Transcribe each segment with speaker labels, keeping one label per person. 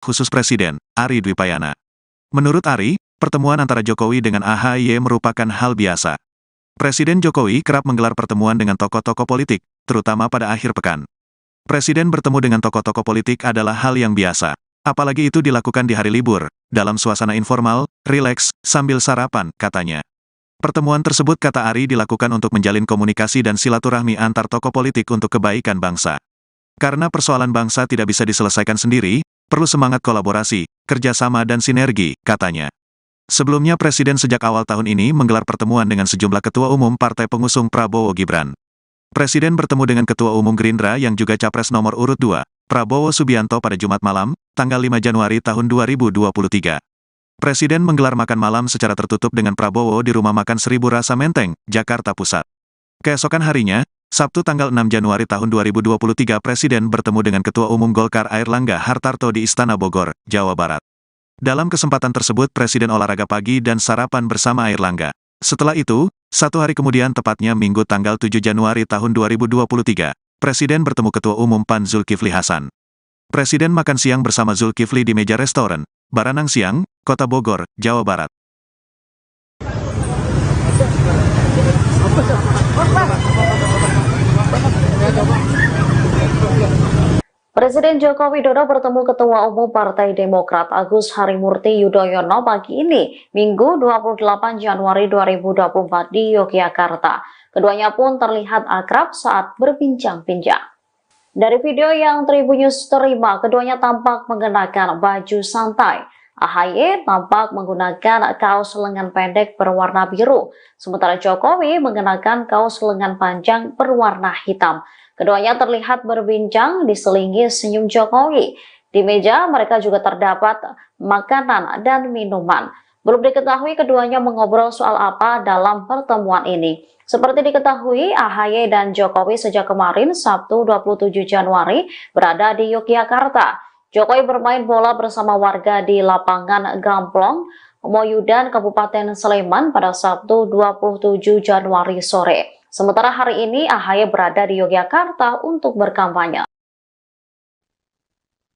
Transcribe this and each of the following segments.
Speaker 1: khusus Presiden, Ari Dwipayana. Menurut Ari, pertemuan antara Jokowi dengan AHY merupakan hal biasa. Presiden Jokowi kerap menggelar pertemuan dengan tokoh-tokoh politik, terutama pada akhir pekan. Presiden bertemu dengan tokoh-tokoh politik adalah hal yang biasa. Apalagi itu dilakukan di hari libur, dalam suasana informal, rileks, sambil sarapan, katanya. Pertemuan tersebut, kata Ari, dilakukan untuk menjalin komunikasi dan silaturahmi antar tokoh politik untuk kebaikan bangsa. Karena persoalan bangsa tidak bisa diselesaikan sendiri, perlu semangat kolaborasi, kerjasama dan sinergi, katanya. Sebelumnya Presiden sejak awal tahun ini menggelar pertemuan dengan sejumlah ketua umum partai pengusung Prabowo Gibran. Presiden bertemu dengan Ketua Umum Gerindra yang juga Capres nomor urut 2, Prabowo Subianto pada Jumat malam, tanggal 5 Januari tahun 2023. Presiden menggelar makan malam secara tertutup dengan Prabowo di Rumah Makan Seribu Rasa Menteng, Jakarta Pusat. Keesokan harinya, Sabtu tanggal 6 Januari tahun 2023, Presiden bertemu dengan Ketua Umum Golkar Airlangga Hartarto di Istana Bogor, Jawa Barat. Dalam kesempatan tersebut Presiden olahraga pagi dan sarapan bersama Airlangga. Setelah itu, satu hari kemudian tepatnya Minggu tanggal 7 Januari tahun 2023, Presiden bertemu Ketua Umum PAN Zulkifli Hasan. Presiden makan siang bersama Zulkifli di meja restoran, Baranang Siang, Kota Bogor, Jawa Barat.
Speaker 2: Presiden Joko Widodo bertemu Ketua Umum Partai Demokrat Agus Harimurti Yudhoyono pagi ini, Minggu 28 Januari 2024 di Yogyakarta. Keduanya pun terlihat akrab saat berbincang-bincang. Dari video yang Tribun News terima, keduanya tampak mengenakan baju santai. AHY tampak menggunakan kaos lengan pendek berwarna biru, sementara Jokowi mengenakan kaos lengan panjang berwarna hitam. Keduanya terlihat berbincang diselingi senyum Jokowi. Di meja mereka juga terdapat makanan dan minuman. Belum diketahui keduanya mengobrol soal apa dalam pertemuan ini. Seperti diketahui, AHY dan Jokowi sejak kemarin, Sabtu 27 Januari, berada di Yogyakarta. Jokowi bermain bola bersama warga di lapangan Gamplong, Moyudan, Kabupaten Sleman pada Sabtu 27 Januari sore. Sementara hari ini AHY berada di Yogyakarta untuk berkampanye.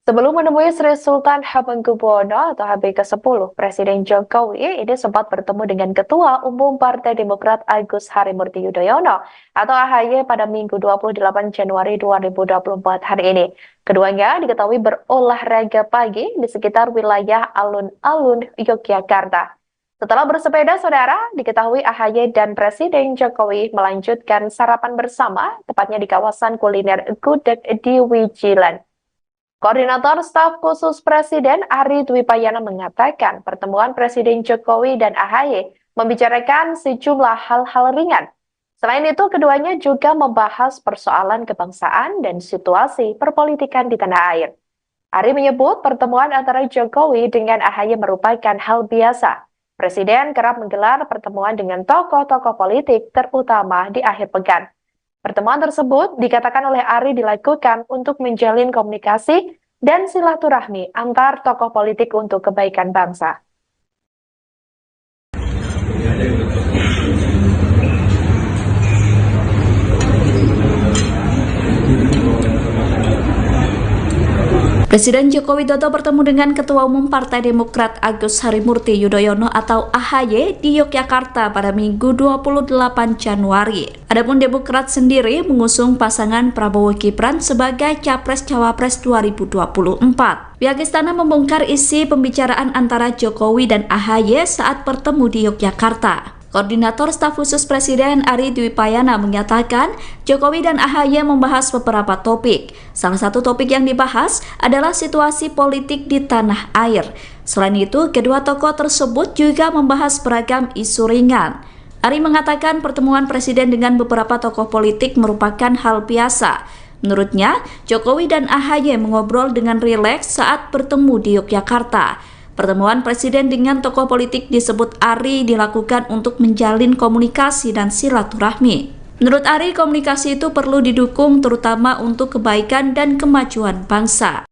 Speaker 3: Sebelum menemui Sri Sultan Hamengkubuwono atau HB ke-10, Presiden Jokowi ini sempat bertemu dengan Ketua Umum Partai Demokrat Agus Harimurti Yudhoyono atau AHY pada Minggu 28 Januari 2024 hari ini. Keduanya diketahui berolahraga pagi di sekitar wilayah alun-alun Yogyakarta. Setelah bersepeda, saudara, diketahui AHY dan Presiden Jokowi melanjutkan sarapan bersama, tepatnya di kawasan kuliner Gudeg di Wijilan. Koordinator Staf Khusus Presiden Ari Dwipayana mengatakan pertemuan Presiden Jokowi dan AHY membicarakan sejumlah hal-hal ringan. Selain itu, keduanya juga membahas persoalan kebangsaan dan situasi perpolitikan di tanah air. Ari menyebut pertemuan antara Jokowi dengan AHY merupakan hal biasa. Presiden kerap menggelar pertemuan dengan tokoh-tokoh politik, terutama di akhir pekan. Pertemuan tersebut dikatakan oleh Ari dilakukan untuk menjalin komunikasi dan silaturahmi antar tokoh politik untuk kebaikan bangsa.
Speaker 4: Presiden Joko Widodo bertemu dengan Ketua Umum Partai Demokrat Agus Harimurti Yudhoyono atau AHY di Yogyakarta pada Minggu 28 Januari. Adapun Demokrat sendiri mengusung pasangan Prabowo Gibran sebagai Capres-Cawapres 2024. Pihak istana membongkar isi pembicaraan antara Jokowi dan AHY saat bertemu di Yogyakarta. Koordinator Staf Khusus Presiden Ari Dwipayana menyatakan Jokowi dan AHY membahas beberapa topik. Salah satu topik yang dibahas adalah situasi politik di tanah air. Selain itu, kedua tokoh tersebut juga membahas beragam isu ringan. Ari mengatakan pertemuan Presiden dengan beberapa tokoh politik merupakan hal biasa. Menurutnya, Jokowi dan AHY mengobrol dengan rileks saat bertemu di Yogyakarta. Pertemuan Presiden dengan tokoh politik disebut Ari dilakukan untuk menjalin komunikasi dan silaturahmi. Menurut Ari, komunikasi itu perlu didukung terutama untuk kebaikan dan kemajuan bangsa.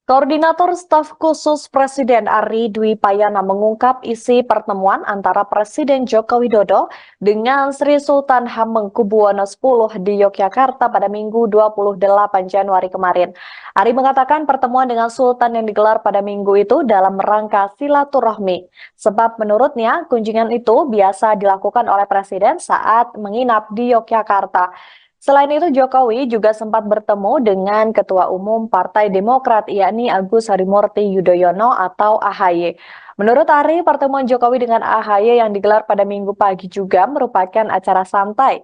Speaker 3: Koordinator Staf Khusus Presiden Ari Dwi Payana mengungkap isi pertemuan antara Presiden Joko Widodo dengan Sri Sultan Hamengkubuwono X di Yogyakarta pada Minggu 28 Januari kemarin. Ari mengatakan pertemuan dengan Sultan yang digelar pada minggu itu dalam rangka silaturahmi. Sebab menurutnya kunjungan itu biasa dilakukan oleh Presiden saat menginap di Yogyakarta. Selain itu, Jokowi juga sempat bertemu dengan Ketua Umum Partai Demokrat, yakni Agus Harimurti Yudhoyono atau AHY. Menurut Ari, pertemuan Jokowi dengan AHY yang digelar pada Minggu pagi juga merupakan acara santai.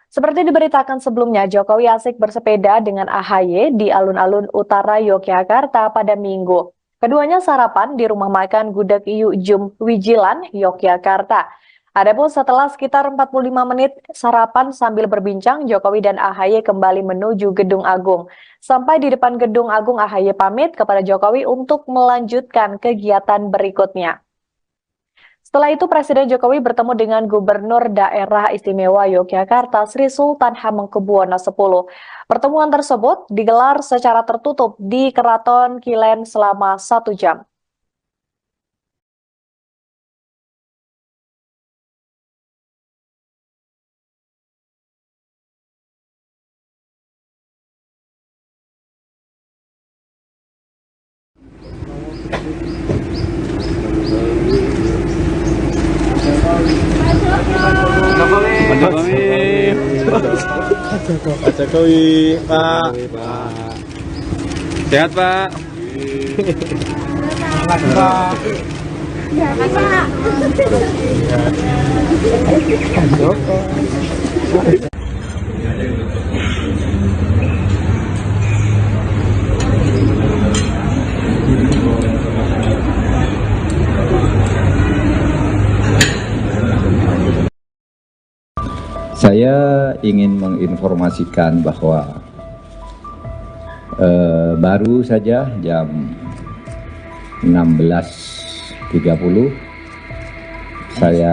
Speaker 3: Seperti diberitakan sebelumnya, Jokowi asik bersepeda dengan AHY di alun-alun utara Yogyakarta pada Minggu. Keduanya sarapan di rumah makan Gudeg Yukjum Wijilan, Yogyakarta. Adapun setelah sekitar 45 menit sarapan sambil berbincang, Jokowi dan AHY kembali menuju Gedung Agung. Sampai di depan Gedung Agung, AHY pamit kepada Jokowi untuk melanjutkan kegiatan berikutnya. Setelah itu, Presiden Jokowi bertemu dengan Gubernur Daerah Istimewa Yogyakarta, Sri Sultan Hamengkubuwono X. Pertemuan tersebut digelar secara tertutup di Keraton Kilen selama 1 jam.
Speaker 5: Pak Jokowi, Pak. Sehat, Pak.
Speaker 6: Saya ingin menginformasikan bahwa baru saja jam 16.30 saya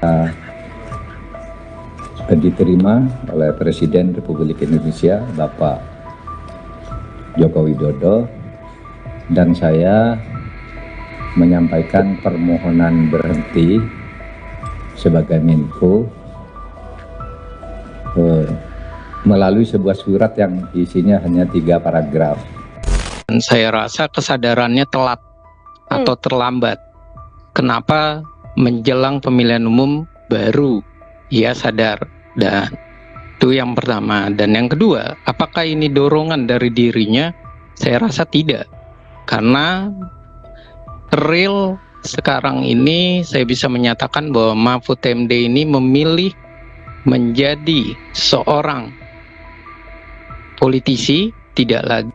Speaker 6: diterima oleh Presiden Republik Indonesia Bapak Joko Widodo, dan saya menyampaikan permohonan berhenti sebagai Menko melalui sebuah surat yang isinya hanya 3 paragraf.
Speaker 7: Dan saya rasa kesadarannya telat atau terlambat. Kenapa menjelang pemilihan umum baru ia sadar? Dan itu yang pertama. Dan yang kedua, apakah ini dorongan dari dirinya? Saya rasa tidak. Karena real sekarang ini saya bisa menyatakan bahwa Mahfud MD ini memilih menjadi seorang politisi, tidak lagi.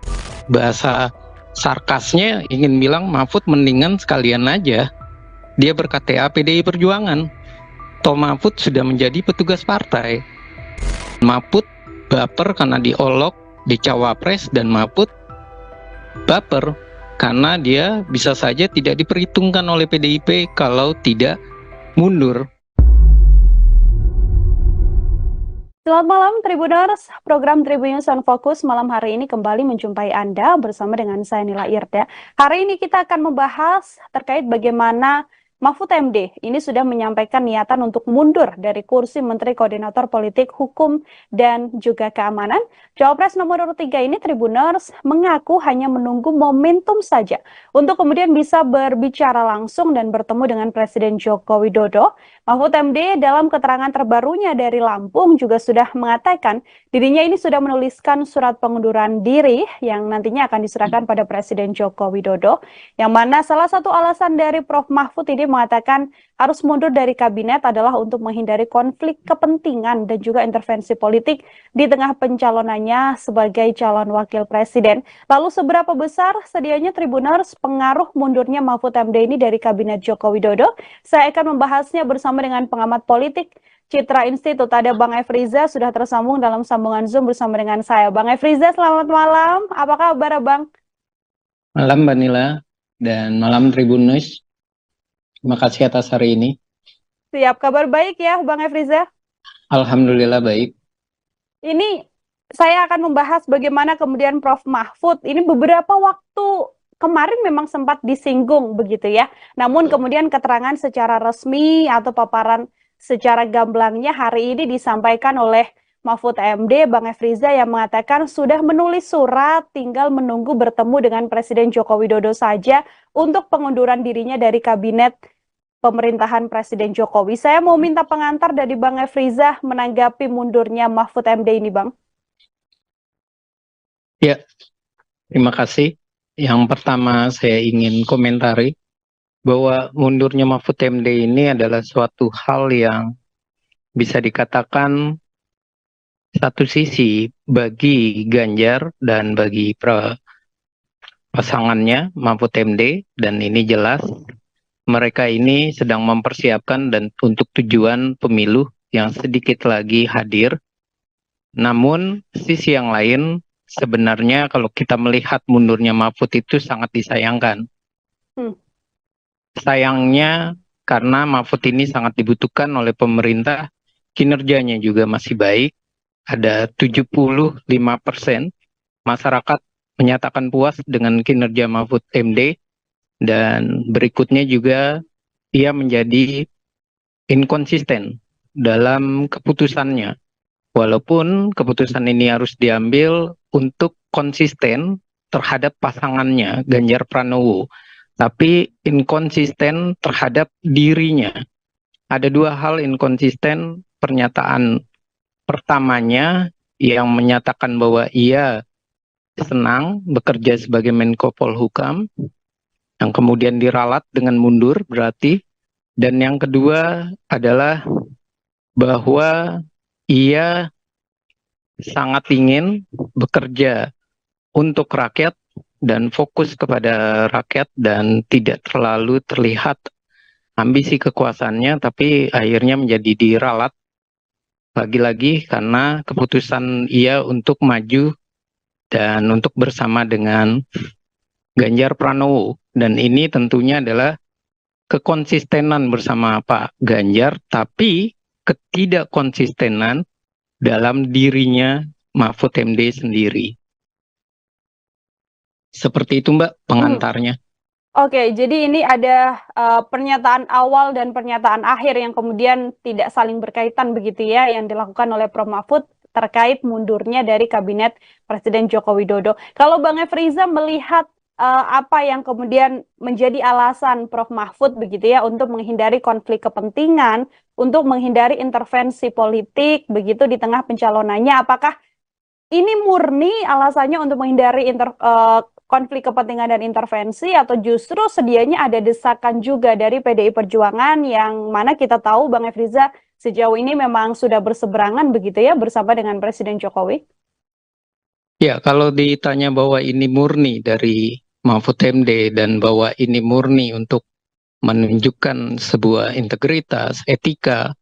Speaker 7: Bahasa sarkasnya ingin bilang Mahfud mendingan sekalian aja dia ber-KTA PDI Perjuangan. Toh Mahfud sudah menjadi petugas partai. Mahfud baper karena diolok di Cawapres, dan Mahfud baper karena dia bisa saja tidak diperhitungkan oleh PDIP kalau tidak mundur.
Speaker 8: Selamat malam Tribuners, program Tribunnews on Focus malam hari ini kembali menjumpai Anda bersama dengan saya Nila Irda. Hari ini kita akan membahas terkait bagaimana Mahfud MD ini sudah menyampaikan niatan untuk mundur dari kursi Menteri Koordinator Politik, Hukum, dan juga Keamanan. Cawapres nomor 3 ini Tribuners mengaku hanya menunggu momentum saja untuk kemudian bisa berbicara langsung dan bertemu dengan Presiden Joko Widodo. Mahfud MD dalam keterangan terbarunya dari Lampung juga sudah mengatakan dirinya ini sudah menuliskan surat pengunduran diri yang nantinya akan diserahkan pada Presiden Joko Widodo, yang mana salah satu alasan dari Prof. Mahfud ini mengatakan harus mundur dari kabinet adalah untuk menghindari konflik kepentingan dan juga intervensi politik di tengah pencalonannya sebagai calon wakil presiden. Lalu seberapa besar sedianya Tribuners pengaruh mundurnya Mahfud MD ini dari kabinet Joko Widodo? Saya akan membahasnya bersama dengan pengamat politik Citra Institut. Ada Bang Efriza sudah tersambung dalam sambungan Zoom bersama dengan saya. Bang Efriza, selamat malam. Apa kabar, Bang?
Speaker 7: Malam Mbak Nila dan malam Tribunnews. Terima kasih atas hari ini.
Speaker 8: Siap, kabar baik ya Bang Efriza?
Speaker 7: Alhamdulillah baik.
Speaker 8: Ini saya akan membahas bagaimana kemudian Prof. Mahfud ini beberapa waktu kemarin memang sempat disinggung begitu ya. Namun kemudian keterangan secara resmi atau paparan secara gamblangnya hari ini disampaikan oleh Mahfud MD, Bang Efriza, yang mengatakan sudah menulis surat, tinggal menunggu bertemu dengan Presiden Joko Widodo saja untuk pengunduran dirinya dari kabinet pemerintahan Presiden Jokowi. Saya mau minta pengantar dari Bang Efriza menanggapi mundurnya Mahfud MD ini, Bang.
Speaker 7: Ya, terima kasih. Yang pertama saya ingin komentari bahwa mundurnya Mahfud MD ini adalah suatu hal yang bisa dikatakan satu sisi bagi Ganjar dan bagi pasangannya Mahfud MD, dan ini jelas mereka ini sedang mempersiapkan dan untuk tujuan pemilu yang sedikit lagi hadir. Namun sisi yang lain sebenarnya kalau kita melihat mundurnya Mahfud itu sangat disayangkan. Sayangnya karena Mahfud ini sangat dibutuhkan oleh pemerintah, kinerjanya juga masih baik. Ada 75% masyarakat menyatakan puas dengan kinerja Mahfud MD, dan berikutnya juga ia menjadi inkonsisten dalam keputusannya. Walaupun keputusan ini harus diambil untuk konsisten terhadap pasangannya Ganjar Pranowo, tapi inkonsisten terhadap dirinya. Ada dua hal inkonsisten. Pernyataan pertamanya yang menyatakan bahwa ia senang bekerja sebagai Menko Polhukam, yang kemudian diralat dengan mundur berarti. Dan yang kedua adalah bahwa ia sangat ingin bekerja untuk rakyat dan fokus kepada rakyat dan tidak terlalu terlihat ambisi kekuasaannya, tapi akhirnya menjadi diralat lagi-lagi karena keputusan ia untuk maju dan untuk bersama dengan Ganjar Pranowo. Dan ini tentunya adalah kekonsistenan bersama Pak Ganjar, tapi ketidakkonsistenan dalam dirinya Mahfud MD sendiri. Seperti itu Mbak pengantarnya.
Speaker 8: Oke, jadi ini ada pernyataan awal dan pernyataan akhir yang kemudian tidak saling berkaitan begitu ya, yang dilakukan oleh Prof. Mahfud terkait mundurnya dari kabinet Presiden Joko Widodo. Kalau Bang Efriza melihat apa yang kemudian menjadi alasan Prof. Mahfud begitu ya untuk menghindari konflik kepentingan, untuk menghindari intervensi politik begitu di tengah pencalonannya, apakah ini murni alasannya untuk menghindari konflik kepentingan dan intervensi, atau justru sedianya ada desakan juga dari PDI Perjuangan yang mana kita tahu Bang Efriza sejauh ini memang sudah berseberangan begitu ya bersama dengan Presiden Jokowi?
Speaker 7: Ya, kalau ditanya bahwa ini murni dari Mahfud MD dan bahwa ini murni untuk menunjukkan sebuah integritas, etika,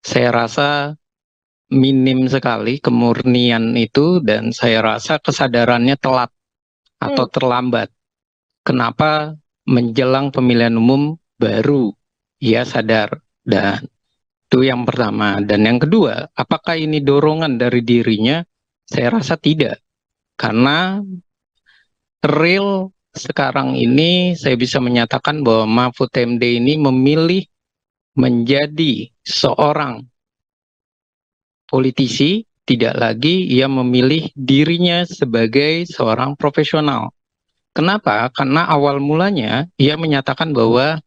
Speaker 7: saya rasa minim sekali kemurnian itu, dan saya rasa kesadarannya telat atau terlambat. Kenapa menjelang pemilihan umum baru ia sadar? Dan itu yang pertama. Dan yang kedua, apakah ini dorongan dari dirinya? Saya rasa tidak. Karena real sekarang ini saya bisa menyatakan bahwa Mahfud MD ini memilih menjadi seorang politisi. Tidak lagi ia memilih dirinya sebagai seorang profesional. Kenapa? Karena awal mulanya ia menyatakan bahwa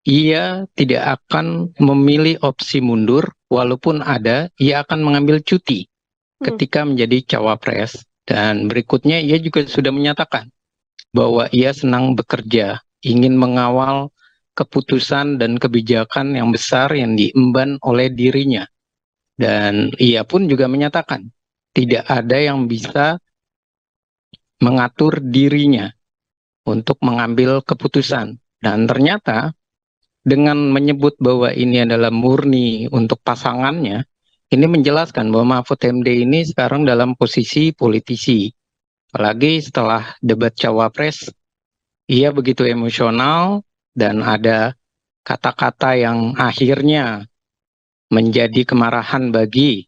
Speaker 7: ia tidak akan memilih opsi mundur, walaupun ada, ia akan mengambil cuti ketika menjadi cawapres. Dan berikutnya ia juga sudah menyatakan bahwa ia senang bekerja, ingin mengawal keputusan dan kebijakan yang besar yang diemban oleh dirinya. Dan ia pun juga menyatakan tidak ada yang bisa mengatur dirinya untuk mengambil keputusan. Dan ternyata dengan menyebut bahwa ini adalah murni untuk pasangannya, ini menjelaskan bahwa Mahfud MD ini sekarang dalam posisi politisi. Apalagi setelah debat cawapres, ia begitu emosional dan ada kata-kata yang akhirnya menjadi kemarahan bagi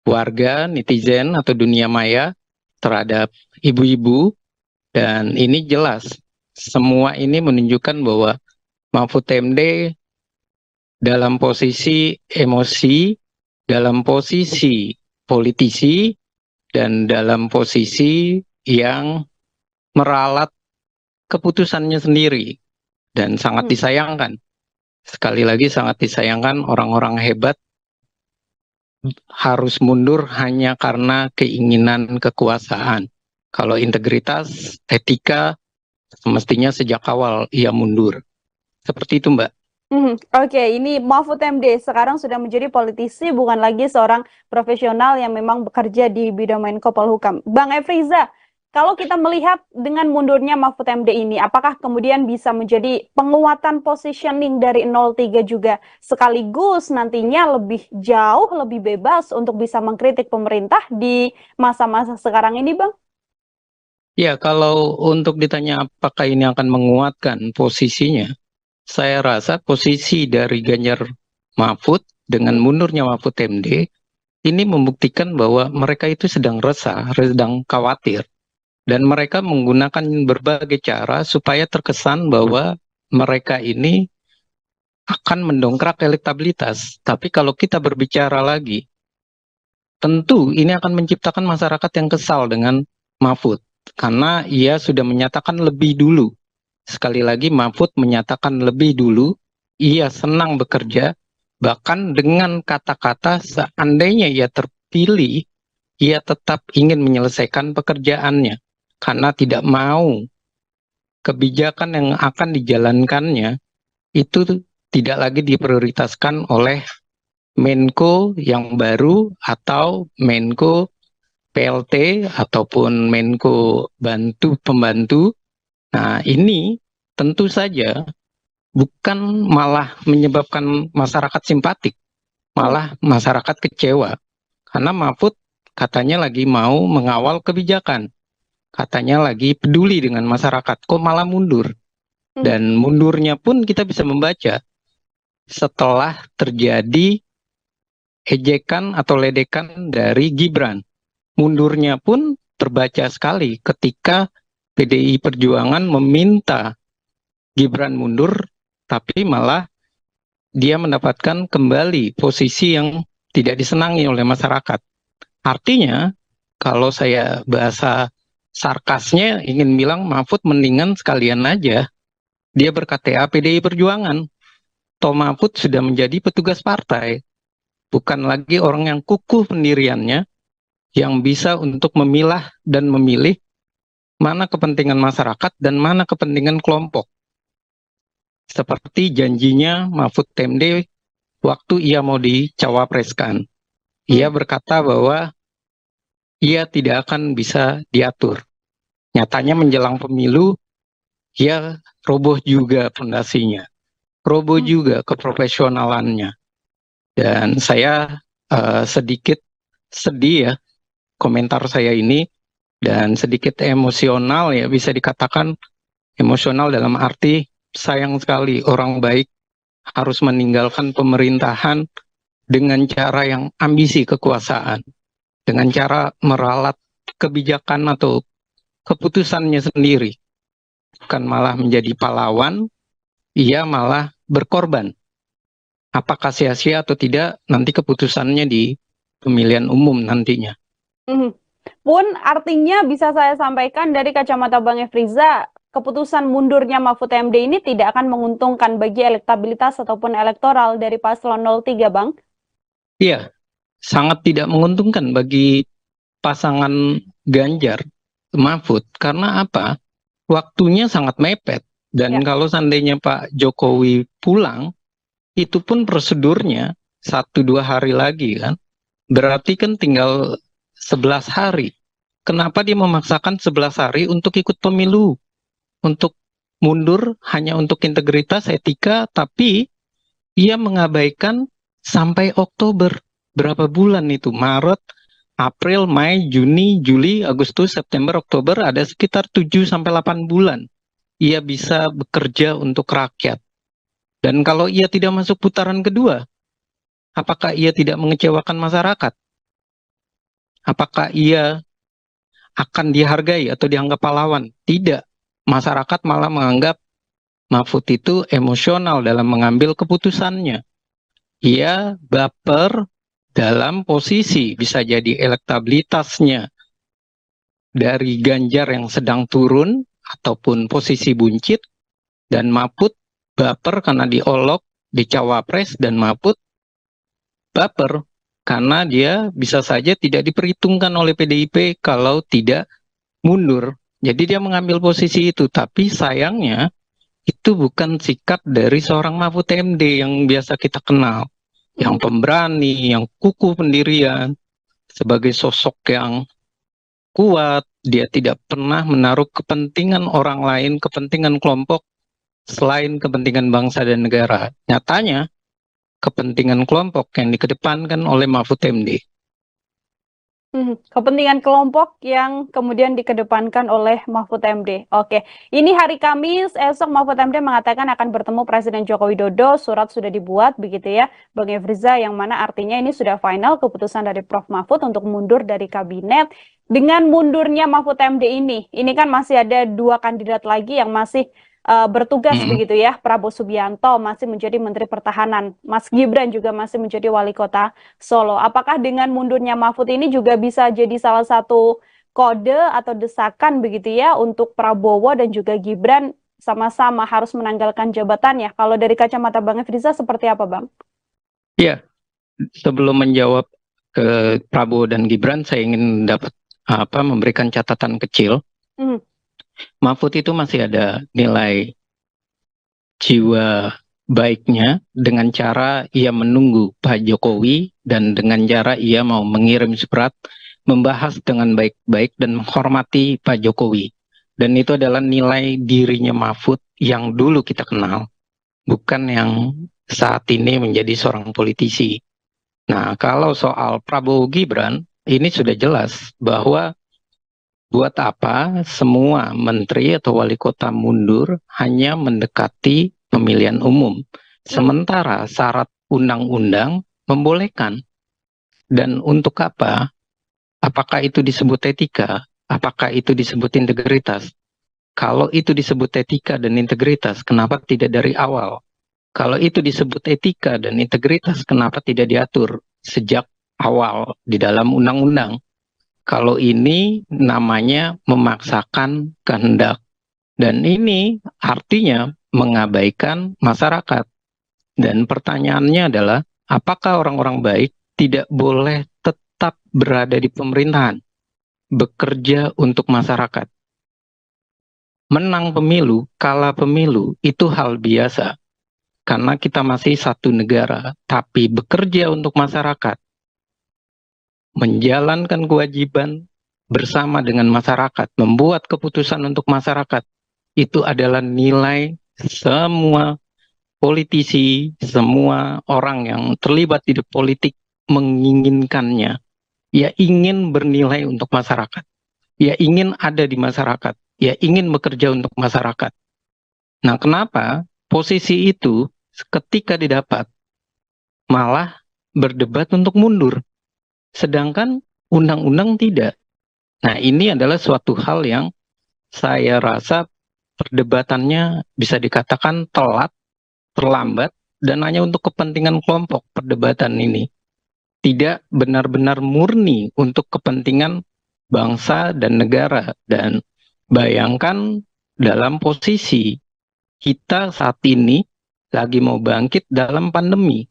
Speaker 7: warga, netizen, atau dunia maya terhadap ibu-ibu Dan ini jelas, semua ini menunjukkan bahwa Mahfud MD dalam posisi emosi, dalam posisi politisi, dan dalam posisi yang meralat keputusannya sendiri. Dan sangat disayangkan. Sekali lagi sangat disayangkan orang-orang hebat harus mundur hanya karena keinginan kekuasaan. Kalau integritas, etika, semestinya sejak awal ia mundur. Seperti itu, Mbak.
Speaker 8: Oke, ini Mahfud MD sekarang sudah menjadi politisi, bukan lagi seorang profesional yang memang bekerja di bidang Menko Polhukam. Bang Efriza, kalau kita melihat dengan mundurnya Mahfud MD ini, apakah kemudian bisa menjadi penguatan positioning dari 03 juga, sekaligus nantinya lebih jauh, lebih bebas untuk bisa mengkritik pemerintah di masa-masa sekarang ini, Bang?
Speaker 7: Ya, kalau untuk ditanya apakah ini akan menguatkan posisinya, saya rasa posisi dari Ganjar Mahfud dengan mundurnya Mahfud MD ini membuktikan bahwa mereka itu sedang resah, sedang khawatir. Dan mereka menggunakan berbagai cara supaya terkesan bahwa mereka ini akan mendongkrak elektabilitas. Tapi kalau kita berbicara lagi, tentu ini akan menciptakan masyarakat yang kesal dengan Mahfud. Karena ia sudah menyatakan lebih dulu. Sekali lagi Mahfud menyatakan lebih dulu, ia senang bekerja, bahkan dengan kata-kata seandainya ia terpilih, ia tetap ingin menyelesaikan pekerjaannya. Karena tidak mau kebijakan yang akan dijalankannya itu tidak lagi diprioritaskan oleh Menko yang baru atau Menko PLT ataupun Menko pembantu. Nah, ini tentu saja bukan malah menyebabkan masyarakat simpatik, malah masyarakat kecewa. Karena Mahfud katanya lagi mau mengawal kebijakan. Katanya lagi peduli dengan masyarakat, kok malah mundur. Dan mundurnya pun kita bisa membaca setelah terjadi ejekan atau ledekan dari Gibran. Mundurnya pun terbaca sekali ketika PDI Perjuangan meminta Gibran mundur, tapi malah dia mendapatkan kembali posisi yang tidak disenangi oleh masyarakat. Artinya, kalau saya bahasa sarkasnya ingin bilang Mahfud mendingan sekalian aja dia ber-KTA PDI Perjuangan. Toh Mahfud sudah menjadi petugas partai, bukan lagi orang yang kukuh pendiriannya, yang bisa untuk memilah dan memilih mana kepentingan masyarakat dan mana kepentingan kelompok. Seperti janjinya Mahfud MD waktu ia mau dicawapreskan. Ia berkata bahwa ia tidak akan bisa diatur. Nyatanya menjelang pemilu, ia roboh juga fondasinya. Roboh juga keprofesionalannya. Dan saya sedikit sedih ya, komentar saya ini, dan sedikit emosional ya, bisa dikatakan emosional dalam arti sayang sekali orang baik harus meninggalkan pemerintahan dengan cara yang ambisi kekuasaan, dengan cara meralat kebijakan atau keputusannya sendiri. Bukan malah menjadi pahlawan, ia malah berkorban. Apakah sia-sia atau tidak, nanti keputusannya di pemilihan umum nantinya.
Speaker 8: Pun artinya bisa saya sampaikan dari kacamata Bang Efriza, keputusan mundurnya Mahfud MD ini tidak akan menguntungkan bagi elektabilitas ataupun elektoral dari paslon 03, Bang?
Speaker 7: Iya, sangat tidak menguntungkan bagi pasangan Ganjar Mahfud. Karena apa? Waktunya sangat mepet. Dan kalau seandainya Pak Jokowi pulang, itu pun prosedurnya 1-2 hari lagi kan. Berarti kan tinggal 11 hari. Kenapa dia memaksakan 11 hari untuk ikut pemilu? Untuk mundur hanya untuk integritas, etika, tapi ia mengabaikan sampai Oktober. Berapa bulan itu? Maret, April, Mei, Juni, Juli, Agustus, September, Oktober, ada sekitar 7-8 bulan. Ia bisa bekerja untuk rakyat. Dan kalau ia tidak masuk putaran kedua, apakah ia tidak mengecewakan masyarakat? Apakah ia akan dihargai atau dianggap pahlawan. Tidak. Masyarakat malah menganggap Mahfud itu emosional dalam mengambil keputusannya. Ia baper dalam posisi, bisa jadi elektabilitasnya dari Ganjar yang sedang turun ataupun posisi buncit, dan Mahfud baper karena diolok di Cawapres, dan Mahfud baper karena dia bisa saja tidak diperhitungkan oleh PDIP kalau tidak mundur. Jadi dia mengambil posisi itu, tapi sayangnya itu bukan sikap dari seorang Mahfud MD yang biasa kita kenal, yang pemberani, yang kukuh pendirian, sebagai sosok yang kuat. Dia tidak pernah menaruh kepentingan orang lain, kepentingan kelompok selain kepentingan bangsa dan negara. Nyatanya kepentingan kelompok yang dikedepankan oleh Mahfud MD.
Speaker 8: Kepentingan kelompok yang kemudian dikedepankan oleh Mahfud MD. Oke, ini hari Kamis, esok Mahfud MD mengatakan akan bertemu Presiden Joko Widodo, surat sudah dibuat begitu ya, Bang Efriza, yang mana artinya ini sudah final keputusan dari Prof. Mahfud untuk mundur dari kabinet. Dengan mundurnya Mahfud MD ini kan masih ada 2 kandidat lagi yang masih bertugas begitu ya. Prabowo Subianto masih menjadi Menteri Pertahanan, Mas Gibran juga masih menjadi Wali Kota Solo. Apakah dengan mundurnya Mahfud ini juga bisa jadi salah satu kode atau desakan begitu ya untuk Prabowo dan juga Gibran sama-sama harus menanggalkan jabatannya? Kalau dari kacamata Bang Efriza seperti apa, Bang?
Speaker 7: Iya, sebelum menjawab ke Prabowo dan Gibran, saya ingin memberikan catatan kecil. Mahfud itu masih ada nilai jiwa baiknya dengan cara ia menunggu Pak Jokowi, dan dengan cara ia mau mengirim surat membahas dengan baik-baik dan menghormati Pak Jokowi. Dan itu adalah nilai dirinya Mahfud yang dulu kita kenal, bukan yang saat ini menjadi seorang politisi. Nah, kalau soal Prabowo Gibran, ini sudah jelas bahwa buat apa semua menteri atau wali kota mundur hanya mendekati pemilihan umum, sementara syarat undang-undang membolehkan. Dan untuk apa? Apakah itu disebut etika? Apakah itu disebut integritas? Kalau itu disebut etika dan integritas, kenapa tidak dari awal? Kalau itu disebut etika dan integritas, kenapa tidak diatur sejak awal di dalam undang-undang? Kalau ini namanya memaksakan kehendak. Dan ini artinya mengabaikan masyarakat. Dan pertanyaannya adalah, apakah orang-orang baik tidak boleh tetap berada di pemerintahan, bekerja untuk masyarakat? Menang pemilu, kalah pemilu, itu hal biasa. Karena kita masih satu negara, tapi bekerja untuk masyarakat, menjalankan kewajiban bersama dengan masyarakat, membuat keputusan untuk masyarakat, itu adalah nilai semua politisi, semua orang yang terlibat di politik menginginkannya. Ya ingin bernilai untuk masyarakat, ya ingin ada di masyarakat, ya ingin bekerja untuk masyarakat. Nah, kenapa posisi itu ketika didapat malah berdebat untuk mundur, sedangkan undang-undang tidak? Nah, ini adalah suatu hal yang saya rasa perdebatannya bisa dikatakan telat, terlambat, dan hanya untuk kepentingan kelompok perdebatan ini. Tidak benar-benar murni untuk kepentingan bangsa dan negara. Dan bayangkan dalam posisi kita saat ini lagi mau bangkit dalam pandemi.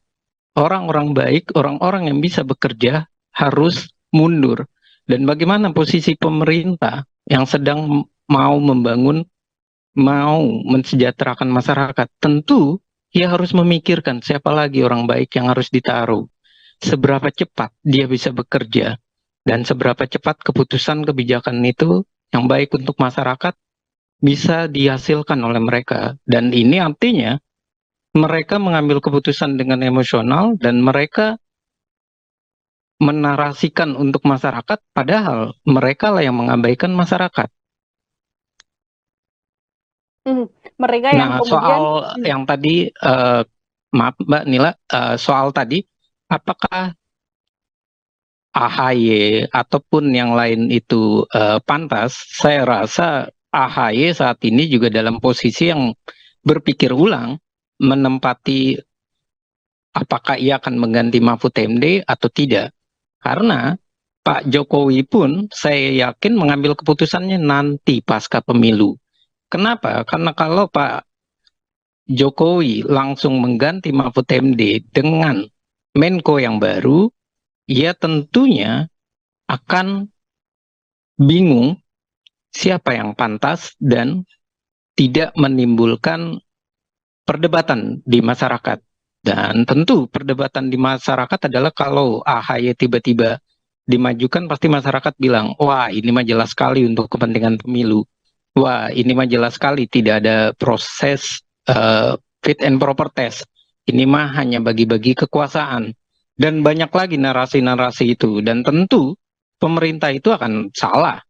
Speaker 7: Orang-orang baik, orang-orang yang bisa bekerja harus mundur. Dan bagaimana posisi pemerintah yang sedang mau membangun, mau mensejahterakan masyarakat? Tentu ia harus memikirkan siapa lagi orang baik yang harus ditaruh. Seberapa cepat dia bisa bekerja, dan seberapa cepat keputusan kebijakan itu yang baik untuk masyarakat bisa dihasilkan oleh mereka. Dan ini artinya mereka mengambil keputusan dengan emosional dan mereka menarasikan untuk masyarakat, padahal mereka lah yang mengabaikan masyarakat.
Speaker 8: Mereka yang kemudian
Speaker 7: soal yang tadi, maaf Mbak Nila, soal tadi, apakah AHY ataupun yang lain itu pantas, saya rasa AHY saat ini juga dalam posisi yang berpikir ulang menempati apakah ia akan mengganti Mahfud MD atau tidak. Karena Pak Jokowi pun saya yakin mengambil keputusannya nanti pasca pemilu. Kenapa? Karena kalau Pak Jokowi langsung mengganti Mahfud MD dengan Menko yang baru, ia tentunya akan bingung siapa yang pantas dan tidak menimbulkan perdebatan di masyarakat. Dan tentu perdebatan di masyarakat adalah kalau AHY tiba-tiba dimajukan, pasti masyarakat bilang, wah ini mah jelas sekali untuk kepentingan pemilu. Wah ini mah jelas sekali tidak ada proses fit and proper test. Ini mah hanya bagi-bagi kekuasaan. Dan banyak lagi narasi-narasi itu. Dan tentu pemerintah itu akan salah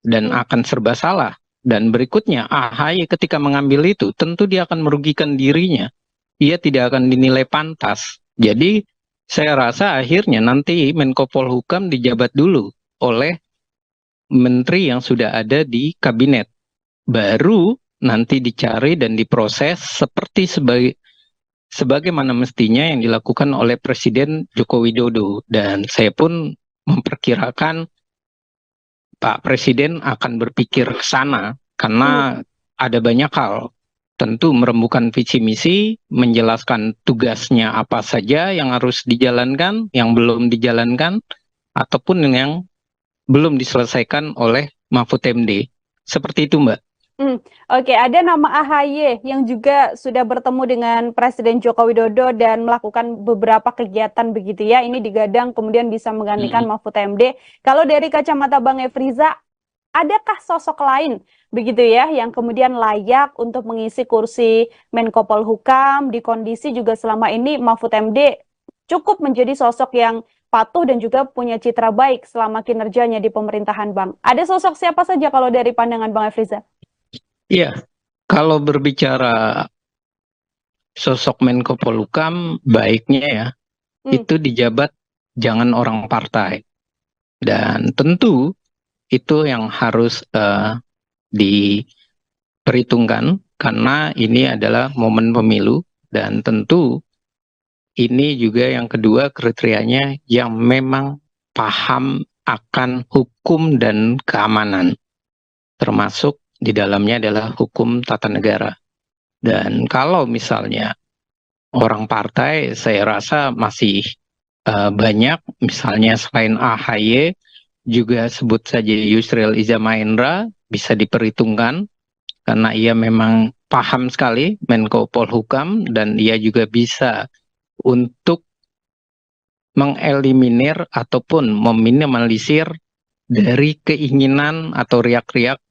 Speaker 7: dan akan serba salah. Dan berikutnya AHY ketika mengambil itu tentu dia akan merugikan dirinya. Ia tidak akan dinilai pantas. Jadi saya rasa akhirnya nanti Menko Polhukam dijabat dulu oleh menteri yang sudah ada di kabinet. Baru nanti dicari dan diproses seperti sebagaimana mestinya yang dilakukan oleh Presiden Joko Widodo. Dan saya pun memperkirakan Pak Presiden akan berpikir ke sana karena ada banyak hal. Tentu merembukan visi misi, menjelaskan tugasnya apa saja yang harus dijalankan, yang belum dijalankan, ataupun yang belum diselesaikan oleh Mahfud MD. Seperti itu, Mbak.
Speaker 8: Oke, ada nama AHY yang juga sudah bertemu dengan Presiden Joko Widodo dan melakukan beberapa kegiatan begitu ya. Ini digadang kemudian bisa menggantikan Mahfud MD. Kalau dari kacamata Bang Efriza, adakah sosok lain begitu ya yang kemudian layak untuk mengisi kursi Menko Polhukam di kondisi juga selama ini Mahfud MD cukup menjadi sosok yang patuh dan juga punya citra baik selama kinerjanya di pemerintahan, Bang? Ada sosok siapa saja kalau dari pandangan Bang Efriza?
Speaker 7: Iya, kalau berbicara sosok Menko Polhukam, baiknya ya, itu dijabat jangan orang partai. Dan tentu itu yang harus diperhitungkan karena ini adalah momen pemilu dan tentu ini juga yang kedua kriterianya yang memang paham akan hukum dan keamanan, termasuk di dalamnya adalah hukum tata negara. Dan kalau misalnya orang partai, saya rasa masih banyak, misalnya selain AHY, juga sebut saja Yusril Iza Mahendra, bisa diperhitungkan, karena ia memang paham sekali Menko Polhukam, dan ia juga bisa untuk mengeliminir ataupun meminimalisir dari keinginan atau riak-riak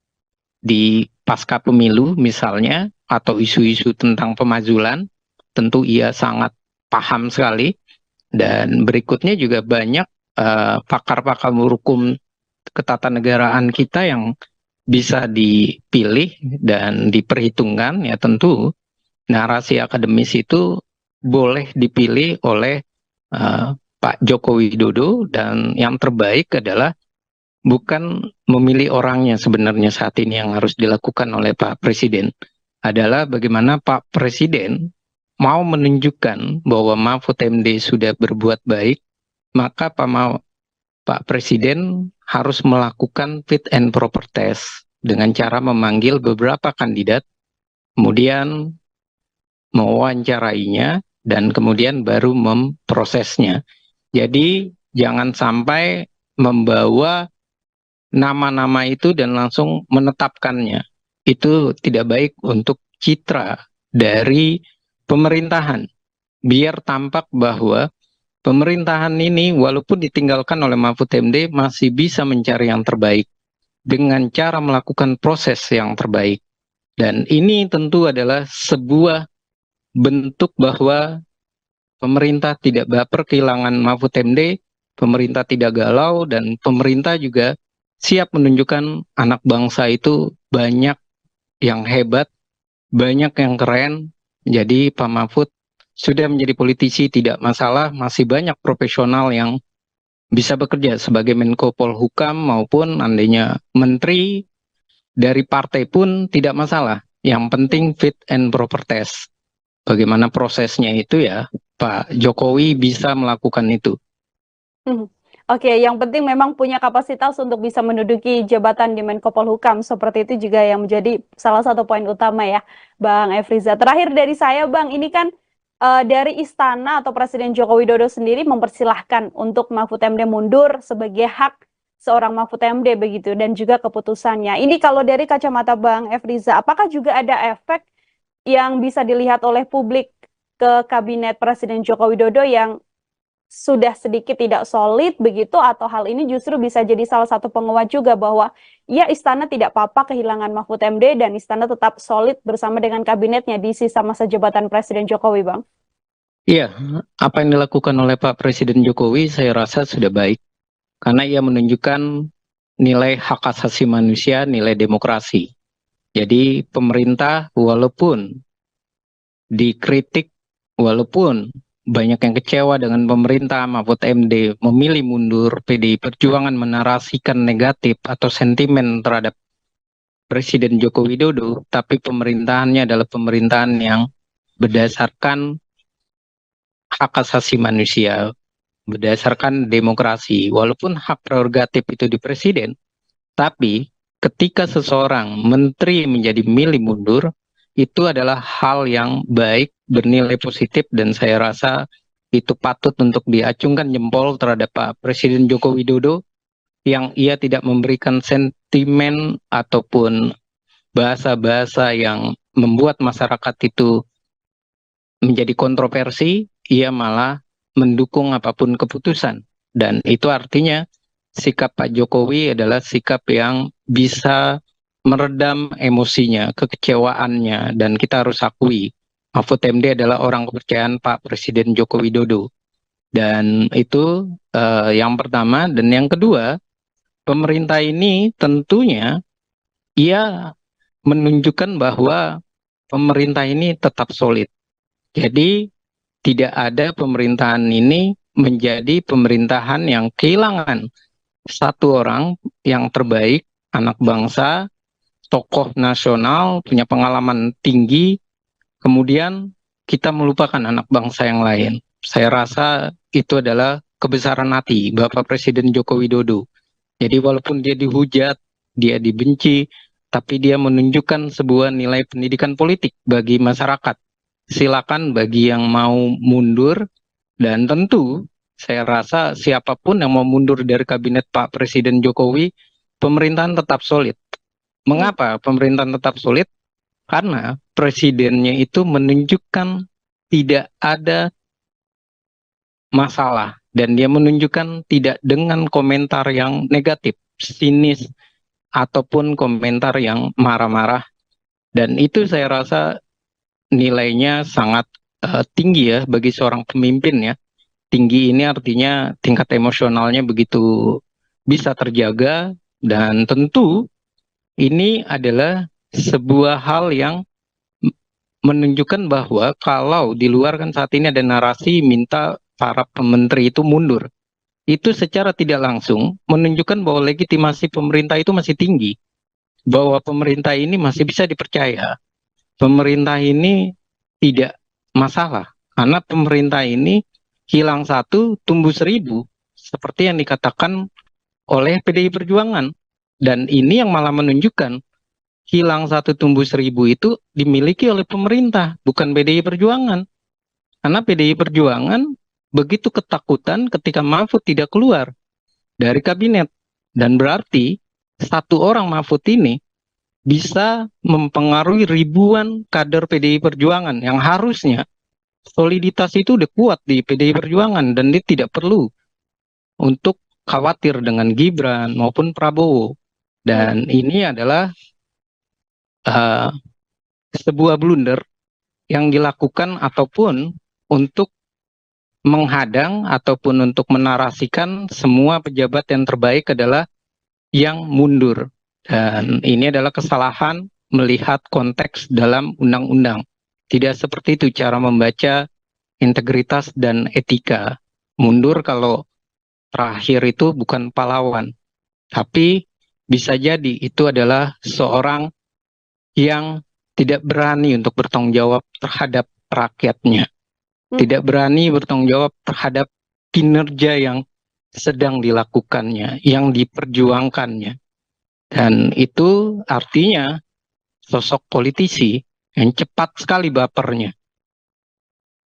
Speaker 7: di pasca pemilu misalnya, atau isu-isu tentang pemazulan, tentu ia sangat paham sekali. Dan berikutnya juga banyak pakar-pakar hukum ketatanegaraan kita yang bisa dipilih dan diperhitungkan. Ya tentu narasi akademis itu boleh dipilih oleh Pak Joko Widodo, dan yang terbaik adalah bukan memilih orangnya sebenarnya saat ini yang harus dilakukan oleh Pak Presiden. Adalah bagaimana Pak Presiden mau menunjukkan bahwa Mahfud MD sudah berbuat baik, maka Pak Presiden harus melakukan fit and proper test dengan cara memanggil beberapa kandidat, kemudian mewawancarainya, dan kemudian baru memprosesnya. Jadi jangan sampai membawa nama-nama itu dan langsung menetapkannya. Itu tidak baik untuk citra dari pemerintahan. Biar tampak bahwa pemerintahan ini walaupun ditinggalkan oleh Mahfud MD masih bisa mencari yang terbaik dengan cara melakukan proses yang terbaik. Dan ini tentu adalah sebuah bentuk bahwa pemerintah tidak baper kehilangan Mahfud MD, pemerintah tidak galau, dan pemerintah juga siap menunjukkan anak bangsa itu banyak yang hebat, banyak yang keren. Jadi Pak Mahfud sudah menjadi politisi tidak masalah, masih banyak profesional yang bisa bekerja sebagai Menko Polhukam maupun andainya menteri dari partai pun tidak masalah. Yang penting fit and proper test. Bagaimana prosesnya itu ya, Pak Jokowi bisa melakukan itu.
Speaker 8: Oke, yang penting memang punya kapasitas untuk bisa menduduki jabatan di Menko Polhukam. Seperti itu juga yang menjadi salah satu poin utama ya, Bang Efriza. Terakhir dari saya, Bang, ini kan dari Istana atau Presiden Joko Widodo sendiri mempersilahkan untuk Mahfud MD mundur sebagai hak seorang Mahfud MD begitu, dan juga keputusannya. Ini kalau dari kacamata Bang Efriza, apakah juga ada efek yang bisa dilihat oleh publik ke kabinet Presiden Joko Widodo yang sudah sedikit tidak solid begitu, atau hal ini justru bisa jadi salah satu penguat juga bahwa ya Istana tidak apa-apa kehilangan Mahfud MD dan Istana tetap solid bersama dengan kabinetnya di sisa masa jabatan Presiden Jokowi, Bang?
Speaker 7: Iya, apa yang dilakukan oleh Pak Presiden Jokowi saya rasa sudah baik. Karena ia menunjukkan nilai hak asasi manusia, nilai demokrasi. Jadi pemerintah walaupun dikritik, walaupun banyak yang kecewa dengan pemerintah, Mahfud MD memilih mundur, PDI Perjuangan menarasikan negatif atau sentimen terhadap Presiden Joko Widodo, tapi pemerintahannya adalah pemerintahan yang berdasarkan hak asasi manusia, berdasarkan demokrasi. Walaupun hak prerogatif itu di presiden, tapi ketika seseorang menteri menjadi milih mundur, itu adalah hal yang baik, bernilai positif, dan saya rasa itu patut untuk diacungkan jempol terhadap Pak Presiden Joko Widodo yang ia tidak memberikan sentimen ataupun bahasa-bahasa yang membuat masyarakat itu menjadi kontroversi, ia malah mendukung apapun keputusan. Dan itu artinya sikap Pak Jokowi adalah sikap yang bisa meredam emosinya, kekecewaannya, dan kita harus akui Mahfud MD adalah orang kepercayaan Pak Presiden Joko Widodo. Dan itu yang pertama. Dan yang kedua, pemerintah ini tentunya ia menunjukkan bahwa pemerintah ini tetap solid. Jadi tidak ada pemerintahan ini menjadi pemerintahan yang kehilangan satu orang yang terbaik, anak bangsa, tokoh nasional, punya pengalaman tinggi, kemudian kita melupakan anak bangsa yang lain. Saya rasa itu adalah kebesaran hati Bapak Presiden Joko Widodo. Jadi walaupun dia dihujat, dia dibenci, tapi dia menunjukkan sebuah nilai pendidikan politik bagi masyarakat. Silakan bagi yang mau mundur, dan tentu saya rasa siapapun yang mau mundur dari kabinet Pak Presiden Jokowi, pemerintahan tetap solid. Mengapa pemerintahan tetap solid? Karena presidennya itu menunjukkan tidak ada masalah, dan dia menunjukkan tidak dengan komentar yang negatif, sinis, ataupun komentar yang marah-marah. Dan itu saya rasa nilainya sangat tinggi ya bagi seorang pemimpin ya. Tinggi ini artinya tingkat emosionalnya begitu bisa terjaga, dan tentu ini adalah sebuah hal yang menunjukkan bahwa kalau di luar kan saat ini ada narasi minta para pementeri itu mundur. Itu secara tidak langsung menunjukkan bahwa legitimasi pemerintah itu masih tinggi. Bahwa pemerintah ini masih bisa dipercaya. Pemerintah ini tidak masalah. Karena pemerintah ini hilang satu, tumbuh 1000. Seperti yang dikatakan oleh PDI Perjuangan. Dan ini yang malah menunjukkan hilang satu tumbuh 1000 itu dimiliki oleh pemerintah, bukan PDI Perjuangan. Karena PDI Perjuangan begitu ketakutan ketika Mahfud tidak keluar dari kabinet. Dan berarti satu orang Mahfud ini bisa mempengaruhi ribuan kader PDI Perjuangan yang harusnya soliditas itu udah kuat di PDI Perjuangan, dan dia tidak perlu untuk khawatir dengan Gibran maupun Prabowo. Dan ini adalah sebuah blunder yang dilakukan ataupun untuk menghadang ataupun untuk menarasikan semua pejabat yang terbaik adalah yang mundur. Dan ini adalah kesalahan melihat konteks dalam undang-undang. Tidak seperti itu cara membaca integritas dan etika. Mundur kalau terakhir itu bukan pahlawan, tapi bisa jadi itu adalah seorang yang tidak berani untuk bertanggung jawab terhadap rakyatnya, tidak berani bertanggung jawab terhadap kinerja yang sedang dilakukannya, yang diperjuangkannya. Dan itu artinya sosok politisi yang cepat sekali bapernya.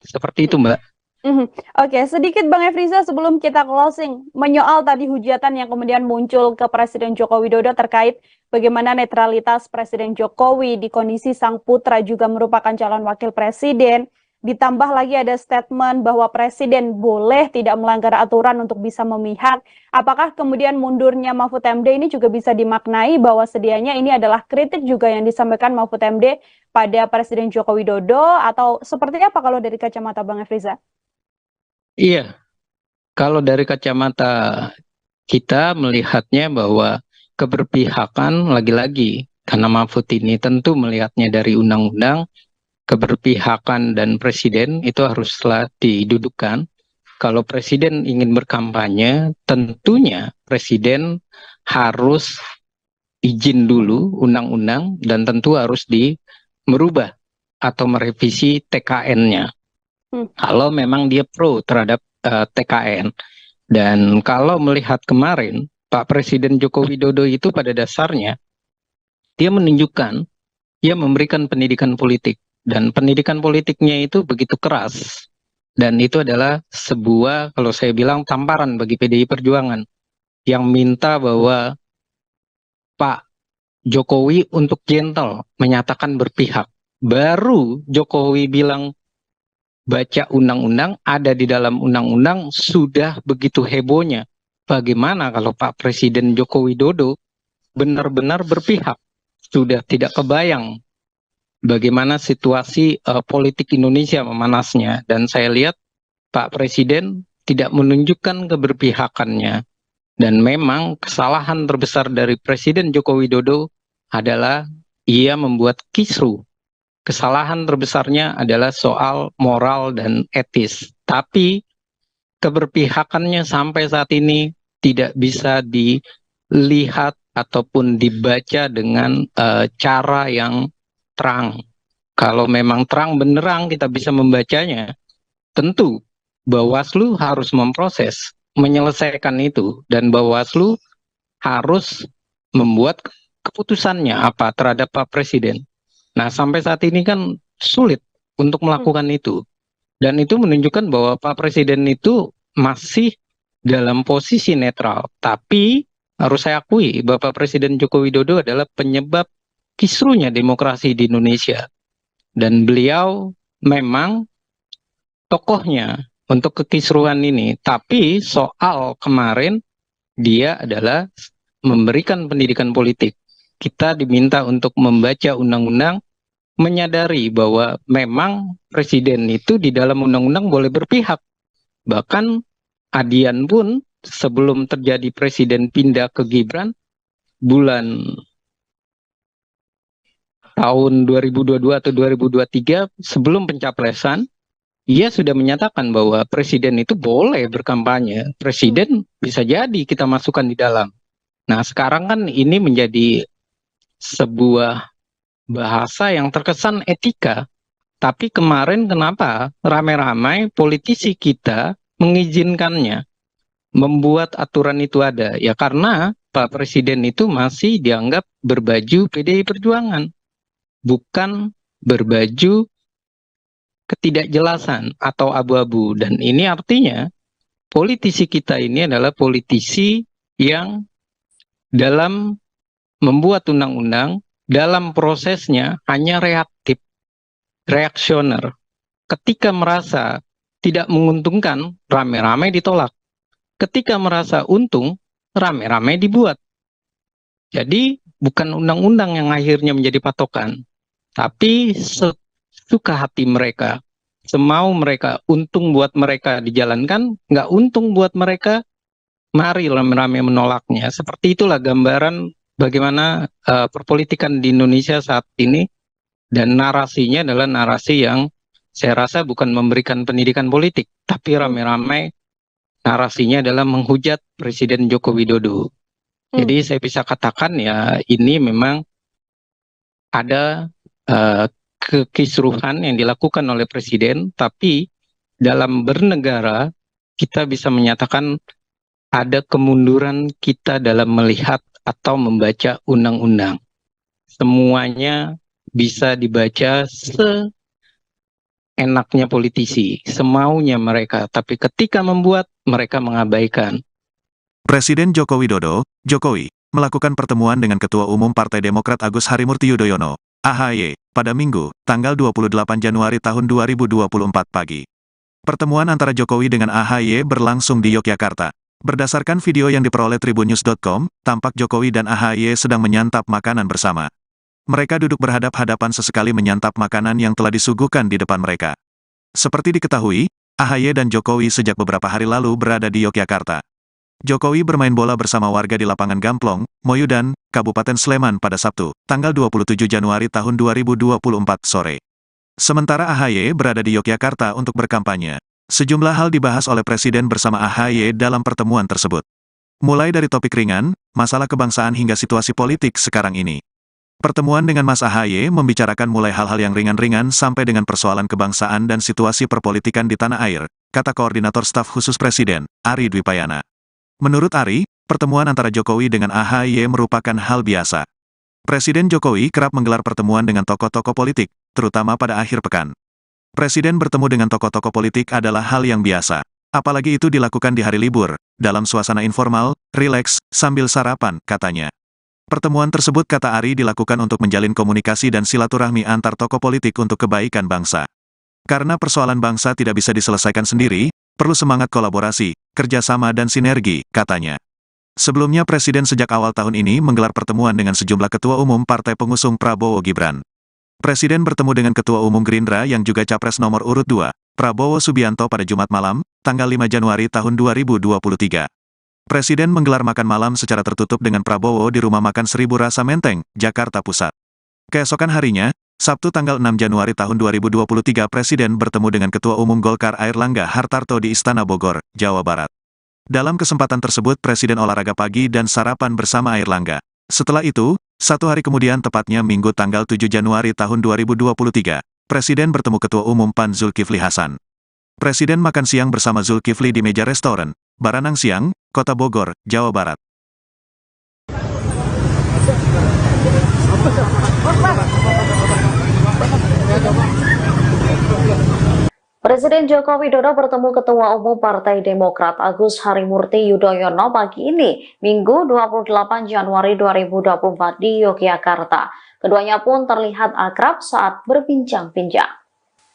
Speaker 7: Seperti itu, Mbak.
Speaker 8: Oke, sedikit Bang Efriza sebelum kita closing, menyoal tadi hujatan yang kemudian muncul ke Presiden Joko Widodo terkait bagaimana netralitas Presiden Jokowi di kondisi sang putra juga merupakan calon wakil presiden, ditambah lagi ada statement bahwa presiden boleh tidak melanggar aturan untuk bisa memihak. Apakah kemudian mundurnya Mahfud MD ini juga bisa dimaknai bahwa sedianya ini adalah kritik juga yang disampaikan Mahfud MD pada Presiden Joko Widodo, atau seperti apa kalau dari kacamata Bang Efriza?
Speaker 7: Iya, kalau dari kacamata kita melihatnya bahwa keberpihakan lagi-lagi, karena Mahfud ini tentu melihatnya dari undang-undang, keberpihakan dan presiden itu haruslah didudukkan. Kalau presiden ingin berkampanye, tentunya presiden harus izin dulu undang-undang dan tentu harus merubah atau merevisi TKN-nya. Kalau memang dia pro terhadap TKN. Dan kalau melihat kemarin, Pak Presiden Joko Widodo itu pada dasarnya, dia menunjukkan, dia memberikan pendidikan politik. Dan pendidikan politiknya itu begitu keras. Dan itu adalah sebuah, kalau saya bilang, tamparan bagi PDI Perjuangan. Yang minta bahwa Pak Jokowi untuk gentle, menyatakan berpihak. Baru Jokowi bilang, baca undang-undang, ada di dalam undang-undang, sudah begitu hebohnya. Bagaimana kalau Pak Presiden Joko Widodo benar-benar berpihak? Sudah tidak kebayang bagaimana situasi politik Indonesia memanasnya. Dan saya lihat Pak Presiden tidak menunjukkan keberpihakannya. Dan memang kesalahan terbesar dari Presiden Joko Widodo adalah ia membuat kisru. Kesalahan terbesarnya adalah soal moral dan etis. Tapi keberpihakannya sampai saat ini tidak bisa dilihat ataupun dibaca dengan cara yang terang. Kalau memang terang benderang kita bisa membacanya, tentu Bawaslu harus memproses, menyelesaikan itu. Dan Bawaslu harus membuat keputusannya apa terhadap Pak Presiden. Nah, sampai saat ini kan sulit untuk melakukan itu. Dan itu menunjukkan bahwa Pak Presiden itu masih dalam posisi netral. Tapi harus saya akui, Bapak Presiden Joko Widodo adalah penyebab kisrunya demokrasi di Indonesia. Dan beliau memang tokohnya untuk kekisruhan ini. Tapi soal kemarin, dia adalah memberikan pendidikan politik. Kita diminta untuk membaca undang-undang, menyadari bahwa memang presiden itu di dalam undang-undang boleh berpihak. Bahkan Adian pun sebelum terjadi presiden pindah ke Gibran, bulan tahun 2022 atau 2023 sebelum pencapresan, ia sudah menyatakan bahwa presiden itu boleh berkampanye. Presiden bisa jadi kita masukkan di dalam. Nah, sekarang kan ini menjadi sebuah bahasa yang terkesan etika, tapi kemarin kenapa ramai-ramai politisi kita mengizinkannya, membuat aturan itu ada? Ya karena Pak Presiden itu masih dianggap berbaju PDI Perjuangan, bukan berbaju ketidakjelasan atau abu-abu. Dan ini artinya politisi kita ini adalah politisi yang dalam membuat undang-undang, dalam prosesnya hanya reaktif, reaksioner. Ketika merasa tidak menguntungkan, rame-rame ditolak. Ketika merasa untung, rame-rame dibuat. Jadi bukan undang-undang yang akhirnya menjadi patokan, tapi sesuka hati mereka, semau mereka, untung buat mereka dijalankan, nggak untung buat mereka, mari rame-rame menolaknya. Seperti itulah gambaran bagaimana perpolitikan di Indonesia saat ini, dan narasinya adalah narasi yang saya rasa bukan memberikan pendidikan politik, tapi rame-rame narasinya adalah menghujat Presiden Joko Widodo. Jadi saya bisa katakan ya ini memang ada kekisruhan yang dilakukan oleh Presiden, tapi dalam bernegara kita bisa menyatakan ada kemunduran kita dalam melihat atau membaca undang-undang. Semuanya bisa dibaca seenaknya politisi, semaunya mereka, tapi ketika membuat mereka mengabaikan.
Speaker 1: Presiden Joko Widodo, Jokowi, melakukan pertemuan dengan Ketua Umum Partai Demokrat Agus Harimurti Yudhoyono, AHY, pada Minggu, tanggal 28 Januari tahun 2024 pagi. Pertemuan antara Jokowi dengan AHY berlangsung di Yogyakarta. Berdasarkan video yang diperoleh tribunnews.com, tampak Jokowi dan AHY sedang menyantap makanan bersama. Mereka duduk berhadap-hadapan sesekali menyantap makanan yang telah disuguhkan di depan mereka. Seperti diketahui, AHY dan Jokowi sejak beberapa hari lalu berada di Yogyakarta. Jokowi bermain bola bersama warga di lapangan Gamplong, Moyudan, Kabupaten Sleman pada Sabtu, tanggal 27 Januari tahun 2024 sore. Sementara AHY berada di Yogyakarta untuk berkampanye. Sejumlah hal dibahas oleh Presiden bersama AHY dalam pertemuan tersebut. Mulai dari topik ringan, masalah kebangsaan hingga situasi politik sekarang ini. Pertemuan dengan Mas AHY membicarakan mulai hal-hal yang ringan-ringan sampai dengan persoalan kebangsaan dan situasi perpolitikan di tanah air, kata Koordinator Staf Khusus Presiden, Ari Dwipayana. Menurut Ari, pertemuan antara Jokowi dengan AHY merupakan hal biasa. Presiden Jokowi kerap menggelar pertemuan dengan tokoh-tokoh politik, terutama pada akhir pekan. Presiden bertemu dengan tokoh-tokoh politik adalah hal yang biasa. Apalagi itu dilakukan di hari libur, dalam suasana informal, rileks, sambil sarapan, katanya. Pertemuan tersebut, kata Ari, dilakukan untuk menjalin komunikasi dan silaturahmi antar tokoh politik untuk kebaikan bangsa. Karena persoalan bangsa tidak bisa diselesaikan sendiri, perlu semangat kolaborasi, kerjasama dan sinergi, katanya. Sebelumnya Presiden sejak awal tahun ini menggelar pertemuan dengan sejumlah ketua umum partai pengusung Prabowo Gibran. Presiden bertemu dengan Ketua Umum Gerindra yang juga Capres nomor urut 2, Prabowo Subianto pada Jumat malam, tanggal 5 Januari tahun 2023. Presiden menggelar makan malam secara tertutup dengan Prabowo di Rumah Makan Seribu Rasa Menteng, Jakarta Pusat. Keesokan harinya, Sabtu tanggal 6 Januari tahun 2023 Presiden bertemu dengan Ketua Umum Golkar Airlangga Hartarto di Istana Bogor, Jawa Barat. Dalam kesempatan tersebut Presiden olahraga pagi dan sarapan bersama Airlangga. Setelah itu, satu hari kemudian tepatnya Minggu tanggal 7 Januari tahun 2023, Presiden bertemu Ketua Umum PAN Zulkifli Hasan. Presiden makan siang bersama Zulkifli di meja restoran, Baranang Siang, Kota Bogor, Jawa Barat.
Speaker 2: Presiden Joko Widodo bertemu Ketua Umum Partai Demokrat Agus Harimurti Yudhoyono pagi ini, Minggu 28 Januari 2024 di Yogyakarta. Keduanya pun terlihat akrab saat berbincang-bincang.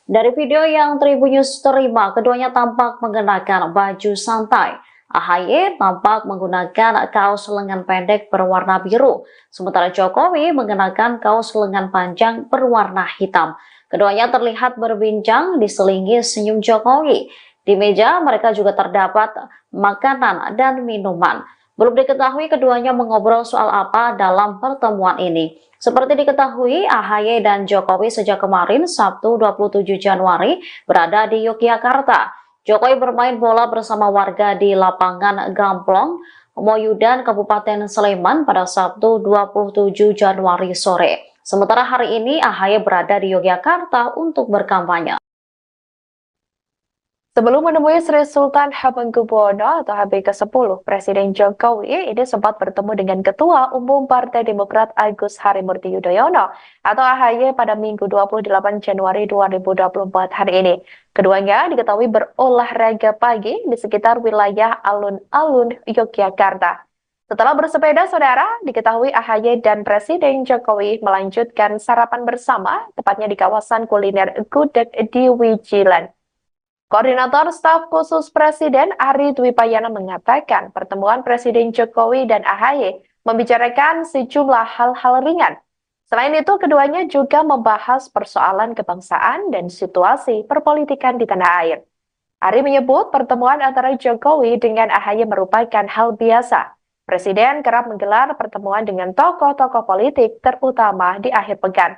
Speaker 2: Dari video yang Tribunnews terima, keduanya tampak mengenakan baju santai. AHY tampak menggunakan kaos lengan pendek berwarna biru, sementara Jokowi mengenakan kaos lengan panjang berwarna hitam. Keduanya terlihat berbincang diselingi senyum Jokowi. Di meja mereka juga terdapat makanan dan minuman. Belum diketahui keduanya mengobrol soal apa dalam pertemuan ini. Seperti diketahui, AHY dan Jokowi sejak kemarin Sabtu 27 Januari berada di Yogyakarta. Jokowi bermain bola bersama warga di lapangan Gamplong, Moyudan, Kabupaten Sleman pada Sabtu 27 Januari sore. Sementara hari ini AHY berada di Yogyakarta untuk berkampanye.
Speaker 3: Sebelum menemui Sri Sultan Hamengkubuwono atau HB ke-10, Presiden Jokowi ini sempat bertemu dengan Ketua Umum Partai Demokrat Agus Harimurti Yudhoyono atau AHY pada Minggu 28 Januari 2024 hari ini. Keduanya diketahui berolahraga pagi di sekitar wilayah alun-alun Yogyakarta. Setelah bersepeda, saudara, diketahui AHY dan Presiden Jokowi melanjutkan sarapan bersama, tepatnya di kawasan kuliner Gudeg di Wijilan. Koordinator Staf Khusus Presiden Ari Dwipayana mengatakan pertemuan Presiden Jokowi dan AHY membicarakan sejumlah hal-hal ringan. Selain itu, keduanya juga membahas persoalan kebangsaan dan situasi perpolitikan di tanah air. Ari menyebut pertemuan antara Jokowi dengan AHY merupakan hal biasa. Presiden kerap menggelar pertemuan dengan tokoh-tokoh politik, terutama di akhir pekan.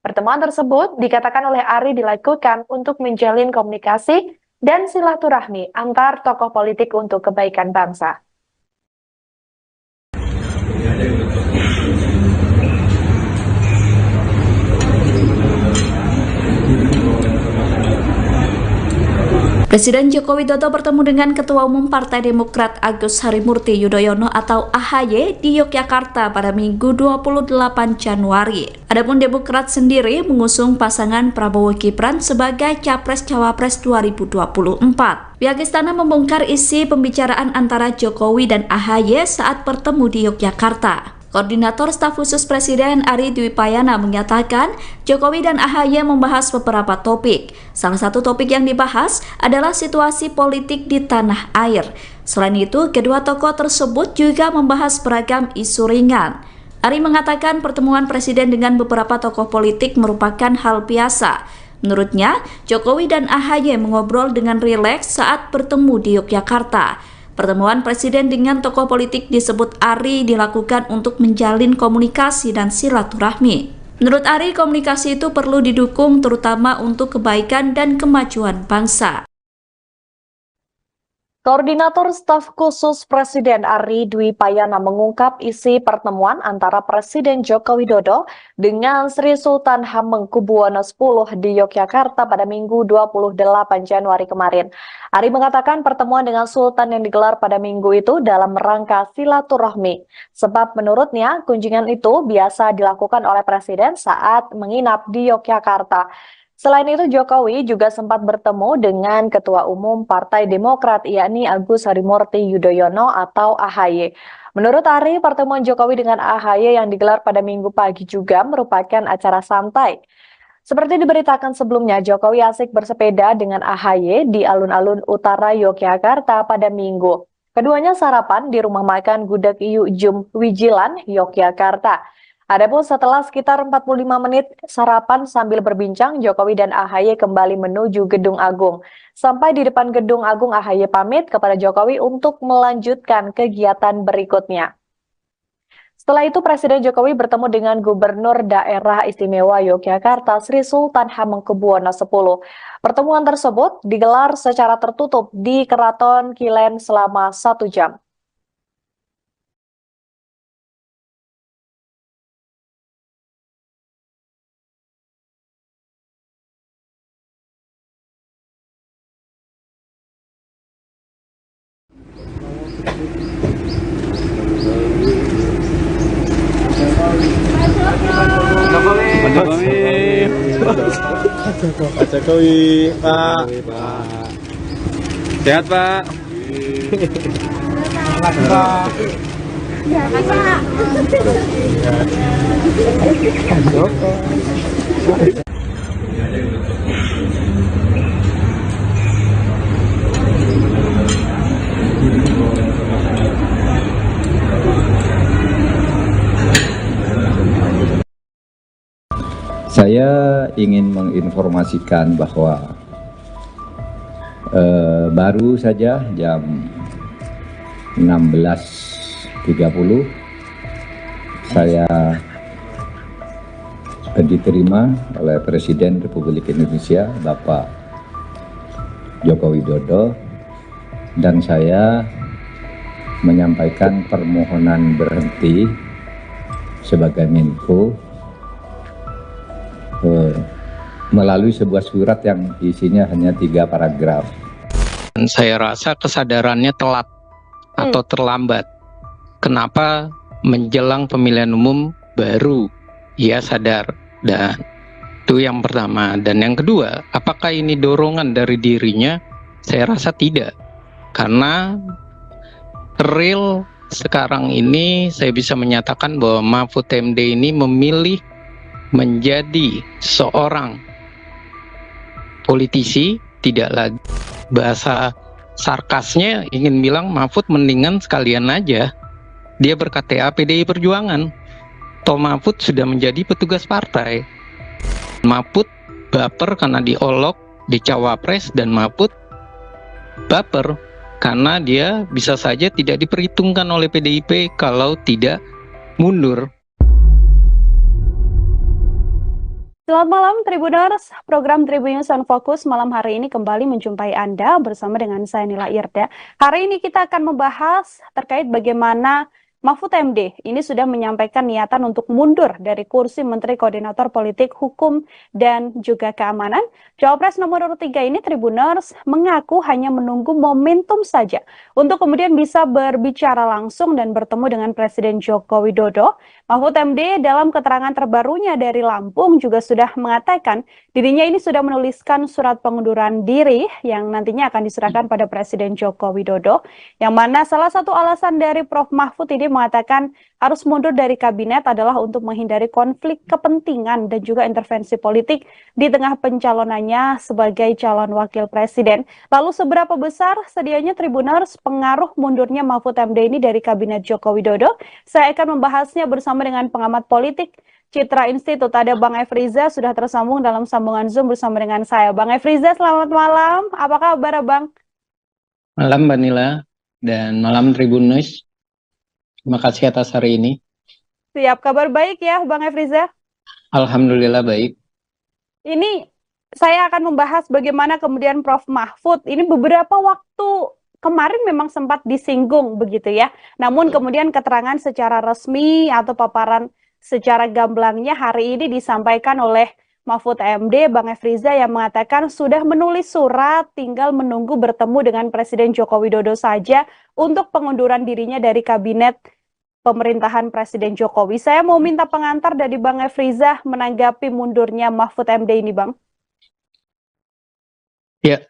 Speaker 3: Pertemuan tersebut dikatakan oleh Ari dilakukan untuk menjalin komunikasi dan silaturahmi antar tokoh politik untuk kebaikan bangsa.
Speaker 4: Presiden Joko Widodo bertemu dengan Ketua Umum Partai Demokrat Agus Harimurti Yudhoyono atau AHY di Yogyakarta pada Minggu 28 Januari. Adapun Demokrat sendiri mengusung pasangan Prabowo Gibran sebagai Capres-Cawapres 2024. Pihak istana membongkar isi pembicaraan antara Jokowi dan AHY saat bertemu di Yogyakarta. Koordinator Staf Khusus Presiden Ari Dwi Payana menyatakan Jokowi dan AHY membahas beberapa topik. Salah satu topik yang dibahas adalah situasi politik di tanah air. Selain itu, kedua tokoh tersebut juga membahas beragam isu ringan. Ari mengatakan pertemuan Presiden dengan beberapa tokoh politik merupakan hal biasa. Menurutnya, Jokowi dan AHY mengobrol dengan rileks saat bertemu di Yogyakarta. Pertemuan Presiden dengan tokoh politik disebut Ari dilakukan untuk menjalin komunikasi dan silaturahmi. Menurut Ari, komunikasi itu perlu didukung terutama untuk kebaikan dan kemajuan bangsa.
Speaker 3: Koordinator Staf Khusus Presiden Ari Dwi Payana mengungkap isi pertemuan antara Presiden Joko Widodo dengan Sri Sultan Hamengkubuwono X di Yogyakarta pada Minggu 28 Januari kemarin. Ari mengatakan pertemuan dengan Sultan yang digelar pada minggu itu dalam rangka silaturahmi. Sebab menurutnya kunjungan itu biasa dilakukan oleh Presiden saat menginap di Yogyakarta. Selain itu, Jokowi juga sempat bertemu dengan Ketua Umum Partai Demokrat, yakni Agus Harimurti Yudhoyono atau AHY. Menurut Ari, pertemuan Jokowi dengan AHY yang digelar pada minggu pagi juga merupakan acara santai. Seperti diberitakan sebelumnya, Jokowi asik bersepeda dengan AHY di alun-alun utara Yogyakarta pada minggu. Keduanya sarapan di rumah makan Gudeg Iyu Jum Wijilan, Yogyakarta. Adapun setelah sekitar 45 menit sarapan sambil berbincang, Jokowi dan AHY kembali menuju Gedung Agung. Sampai di depan Gedung Agung, AHY pamit kepada Jokowi untuk melanjutkan kegiatan berikutnya. Setelah itu, Presiden Jokowi bertemu dengan Gubernur Daerah Istimewa Yogyakarta, Sri Sultan Hamengkubuwono X. Pertemuan tersebut digelar secara tertutup di Keraton Kilen selama 1 jam.
Speaker 5: Pak Jokowi, Pak. Sehat, Pak.
Speaker 6: Saya ingin menginformasikan bahwa baru saja jam 16.30 saya diterima oleh Presiden Republik Indonesia Bapak Joko Widodo, dan saya menyampaikan permohonan berhenti sebagai Menko melalui sebuah surat yang isinya hanya 3 paragraf.
Speaker 7: Saya rasa kesadarannya telat atau terlambat. Kenapa menjelang pemilihan umum baru ia sadar? Dan itu yang pertama. Dan yang kedua, apakah ini dorongan dari dirinya? Saya rasa tidak. Karena real sekarang ini saya bisa menyatakan bahwa Mahfud MD ini memilih menjadi seorang politisi, tidak lagi. Bahasa sarkasnya ingin bilang Mahfud mendingan sekalian aja dia ber-KTA PDI Perjuangan. Toh Mahfud sudah menjadi petugas partai. Mahfud baper karena diolok di Cawapres, dan Mahfud baper karena dia bisa saja tidak diperhitungkan oleh PDIP kalau tidak mundur.
Speaker 8: Selamat malam Tribuners, program Tribun News on Focus malam hari ini kembali menjumpai Anda bersama dengan saya Nila Irda. Hari ini kita akan membahas terkait bagaimana Mahfud MD ini sudah menyampaikan niatan untuk mundur dari kursi Menteri Koordinator Politik, Hukum, dan juga Keamanan. Cawapres nomor urut 3 ini Tribuners mengaku hanya menunggu momentum saja untuk kemudian bisa berbicara langsung dan bertemu dengan Presiden Joko Widodo. Mahfud MD dalam keterangan terbarunya dari Lampung juga sudah mengatakan dirinya ini sudah menuliskan surat pengunduran diri yang nantinya akan diserahkan pada Presiden Joko Widodo, yang mana salah satu alasan dari Prof. Mahfud ini mengatakan harus mundur dari kabinet adalah untuk menghindari konflik kepentingan dan juga intervensi politik di tengah pencalonannya sebagai calon wakil presiden. Lalu seberapa besar sedianya Tribuners pengaruh mundurnya Mahfud MD ini dari kabinet Joko Widodo? Saya akan membahasnya bersama dengan pengamat politik Citra Institut. Ada Bang Efriza sudah tersambung dalam sambungan Zoom bersama dengan saya. Bang Efriza, selamat malam. Apa kabar, Bang?
Speaker 7: Malam Mbak Nila dan malam Tribunus. Terima kasih atas hari ini.
Speaker 8: Siap, kabar baik ya Bang Efriza?
Speaker 7: Alhamdulillah baik.
Speaker 8: Ini saya akan membahas bagaimana kemudian Prof. Mahfud ini beberapa waktu kemarin memang sempat disinggung begitu ya. Namun kemudian keterangan secara resmi atau paparan secara gamblangnya hari ini disampaikan oleh Mahfud MD, Bang Efriza, yang mengatakan sudah menulis surat, tinggal menunggu bertemu dengan Presiden Joko Widodo saja untuk pengunduran dirinya dari kabinet pemerintahan Presiden Jokowi. Saya mau minta pengantar dari Bang Efriza menanggapi mundurnya Mahfud MD ini, Bang.
Speaker 7: Ya,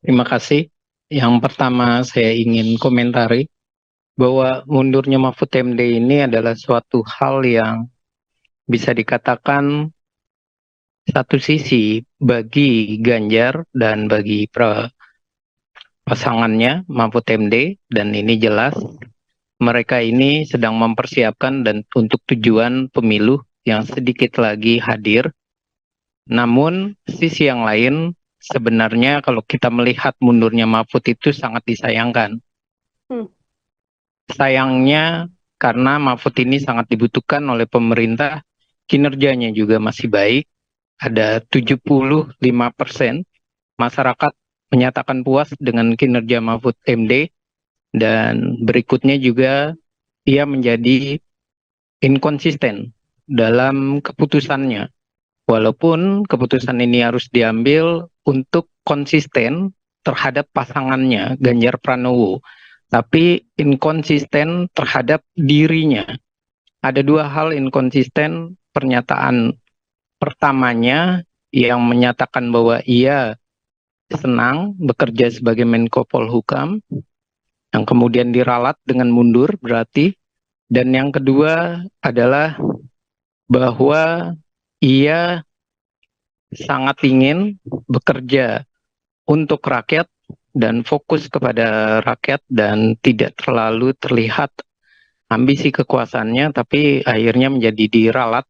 Speaker 7: terima kasih. Yang pertama saya ingin komentari bahwa mundurnya Mahfud MD ini adalah suatu hal yang bisa dikatakan satu sisi bagi Ganjar dan bagi pasangannya Mahfud MD, dan ini jelas mereka ini sedang mempersiapkan dan untuk tujuan pemilu yang sedikit lagi hadir. Namun sisi yang lain sebenarnya kalau kita melihat mundurnya Mahfud itu sangat disayangkan. Sayangnya karena Mahfud ini sangat dibutuhkan oleh pemerintah, kinerjanya juga masih baik. Ada 75% masyarakat menyatakan puas dengan kinerja Mahfud MD, dan berikutnya juga ia menjadi inkonsisten dalam keputusannya. Walaupun keputusan ini harus diambil untuk konsisten terhadap pasangannya Ganjar Pranowo, tapi inkonsisten terhadap dirinya. Ada dua hal inkonsisten. Pernyataan pertamanya yang menyatakan bahwa ia senang bekerja sebagai Menko Polhukam, yang kemudian diralat dengan mundur berarti. Dan yang kedua adalah bahwa ia sangat ingin bekerja untuk rakyat dan fokus kepada rakyat dan tidak terlalu terlihat ambisi kekuasaannya, tapi akhirnya menjadi diralat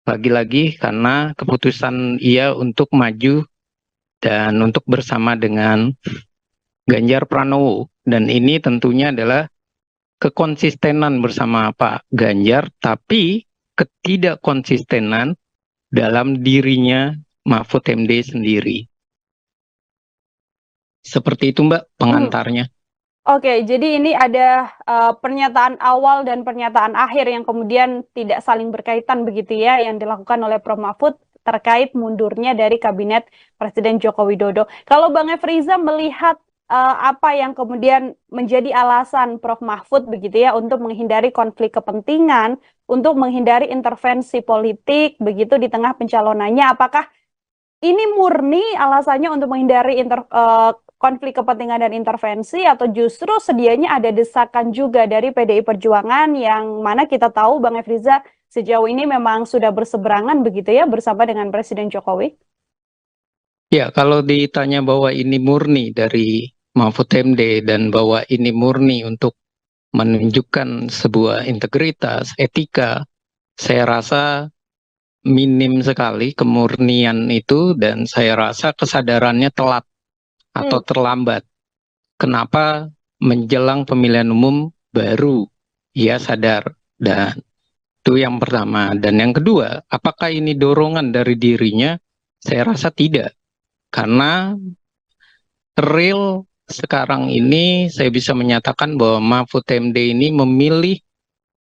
Speaker 7: lagi-lagi karena keputusan ia untuk maju dan untuk bersama dengan Ganjar Pranowo. Dan ini tentunya adalah kekonsistenan bersama Pak Ganjar, tapi ketidakkonsistenan dalam dirinya Mahfud MD sendiri. Seperti itu Mbak pengantarnya.
Speaker 8: Oke, jadi ini ada pernyataan awal dan pernyataan akhir yang kemudian tidak saling berkaitan begitu ya, yang dilakukan oleh Prof. Mahfud terkait mundurnya dari kabinet Presiden Joko Widodo. Kalau Bang Efriza melihat apa yang kemudian menjadi alasan Prof. Mahfud begitu ya untuk menghindari konflik kepentingan, untuk menghindari intervensi politik begitu di tengah pencalonannya, apakah ini murni alasannya untuk menghindari konflik kepentingan dan intervensi, atau justru sedianya ada desakan juga dari PDI Perjuangan yang mana kita tahu Bang Efriza sejauh ini memang sudah berseberangan begitu ya bersama dengan Presiden Jokowi?
Speaker 7: Ya, kalau ditanya bahwa ini murni dari Mahfud MD dan bahwa ini murni untuk menunjukkan sebuah integritas, etika, saya rasa minim sekali kemurnian itu, dan saya rasa kesadarannya telat atau terlambat. Kenapa menjelang pemilihan umum baru ia sadar, dan Itu yang pertama. Dan yang kedua, apakah ini dorongan dari dirinya? Saya rasa tidak. Karena real sekarang ini saya bisa menyatakan bahwa Mahfud MD ini memilih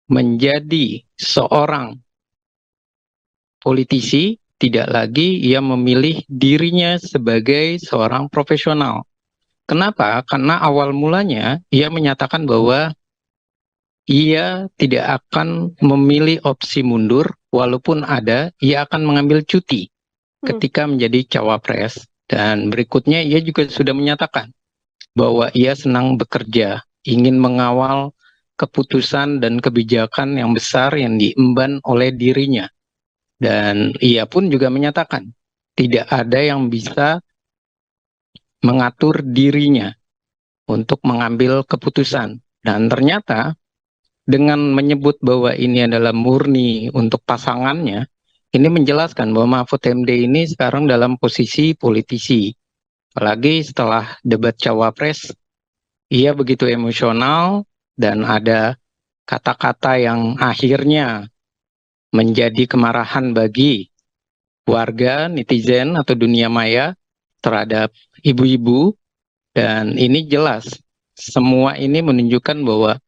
Speaker 7: menjadi seorang politisi, tidak lagi ia memilih dirinya sebagai seorang profesional. Kenapa? Karena awal mulanya ia menyatakan bahwa ia tidak akan memilih opsi mundur, walaupun ada, ia akan mengambil cuti ketika menjadi cawapres. Dan berikutnya ia juga sudah menyatakan bahwa ia senang bekerja, ingin mengawal keputusan dan kebijakan yang besar yang diemban oleh dirinya. Dan ia pun juga menyatakan tidak ada yang bisa mengatur dirinya untuk mengambil keputusan. Dan ternyata dengan menyebut bahwa ini adalah murni untuk pasangannya, ini menjelaskan bahwa Mahfud MD ini sekarang dalam posisi politisi. Apalagi setelah debat cawapres, ia begitu emosional dan ada kata-kata yang akhirnya menjadi kemarahan bagi warga, netizen, atau dunia maya terhadap ibu-ibu. Dan ini jelas, semua ini menunjukkan bahwa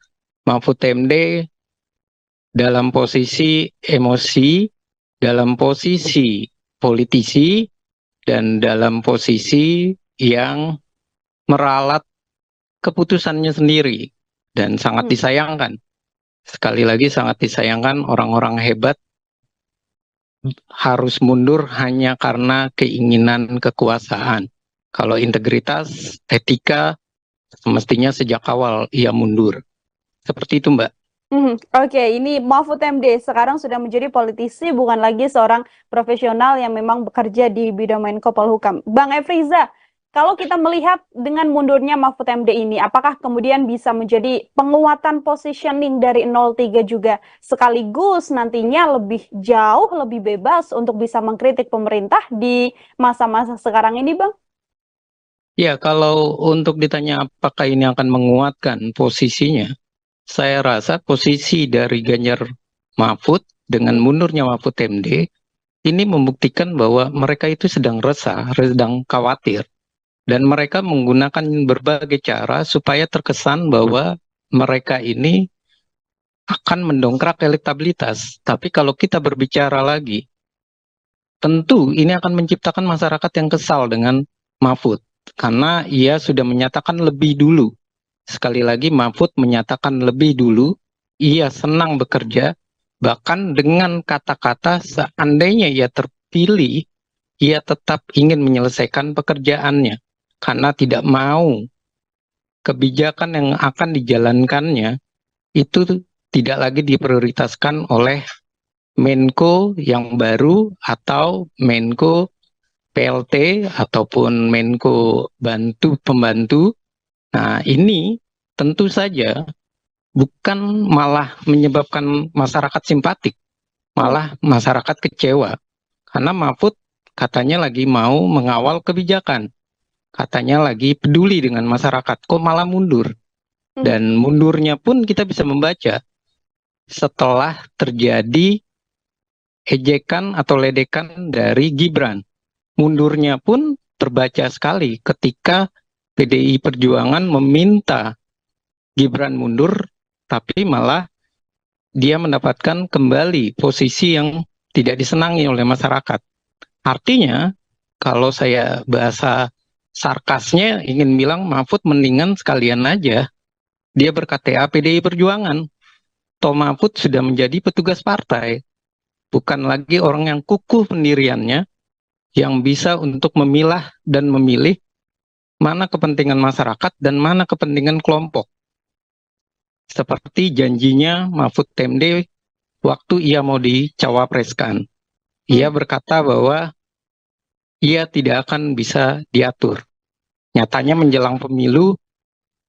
Speaker 7: Mahfud MD dalam posisi emosi, dalam posisi politisi, dan dalam posisi yang meralat keputusannya sendiri. Dan sangat disayangkan. Sekali lagi sangat disayangkan orang-orang hebat harus mundur hanya karena keinginan kekuasaan. Kalau integritas, etika, semestinya sejak awal ia mundur. Seperti itu, Mbak.
Speaker 8: Oke, ini Mahfud MD sekarang sudah menjadi politisi, bukan lagi seorang profesional yang memang bekerja di bidang Menko Polhukam. Bang Efriza, kalau kita melihat dengan mundurnya Mahfud MD ini, apakah kemudian bisa menjadi penguatan positioning dari 03 juga, sekaligus nantinya lebih jauh, lebih bebas untuk bisa mengkritik pemerintah di masa-masa sekarang ini, Bang?
Speaker 7: Ya, kalau untuk ditanya apakah ini akan menguatkan posisinya, saya rasa posisi dari Ganjar Mahfud dengan mundurnya Mahfud MD ini membuktikan bahwa mereka itu sedang resah, sedang khawatir. Dan mereka menggunakan berbagai cara supaya terkesan bahwa mereka ini akan mendongkrak elektabilitas. Tapi kalau kita berbicara lagi, tentu ini akan menciptakan masyarakat yang kesal dengan Mahfud. Karena ia sudah menyatakan lebih dulu. Sekali lagi Mahfud menyatakan lebih dulu, ia senang bekerja, bahkan dengan kata-kata seandainya ia terpilih, ia tetap ingin menyelesaikan pekerjaannya. Karena tidak mau kebijakan yang akan dijalankannya itu tidak lagi diprioritaskan oleh Menko yang baru atau Menko PLT ataupun Menko pembantu. Nah, ini tentu saja bukan malah menyebabkan masyarakat simpatik, malah masyarakat kecewa. Karena Mahfud katanya lagi mau mengawal kebijakan. Katanya lagi peduli dengan masyarakat, kok malah mundur. Dan mundurnya pun kita bisa membaca setelah terjadi ejekan atau ledekan dari Gibran. Mundurnya pun terbaca sekali ketika PDI Perjuangan meminta Gibran mundur, tapi malah dia mendapatkan kembali posisi yang tidak disenangi oleh masyarakat. Artinya, kalau saya bahasa sarkasnya ingin bilang Mahfud mendingan sekalian aja dia ber-KTA PDI Perjuangan. Toh Mahfud sudah menjadi petugas partai, bukan lagi orang yang kukuh pendiriannya, yang bisa untuk memilah dan memilih mana kepentingan masyarakat dan mana kepentingan kelompok. Seperti janjinya Mahfud MD waktu ia mau dicawapreskan. Ia berkata bahwa ia tidak akan bisa diatur. Nyatanya menjelang pemilu,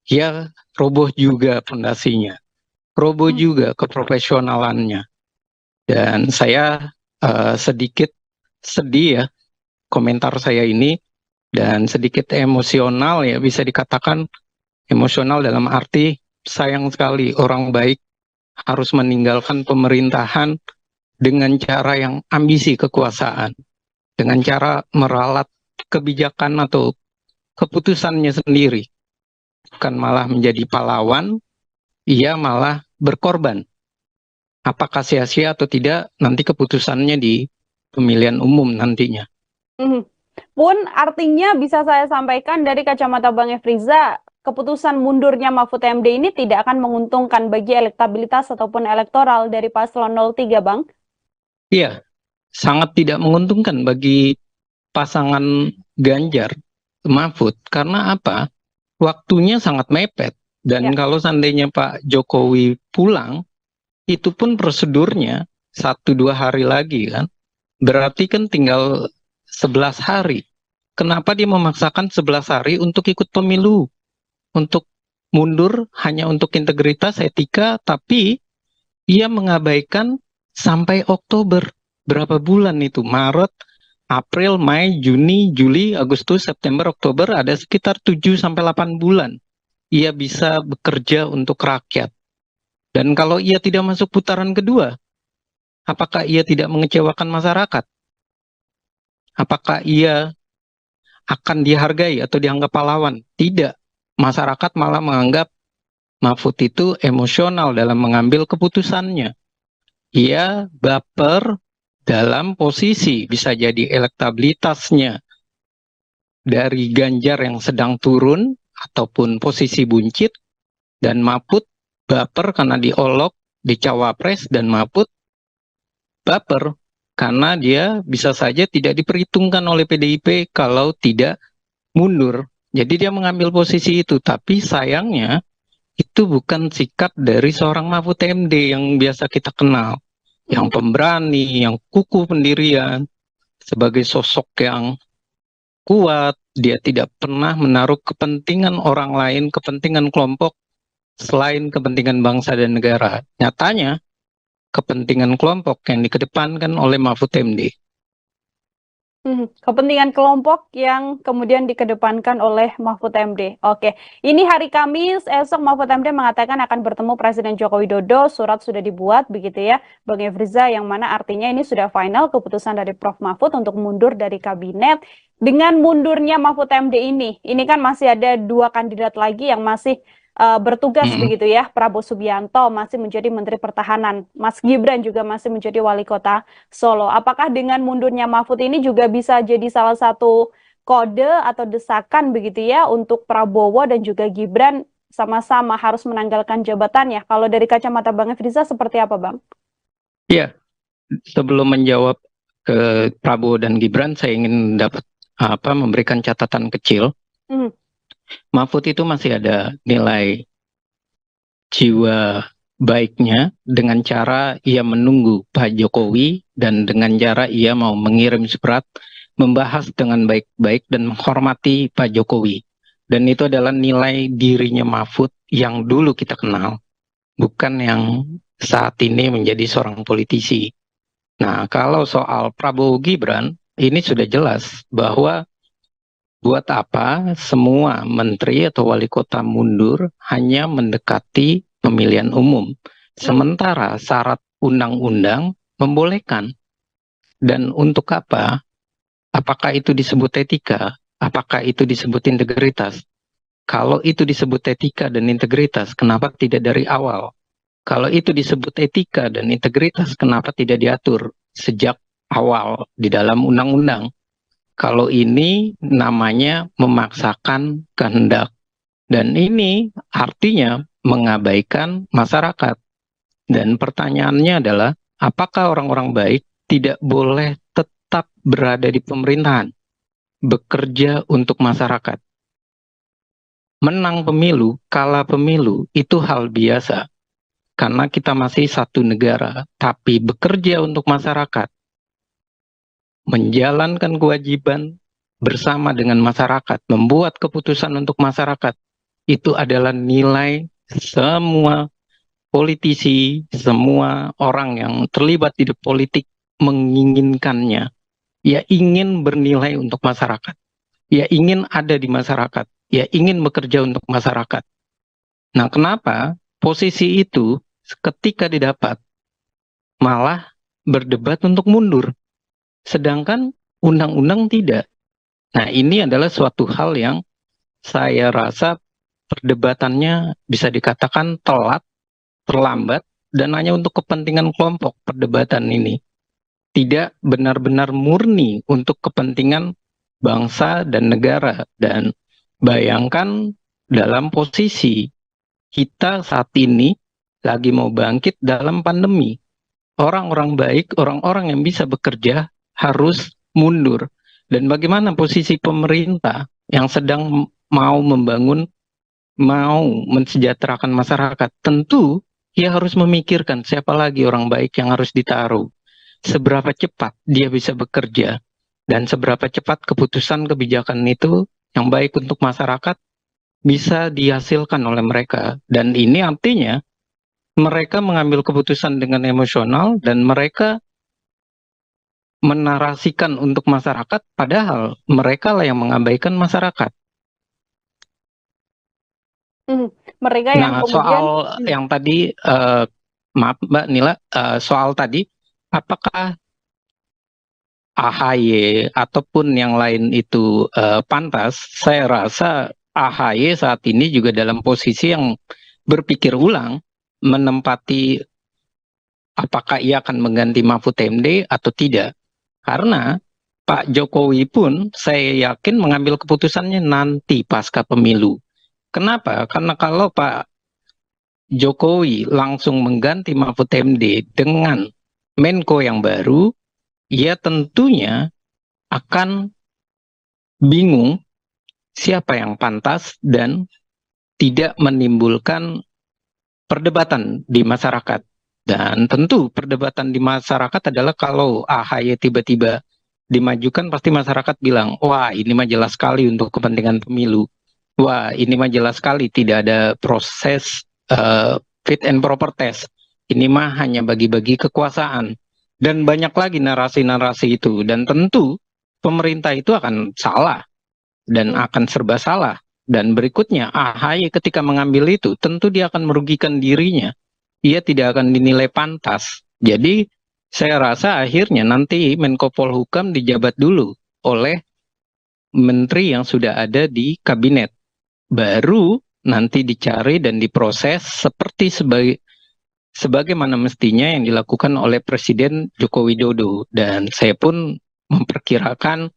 Speaker 7: ia roboh juga fondasinya. Roboh juga keprofesionalannya. Dan saya sedikit sedih ya, komentar saya ini, dan sedikit emosional ya, bisa dikatakan emosional dalam arti sayang sekali orang baik harus meninggalkan pemerintahan dengan cara yang ambisi kekuasaan, dengan cara meralat kebijakan atau keputusannya sendiri, bukan malah menjadi pahlawan, ia malah berkorban. Apakah sia-sia atau tidak, nanti keputusannya di pemilihan umum nantinya.
Speaker 8: Pun artinya bisa saya sampaikan dari kacamata Bang Efriza, keputusan mundurnya Mahfud MD ini tidak akan menguntungkan bagi elektabilitas ataupun elektoral dari paslon 03, Bang?
Speaker 7: Iya, sangat tidak menguntungkan bagi pasangan Ganjar Mahfud. Karena apa? Waktunya sangat mepet. Dan kalau seandainya Pak Jokowi pulang, itu pun prosedurnya 1-2 hari lagi kan. Berarti kan tinggal 11 hari. Kenapa dia memaksakan 11 hari untuk ikut pemilu? Untuk mundur hanya untuk integritas, etika, tapi ia mengabaikan sampai Oktober. Berapa bulan itu? Maret, April, Mei, Juni, Juli, Agustus, September, Oktober, ada sekitar 7-8 bulan. Ia bisa bekerja untuk rakyat. Dan kalau ia tidak masuk putaran kedua, apakah ia tidak mengecewakan masyarakat? Apakah ia akan dihargai atau dianggap pahlawan? Tidak. Masyarakat malah menganggap Mahfud itu emosional dalam mengambil keputusannya. Ia baper dalam posisi, bisa jadi elektabilitasnya dari Ganjar yang sedang turun ataupun posisi buncit, dan Mahfud baper karena diolok di Cawapres, dan Mahfud baper karena dia bisa saja tidak diperhitungkan oleh PDIP kalau tidak mundur. Jadi dia mengambil posisi itu, tapi sayangnya itu bukan sikap dari seorang Mahfud MD yang biasa kita kenal. Yang pemberani, yang kukuh pendirian, sebagai sosok yang kuat, dia tidak pernah menaruh kepentingan orang lain, kepentingan kelompok, selain kepentingan bangsa dan negara. Nyatanya, kepentingan kelompok yang dikedepankan oleh Mahfud MD.
Speaker 8: Kepentingan kelompok yang kemudian dikedepankan oleh Mahfud MD. Oke, ini hari Kamis, esok Mahfud MD mengatakan akan bertemu Presiden Joko Widodo, surat sudah dibuat begitu ya, Bang Efriza, yang mana artinya ini sudah final keputusan dari Prof. Mahfud untuk mundur dari kabinet. Dengan mundurnya Mahfud MD ini kan masih ada 2 kandidat lagi yang masih bertugas begitu ya. Prabowo Subianto masih menjadi Menteri Pertahanan, Mas Gibran juga masih menjadi Wali Kota Solo. Apakah dengan mundurnya Mahfud ini juga bisa jadi salah satu kode atau desakan begitu ya untuk Prabowo dan juga Gibran sama-sama harus menanggalkan jabatannya? Kalau dari kacamata Bang Efriza seperti apa, Bang?
Speaker 7: Iya, sebelum menjawab ke Prabowo dan Gibran, saya ingin memberikan catatan kecil. Mahfud itu masih ada nilai jiwa baiknya dengan cara ia menunggu Pak Jokowi, dan dengan cara ia mau mengirim surat membahas dengan baik-baik dan menghormati Pak Jokowi. Dan itu adalah nilai dirinya Mahfud yang dulu kita kenal, bukan yang saat ini menjadi seorang politisi. Nah, kalau soal Prabowo Gibran, ini sudah jelas bahwa buat apa semua menteri atau wali kota mundur hanya mendekati pemilihan umum, sementara syarat undang-undang membolehkan. Dan untuk apa? Apakah itu disebut etika? Apakah itu disebut integritas? Kalau itu disebut etika dan integritas, kenapa tidak dari awal? Kalau itu disebut etika dan integritas, kenapa tidak diatur sejak awal di dalam undang-undang? Kalau ini namanya memaksakan kehendak. Dan ini artinya mengabaikan masyarakat. Dan pertanyaannya adalah, apakah orang-orang baik tidak boleh tetap berada di pemerintahan, bekerja untuk masyarakat? Menang pemilu, kalah pemilu, itu hal biasa. Karena kita masih satu negara, tapi bekerja untuk masyarakat, menjalankan kewajiban bersama dengan masyarakat, membuat keputusan untuk masyarakat, itu adalah nilai semua politisi, semua orang yang terlibat di politik menginginkannya. Ya ingin bernilai untuk masyarakat, ya ingin ada di masyarakat, ya ingin bekerja untuk masyarakat. Nah, kenapa posisi itu ketika didapat malah berdebat untuk mundur, sedangkan undang-undang tidak. Nah, ini adalah suatu hal yang saya rasa perdebatannya bisa dikatakan telat, terlambat, dan hanya untuk kepentingan kelompok perdebatan ini. Tidak benar-benar murni untuk kepentingan bangsa dan negara. Dan bayangkan dalam posisi kita saat ini lagi mau bangkit dalam pandemi. Orang-orang baik, orang-orang yang bisa bekerja harus mundur. Dan bagaimana posisi pemerintah yang sedang mau membangun, mau mensejahterakan masyarakat? Tentu ia harus memikirkan siapa lagi orang baik yang harus ditaruh. Seberapa cepat dia bisa bekerja, dan seberapa cepat keputusan kebijakan itu yang baik untuk masyarakat bisa dihasilkan oleh mereka. Dan ini artinya mereka mengambil keputusan dengan emosional dan mereka menarasikan untuk masyarakat, padahal mereka lah yang mengabaikan masyarakat.
Speaker 8: Mereka yang
Speaker 7: Nah,
Speaker 8: kemudian
Speaker 7: soal yang tadi, maaf Mbak Nila, soal tadi, apakah AHY ataupun yang lain itu pantas? Saya rasa AHY saat ini juga dalam posisi yang berpikir ulang, menempati apakah ia akan mengganti Mahfud MD atau tidak. Karena Pak Jokowi pun saya yakin mengambil keputusannya nanti pasca pemilu. Kenapa? Karena kalau Pak Jokowi langsung mengganti Mahfud MD dengan Menko yang baru, ia tentunya akan bingung siapa yang pantas dan tidak menimbulkan perdebatan di masyarakat. Dan tentu perdebatan di masyarakat adalah kalau AHY tiba-tiba dimajukan, pasti masyarakat bilang, wah ini mah jelas sekali untuk kepentingan pemilu. Wah ini mah jelas sekali tidak ada proses fit and proper test. Ini mah hanya bagi-bagi kekuasaan. Dan banyak lagi narasi-narasi itu. Dan tentu pemerintah itu akan salah dan akan serba salah. Dan berikutnya AHY ketika mengambil itu tentu dia akan merugikan dirinya. Ia tidak akan dinilai pantas. Jadi saya rasa akhirnya nanti Menko Polhukam dijabat dulu oleh menteri yang sudah ada di kabinet. Baru nanti dicari dan diproses seperti sebagaimana mestinya yang dilakukan oleh Presiden Joko Widodo. Dan saya pun memperkirakan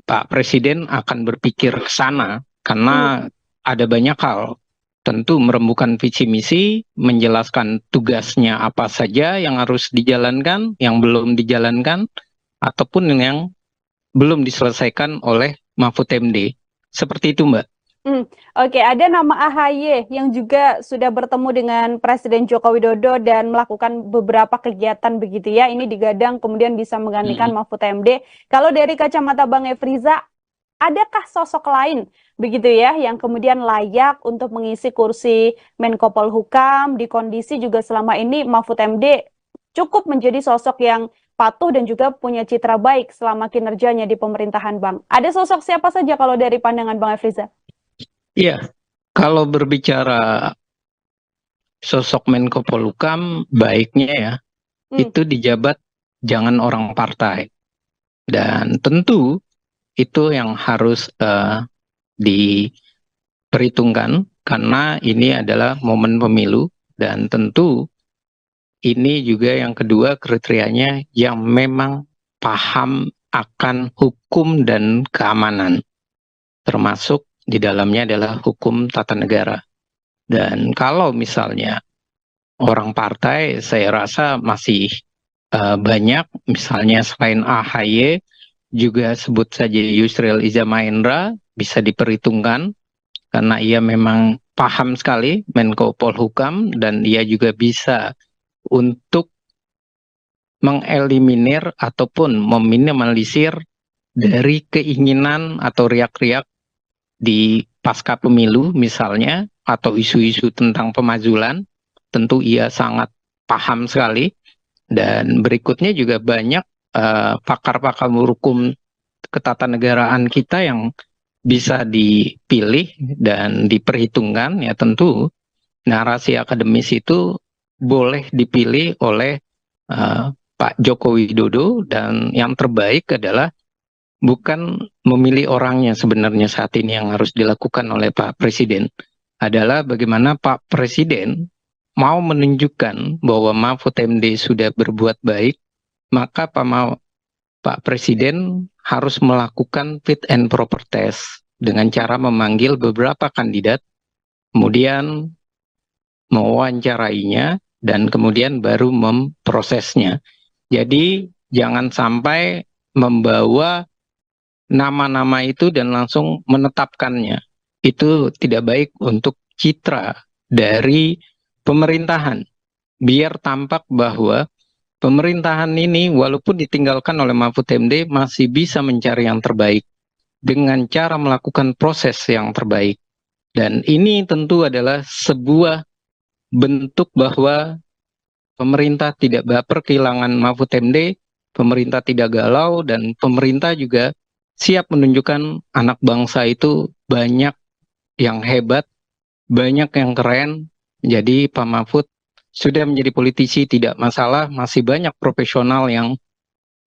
Speaker 7: Pak Presiden akan berpikir ke sana karena ada banyak hal. Tentu merembukan visi misi, menjelaskan tugasnya apa saja yang harus dijalankan, yang belum dijalankan, ataupun yang belum diselesaikan oleh Mahfud MD. Seperti itu, Mbak.
Speaker 8: Oke, ada nama AHY yang juga sudah bertemu dengan Presiden Joko Widodo dan melakukan beberapa kegiatan begitu ya. Ini digadang kemudian bisa menggantikan Mahfud MD. Kalau dari kacamata Bang Efriza, adakah sosok lain begitu ya yang kemudian layak untuk mengisi kursi Menko Polhukam di kondisi juga selama ini Mahfud MD cukup menjadi sosok yang patuh dan juga punya citra baik selama kinerjanya di pemerintahan, Bang? Ada sosok siapa saja kalau dari pandangan Bang Efriza?
Speaker 7: Iya, kalau berbicara sosok Menko Polhukam, baiknya ya, itu dijabat jangan orang partai. Dan tentu itu yang harus diperhitungkan karena ini adalah momen pemilu dan tentu ini juga yang kedua kriterianya yang memang paham akan hukum dan keamanan, termasuk di dalamnya adalah hukum tata negara. Dan kalau misalnya orang partai, saya rasa masih banyak, misalnya selain AHY, juga sebut saja Yusril Iza Mahendra bisa diperhitungkan karena ia memang paham sekali Menko Polhukam dan ia juga bisa untuk mengeliminir ataupun meminimalisir dari keinginan atau riak-riak di pasca pemilu misalnya atau isu-isu tentang pemazulan. Tentu ia sangat paham sekali. Dan berikutnya juga banyak pakar-pakar hukum ketatanegaraan kita yang bisa dipilih dan diperhitungkan. Ya tentu narasi akademis itu boleh dipilih oleh Pak Joko Widodo, dan yang terbaik adalah bukan memilih orangnya sebenarnya saat ini yang harus dilakukan oleh Pak Presiden, adalah bagaimana Pak Presiden mau menunjukkan bahwa Mahfud MD sudah berbuat baik, maka Pak Presiden harus melakukan fit and proper test dengan cara memanggil beberapa kandidat, kemudian mewawancarainya, dan kemudian baru memprosesnya. Jadi jangan sampai membawa nama-nama itu dan langsung menetapkannya. Itu tidak baik untuk citra dari pemerintahan. Biar tampak bahwa pemerintahan ini walaupun ditinggalkan oleh Mahfud MD masih bisa mencari yang terbaik dengan cara melakukan proses yang terbaik. Dan ini tentu adalah sebuah bentuk bahwa pemerintah tidak baper kehilangan Mahfud MD, pemerintah tidak galau, dan pemerintah juga siap menunjukkan anak bangsa itu banyak yang hebat, banyak yang keren. Jadi Pak Mahfud sudah menjadi politisi tidak masalah, masih banyak profesional yang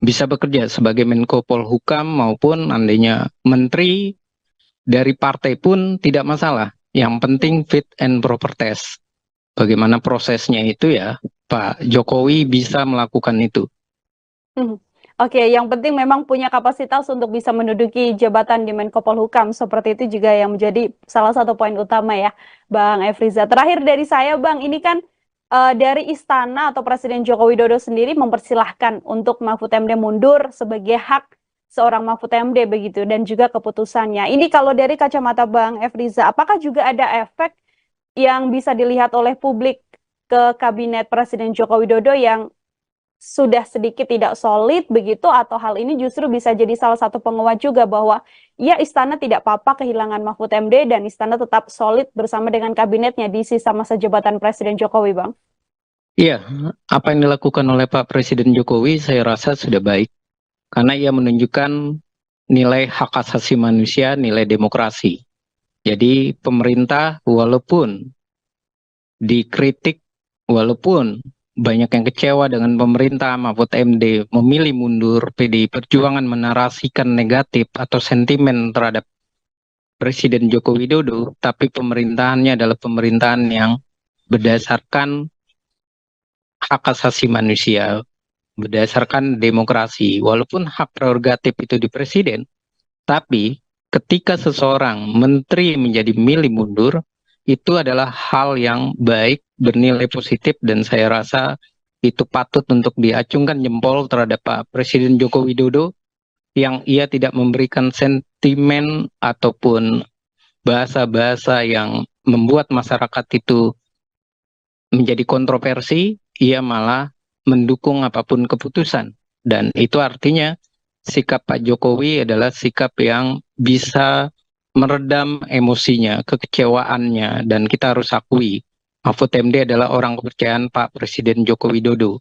Speaker 7: bisa bekerja sebagai Menko Polhukam maupun andainya menteri dari partai pun tidak masalah. Yang penting fit and proper test. Bagaimana prosesnya itu ya, Pak Jokowi bisa melakukan itu.
Speaker 8: Oke, yang penting memang punya kapasitas untuk bisa menduduki jabatan di Menko Polhukam. Seperti itu juga yang menjadi salah satu poin utama ya, Bang Efriza. Terakhir dari saya, Bang, ini kan dari Istana atau Presiden Joko Widodo sendiri mempersilahkan untuk Mahfud MD mundur sebagai hak seorang Mahfud MD begitu, dan juga keputusannya. Ini kalau dari kacamata Bang Efriza, apakah juga ada efek yang bisa dilihat oleh publik ke kabinet Presiden Joko Widodo yang sudah sedikit tidak solid begitu, atau hal ini justru bisa jadi salah satu penguat juga bahwa ya Istana tidak apa-apa kehilangan Mahfud MD dan Istana tetap solid bersama dengan kabinetnya di sisa masa jabatan Presiden Jokowi, Bang?
Speaker 7: Iya, apa yang dilakukan oleh Pak Presiden Jokowi saya rasa sudah baik, karena ia menunjukkan nilai hak asasi manusia, nilai demokrasi. Jadi pemerintah walaupun dikritik, walaupun banyak yang kecewa dengan pemerintah, Mahfud MD memilih mundur, PDI Perjuangan menarasikan negatif atau sentimen terhadap Presiden Joko Widodo, tapi pemerintahannya adalah pemerintahan yang berdasarkan hak asasi manusia, berdasarkan demokrasi. Walaupun hak prerogatif itu di presiden, tapi ketika seseorang menteri menjadi milih mundur, itu adalah hal yang baik, bernilai positif, dan saya rasa itu patut untuk diacungkan jempol terhadap Pak Presiden Joko Widodo yang ia tidak memberikan sentimen ataupun bahasa-bahasa yang membuat masyarakat itu menjadi kontroversi. Ia malah mendukung apapun keputusan, dan itu artinya sikap Pak Jokowi adalah sikap yang bisa meredam emosinya, kekecewaannya, dan kita harus akui Mahfud MD adalah orang kepercayaan Pak Presiden Joko Widodo.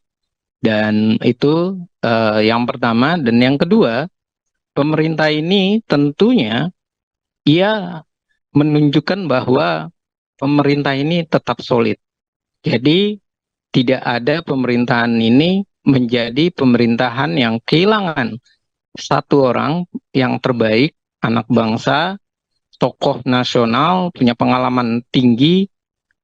Speaker 7: Dan itu yang pertama. Dan yang kedua, pemerintah ini tentunya ia menunjukkan bahwa pemerintah ini tetap solid. Jadi tidak ada pemerintahan ini menjadi pemerintahan yang kehilangan satu orang yang terbaik, anak bangsa, tokoh nasional, punya pengalaman tinggi,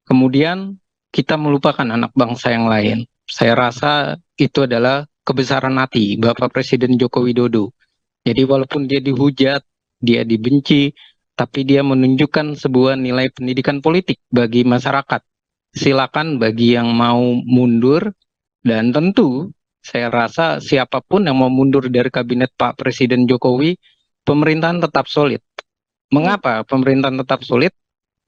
Speaker 7: kemudian kita melupakan anak bangsa yang lain. Saya rasa itu adalah kebesaran hati Bapak Presiden Joko Widodo. Jadi walaupun dia dihujat, dia dibenci, tapi dia menunjukkan sebuah nilai pendidikan politik bagi masyarakat. Silakan bagi yang mau mundur, dan tentu saya rasa siapapun yang mau mundur dari kabinet Pak Presiden Jokowi, pemerintahan tetap solid. Mengapa pemerintahan tetap solid?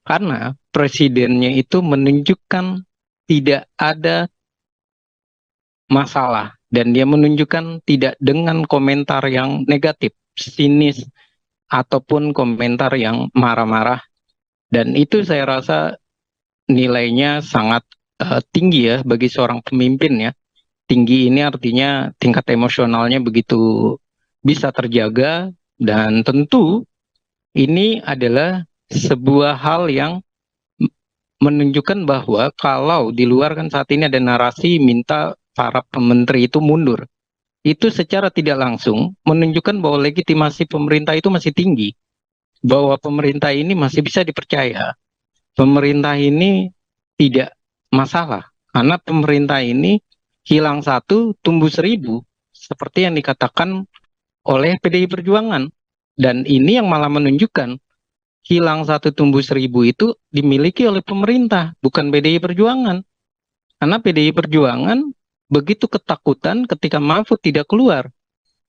Speaker 7: Karena presidennya itu menunjukkan tidak ada masalah, dan dia menunjukkan tidak dengan komentar yang negatif, sinis, ataupun komentar yang marah-marah. Dan itu saya rasa nilainya sangat tinggi ya bagi seorang pemimpin ya. Tinggi ini artinya tingkat emosionalnya begitu bisa terjaga, dan tentu ini adalah sebuah hal yang menunjukkan bahwa kalau di luar kan saat ini ada narasi minta para menteri itu mundur. Itu secara tidak langsung menunjukkan bahwa legitimasi pemerintah itu masih tinggi. Bahwa pemerintah ini masih bisa dipercaya. Pemerintah ini tidak masalah. Karena pemerintah ini hilang satu, tumbuh seribu. Seperti yang dikatakan oleh PDI Perjuangan. Dan ini yang malah menunjukkan hilang satu tumbuh seribu itu dimiliki oleh pemerintah, bukan PDI Perjuangan. Karena PDI Perjuangan begitu ketakutan ketika Mahfud tidak keluar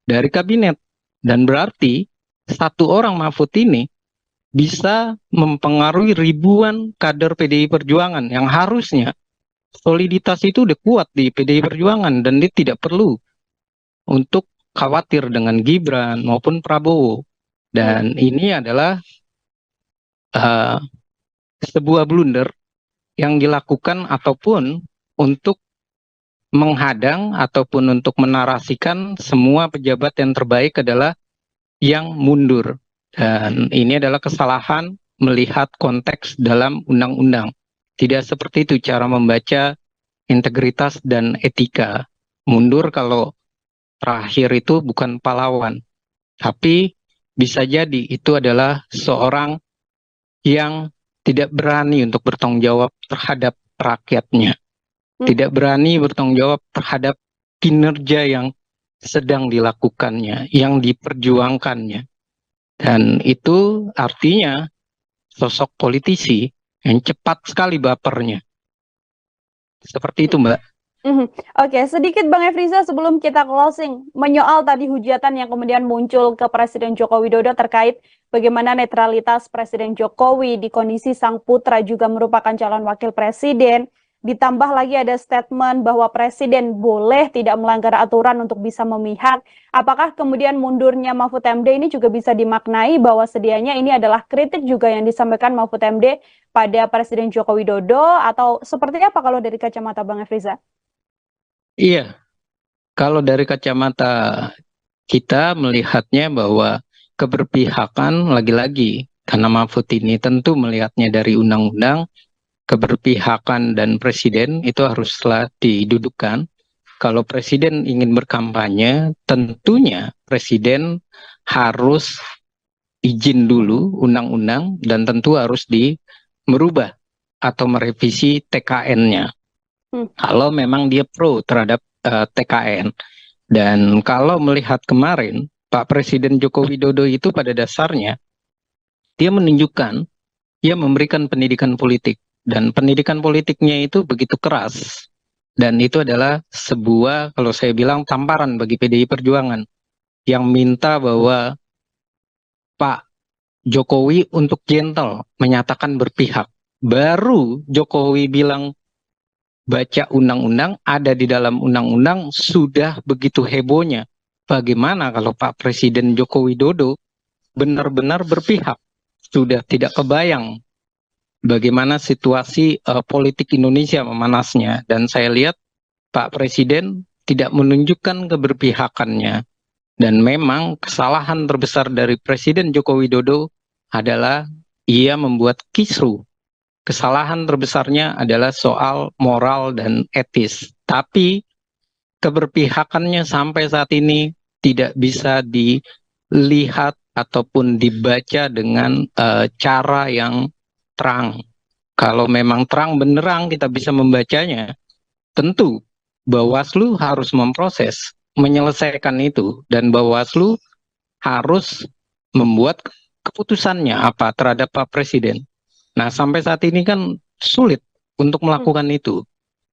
Speaker 7: dari kabinet. Dan berarti satu orang Mahfud ini bisa mempengaruhi ribuan kader PDI Perjuangan yang harusnya soliditas itu udah kuat di PDI Perjuangan dan dia tidak perlu untuk khawatir dengan Gibran maupun Prabowo. Dan ini adalah sebuah blunder yang dilakukan ataupun untuk menghadang ataupun untuk menarasikan semua pejabat yang terbaik adalah yang mundur. Dan ini adalah kesalahan melihat konteks dalam undang-undang. Tidak seperti itu cara membaca integritas dan etika. Mundur kalau terakhir itu bukan pahlawan. Tapi bisa jadi itu adalah seorang yang tidak berani untuk bertanggung jawab terhadap rakyatnya. Tidak berani bertanggung jawab terhadap kinerja yang sedang dilakukannya, yang diperjuangkannya. Dan itu artinya sosok politisi yang cepat sekali bapernya. Seperti itu, Mbak.
Speaker 8: Oke, sedikit Bang Efriza sebelum kita closing, menyoal tadi hujatan yang kemudian muncul ke Presiden Joko Widodo terkait bagaimana netralitas Presiden Jokowi di kondisi sang putra juga merupakan calon wakil presiden, ditambah lagi ada statement bahwa presiden boleh tidak melanggar aturan untuk bisa memihak. Apakah kemudian mundurnya Mahfud MD ini juga bisa dimaknai bahwa sedianya ini adalah kritik juga yang disampaikan Mahfud MD pada Presiden Joko Widodo, atau seperti apa kalau dari kacamata Bang Efriza?
Speaker 7: Iya, kalau dari kacamata kita melihatnya bahwa keberpihakan lagi-lagi, karena Mahfud ini tentu melihatnya dari undang-undang, keberpihakan dan presiden itu haruslah didudukkan. Kalau presiden ingin berkampanye, tentunya presiden harus izin dulu undang-undang dan tentu harus merubah atau merevisi TKN-nya. Kalau memang dia pro terhadap TKN. Dan kalau melihat kemarin, Pak Presiden Joko Widodo itu pada dasarnya, dia menunjukkan, dia memberikan pendidikan politik. Dan pendidikan politiknya itu begitu keras. Dan itu adalah sebuah, kalau saya bilang, tamparan bagi PDI Perjuangan. Yang minta bahwa Pak Jokowi untuk gentle, menyatakan berpihak. Baru Jokowi bilang, baca undang-undang, ada di dalam undang-undang, sudah begitu hebohnya. Bagaimana kalau Pak Presiden Joko Widodo benar-benar berpihak? Sudah tidak kebayang bagaimana situasi politik Indonesia memanasnya. Dan saya lihat Pak Presiden tidak menunjukkan keberpihakannya. Dan memang kesalahan terbesar dari Presiden Joko Widodo adalah ia membuat kisru. Kesalahan terbesarnya adalah soal moral dan etis. Tapi keberpihakannya sampai saat ini tidak bisa dilihat ataupun dibaca dengan cara yang terang. Kalau memang terang benderang kita bisa membacanya, tentu Bawaslu harus memproses, menyelesaikan itu. Dan Bawaslu harus membuat keputusannya apa terhadap Pak Presiden. Nah, sampai saat ini kan sulit untuk melakukan itu.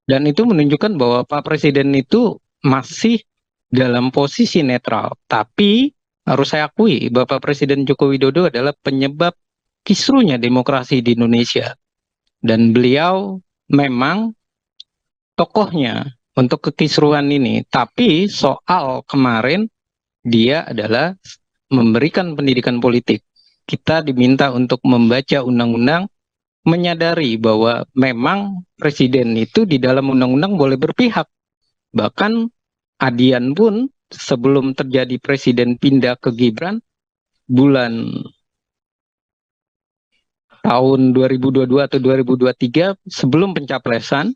Speaker 7: Dan itu menunjukkan bahwa Pak Presiden itu masih dalam posisi netral. Tapi harus saya akui, Bapak Presiden Joko Widodo adalah penyebab kisrunya demokrasi di Indonesia. Dan beliau memang tokohnya untuk kekisruan ini. Tapi soal kemarin, dia adalah memberikan pendidikan politik. Kita diminta untuk membaca undang-undang, menyadari bahwa memang presiden itu di dalam undang-undang boleh berpihak. Bahkan Adian pun sebelum terjadi presiden pindah ke Gibran, bulan tahun 2022 atau 2023 sebelum pencapresan,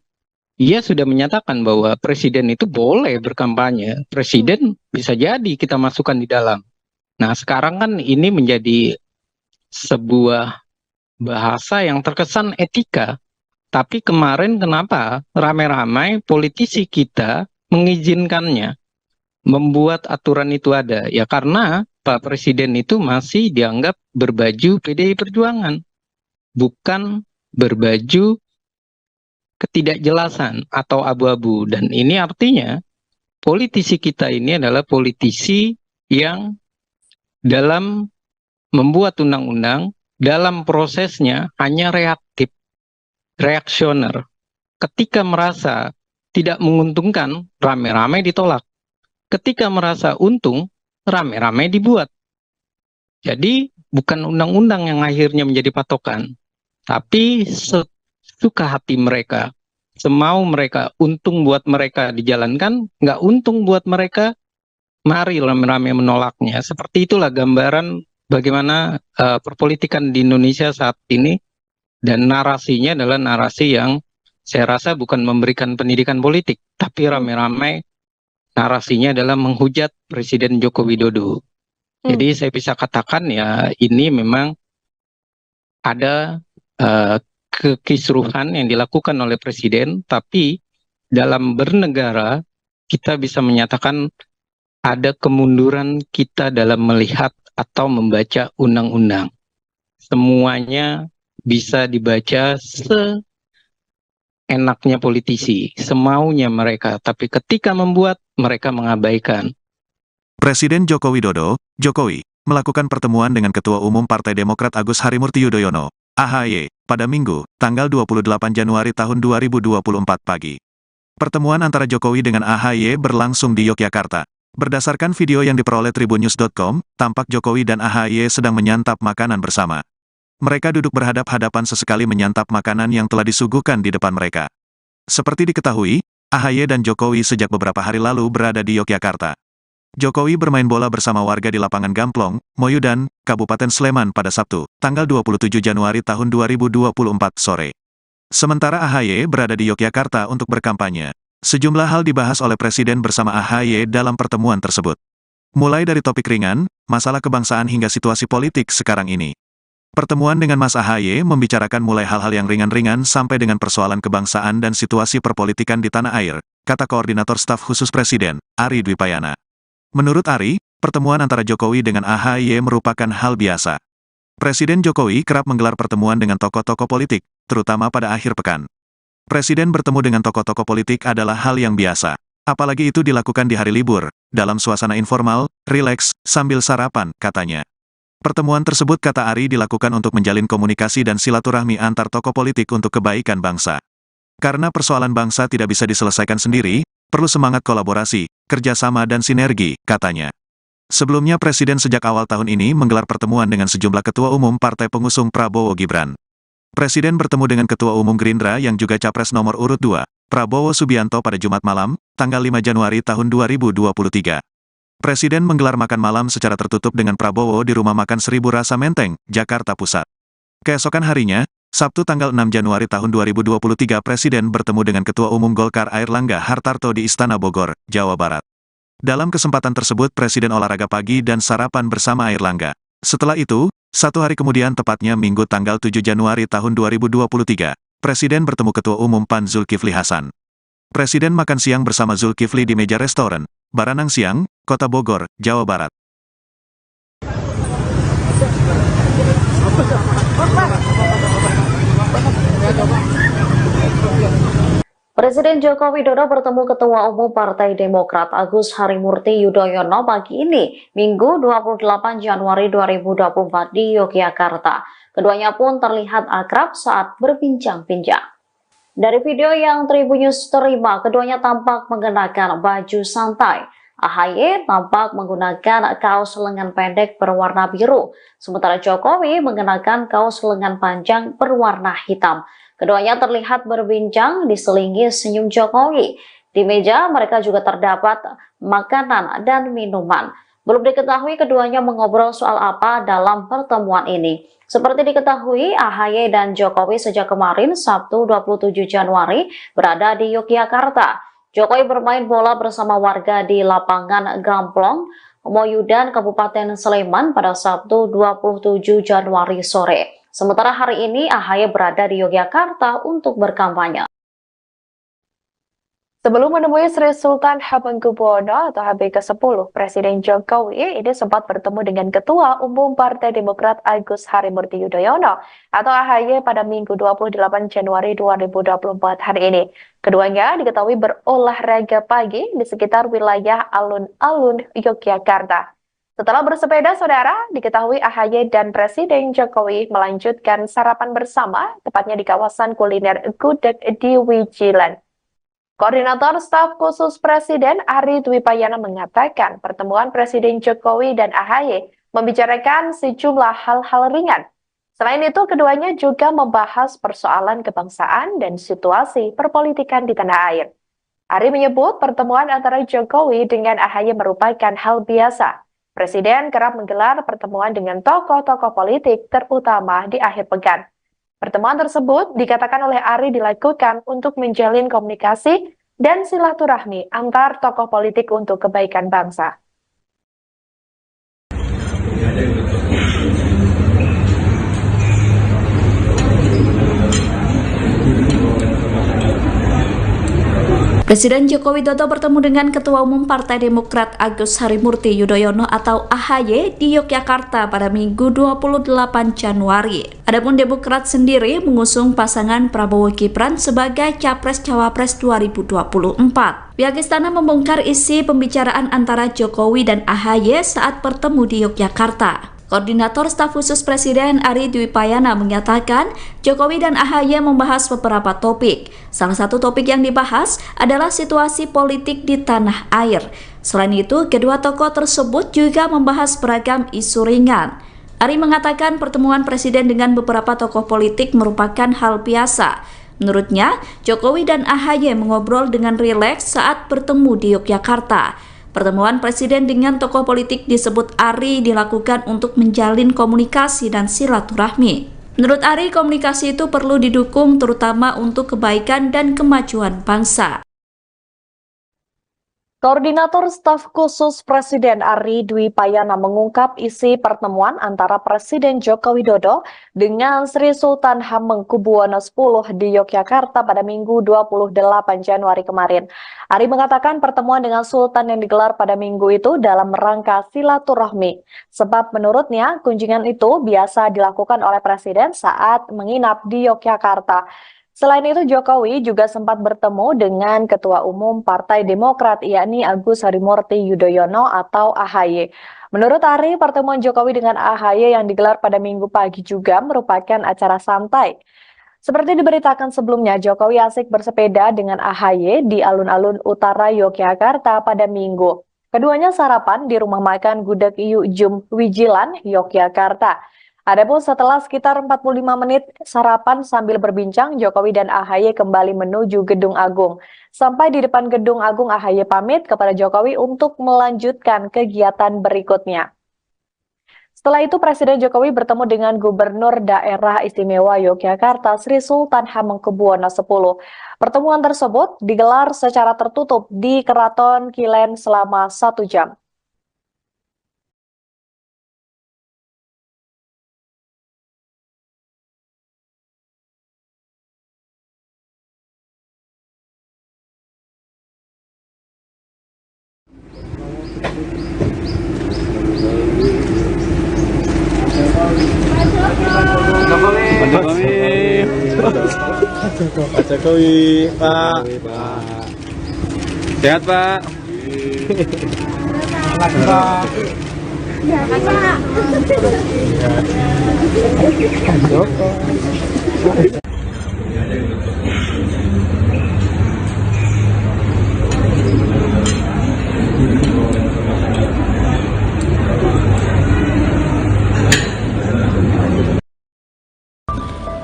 Speaker 7: ia sudah menyatakan bahwa presiden itu boleh berkampanye. Presiden bisa jadi kita masukkan di dalam. Nah, sekarang kan ini menjadi sebuah bahasa yang terkesan etika. Tapi kemarin kenapa ramai-ramai politisi kita mengizinkannya, membuat aturan itu ada? Ya karena Pak Presiden itu masih dianggap berbaju PDI Perjuangan, bukan berbaju ketidakjelasan atau abu-abu. Dan ini artinya politisi kita ini adalah politisi yang dalam membuat undang-undang, dalam prosesnya hanya reaktif, reaksioner. Ketika merasa tidak menguntungkan, rame-rame ditolak. Ketika merasa untung, rame-rame dibuat. Jadi bukan undang-undang yang akhirnya menjadi patokan, tapi sesuka hati mereka, semau mereka, untung buat mereka dijalankan, nggak untung buat mereka, mari rame-rame menolaknya. Seperti itulah gambaran bagaimana perpolitikan di Indonesia saat ini. Dan narasinya adalah narasi yang saya rasa bukan memberikan pendidikan politik, tapi rame-rame narasinya adalah menghujat Presiden Joko Widodo. Jadi saya bisa katakan ya ini memang ada kekisruhan yang dilakukan oleh Presiden, tapi dalam bernegara kita bisa menyatakan ada kemunduran kita dalam melihat atau membaca undang-undang. Semuanya bisa dibaca seenaknya politisi, semaunya mereka, tapi ketika membuat, mereka mengabaikan.
Speaker 1: Presiden Joko Widodo, Jokowi, melakukan pertemuan dengan Ketua Umum Partai Demokrat Agus Harimurti Yudhoyono, AHY, pada Minggu, tanggal 28 Januari tahun 2024 pagi. Pertemuan antara Jokowi dengan AHY berlangsung di Yogyakarta. Berdasarkan video yang diperoleh tribunnews.com, tampak Jokowi dan AHY sedang menyantap makanan bersama. Mereka duduk berhadap-hadapan sesekali menyantap makanan yang telah disuguhkan di depan mereka. Seperti diketahui, AHY dan Jokowi sejak beberapa hari lalu berada di Yogyakarta. Jokowi bermain bola bersama warga di lapangan Gamplong, Moyudan, Kabupaten Sleman pada Sabtu, tanggal 27 Januari tahun 2024 sore. Sementara AHY berada di Yogyakarta untuk berkampanye. Sejumlah hal dibahas oleh Presiden bersama AHY dalam pertemuan tersebut. Mulai dari topik ringan, masalah kebangsaan hingga situasi politik sekarang ini. Pertemuan dengan Mas AHY membicarakan mulai hal-hal yang ringan-ringan sampai dengan persoalan kebangsaan dan situasi perpolitikan di tanah air, kata Koordinator Staf Khusus Presiden, Ari Dwipayana. Menurut Ari, pertemuan antara Jokowi dengan AHY merupakan hal biasa. Presiden Jokowi kerap menggelar pertemuan dengan tokoh-tokoh politik, terutama pada akhir pekan. Presiden bertemu dengan tokoh-tokoh politik adalah hal yang biasa. Apalagi itu dilakukan di hari libur, dalam suasana informal, rileks, sambil sarapan, katanya. Pertemuan tersebut, kata Ari, dilakukan untuk menjalin komunikasi dan silaturahmi antar tokoh politik untuk kebaikan bangsa. Karena persoalan bangsa tidak bisa diselesaikan sendiri, perlu semangat kolaborasi, kerjasama dan sinergi, katanya. Sebelumnya Presiden sejak awal tahun ini menggelar pertemuan dengan sejumlah ketua umum partai pengusung Prabowo Gibran. Presiden bertemu dengan Ketua Umum Gerindra yang juga Capres nomor urut 2, Prabowo Subianto pada Jumat malam, tanggal 5 Januari tahun 2023. Presiden menggelar makan malam secara tertutup dengan Prabowo di Rumah Makan Seribu Rasa Menteng, Jakarta Pusat. Keesokan harinya, Sabtu tanggal 6 Januari tahun 2023 Presiden bertemu dengan Ketua Umum Golkar Airlangga Hartarto di Istana Bogor, Jawa Barat. Dalam kesempatan tersebut Presiden olahraga pagi dan sarapan bersama Airlangga. Setelah itu, satu hari kemudian tepatnya Minggu tanggal 7 Januari tahun 2023, Presiden bertemu Ketua Umum PAN Zulkifli Hasan. Presiden makan siang bersama Zulkifli di meja restoran, Baranang Siang, Kota Bogor, Jawa Barat.
Speaker 2: Presiden Joko Widodo bertemu Ketua Umum Partai Demokrat Agus Harimurti Yudhoyono pagi ini, Minggu 28 Januari 2024 di Yogyakarta. Keduanya pun terlihat akrab saat berbincang-bincang. Dari video yang Tribunnews terima, keduanya tampak mengenakan baju santai. AHY tampak menggunakan kaos lengan pendek berwarna biru, sementara Jokowi mengenakan kaos lengan panjang berwarna hitam. Keduanya terlihat berbincang diselingi senyum Jokowi. Di meja mereka juga terdapat makanan dan minuman. Belum diketahui keduanya mengobrol soal apa dalam pertemuan ini. Seperti diketahui, AHY dan Jokowi sejak kemarin, Sabtu 27 Januari, berada di Yogyakarta. Jokowi bermain bola bersama warga di lapangan Gamplong, Moyudan, Kabupaten Sleman pada Sabtu 27 Januari sore. Sementara hari ini, AHY berada di Yogyakarta untuk berkampanye.
Speaker 3: Sebelum menemui Sri Sultan Hamengkubuwono atau HB ke-10, Presiden Jokowi ini sempat bertemu dengan Ketua Umum Partai Demokrat Agus Harimurti Yudhoyono atau AHY pada Minggu 28 Januari 2024 hari ini. Keduanya diketahui berolahraga pagi di sekitar wilayah alun-alun Yogyakarta. Setelah bersepeda, saudara, diketahui AHY dan Presiden Jokowi melanjutkan sarapan bersama, tepatnya di kawasan kuliner Gudeg di Wijilan. Koordinator Staf Khusus Presiden Ari Dwi Payana mengatakan pertemuan Presiden Jokowi dan AHY membicarakan sejumlah hal-hal ringan. Selain itu, keduanya juga membahas persoalan kebangsaan dan situasi perpolitikan di tanah air. Ari menyebut pertemuan antara Jokowi dengan AHY merupakan hal biasa. Presiden kerap menggelar pertemuan dengan tokoh-tokoh politik, terutama di akhir pekan. Pertemuan tersebut dikatakan oleh Ari dilakukan untuk menjalin komunikasi dan silaturahmi antar tokoh politik untuk kebaikan bangsa.
Speaker 4: Presiden Joko Widodo bertemu dengan Ketua Umum Partai Demokrat Agus Harimurti Yudhoyono atau AHY di Yogyakarta pada Minggu 28 Januari. Adapun Demokrat sendiri mengusung pasangan Prabowo Gibran sebagai Capres-Cawapres 2024. Pihak istana membongkar isi pembicaraan antara Jokowi dan AHY saat bertemu di Yogyakarta. Koordinator Staf Khusus Presiden Ari Dwi Payana menyatakan Jokowi dan AHY membahas beberapa topik. Salah satu topik yang dibahas adalah situasi politik di tanah air. Selain itu, kedua tokoh tersebut juga membahas beragam isu ringan. Ari mengatakan pertemuan Presiden dengan beberapa tokoh politik merupakan hal biasa. Menurutnya, Jokowi dan AHY mengobrol dengan rileks saat bertemu di Yogyakarta. Pertemuan Presiden dengan tokoh politik disebut Ari dilakukan untuk menjalin komunikasi dan silaturahmi. Menurut Ari, komunikasi itu perlu didukung terutama untuk kebaikan dan kemajuan bangsa.
Speaker 3: Koordinator Staf Khusus Presiden Ari Dwi Payana mengungkap isi pertemuan antara Presiden Joko Widodo dengan Sri Sultan Hamengkubuwono X di Yogyakarta pada Minggu 28 Januari kemarin. Ari mengatakan pertemuan dengan Sultan yang digelar pada minggu itu dalam rangka silaturahmi. Sebab menurutnya kunjungan itu biasa dilakukan oleh Presiden saat menginap di Yogyakarta. Selain itu, Jokowi juga sempat bertemu dengan Ketua Umum Partai Demokrat, yakni Agus Harimurti Yudhoyono atau AHY. Menurut Ari, pertemuan Jokowi dengan AHY yang digelar pada minggu pagi juga merupakan acara santai. Seperti diberitakan sebelumnya, Jokowi asik bersepeda dengan AHY di alun-alun utara Yogyakarta pada minggu. Keduanya sarapan di rumah makan Gudeg Yujum Wijilan, Yogyakarta. Adapun setelah sekitar 45 menit sarapan sambil berbincang, Jokowi dan AHY kembali menuju Gedung Agung. Sampai di depan Gedung Agung, AHY pamit kepada Jokowi untuk melanjutkan kegiatan berikutnya. Setelah itu, Presiden Jokowi bertemu dengan Gubernur Daerah Istimewa Yogyakarta, Sri Sultan Hamengkubuwono X. Pertemuan tersebut digelar secara tertutup di Keraton Kilen selama 1 jam.
Speaker 5: Pak Jokowi, Pak. Sehat, Pak.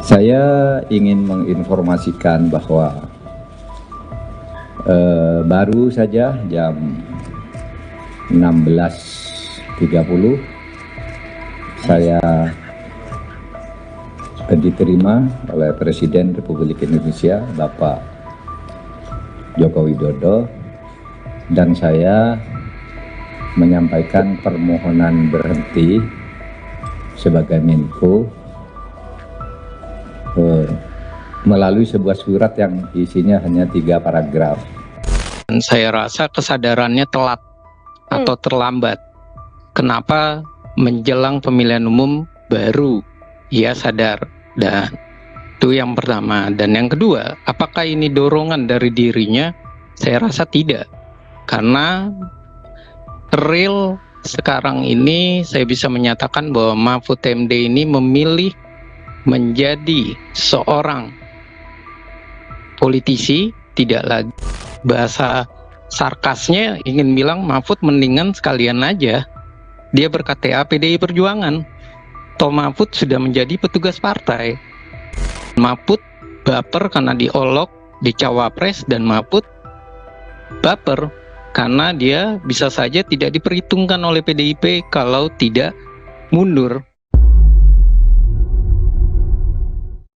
Speaker 6: Saya ingin menginformasikan bahwa baru saja jam 16 30 saya diterima oleh Presiden Republik Indonesia Bapak Joko Widodo, dan saya menyampaikan permohonan berhenti sebagai Menko melalui sebuah surat yang isinya hanya 3 paragraf.
Speaker 7: Dan saya rasa kesadarannya telat atau terlambat. Kenapa menjelang pemilihan umum baru ia sadar? Dan itu yang pertama. Dan yang kedua, apakah ini dorongan dari dirinya? Saya rasa tidak. Karena real sekarang ini saya bisa menyatakan bahwa Mahfud MD ini memilih menjadi seorang politisi, tidak lagi. Bahasa sarkasnya ingin bilang Mahfud mendingan sekalian aja dia ber-KTA PDI Perjuangan. Toh Mahfud sudah menjadi petugas partai. Mahfud baper karena diolok di Cawapres, dan Mahfud baper karena dia bisa saja tidak diperhitungkan oleh PDIP kalau tidak mundur.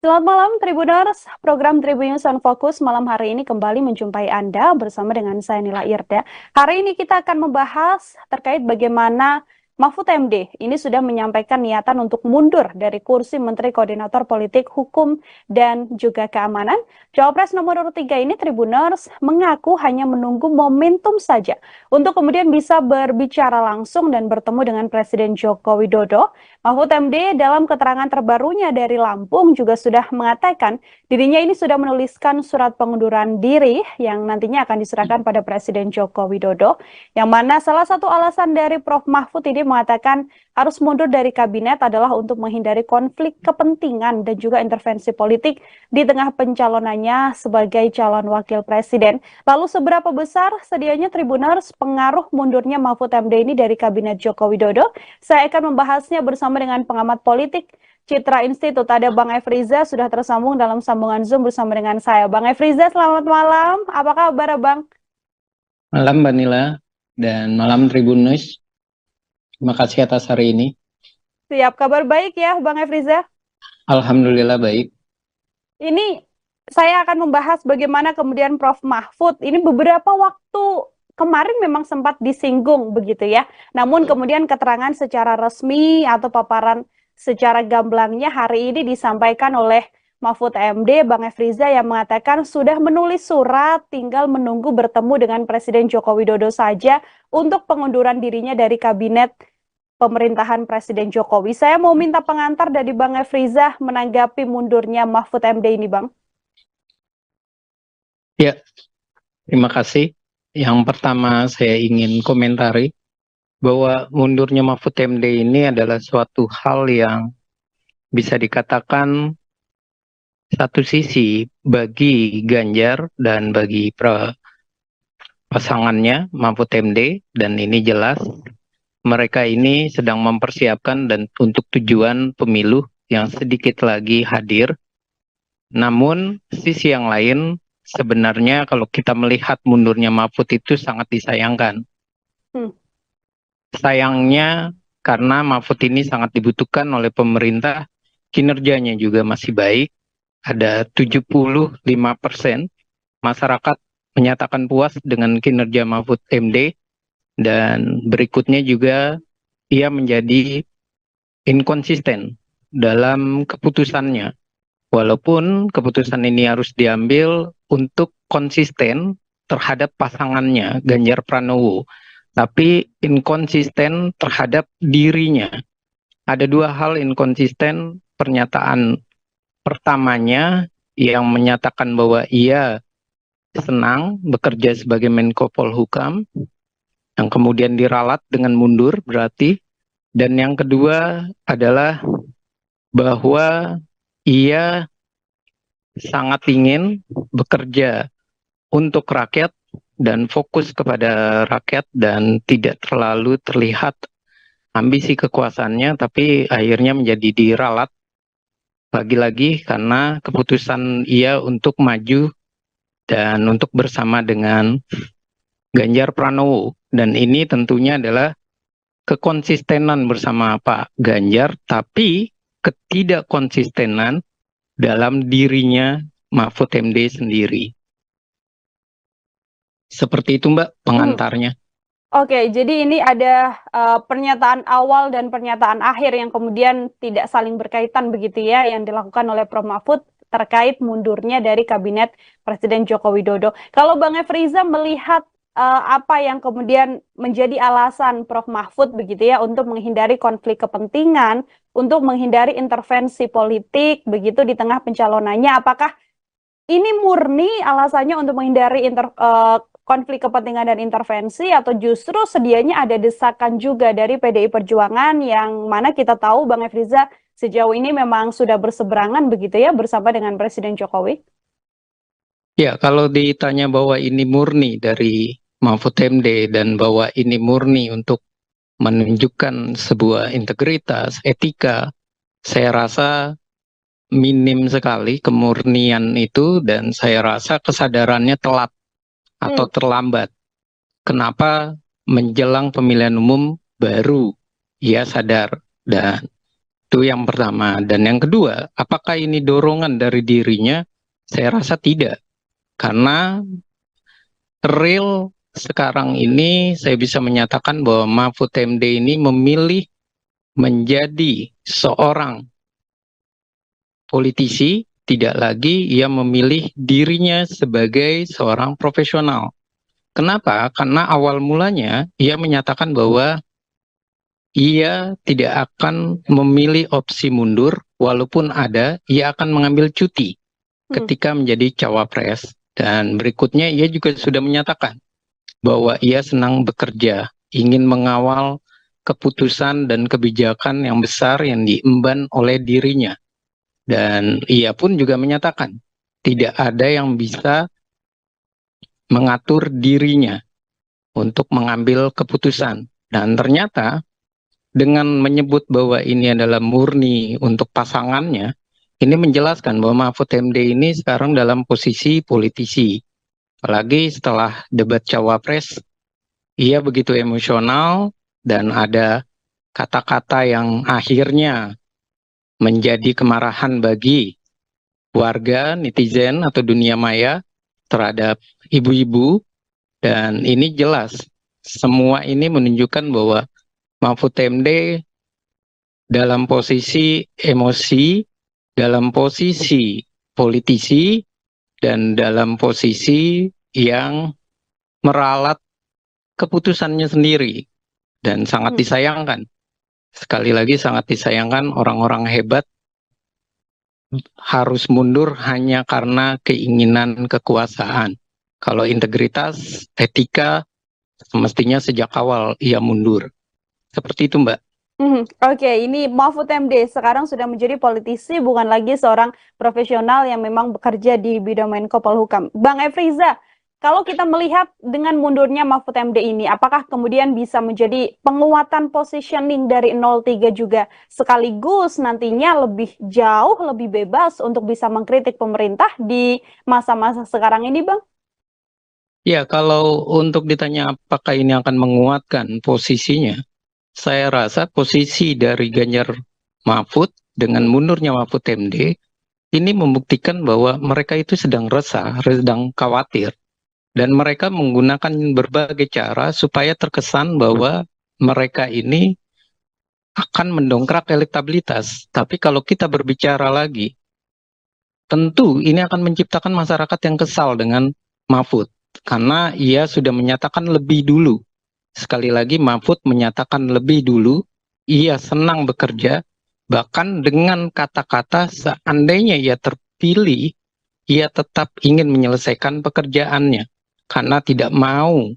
Speaker 8: Selamat malam Tribuners, program Tribun News on Focus malam hari ini kembali menjumpai Anda bersama dengan saya Nila Irda. Hari ini kita akan membahas terkait bagaimana Mahfud MD ini sudah menyampaikan niatan untuk mundur dari kursi Menteri Koordinator Politik, Hukum, dan juga Keamanan. Cawapres nomor 3 ini Tribuners mengaku hanya menunggu momentum saja untuk kemudian bisa berbicara langsung dan bertemu dengan Presiden Joko Widodo. Mahfud MD dalam keterangan terbarunya dari Lampung juga sudah mengatakan dirinya ini sudah menuliskan surat pengunduran diri yang nantinya akan diserahkan pada Presiden Joko Widodo, yang mana salah satu alasan dari Prof. Mahfud ini mengatakan harus mundur dari kabinet adalah untuk menghindari konflik kepentingan dan juga intervensi politik di tengah pencalonannya sebagai calon wakil presiden. Lalu seberapa besar sedianya Tribuners pengaruh mundurnya Mahfud MD ini dari kabinet Joko Widodo? Saya akan membahasnya bersama dengan pengamat politik Citra Institut. Ada Bang Efriza sudah tersambung dalam sambungan Zoom bersama dengan saya. Bang Efriza, selamat malam. Apa kabar, Bang?
Speaker 7: Malam Mbak Nila, dan malam Tribunus. Terima kasih atas hari ini.
Speaker 8: Siap, kabar baik ya Bang Efriza?
Speaker 7: Alhamdulillah baik.
Speaker 8: Ini saya akan membahas bagaimana kemudian Prof. Mahfud ini beberapa waktu kemarin memang sempat disinggung begitu ya. Namun kemudian keterangan secara resmi atau paparan secara gamblangnya hari ini disampaikan oleh Mahfud MD, Bang Efriza, yang mengatakan sudah menulis surat, tinggal menunggu bertemu dengan Presiden Joko Widodo saja untuk pengunduran dirinya dari kabinet pemerintahan Presiden Jokowi. Saya mau minta pengantar dari Bang Efriza menanggapi mundurnya Mahfud MD ini, Bang.
Speaker 7: Ya, terima kasih. Yang pertama saya ingin komentari bahwa mundurnya Mahfud MD ini adalah suatu hal yang bisa dikatakan satu sisi bagi Ganjar dan bagi pasangannya Mahfud MD, dan ini jelas mereka ini sedang mempersiapkan dan untuk tujuan pemilu yang sedikit lagi hadir. Namun sisi yang lain sebenarnya kalau kita melihat mundurnya Mahfud itu sangat disayangkan. Sayangnya karena Mahfud ini sangat dibutuhkan oleh pemerintah, kinerjanya juga masih baik. Ada 75% masyarakat menyatakan puas dengan kinerja Mahfud MD, dan berikutnya juga ia menjadi inkonsisten dalam keputusannya. Walaupun keputusan ini harus diambil untuk konsisten terhadap pasangannya Ganjar Pranowo, tapi inkonsisten terhadap dirinya. Ada 2 hal inkonsisten. Pernyataan pertamanya yang menyatakan bahwa ia senang bekerja sebagai Menko Polhukam, yang kemudian diralat dengan mundur berarti. Dan yang kedua adalah bahwa ia sangat ingin bekerja untuk rakyat dan fokus kepada rakyat dan tidak terlalu terlihat ambisi kekuasaannya, tapi akhirnya menjadi diralat lagi-lagi karena keputusan ia untuk maju dan untuk bersama dengan Ganjar Pranowo. Dan ini tentunya adalah kekonsistenan bersama Pak Ganjar, tapi ketidakkonsistenan dalam dirinya Mahfud MD sendiri. Seperti itu Mbak pengantarnya.
Speaker 8: Oke, jadi ini ada pernyataan awal dan pernyataan akhir yang kemudian tidak saling berkaitan begitu ya, yang dilakukan oleh Prof. Mahfud terkait mundurnya dari kabinet Presiden Joko Widodo. Kalau Bang Efriza melihat apa yang kemudian menjadi alasan Prof. Mahfud begitu ya untuk menghindari konflik kepentingan, untuk menghindari intervensi politik begitu di tengah pencalonannya, apakah ini murni alasannya untuk menghindari konflik kepentingan dan intervensi, atau justru sedianya ada desakan juga dari PDI Perjuangan yang mana kita tahu Bang Efriza sejauh ini memang sudah berseberangan begitu ya bersama dengan Presiden Jokowi?
Speaker 7: Ya, kalau ditanya bahwa ini murni dari Mahfud MD dan bahwa ini murni untuk menunjukkan sebuah integritas, etika, saya rasa minim sekali kemurnian itu, dan saya rasa kesadarannya telat atau terlambat. Kenapa menjelang pemilihan umum baru ia sadar? Dan itu yang pertama. Dan yang kedua, apakah ini dorongan dari dirinya? Saya rasa tidak. Karena real sekarang ini saya bisa menyatakan bahwa Mahfud MD ini memilih menjadi seorang politisi, tidak lagi ia memilih dirinya sebagai seorang profesional. Kenapa? Karena awal mulanya ia menyatakan bahwa ia tidak akan memilih opsi mundur, walaupun ada, ia akan mengambil cuti ketika menjadi cawapres. Dan berikutnya ia juga sudah menyatakan bahwa ia senang bekerja, ingin mengawal keputusan dan kebijakan yang besar yang diemban oleh dirinya. Dan ia pun juga menyatakan tidak ada yang bisa mengatur dirinya untuk mengambil keputusan. Dan ternyata dengan menyebut bahwa ini adalah murni untuk pasangannya, ini menjelaskan bahwa Mahfud MD ini sekarang dalam posisi politisi. Apalagi setelah debat cawapres, ia begitu emosional dan ada kata-kata yang akhirnya menjadi kemarahan bagi warga, netizen, atau dunia maya terhadap ibu-ibu. Dan ini jelas, semua ini menunjukkan bahwa Mahfud MD dalam posisi emosi, dalam posisi politisi, dan dalam posisi yang meralat keputusannya sendiri. Dan sangat disayangkan. Sekali lagi sangat disayangkan orang-orang hebat harus mundur hanya karena keinginan kekuasaan. Kalau integritas, etika, semestinya sejak awal ia mundur. Seperti itu Mbak.
Speaker 8: Oke, ini Mahfud MD sekarang sudah menjadi politisi, bukan lagi seorang profesional yang memang bekerja di bidang Menko Polhukam. Bang Efriza, kalau kita melihat dengan mundurnya Mahfud MD ini, apakah kemudian bisa menjadi penguatan positioning dari 03 juga, sekaligus nantinya lebih jauh, lebih bebas untuk bisa mengkritik pemerintah di masa-masa sekarang ini, Bang?
Speaker 7: Ya, kalau untuk ditanya apakah ini akan menguatkan posisinya, saya rasa posisi dari Ganjar Mahfud dengan mundurnya Mahfud MD ini membuktikan bahwa mereka itu sedang resah, sedang khawatir. Dan mereka menggunakan berbagai cara supaya terkesan bahwa mereka ini akan mendongkrak elektabilitas. Tapi kalau kita berbicara lagi, tentu ini akan menciptakan masyarakat yang kesal dengan Mahfud. Karena ia sudah menyatakan lebih dulu. Sekali lagi Mahfud menyatakan lebih dulu, ia senang bekerja, bahkan dengan kata-kata seandainya ia terpilih, ia tetap ingin menyelesaikan pekerjaannya. Karena tidak mau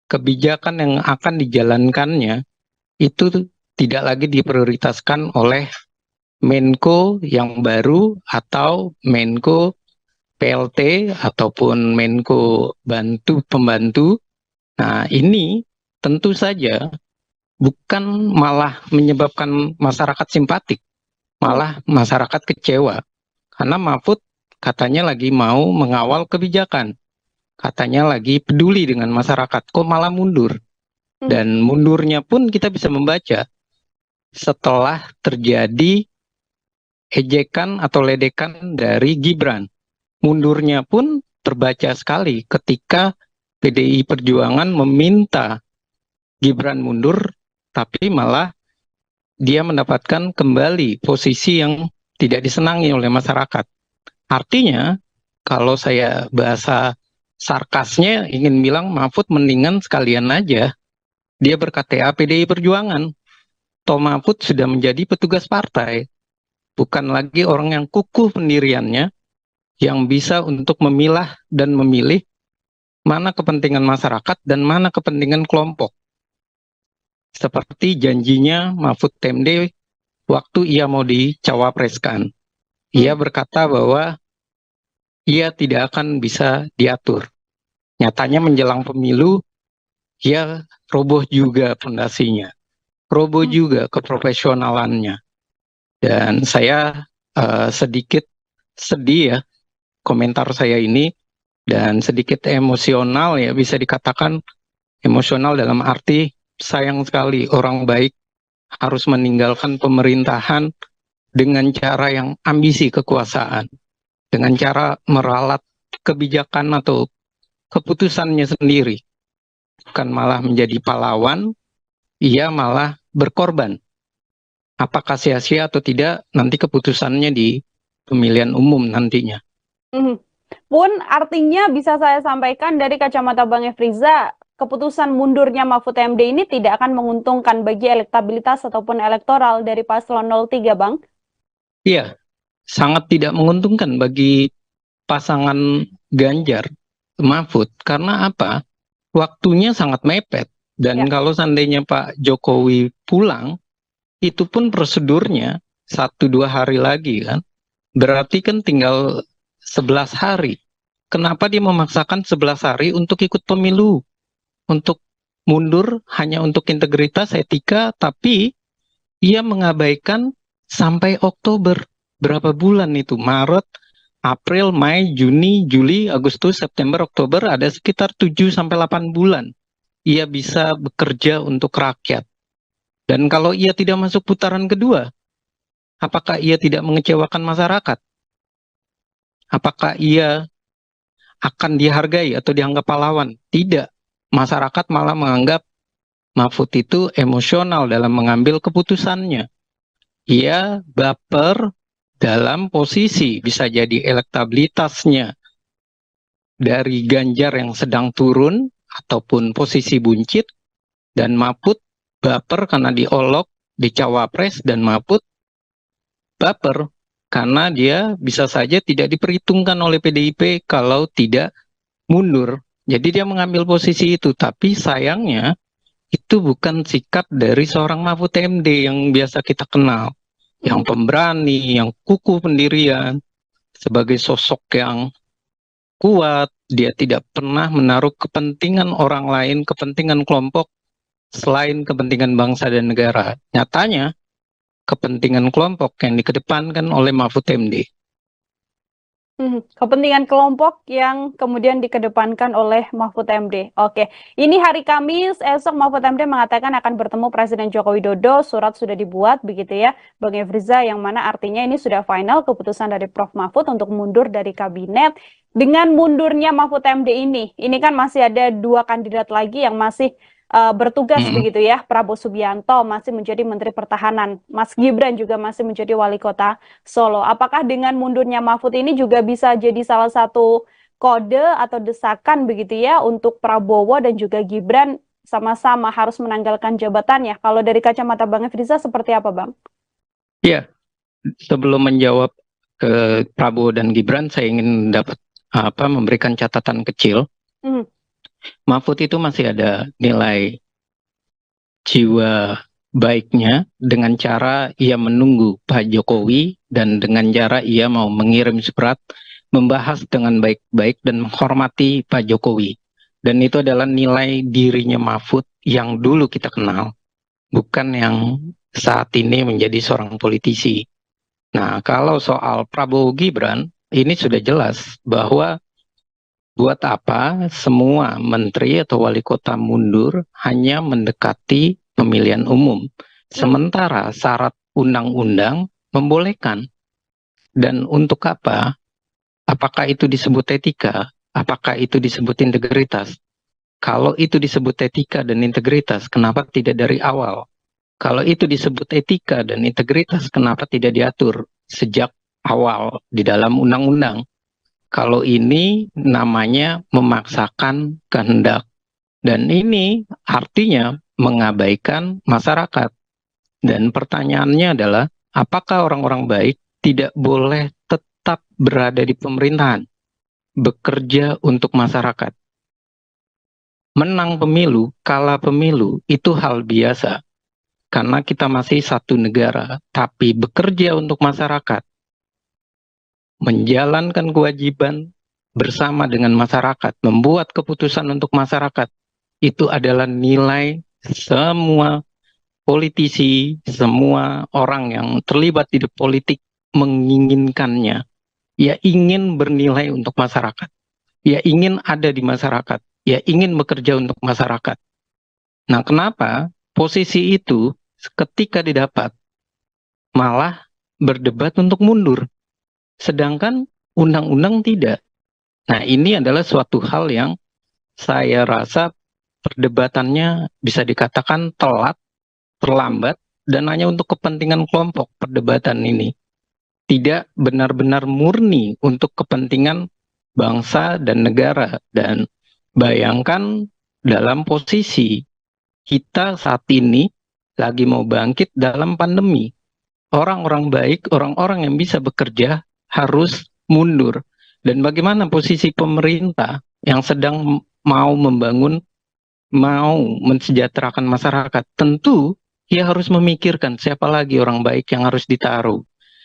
Speaker 7: kebijakan yang akan dijalankannya itu tidak lagi diprioritaskan oleh Menko yang baru atau Menko PLT ataupun Menko pembantu. Nah, ini tentu saja bukan malah menyebabkan masyarakat simpatik, malah masyarakat kecewa. Karena Mahfud katanya lagi mau mengawal kebijakan. Katanya lagi peduli dengan masyarakat, kok malah mundur. Dan mundurnya pun kita bisa membaca setelah terjadi ejekan atau ledekan dari Gibran. Mundurnya pun terbaca sekali ketika PDI Perjuangan meminta Gibran mundur, tapi malah dia mendapatkan kembali posisi yang tidak disenangi oleh masyarakat. Artinya, kalau saya bahasa sarkasnya ingin bilang Mahfud mendingan sekalian aja dia ber-KTA PDI Perjuangan. Toh Mahfud sudah menjadi petugas partai, bukan lagi orang yang kukuh pendiriannya, yang bisa untuk memilah dan memilih mana kepentingan masyarakat dan mana kepentingan kelompok. Seperti janjinya Mahfud MD waktu ia mau dicawapreskan. Ia berkata bahwa ia tidak akan bisa diatur. Nyatanya menjelang pemilu, ia roboh juga fondasinya, roboh juga keprofesionalannya. Dan saya sedikit sedih ya komentar saya ini, dan sedikit emosional ya, bisa dikatakan emosional dalam arti sayang sekali orang baik harus meninggalkan pemerintahan dengan cara yang ambisi kekuasaan, dengan cara meralat kebijakan atau keputusannya sendiri, bukan malah menjadi pahlawan, ia malah berkorban. Apakah sia-sia atau tidak nanti keputusannya di pemilihan umum nantinya.
Speaker 8: Pun artinya bisa saya sampaikan dari kacamata Bang Efriza, keputusan mundurnya Mahfud MD ini tidak akan menguntungkan bagi elektabilitas ataupun elektoral dari paslon 03, Bang?
Speaker 7: Iya, sangat tidak menguntungkan bagi pasangan Ganjar Mahfud. Karena apa? Waktunya sangat mepet. Dan kalau seandainya Pak Jokowi pulang, itu pun prosedurnya 1-2 hari lagi kan. Berarti kan tinggal 11 hari. Kenapa dia memaksakan 11 hari untuk ikut pemilu? Untuk mundur hanya untuk integritas, etika, tapi ia mengabaikan sampai Oktober. Berapa bulan itu? Maret, April, Mei, Juni, Juli, Agustus, September, Oktober, ada sekitar 7-8 bulan. Ia bisa bekerja untuk rakyat. Dan kalau ia tidak masuk putaran kedua, apakah ia tidak mengecewakan masyarakat? Apakah ia akan dihargai atau dianggap pahlawan? Tidak. Masyarakat malah menganggap Mahfud itu emosional dalam mengambil keputusannya. Ia baper dalam posisi, bisa jadi elektabilitasnya dari Ganjar yang sedang turun ataupun posisi buncit, dan Mahfud baper karena diolok di cawapres, dan Mahfud baper karena dia bisa saja tidak diperhitungkan oleh PDIP kalau tidak mundur. Jadi dia mengambil posisi itu, tapi sayangnya itu bukan sikap dari seorang Mahfud MD yang biasa kita kenal, yang pemberani, yang kukuh pendirian, sebagai sosok yang kuat. Dia tidak pernah menaruh kepentingan orang lain, kepentingan kelompok selain kepentingan bangsa dan negara. Nyatanya kepentingan kelompok yang dikedepankan oleh Mahfud MD.
Speaker 8: Kepentingan kelompok yang kemudian dikedepankan oleh Mahfud MD. Oke, ini hari Kamis, esok Mahfud MD mengatakan akan bertemu Presiden Joko Widodo, surat sudah dibuat begitu ya, Bang Efriza, yang mana artinya ini sudah final keputusan dari Prof. Mahfud untuk mundur dari kabinet. Dengan mundurnya Mahfud MD ini kan masih ada 2 kandidat lagi yang masih bertugas begitu ya. Prabowo Subianto masih menjadi Menteri Pertahanan, Mas Gibran juga masih menjadi Wali Kota Solo. Apakah dengan mundurnya Mahfud ini juga bisa jadi salah satu kode atau desakan begitu ya untuk Prabowo dan juga Gibran sama-sama harus menanggalkan jabatannya? Kalau dari kacamata Bang Efriza seperti apa, Bang?
Speaker 7: Iya, sebelum menjawab ke Prabowo dan Gibran, saya ingin memberikan catatan kecil. Mahfud itu masih ada nilai jiwa baiknya dengan cara ia menunggu Pak Jokowi, dan dengan cara ia mau mengirim surat membahas dengan baik-baik dan menghormati Pak Jokowi. Dan itu adalah nilai dirinya Mahfud yang dulu kita kenal, bukan yang saat ini menjadi seorang politisi. Nah, kalau soal Prabowo Gibran, ini sudah jelas bahwa Buat apa semua menteri atau wali kota mundur hanya mendekati pemilihan umum, sementara syarat undang-undang membolehkan. Dan untuk apa? Apakah itu disebut etika? Apakah itu disebut integritas? Kalau itu disebut etika dan integritas, kenapa tidak dari awal? Kalau itu disebut etika dan integritas, kenapa tidak diatur sejak awal di dalam undang-undang? Kalau ini namanya memaksakan kehendak. Dan ini artinya mengabaikan masyarakat. Dan pertanyaannya adalah, apakah orang-orang baik tidak boleh tetap berada di pemerintahan, bekerja untuk masyarakat? Menang pemilu, kalah pemilu, itu hal biasa. Karena kita masih satu negara, tapi bekerja untuk masyarakat, menjalankan kewajiban bersama dengan masyarakat, membuat keputusan untuk masyarakat, itu adalah nilai semua politisi, semua orang yang terlibat di politik menginginkannya. Ya ingin bernilai untuk masyarakat, ya ingin ada di masyarakat, ya ingin bekerja untuk masyarakat. Nah, kenapa posisi itu ketika didapat malah berdebat untuk mundur? Sedangkan undang-undang tidak. Nah, ini adalah suatu hal yang saya rasa perdebatannya bisa dikatakan telat, terlambat, dan hanya untuk kepentingan kelompok perdebatan ini. Tidak benar-benar murni untuk kepentingan bangsa dan negara. Dan bayangkan dalam posisi kita saat ini lagi mau bangkit dalam pandemi. Orang-orang baik, orang-orang yang bisa bekerja harus mundur. Dan bagaimana posisi pemerintah yang sedang mau membangun, mau mensejahterakan masyarakat? Tentu dia harus memikirkan siapa lagi orang baik yang harus ditaruh.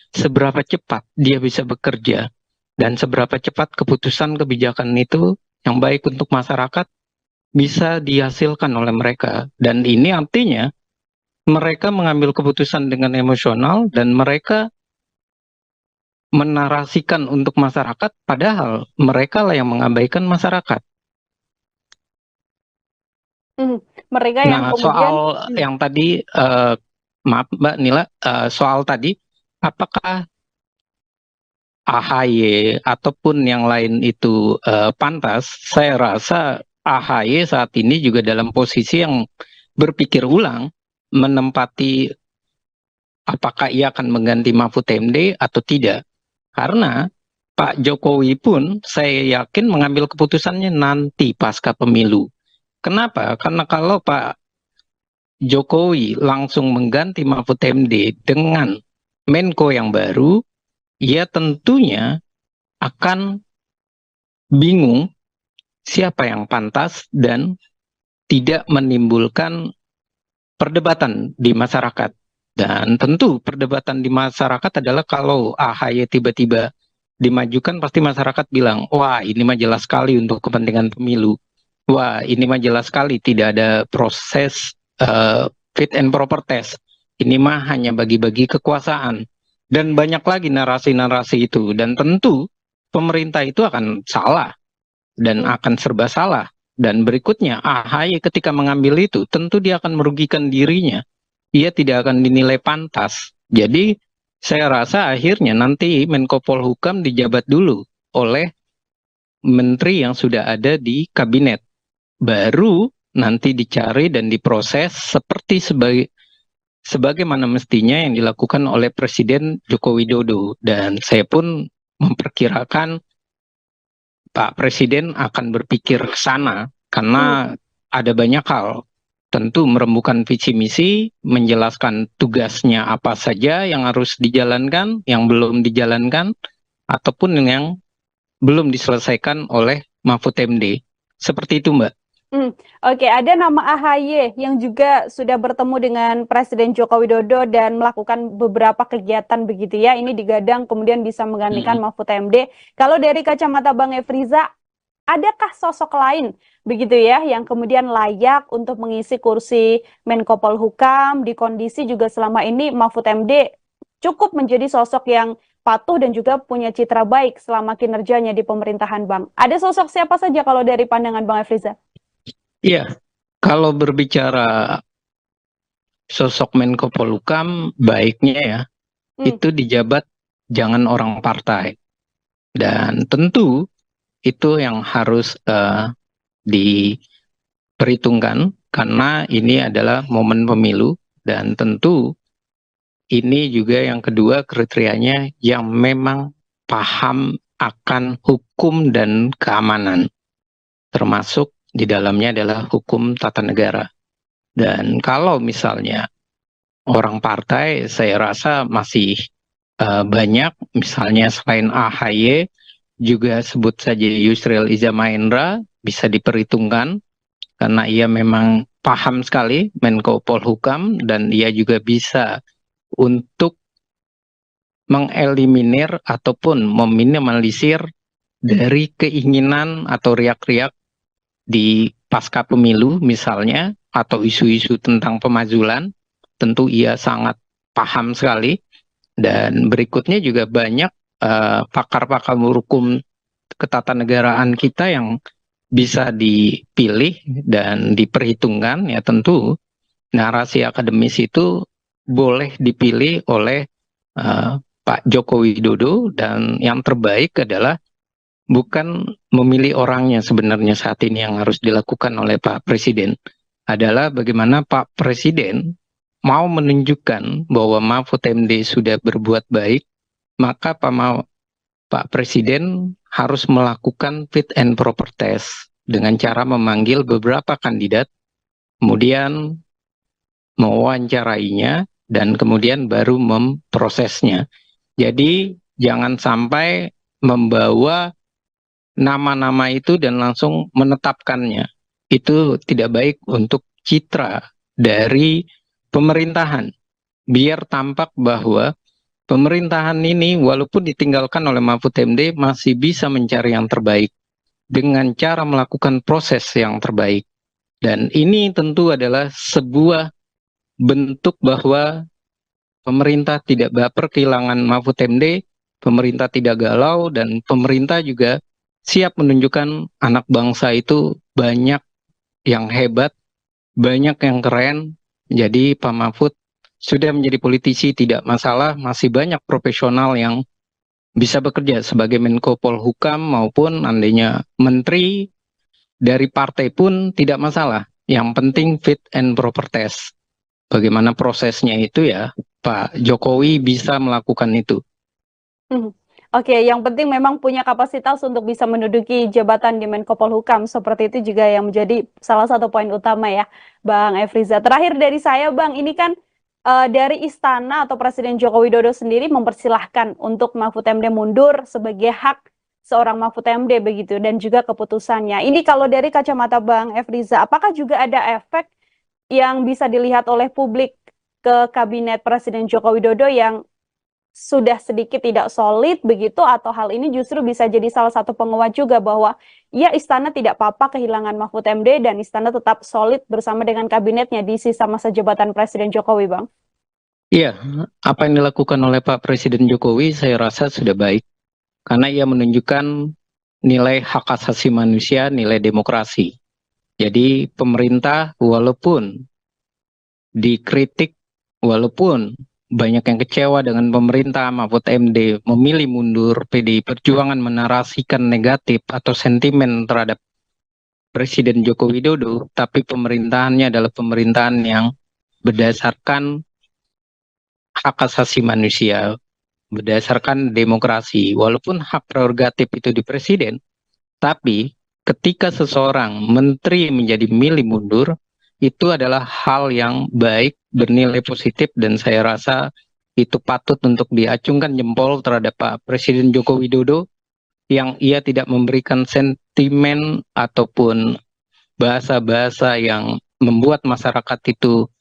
Speaker 7: Seberapa cepat dia bisa bekerja. Dan seberapa cepat keputusan kebijakan itu yang baik untuk masyarakat bisa dihasilkan oleh mereka. Dan ini artinya mereka mengambil keputusan dengan emosional dan mereka menarasikan untuk masyarakat, padahal mereka lah yang mengabaikan masyarakat.
Speaker 8: Mereka yang
Speaker 7: Nah,
Speaker 8: kemudian
Speaker 7: soal yang tadi, maaf Mbak Nila, soal tadi, apakah AHY ataupun yang lain itu pantas? Saya rasa AHY saat ini juga dalam posisi yang berpikir ulang, menempati apakah ia akan mengganti Mahfud MD atau tidak. Karena Pak Jokowi pun saya yakin mengambil keputusannya nanti pasca pemilu. Kenapa? Karena kalau Pak Jokowi langsung mengganti Mahfud MD dengan Menko yang baru, ia tentunya akan bingung siapa yang pantas dan tidak menimbulkan perdebatan di masyarakat. Dan tentu perdebatan di masyarakat adalah kalau AHY tiba-tiba dimajukan, pasti masyarakat bilang, wah ini mah jelas sekali untuk kepentingan pemilu. Wah ini mah jelas sekali tidak ada proses fit and proper test. Ini mah hanya bagi-bagi kekuasaan. Dan banyak lagi narasi-narasi itu. Dan tentu pemerintah itu akan salah. Dan akan serba salah. Dan berikutnya AHY ketika mengambil itu, tentu dia akan merugikan dirinya. Ia tidak akan dinilai pantas. Jadi saya rasa akhirnya nanti Menko Polhukam dijabat dulu oleh menteri yang sudah ada di kabinet. Baru nanti dicari dan diproses seperti sebagaimana mestinya yang dilakukan oleh Presiden Joko Widodo. Dan saya pun memperkirakan Pak Presiden akan berpikir ke sana karena ada banyak hal. Tentu merembukan visi misi, menjelaskan tugasnya apa saja yang harus dijalankan, yang belum dijalankan, ataupun yang belum diselesaikan oleh Mahfud MD. Seperti itu, Mbak.
Speaker 8: Oke, ada nama AHY yang juga sudah bertemu dengan Presiden Joko Widodo dan melakukan beberapa kegiatan begitu ya. Ini digadang kemudian bisa menggantikan Mahfud MD. Kalau dari kacamata Bang Efriza, adakah sosok lain begitu ya yang kemudian layak untuk mengisi kursi Menko Polhukam di kondisi juga selama ini Mahfud MD cukup menjadi sosok yang patuh dan juga punya citra baik selama kinerjanya di pemerintahan, Bang. Ada sosok siapa saja kalau dari pandangan Bang Efriza?
Speaker 7: Iya, kalau berbicara sosok Menko Polhukam, baiknya ya, itu dijabat jangan orang partai. Dan tentu itu yang harus diperhitungkan karena ini adalah momen pemilu dan tentu ini juga yang kedua kriterianya yang memang paham akan hukum dan keamanan, termasuk di dalamnya adalah hukum tata negara. Dan kalau misalnya orang partai, saya rasa masih banyak, misalnya selain AHY, juga sebut saja Yusril Iza Mahendra, bisa diperhitungkan, karena ia memang paham sekali Menko Polhukam, dan ia juga bisa untuk mengeliminir ataupun meminimalisir dari keinginan atau riak-riak di pasca pemilu misalnya, atau isu-isu tentang pemazulan, tentu ia sangat paham sekali. Dan berikutnya juga banyak pakar-pakar hukum ketatanegaraan kita yang bisa dipilih dan diperhitungkan. Ya tentu narasi akademis itu boleh dipilih oleh Pak Joko Widodo, dan yang terbaik adalah bukan memilih orangnya sebenarnya saat ini yang harus dilakukan oleh Pak Presiden, adalah bagaimana Pak Presiden mau menunjukkan bahwa Mahfud MD sudah berbuat baik, maka Pak Presiden harus melakukan fit and proper test dengan cara memanggil beberapa kandidat, kemudian mewawancarainya, dan kemudian baru memprosesnya. Jadi jangan sampai membawa nama-nama itu dan langsung menetapkannya. Itu tidak baik untuk citra dari pemerintahan. Biar tampak bahwa pemerintahan ini walaupun ditinggalkan oleh Mahfud MD masih bisa mencari yang terbaik dengan cara melakukan proses yang terbaik. Dan ini tentu adalah sebuah bentuk bahwa pemerintah tidak baper kehilangan Mahfud MD, pemerintah tidak galau, dan pemerintah juga siap menunjukkan anak bangsa itu banyak yang hebat, banyak yang keren. Jadi Pak Mahfud sudah menjadi politisi tidak masalah, masih banyak profesional yang bisa bekerja sebagai Menko Polhukam maupun andainya menteri dari partai pun tidak masalah. Yang penting fit and proper test. Bagaimana prosesnya itu ya, Pak Jokowi bisa melakukan itu.
Speaker 8: Oke, yang penting memang punya kapasitas untuk bisa menduduki jabatan di Menko Polhukam. Seperti itu juga yang menjadi salah satu poin utama ya, Bang Efriza. Terakhir dari saya, Bang, ini kan dari Istana atau Presiden Joko Widodo sendiri mempersilahkan untuk Mahfud MD mundur sebagai hak seorang Mahfud MD begitu, dan juga keputusannya. Ini kalau dari kacamata Bang Efriza, apakah juga ada efek yang bisa dilihat oleh publik ke kabinet Presiden Joko Widodo yang sudah sedikit tidak solid begitu, atau hal ini justru bisa jadi salah satu penguat juga bahwa ya Istana tidak apa-apa kehilangan Mahfud MD dan Istana tetap solid bersama dengan kabinetnya di sisa masa jabatan Presiden Jokowi, Bang?
Speaker 7: Iya, apa yang dilakukan oleh Pak Presiden Jokowi saya rasa sudah baik karena ia menunjukkan nilai hak asasi manusia, nilai demokrasi. Jadi pemerintah walaupun dikritik, walaupun banyak yang kecewa dengan pemerintah, Mahfud MD memilih mundur, PDI Perjuangan menarasikan negatif atau sentimen terhadap Presiden Joko Widodo, tapi pemerintahannya adalah pemerintahan yang berdasarkan hak asasi manusia, berdasarkan demokrasi. Walaupun hak prerogatif itu di Presiden, tapi ketika seseorang menteri menjadi milih mundur, itu adalah hal yang baik, bernilai positif, dan saya rasa itu patut untuk diacungkan jempol terhadap Pak Presiden Joko Widodo yang ia tidak memberikan sentimen ataupun bahasa-bahasa yang membuat masyarakat itu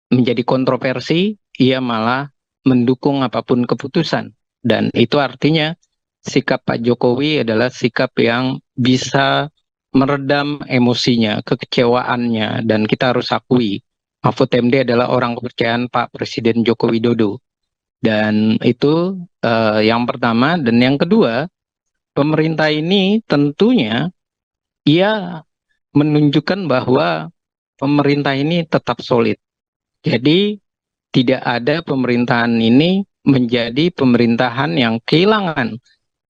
Speaker 7: menjadi kontroversi, ia malah mendukung apapun keputusan. Dan itu artinya sikap Pak Jokowi adalah sikap yang bisa meredam emosinya, kekecewaannya, dan kita harus akui Mahfud MD adalah orang kepercayaan Pak Presiden Joko Widodo. Dan itu yang pertama. Dan yang kedua, pemerintah ini tentunya ia menunjukkan bahwa pemerintah ini tetap solid. Jadi tidak ada pemerintahan ini menjadi pemerintahan yang kehilangan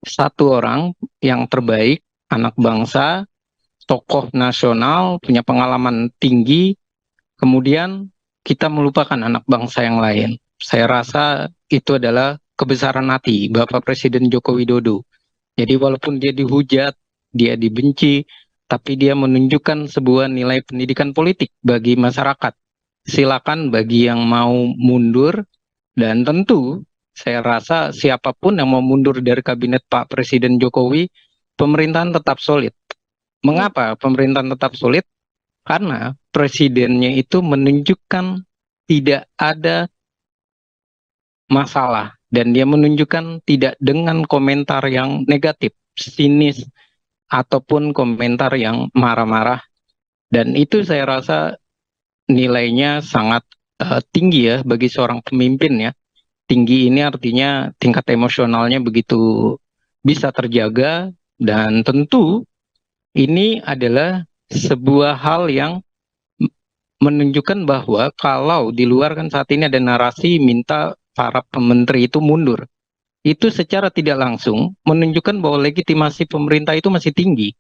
Speaker 7: satu orang yang terbaik, anak bangsa, tokoh nasional, punya pengalaman tinggi, kemudian kita melupakan anak bangsa yang lain. Saya rasa itu adalah kebesaran hati Bapak Presiden Joko Widodo. Jadi walaupun dia dihujat, dia dibenci, tapi dia menunjukkan sebuah nilai pendidikan politik bagi masyarakat. Silakan bagi yang mau mundur, dan tentu saya rasa siapapun yang mau mundur dari kabinet Pak Presiden Jokowi, pemerintahan tetap solid. Mengapa pemerintahan tetap solid? Karena presidennya itu menunjukkan tidak ada masalah, dan dia menunjukkan tidak dengan komentar yang negatif, sinis, ataupun komentar yang marah-marah. Dan itu saya rasa nilainya sangat tinggi ya bagi seorang pemimpin ya. Tinggi ini artinya tingkat emosionalnya begitu bisa terjaga, dan tentu ini adalah sebuah hal yang menunjukkan bahwa kalau di luar kan saat ini ada narasi minta para pementeri itu mundur. Itu secara tidak langsung menunjukkan bahwa legitimasi pemerintah itu masih tinggi.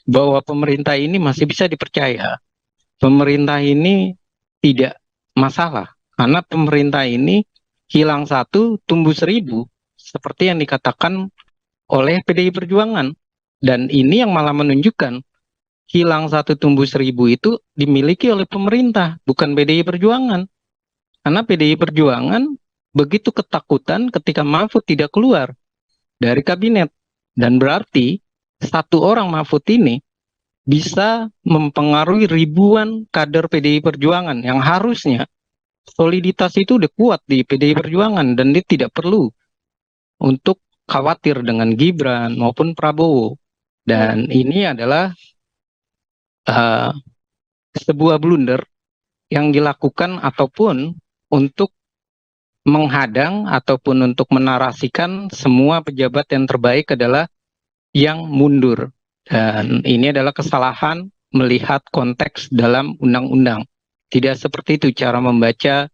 Speaker 7: Bahwa pemerintah ini masih bisa dipercaya. Pemerintah ini tidak masalah. Karena pemerintah ini hilang satu, tumbuh 1000. Seperti yang dikatakan oleh PDI Perjuangan. Dan ini yang malah menunjukkan hilang satu, tumbuh 1000 itu dimiliki oleh pemerintah, bukan PDI Perjuangan. Karena PDI Perjuangan begitu ketakutan ketika Mahfud tidak keluar dari kabinet. Dan berarti satu orang Mahfud ini bisa mempengaruhi ribuan kader PDI Perjuangan yang harusnya soliditas itu udah kuat di PDI Perjuangan, dan dia tidak perlu untuk khawatir dengan Gibran maupun Prabowo. Dan ini adalah sebuah blunder yang dilakukan ataupun untuk menghadang ataupun untuk menarasikan semua pejabat yang terbaik adalah yang mundur. Dan ini adalah kesalahan melihat konteks dalam undang-undang. Tidak seperti itu cara membaca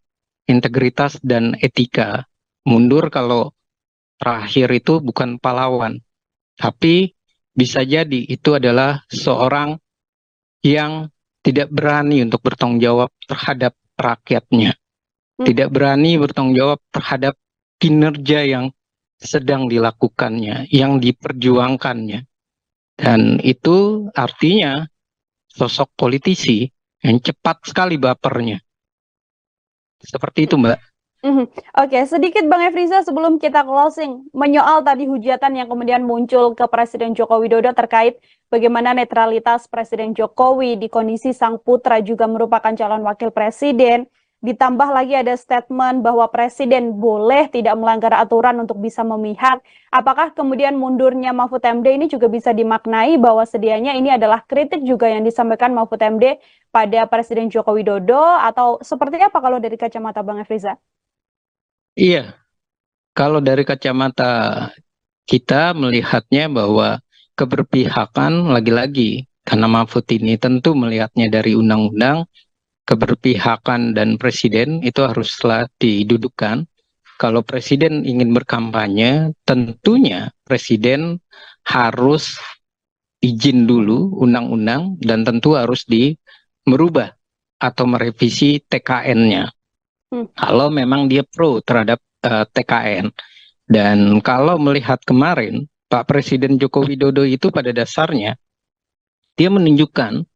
Speaker 7: integritas dan etika. Mundur kalau terakhir itu bukan pahlawan, tapi bisa jadi itu adalah seorang yang tidak berani untuk bertanggung jawab terhadap rakyatnya. Tidak berani bertanggung jawab terhadap kinerja yang sedang dilakukannya, yang diperjuangkannya. Dan itu artinya sosok politisi yang cepat sekali bapernya. Seperti itu, Mbak.
Speaker 8: Oke, sedikit Bang Efriza sebelum kita closing, menyoal tadi hujatan yang kemudian muncul ke Presiden Joko Widodo terkait bagaimana netralitas Presiden Jokowi di kondisi sang putra juga merupakan calon wakil presiden. Ditambah lagi ada statement bahwa presiden boleh tidak melanggar aturan untuk bisa memihak. Apakah kemudian mundurnya Mahfud MD ini juga bisa dimaknai bahwa sedianya ini adalah kritik juga yang disampaikan Mahfud MD pada Presiden Joko Widodo, atau seperti apa kalau dari kacamata Bang Efriza?
Speaker 7: Iya, kalau dari kacamata kita melihatnya bahwa keberpihakan lagi-lagi, karena Mahfud ini tentu melihatnya dari undang-undang, keberpihakan dan presiden itu haruslah didudukkan. Kalau presiden ingin berkampanye, tentunya presiden harus izin dulu undang-undang, dan tentu harus merubah atau merevisi TKN-nya. Kalau memang dia pro terhadap TKN. Dan kalau melihat kemarin, Pak Presiden Joko Widodo itu pada dasarnya, dia menunjukkan,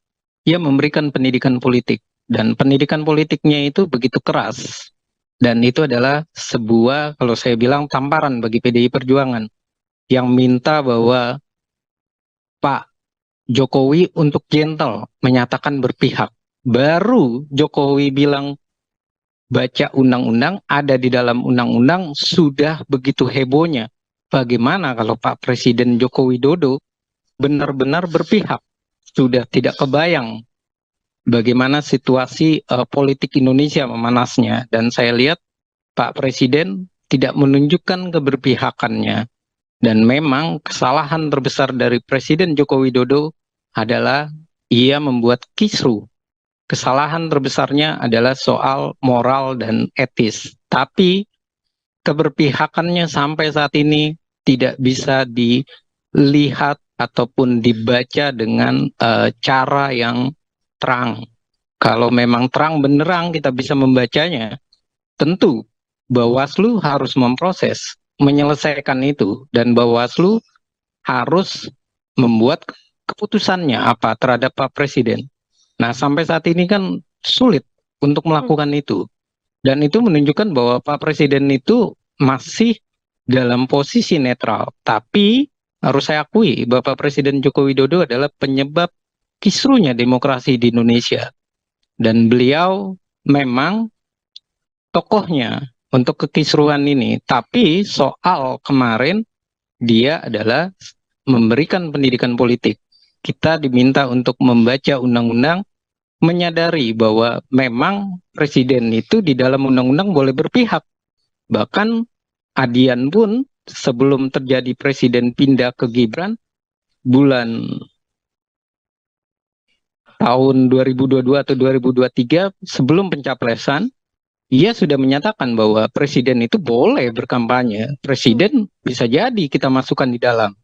Speaker 7: dia memberikan pendidikan politik. Dan pendidikan politiknya itu begitu keras. Dan itu adalah sebuah, kalau saya bilang, tamparan bagi PDI Perjuangan. Yang minta bahwa Pak Jokowi untuk gentle, menyatakan berpihak. Baru Jokowi bilang, baca undang-undang, ada di dalam undang-undang, sudah begitu hebohnya. Bagaimana kalau Pak Presiden Joko Widodo benar-benar berpihak? Sudah tidak kebayang bagaimana situasi politik Indonesia memanasnya. Dan saya lihat Pak Presiden tidak menunjukkan keberpihakannya. Dan memang kesalahan terbesar dari Presiden Joko Widodo adalah ia membuat kisru. Kesalahan terbesarnya adalah soal moral dan etis. Tapi keberpihakannya sampai saat ini tidak bisa dilihat ataupun dibaca dengan cara yang terang. Kalau memang terang benderang kita bisa membacanya, tentu Bawaslu harus memproses, menyelesaikan itu, dan Bawaslu harus membuat keputusannya apa terhadap Pak Presiden. Nah, sampai saat ini kan sulit untuk melakukan itu. Dan itu menunjukkan bahwa Pak Presiden itu masih dalam posisi netral. Tapi harus saya akui, Bapak Presiden Joko Widodo adalah penyebab kisrunya demokrasi di Indonesia. Dan beliau memang tokohnya untuk kekisruan ini. Tapi soal kemarin, dia adalah memberikan pendidikan politik. Kita diminta untuk membaca undang-undang, menyadari bahwa memang presiden itu di dalam undang-undang boleh berpihak. Bahkan Adian pun sebelum terjadi presiden pindah ke Gibran, bulan tahun 2022 atau 2023 sebelum pencaplesan, ia sudah menyatakan bahwa presiden itu boleh berkampanye. Presiden bisa jadi kita masukkan di dalam.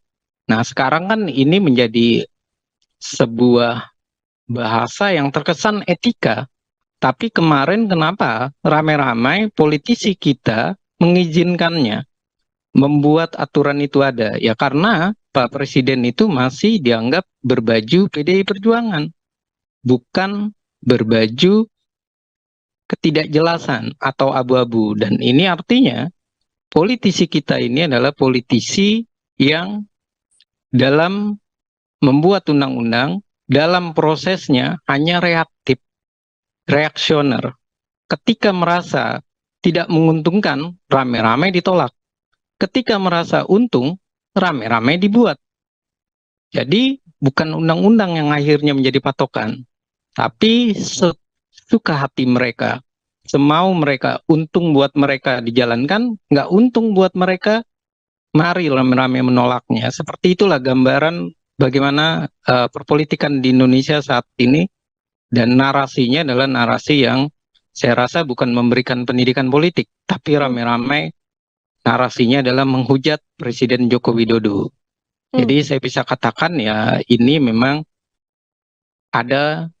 Speaker 7: Nah, sekarang kan ini menjadi sebuah bahasa yang terkesan etika, tapi kemarin kenapa ramai-ramai politisi kita mengizinkannya, membuat aturan itu ada? Ya karena Pak Presiden itu masih dianggap berbaju PDI Perjuangan, bukan berbaju ketidakjelasan atau abu-abu. Dan ini artinya politisi kita ini adalah politisi yang dalam membuat undang-undang, dalam prosesnya hanya reaktif, reaksioner. Ketika merasa tidak menguntungkan, rame-rame ditolak. Ketika merasa untung, rame-rame dibuat. Jadi bukan undang-undang yang akhirnya menjadi patokan, tapi sesuka hati mereka, semau mereka, untung buat mereka dijalankan, nggak untung buat mereka, mari rame-rame menolaknya. Seperti itulah gambaran bagaimana perpolitikan di Indonesia saat ini, dan narasinya adalah narasi yang saya rasa bukan memberikan pendidikan politik, tapi rame-rame narasinya adalah menghujat Presiden Joko Widodo. Jadi saya bisa katakan ya ini memang ada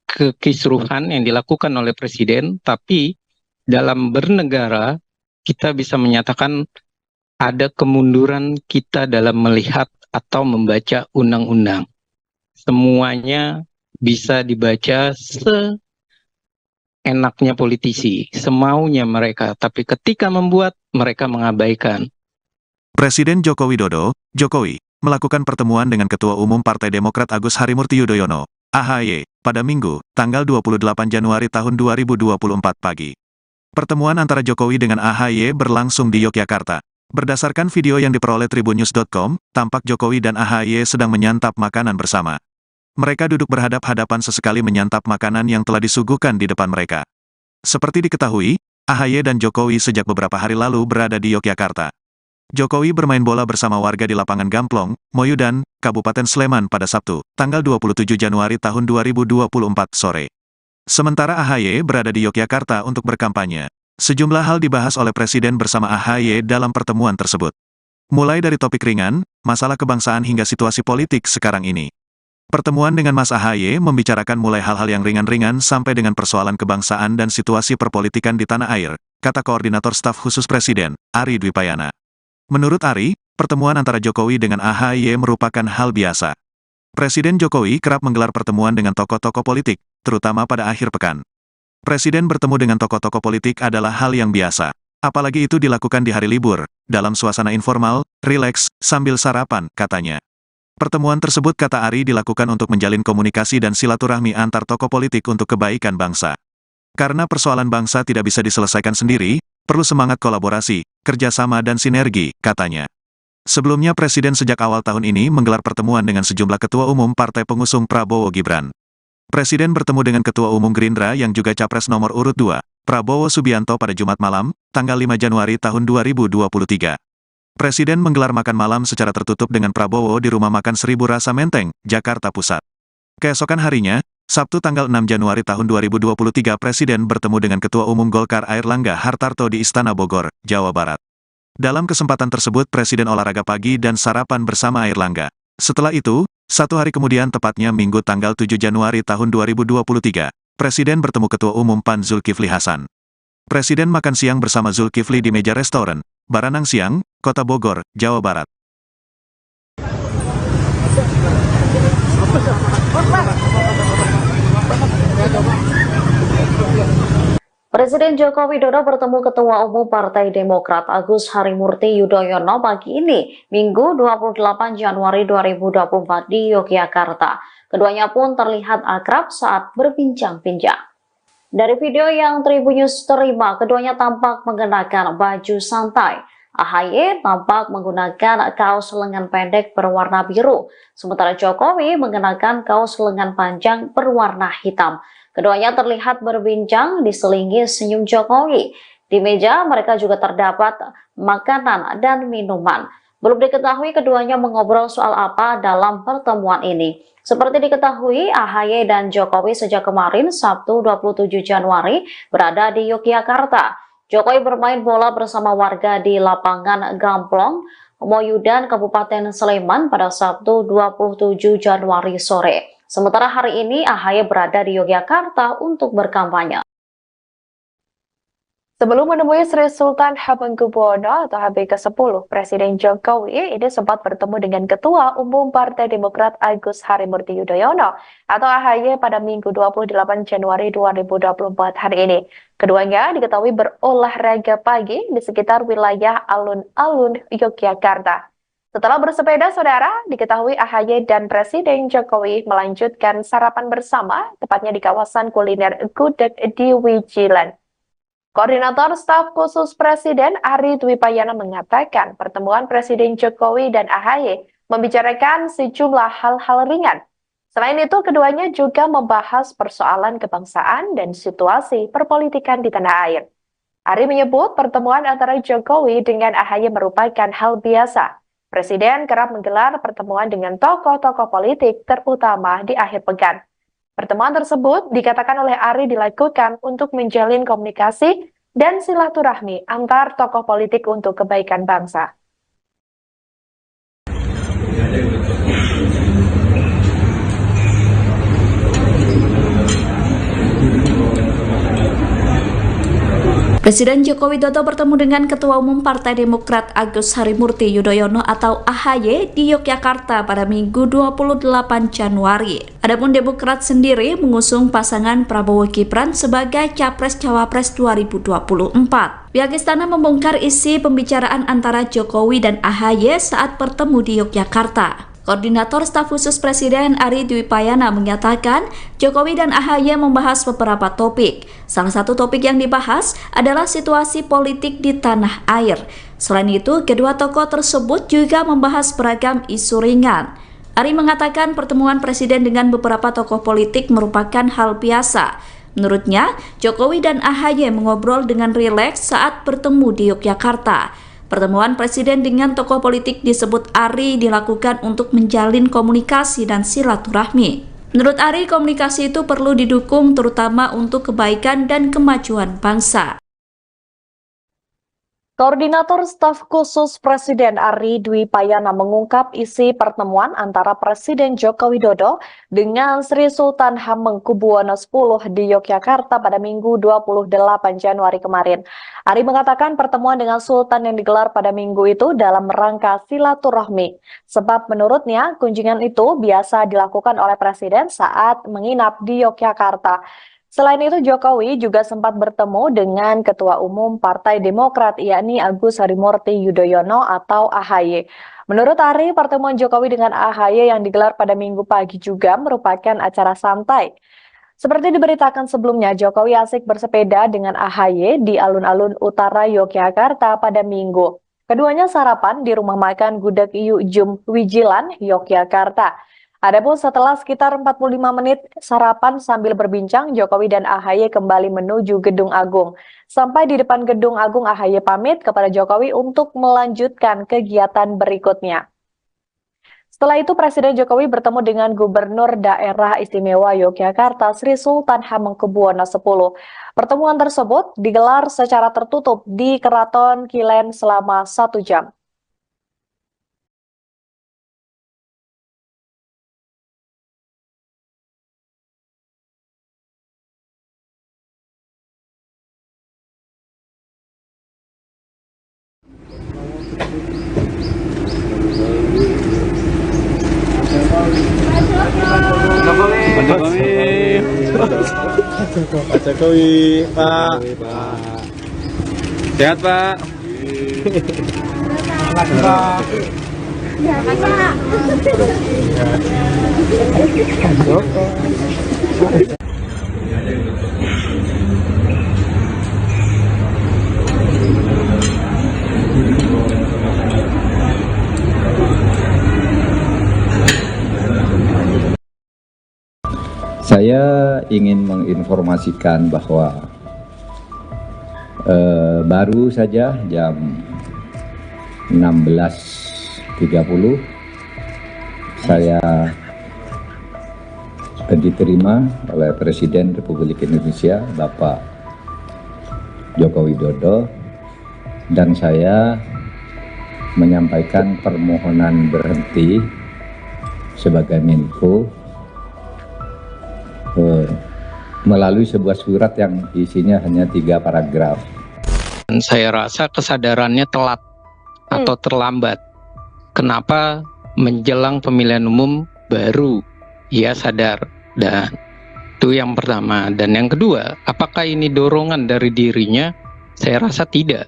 Speaker 7: kekisruhan yang dilakukan oleh Presiden, tapi dalam bernegara kita bisa menyatakan ada kemunduran kita dalam melihat atau membaca undang-undang. Semuanya bisa dibaca seenaknya politisi, semaunya mereka, tapi ketika membuat, mereka mengabaikan.
Speaker 1: Presiden Joko Widodo, Jokowi, melakukan pertemuan dengan Ketua Umum Partai Demokrat Agus Harimurti Yudhoyono, AHY, pada Minggu, tanggal 28 Januari tahun 2024 pagi. Pertemuan antara Jokowi dengan AHY berlangsung di Yogyakarta. Berdasarkan video yang diperoleh tribunnews.com, tampak Jokowi dan AHY sedang menyantap makanan bersama. Mereka duduk berhadap-hadapan sesekali menyantap makanan yang telah disuguhkan di depan mereka. Seperti diketahui, AHY dan Jokowi sejak beberapa hari lalu berada di Yogyakarta. Jokowi bermain bola bersama warga di lapangan Gamplong, Moyudan, Kabupaten Sleman pada Sabtu, tanggal 27 Januari tahun 2024 sore. Sementara AHY berada di Yogyakarta untuk berkampanye. Sejumlah hal dibahas oleh Presiden bersama AHY dalam pertemuan tersebut. Mulai dari topik ringan, masalah kebangsaan hingga situasi politik sekarang ini. Pertemuan dengan Mas AHY membicarakan mulai hal-hal yang ringan-ringan sampai dengan persoalan kebangsaan dan situasi perpolitikan di tanah air, kata Koordinator Staf Khusus Presiden, Ari Dwipayana. Menurut Ari, pertemuan antara Jokowi dengan AHY merupakan hal biasa. Presiden Jokowi kerap menggelar pertemuan dengan tokoh-tokoh politik, terutama pada akhir pekan. Presiden bertemu dengan tokoh-tokoh politik adalah hal yang biasa. Apalagi itu dilakukan di hari libur, dalam suasana informal, rileks, sambil sarapan, katanya. Pertemuan tersebut, kata Ari, dilakukan untuk menjalin komunikasi dan silaturahmi antar tokoh politik untuk kebaikan bangsa. Karena persoalan bangsa tidak bisa diselesaikan sendiri, perlu semangat kolaborasi, kerjasama dan sinergi, katanya. Sebelumnya Presiden sejak awal tahun ini menggelar pertemuan dengan sejumlah ketua umum partai pengusung Prabowo Gibran. Presiden bertemu dengan Ketua Umum Gerindra yang juga Capres nomor urut 2, Prabowo Subianto pada Jumat malam, tanggal 5 Januari tahun 2023. Presiden menggelar makan malam secara tertutup dengan Prabowo di Rumah Makan Seribu Rasa Menteng, Jakarta Pusat. Keesokan harinya, Sabtu tanggal 6 Januari tahun 2023 Presiden bertemu dengan Ketua Umum Golkar Airlangga Hartarto di Istana Bogor, Jawa Barat. Dalam kesempatan tersebut Presiden olahraga pagi dan sarapan bersama Airlangga. Setelah itu, satu hari kemudian tepatnya Minggu tanggal 7 Januari tahun 2023, Presiden bertemu Ketua Umum PAN Zulkifli Hasan. Presiden makan siang bersama Zulkifli di meja restoran, Baranang Siang, Kota Bogor, Jawa Barat.
Speaker 2: Presiden Joko Widodo bertemu Ketua Umum Partai Demokrat Agus Harimurti Yudhoyono pagi ini, Minggu 28 Januari 2024 di Yogyakarta. Keduanya pun terlihat akrab saat berbincang-bincang. Dari video yang Tribun News terima, keduanya tampak mengenakan baju santai. AHY tampak menggunakan kaos lengan pendek berwarna biru, sementara Jokowi mengenakan kaos lengan panjang berwarna hitam. Keduanya terlihat berbincang diselingi senyum Jokowi. Di meja mereka juga terdapat makanan dan minuman. Belum diketahui keduanya mengobrol soal apa dalam pertemuan ini. Seperti diketahui, AHY dan Jokowi sejak kemarin Sabtu 27 Januari berada di Yogyakarta. Jokowi bermain bola bersama warga di lapangan Gamplong, Moyudan, Kabupaten Sleman pada Sabtu 27 Januari sore. Sementara hari ini AHY berada di Yogyakarta untuk berkampanye.
Speaker 3: Sebelum menemui Sri Sultan Hamengkubuwono atau HB ke-10, Presiden Jokowi ini sempat bertemu dengan Ketua Umum Partai Demokrat Agus Harimurti Yudhoyono atau AHY pada Minggu 28 Januari 2024 hari ini. Keduanya diketahui berolahraga pagi di sekitar wilayah alun-alun Yogyakarta. Setelah bersepeda, saudara, diketahui AHY dan Presiden Jokowi melanjutkan sarapan bersama, tepatnya di kawasan kuliner Gudeg di Wijilan. Koordinator Staf Khusus Presiden Ari Dwi Payana mengatakan pertemuan Presiden Jokowi dan AHY membicarakan sejumlah hal-hal ringan. Selain itu, keduanya juga membahas persoalan kebangsaan dan situasi perpolitikan di tanah air. Ari menyebut pertemuan antara Jokowi dengan AHY merupakan hal biasa. Presiden kerap menggelar pertemuan dengan tokoh-tokoh politik, terutama di akhir pekan. Pertemuan tersebut dikatakan oleh Ari dilakukan untuk menjalin komunikasi dan silaturahmi antar tokoh politik untuk kebaikan bangsa.
Speaker 4: Presiden Joko Widodo bertemu dengan Ketua Umum Partai Demokrat Agus Harimurti Yudhoyono atau AHY di Yogyakarta pada Minggu 28 Januari. Adapun Demokrat sendiri mengusung pasangan Prabowo Gibran sebagai Capres-Cawapres 2024. Pihak istana membongkar isi pembicaraan antara Jokowi dan AHY saat bertemu di Yogyakarta. Koordinator Staf Khusus Presiden Ari Dwi Payana menyatakan Jokowi dan AHY membahas beberapa topik. Salah satu topik yang dibahas adalah situasi politik di tanah air. Selain itu, kedua tokoh tersebut juga membahas beragam isu ringan. Ari mengatakan pertemuan Presiden dengan beberapa tokoh politik merupakan hal biasa. Menurutnya, Jokowi dan AHY mengobrol dengan rileks saat bertemu di Yogyakarta. Pertemuan Presiden dengan tokoh politik disebut Ari dilakukan untuk menjalin komunikasi dan silaturahmi. Menurut Ari, komunikasi itu perlu didukung terutama untuk kebaikan dan kemajuan bangsa.
Speaker 3: Koordinator Staf Khusus Presiden Ari Dwi Payana mengungkap isi pertemuan antara Presiden Joko Widodo dengan Sri Sultan Hamengkubuwono X di Yogyakarta pada Minggu 28 Januari kemarin. Ari mengatakan pertemuan dengan Sultan yang digelar pada minggu itu dalam rangka silaturahmi. Sebab menurutnya kunjungan itu biasa dilakukan oleh Presiden saat menginap di Yogyakarta. Selain itu, Jokowi juga sempat bertemu dengan Ketua Umum Partai Demokrat, yakni Agus Harimurti Yudhoyono atau AHY. Menurut Ari, pertemuan Jokowi dengan AHY yang digelar pada minggu pagi juga merupakan acara santai. Seperti diberitakan sebelumnya, Jokowi asik bersepeda dengan AHY di alun-alun utara Yogyakarta pada minggu. Keduanya sarapan di rumah makan Gudeg Yujum Wijilan, Yogyakarta. Adapun setelah sekitar 45 menit sarapan sambil berbincang, Jokowi dan AHY kembali menuju Gedung Agung. Sampai di depan Gedung Agung, AHY pamit kepada Jokowi untuk melanjutkan kegiatan berikutnya. Setelah itu, Presiden Jokowi bertemu dengan Gubernur Daerah Istimewa Yogyakarta, Sri Sultan Hamengkubuwono X. Pertemuan tersebut digelar secara tertutup di Keraton Kilen selama 1 jam.
Speaker 5: Pak Jokowi, Pak. Sehat, Pak.
Speaker 6: Saya ingin menginformasikan bahwa baru saja jam 16.30 saya diterima oleh Presiden Republik Indonesia Bapak Joko Widodo, dan saya menyampaikan permohonan berhenti sebagai Menko melalui sebuah surat yang isinya hanya 3 paragraf.
Speaker 7: Dan saya rasa kesadarannya telat atau terlambat. Kenapa menjelang pemilihan umum baru ia sadar? Dan itu yang pertama. Dan yang kedua, apakah ini dorongan dari dirinya? Saya rasa tidak.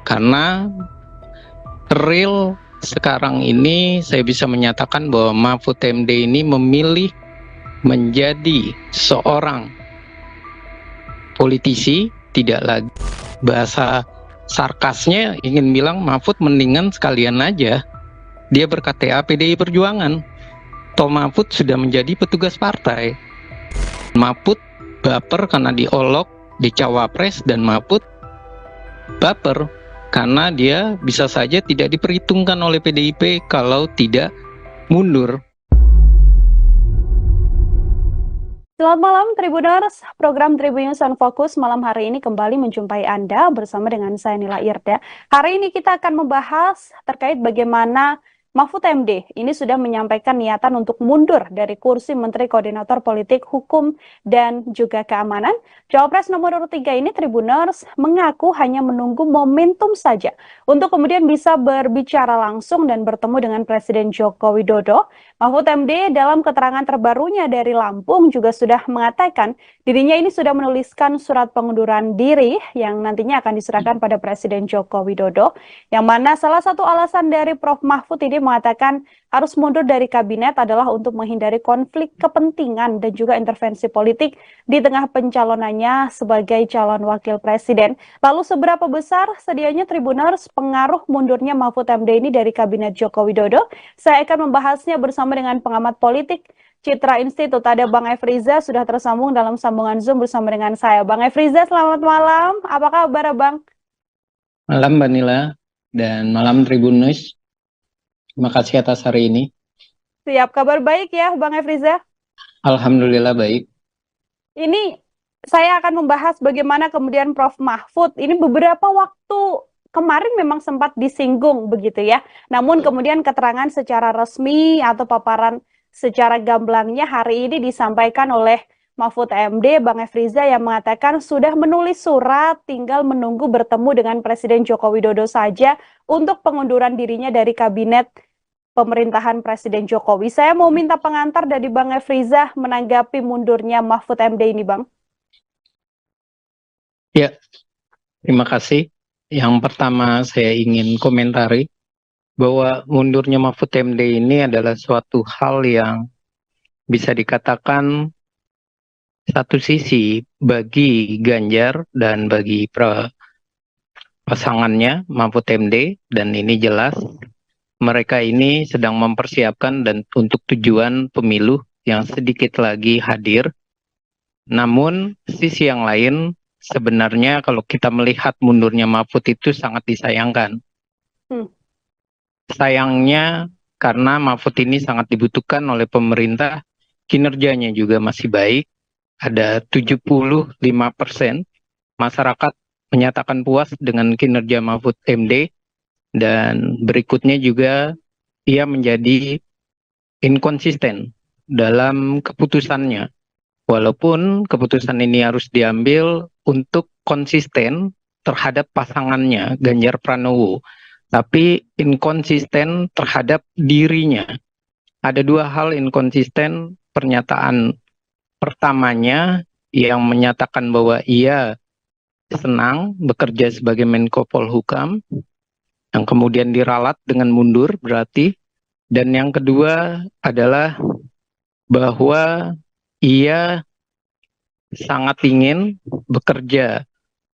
Speaker 7: Karena real sekarang ini saya bisa menyatakan bahwa Mahfud MD ini memilih menjadi seorang politisi, tidak lagi. Bahasa sarkasnya ingin bilang Mahfud mendingan sekalian aja dia ber-KTA PDI Perjuangan. Toh Mahfud sudah menjadi petugas partai. Mahfud baper karena diolok di Cawapres, dan Mahfud baper karena dia bisa saja tidak diperhitungkan oleh PDIP kalau tidak mundur.
Speaker 8: Selamat malam Tribuners, program Tribun News on Focus malam hari ini kembali menjumpai Anda bersama dengan saya Nila Irda. Hari ini kita akan membahas terkait bagaimana Mahfud MD ini sudah menyampaikan niatan untuk mundur dari kursi Menteri Koordinator Politik, Hukum, dan juga Keamanan. Cawapres nomor urut 3 ini Tribuners mengaku hanya menunggu momentum saja untuk kemudian bisa berbicara langsung dan bertemu dengan Presiden Joko Widodo. Mahfud MD dalam keterangan terbarunya dari Lampung juga sudah mengatakan dirinya ini sudah menuliskan surat pengunduran diri yang nantinya akan diserahkan pada Presiden Joko Widodo, yang mana salah satu alasan dari Prof. Mahfud ini mengatakan harus mundur dari kabinet adalah untuk menghindari konflik kepentingan dan juga intervensi politik di tengah pencalonannya sebagai calon wakil presiden. Lalu seberapa besar sedianya Tribuners pengaruh mundurnya Mahfud MD ini dari kabinet Joko Widodo? Saya akan membahasnya bersama dengan pengamat politik Citra Institut. Ada Bang Efriza sudah tersambung dalam sambungan Zoom bersama dengan saya. Bang Efriza, selamat malam. Apa kabar, Bang?
Speaker 7: Malam Mbak Nila dan malam Tribunus. Terima kasih atas hari ini.
Speaker 8: Siap, kabar baik ya Bang Efriza?
Speaker 7: Alhamdulillah baik.
Speaker 8: Ini saya akan membahas bagaimana kemudian Prof. Mahfud ini beberapa waktu kemarin memang sempat disinggung begitu ya. Namun kemudian keterangan secara resmi atau paparan secara gamblangnya hari ini disampaikan oleh Mahfud MD, Bang Efriza, yang mengatakan sudah menulis surat, tinggal menunggu bertemu dengan Presiden Joko Widodo saja untuk pengunduran dirinya dari kabinet pemerintahan Presiden Jokowi. Saya mau minta pengantar dari Bang Efriza menanggapi mundurnya Mahfud MD ini, Bang.
Speaker 7: Ya, terima kasih. Yang pertama saya ingin komentari bahwa mundurnya Mahfud MD ini adalah suatu hal yang bisa dikatakan satu sisi bagi Ganjar dan bagi pasangannya Mahfud MD, dan ini jelas mereka ini sedang mempersiapkan dan untuk tujuan pemilu yang sedikit lagi hadir. Namun sisi yang lain sebenarnya kalau kita melihat mundurnya Mahfud itu sangat disayangkan. Sayangnya karena Mahfud ini sangat dibutuhkan oleh pemerintah, kinerjanya juga masih baik. Ada 75% masyarakat menyatakan puas dengan kinerja Mahfud MD, dan berikutnya juga ia menjadi inkonsisten dalam keputusannya. Walaupun keputusan ini harus diambil untuk konsisten terhadap pasangannya Ganjar Pranowo, tapi inkonsisten terhadap dirinya. Ada dua hal inkonsisten. Pernyataan pertamanya yang menyatakan bahwa ia senang bekerja sebagai Menko Polhukam, yang kemudian diralat dengan mundur berarti. Dan yang kedua adalah bahwa ia sangat ingin bekerja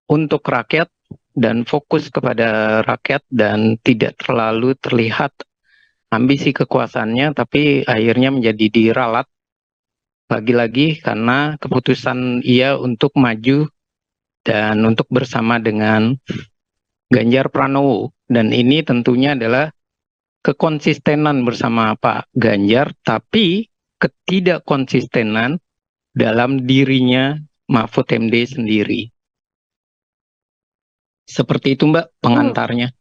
Speaker 7: untuk rakyat dan fokus kepada rakyat dan tidak terlalu terlihat ambisi kekuasaannya, tapi akhirnya menjadi diralat lagi-lagi karena keputusan ia untuk maju dan untuk bersama dengan Ganjar Pranowo. Dan ini tentunya adalah kekonsistenan bersama Pak Ganjar, tapi ketidakkonsistenan dalam dirinya Mahfud MD sendiri. Seperti itu Mbak pengantarnya.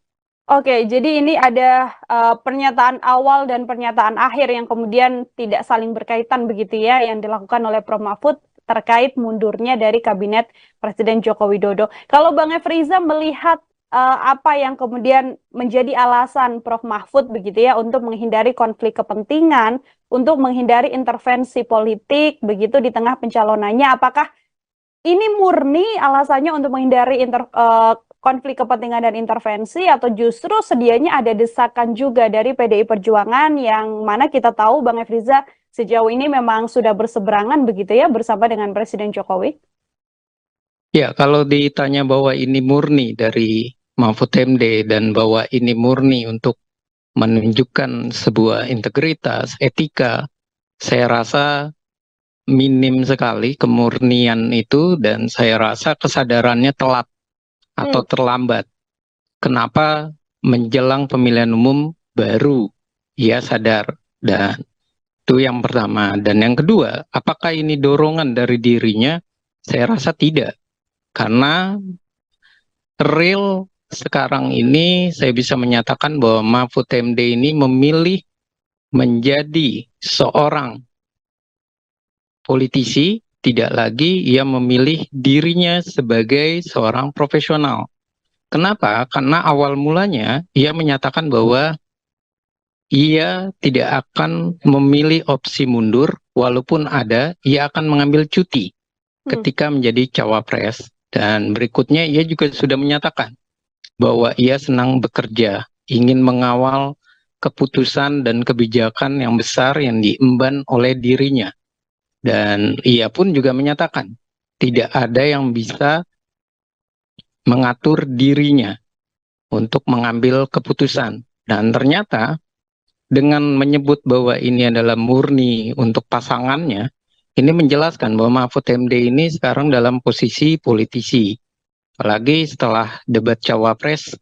Speaker 8: Oke, jadi ini ada pernyataan awal dan pernyataan akhir yang kemudian tidak saling berkaitan begitu ya, yang dilakukan oleh Prof. Mahfud terkait mundurnya dari Kabinet Presiden Joko Widodo. Kalau Bang Efriza melihat apa yang kemudian menjadi alasan Prof. Mahfud begitu ya untuk menghindari konflik kepentingan, untuk menghindari intervensi politik begitu di tengah pencalonannya, apakah ini murni alasannya untuk menghindari konflik kepentingan dan intervensi, atau justru sedianya ada desakan juga dari PDI Perjuangan yang mana kita tahu Bang Efriza sejauh ini memang sudah berseberangan begitu ya bersama dengan Presiden Jokowi?
Speaker 7: Ya, kalau ditanya bahwa ini murni dari Mahfud MD dan bahwa ini murni untuk menunjukkan sebuah integritas, etika, saya rasa minim sekali kemurnian itu, dan saya rasa kesadarannya telat atau terlambat. Kenapa menjelang pemilihan umum baru ia sadar? Dan itu yang pertama. Dan yang kedua, apakah ini dorongan dari dirinya? Saya rasa tidak. Karena real sekarang ini saya bisa menyatakan bahwa Mahfud MD ini memilih menjadi seorang politisi, tidak lagi ia memilih dirinya sebagai seorang profesional. Kenapa? Karena awal mulanya ia menyatakan bahwa ia tidak akan memilih opsi mundur, walaupun ada, ia akan mengambil cuti ketika menjadi cawapres. Dan berikutnya ia juga sudah menyatakan bahwa ia senang bekerja, ingin mengawal keputusan dan kebijakan yang besar yang diemban oleh dirinya. Dan ia pun juga menyatakan tidak ada yang bisa mengatur dirinya untuk mengambil keputusan. Dan ternyata dengan menyebut bahwa ini adalah murni untuk pasangannya, ini menjelaskan bahwa Mahfud MD ini sekarang dalam posisi politisi. Apalagi setelah debat cawapres,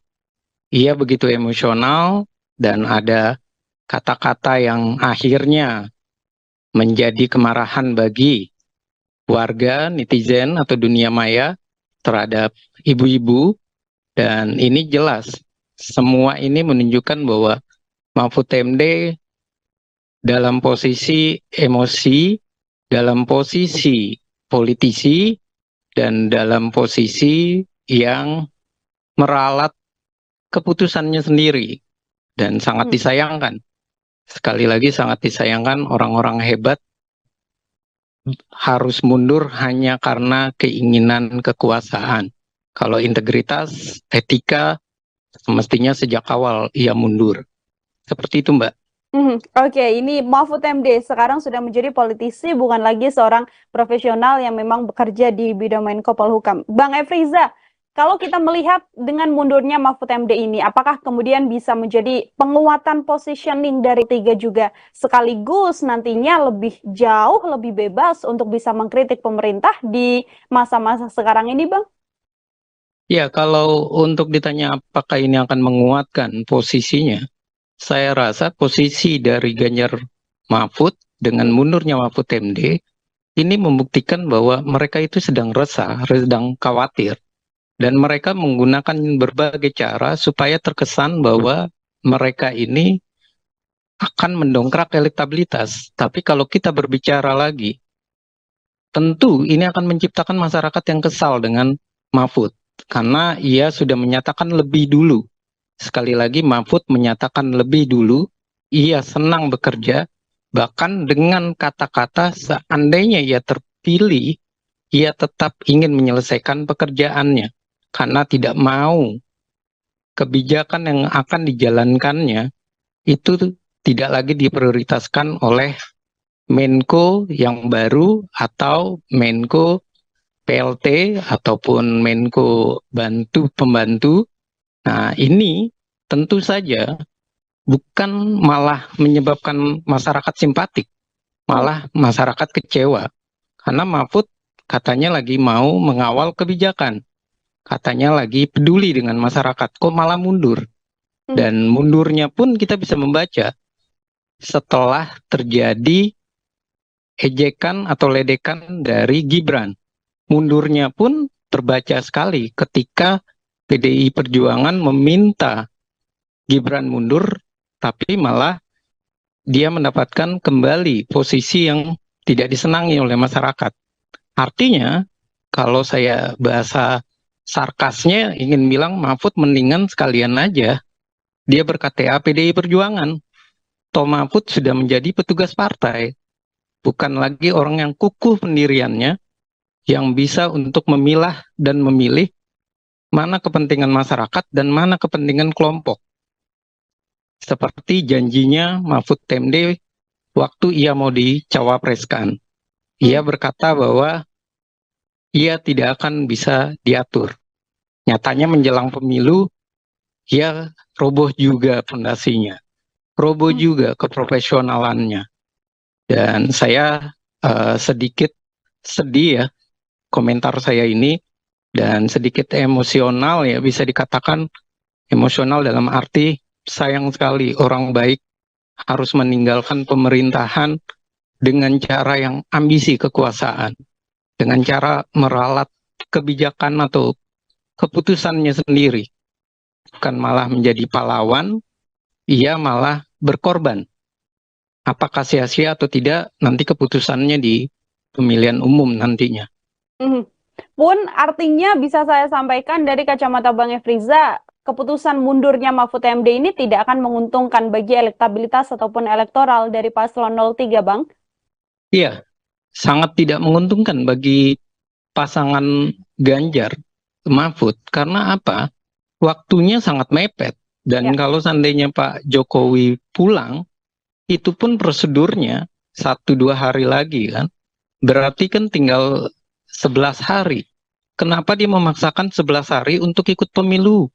Speaker 7: ia begitu emosional dan ada kata-kata yang akhirnya menjadi kemarahan bagi warga, netizen atau dunia maya terhadap ibu-ibu. Dan ini jelas, semua ini menunjukkan bahwa Mahfud MD dalam posisi emosi, dalam posisi politisi, dan dalam posisi yang meralat keputusannya sendiri. Dan sangat disayangkan. Sekali lagi sangat disayangkan, orang-orang hebat harus mundur hanya karena keinginan kekuasaan. Kalau integritas, etika, semestinya sejak awal ia mundur. Seperti itu Mbak.
Speaker 8: Oke, ini Mahfud MD sekarang sudah menjadi politisi, bukan lagi seorang profesional yang memang bekerja di bidang Menko Polhukam. Bang Efriza, Kalau kita melihat dengan mundurnya Mahfud MD ini, apakah kemudian bisa menjadi penguatan positioning dari tiga juga sekaligus nantinya lebih jauh, lebih bebas untuk bisa mengkritik pemerintah di masa-masa sekarang ini, Bang?
Speaker 7: Ya, kalau untuk ditanya apakah ini akan menguatkan posisinya, saya rasa posisi dari Ganjar Mahfud dengan mundurnya Mahfud MD ini membuktikan bahwa mereka itu sedang resah, sedang khawatir. Dan mereka menggunakan berbagai cara supaya terkesan bahwa mereka ini akan mendongkrak elektabilitas. Tapi kalau kita berbicara lagi, tentu ini akan menciptakan masyarakat yang kesal dengan Mahfud. Karena ia sudah menyatakan lebih dulu. Sekali lagi Mahfud menyatakan lebih dulu, ia senang bekerja, bahkan dengan kata-kata seandainya ia terpilih, ia tetap ingin menyelesaikan pekerjaannya. Karena tidak mau kebijakan yang akan dijalankannya itu tidak lagi diprioritaskan oleh Menko yang baru atau Menko PLT ataupun Menko pembantu. Nah, ini tentu saja bukan malah menyebabkan masyarakat simpatik, malah masyarakat kecewa. Karena Mahfud katanya lagi mau mengawal kebijakan. Katanya lagi peduli dengan masyarakat, kok malah mundur. Dan mundurnya pun kita bisa membaca setelah terjadi ejekan atau ledekan dari Gibran. Mundurnya pun terbaca sekali ketika PDI Perjuangan meminta Gibran mundur, tapi malah dia mendapatkan kembali posisi yang tidak disenangi oleh masyarakat. Artinya, kalau saya bahasa sarkasnya ingin bilang Mahfud mendingan sekalian aja dia ber-KTA PDI Perjuangan. Toh Mahfud sudah menjadi petugas partai, bukan lagi orang yang kukuh pendiriannya, yang bisa untuk memilah dan memilih mana kepentingan masyarakat dan mana kepentingan kelompok. Seperti janjinya Mahfud MD waktu ia mau dicawapreskan. Ia berkata bahwa ia tidak akan bisa diatur. Nyatanya menjelang pemilu, ia roboh juga fondasinya. Roboh juga keprofesionalannya. Dan saya sedikit sedih ya, komentar saya ini, dan sedikit emosional ya, bisa dikatakan emosional dalam arti sayang sekali orang baik harus meninggalkan pemerintahan dengan cara yang ambisi kekuasaan. Dengan cara meralat kebijakan atau keputusannya sendiri. Bukan malah menjadi pahlawan, ia malah berkorban. Apakah sia-sia atau tidak, nanti keputusannya di pemilihan umum nantinya.
Speaker 8: Pun artinya bisa saya sampaikan dari kacamata Bang Efriza, keputusan mundurnya Mahfud MD ini tidak akan menguntungkan bagi elektabilitas ataupun elektoral dari paslon 03, Bang?
Speaker 7: Iya. Sangat tidak menguntungkan bagi pasangan Ganjar Mahfud. Karena apa? Waktunya sangat mepet. Dan kalau seandainya Pak Jokowi pulang, itu pun prosedurnya 1-2 hari lagi kan. Berarti kan tinggal 11 hari. Kenapa dia memaksakan 11 hari untuk ikut pemilu?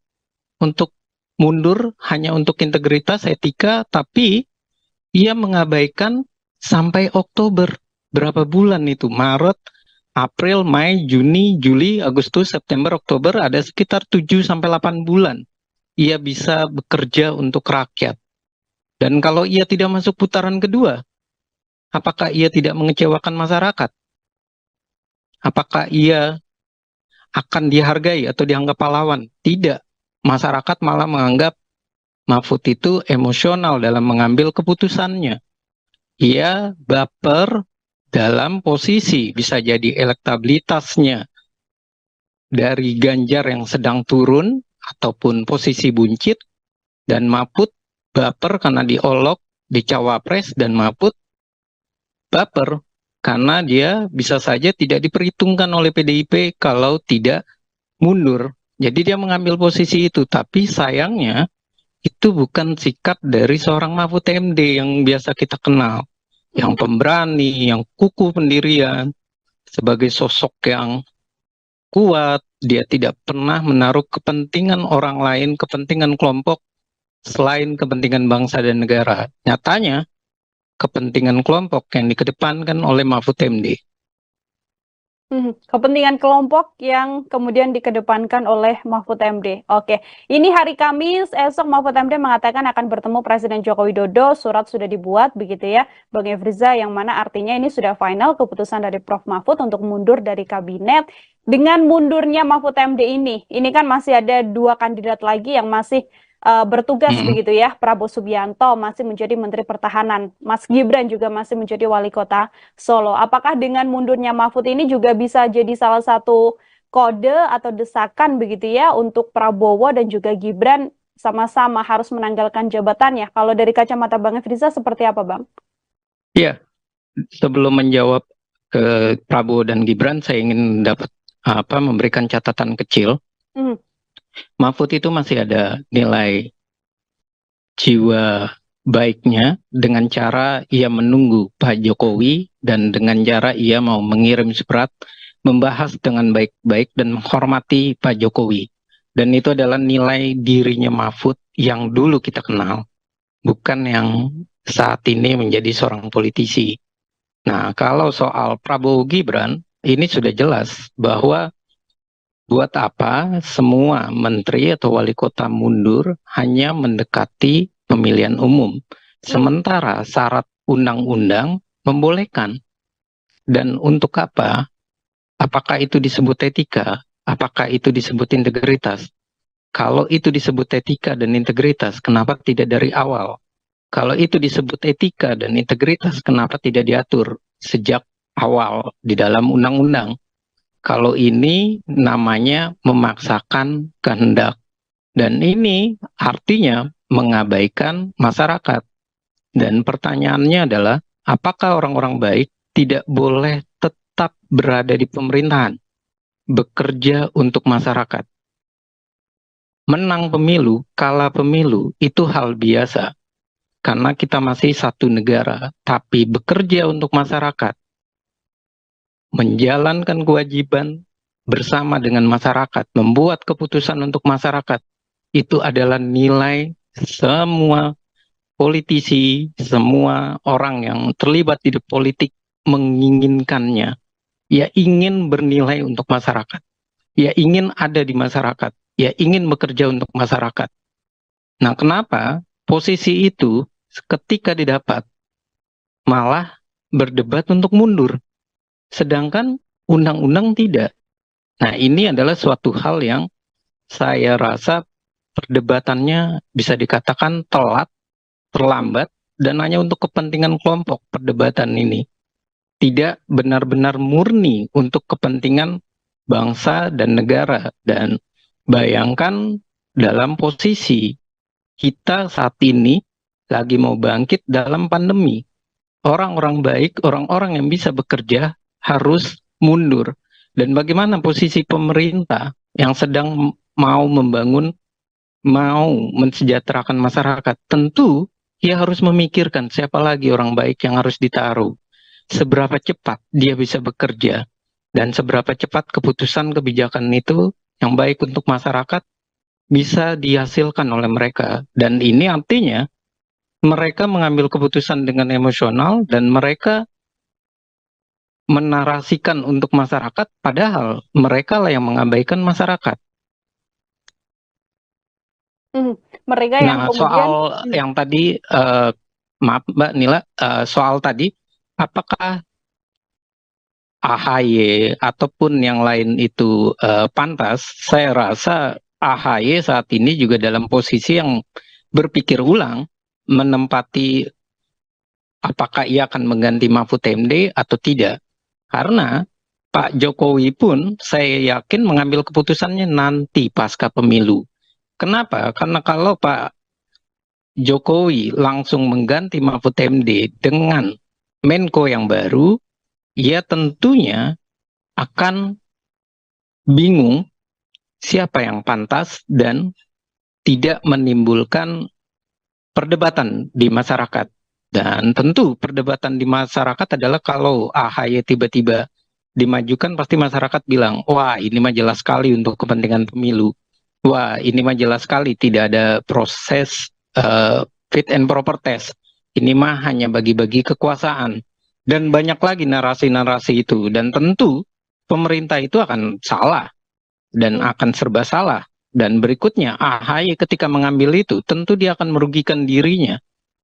Speaker 7: Untuk mundur hanya untuk integritas, etika, tapi ia mengabaikan sampai Oktober. Berapa bulan itu? Maret, April, Mei, Juni, Juli, Agustus, September, Oktober, ada sekitar 7-8 bulan. Ia bisa bekerja untuk rakyat. Dan kalau ia tidak masuk putaran kedua, apakah ia tidak mengecewakan masyarakat? Apakah ia akan dihargai atau dianggap pahlawan? Tidak. Masyarakat malah menganggap Mahfud itu emosional dalam mengambil keputusannya. Ia baper dalam posisi bisa jadi elektabilitasnya dari Ganjar yang sedang turun ataupun posisi buncit, dan Mahfud baper karena diolok di cawapres, dan Mahfud baper karena dia bisa saja tidak diperhitungkan oleh PDIP kalau tidak mundur. Jadi dia mengambil posisi itu, tapi sayangnya itu bukan sikap dari seorang Mahfud MD yang biasa kita kenal. Yang pemberani, yang kukuh pendirian, sebagai sosok yang kuat, dia tidak pernah menaruh kepentingan orang lain, kepentingan kelompok selain kepentingan bangsa dan negara. Nyatanya, kepentingan kelompok yang dikedepankan oleh Mahfud MD.
Speaker 8: Kepentingan kelompok yang kemudian dikedepankan oleh Mahfud MD. Oke, ini hari Kamis, esok Mahfud MD mengatakan akan bertemu Presiden Joko Widodo, surat sudah dibuat begitu ya, Bang Efriza, yang mana artinya ini sudah final keputusan dari Prof. Mahfud untuk mundur dari kabinet. Dengan mundurnya Mahfud MD ini kan masih ada 2 kandidat lagi yang masih bertugas begitu ya, Prabowo Subianto masih menjadi Menteri Pertahanan, Mas Gibran juga masih menjadi Wali Kota Solo. Apakah dengan mundurnya Mahfud ini juga bisa jadi salah satu kode atau desakan begitu ya untuk Prabowo dan juga Gibran sama-sama harus menanggalkan jabatannya? Kalau dari kacamata Bang Efriza seperti apa, Bang?
Speaker 7: Iya, sebelum menjawab ke Prabowo dan Gibran, saya ingin memberikan catatan kecil. Mahfud itu masih ada nilai jiwa baiknya dengan cara ia menunggu Pak Jokowi dan dengan cara ia mau mengirim surat membahas dengan baik-baik dan menghormati Pak Jokowi. Dan itu adalah nilai dirinya Mahfud yang dulu kita kenal, bukan yang saat ini menjadi seorang politisi. Nah, kalau soal Prabowo Gibran, ini sudah jelas bahwa buat apa semua menteri atau wali kota mundur hanya mendekati pemilihan umum, sementara syarat undang-undang membolehkan. Dan untuk apa? Apakah itu disebut etika? Apakah itu disebut integritas? Kalau itu disebut etika dan integritas, kenapa tidak dari awal? Kalau itu disebut etika dan integritas, kenapa tidak diatur sejak awal di dalam undang-undang? Kalau ini namanya memaksakan kehendak. Dan ini artinya mengabaikan masyarakat. Dan pertanyaannya adalah, apakah orang-orang baik tidak boleh tetap berada di pemerintahan, bekerja untuk masyarakat? Menang pemilu, kalah pemilu, itu hal biasa. Karena kita masih satu negara, tapi bekerja untuk masyarakat, menjalankan kewajiban bersama dengan masyarakat, membuat keputusan untuk masyarakat, itu adalah nilai semua politisi, semua orang yang terlibat di politik menginginkannya. Ya ingin bernilai untuk masyarakat, ya ingin ada di masyarakat, ya ingin bekerja untuk masyarakat. Nah, kenapa posisi itu ketika didapat malah berdebat untuk mundur? Sedangkan undang-undang tidak. Nah, ini adalah suatu hal yang saya rasa perdebatannya bisa dikatakan telat, terlambat, dan hanya untuk kepentingan kelompok perdebatan ini. Tidak benar-benar murni untuk kepentingan bangsa dan negara. Dan bayangkan dalam posisi kita saat ini lagi mau bangkit dalam pandemi. Orang-orang baik, orang-orang yang bisa bekerja harus mundur. Dan bagaimana posisi pemerintah yang sedang mau membangun, mau mensejahterakan masyarakat? Tentu ia harus memikirkan siapa lagi orang baik yang harus ditaruh. Seberapa cepat dia bisa bekerja. Dan seberapa cepat keputusan kebijakan itu yang baik untuk masyarakat bisa dihasilkan oleh mereka. Dan ini artinya mereka mengambil keputusan dengan emosional dan mereka menarasikan untuk masyarakat, padahal mereka lah yang mengabaikan masyarakat.
Speaker 8: Mereka yang kemudian
Speaker 7: soal yang tadi, maaf Mbak Nila, soal tadi, apakah AHY ataupun yang lain itu pantas? Saya rasa AHY saat ini juga dalam posisi yang berpikir ulang, menempati apakah ia akan mengganti Mahfud MD atau tidak. Karena Pak Jokowi pun saya yakin mengambil keputusannya nanti pasca pemilu. Kenapa? Karena kalau Pak Jokowi langsung mengganti Mahfud MD dengan Menko yang baru, ia tentunya akan bingung siapa yang pantas dan tidak menimbulkan perdebatan di masyarakat. Dan tentu perdebatan di masyarakat adalah kalau AHY tiba-tiba dimajukan pasti masyarakat bilang, wah ini mah jelas sekali untuk kepentingan pemilu. Wah ini mah jelas sekali tidak ada proses fit and proper test. Ini mah hanya bagi-bagi kekuasaan. Dan banyak lagi narasi-narasi itu. Dan tentu pemerintah itu akan salah dan akan serba salah. Dan berikutnya AHY ketika mengambil itu tentu dia akan merugikan dirinya.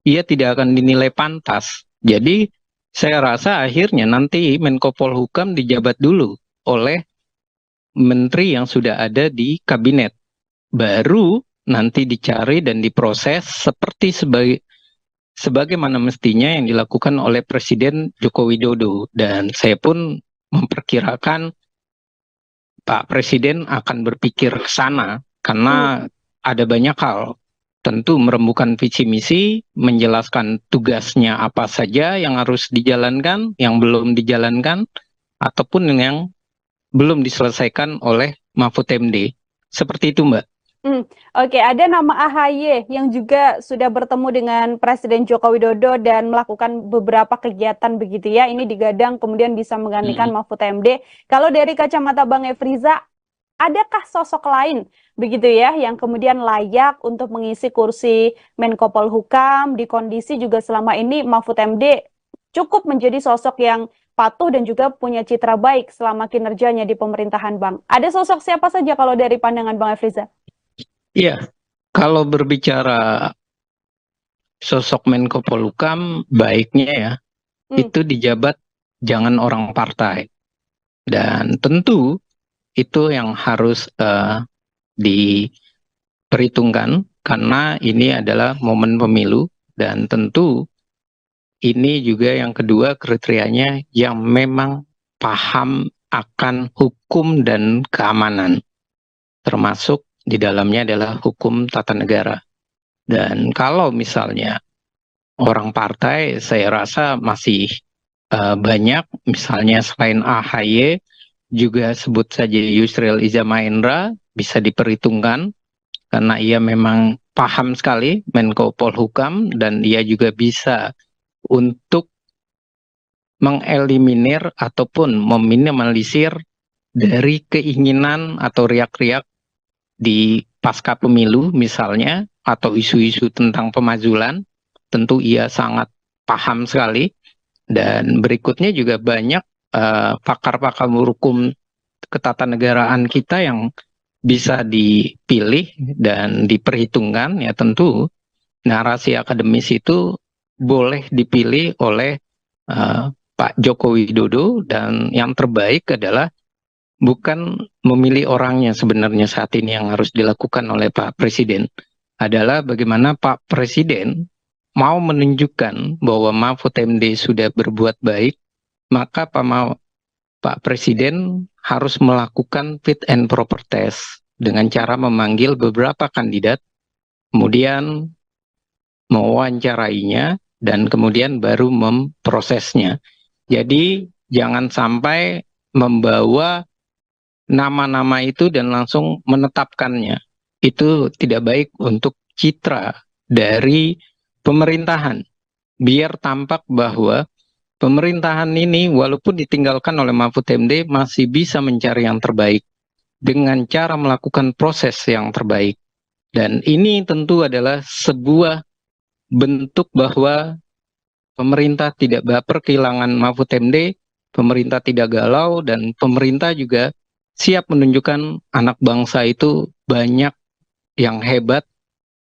Speaker 7: Ia tidak akan dinilai pantas. Jadi saya rasa akhirnya nanti Menko Polhukam dijabat dulu oleh menteri yang sudah ada di kabinet. Baru nanti dicari dan diproses seperti sebagaimana mestinya yang dilakukan oleh Presiden Joko Widodo. Dan saya pun memperkirakan Pak Presiden akan berpikir ke sana karena ada banyak hal. Tentu merembukan visi misi, menjelaskan tugasnya apa saja yang harus dijalankan, yang belum dijalankan, ataupun yang belum diselesaikan oleh Mahfud MD. Seperti itu, Mbak.
Speaker 8: Oke, ada nama AHY yang juga sudah bertemu dengan Presiden Joko Widodo dan melakukan beberapa kegiatan begitu ya. Ini digadang kemudian bisa menggantikan Mahfud MD. Kalau dari kacamata Bang Efriza, adakah sosok lain begitu ya yang kemudian layak untuk mengisi kursi Menko Polhukam di kondisi juga selama ini Mahfud MD cukup menjadi sosok yang patuh dan juga punya citra baik selama kinerjanya di pemerintahan, Bang? Ada sosok siapa saja kalau dari pandangan Bang Efriza?
Speaker 7: Iya, kalau berbicara sosok Menko Polhukam, baiknya ya, itu dijabat jangan orang partai. Dan tentu itu yang harus diperhitungkan karena ini adalah momen pemilu dan tentu ini juga yang kedua kriterianya yang memang paham akan hukum dan keamanan, termasuk di dalamnya adalah hukum tata negara. Dan kalau misalnya orang partai, saya rasa masih banyak, misalnya selain AHY, juga sebut saja Yusril Iza Mahendra bisa diperhitungkan karena ia memang paham sekali Menko Polhukam dan ia juga bisa untuk mengeliminir ataupun meminimalisir dari keinginan atau riak-riak di pasca pemilu misalnya atau isu-isu tentang pemazulan. Tentu ia sangat paham sekali dan berikutnya juga banyak pakar-pakar hukum ketatanegaraan kita yang bisa dipilih dan diperhitungkan. Ya tentu narasi akademis itu boleh dipilih oleh Pak Joko Widodo dan yang terbaik adalah bukan memilih orangnya sebenarnya saat ini yang harus dilakukan oleh Pak Presiden adalah bagaimana Pak Presiden mau menunjukkan bahwa Mahfud MD sudah berbuat baik, maka Pak Presiden harus melakukan fit and proper test dengan cara memanggil beberapa kandidat, kemudian mewawancarainya, dan kemudian baru memprosesnya. Jadi jangan sampai membawa nama-nama itu dan langsung menetapkannya. Itu tidak baik untuk citra dari pemerintahan. Biar tampak bahwa pemerintahan ini walaupun ditinggalkan oleh Mahfud MD masih bisa mencari yang terbaik dengan cara melakukan proses yang terbaik. Dan ini tentu adalah sebuah bentuk bahwa pemerintah tidak baper kehilangan Mahfud MD, pemerintah tidak galau, dan pemerintah juga siap menunjukkan anak bangsa itu banyak yang hebat,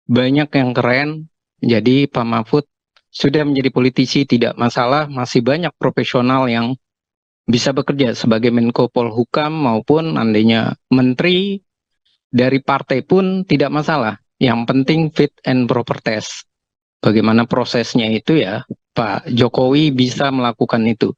Speaker 7: banyak yang keren. Jadi Pak Mahfud sudah menjadi politisi tidak masalah, masih banyak profesional yang bisa bekerja sebagai Menko Polhukam maupun andainya menteri dari partai pun tidak masalah. Yang penting fit and proper test. Bagaimana prosesnya itu ya, Pak Jokowi bisa melakukan itu.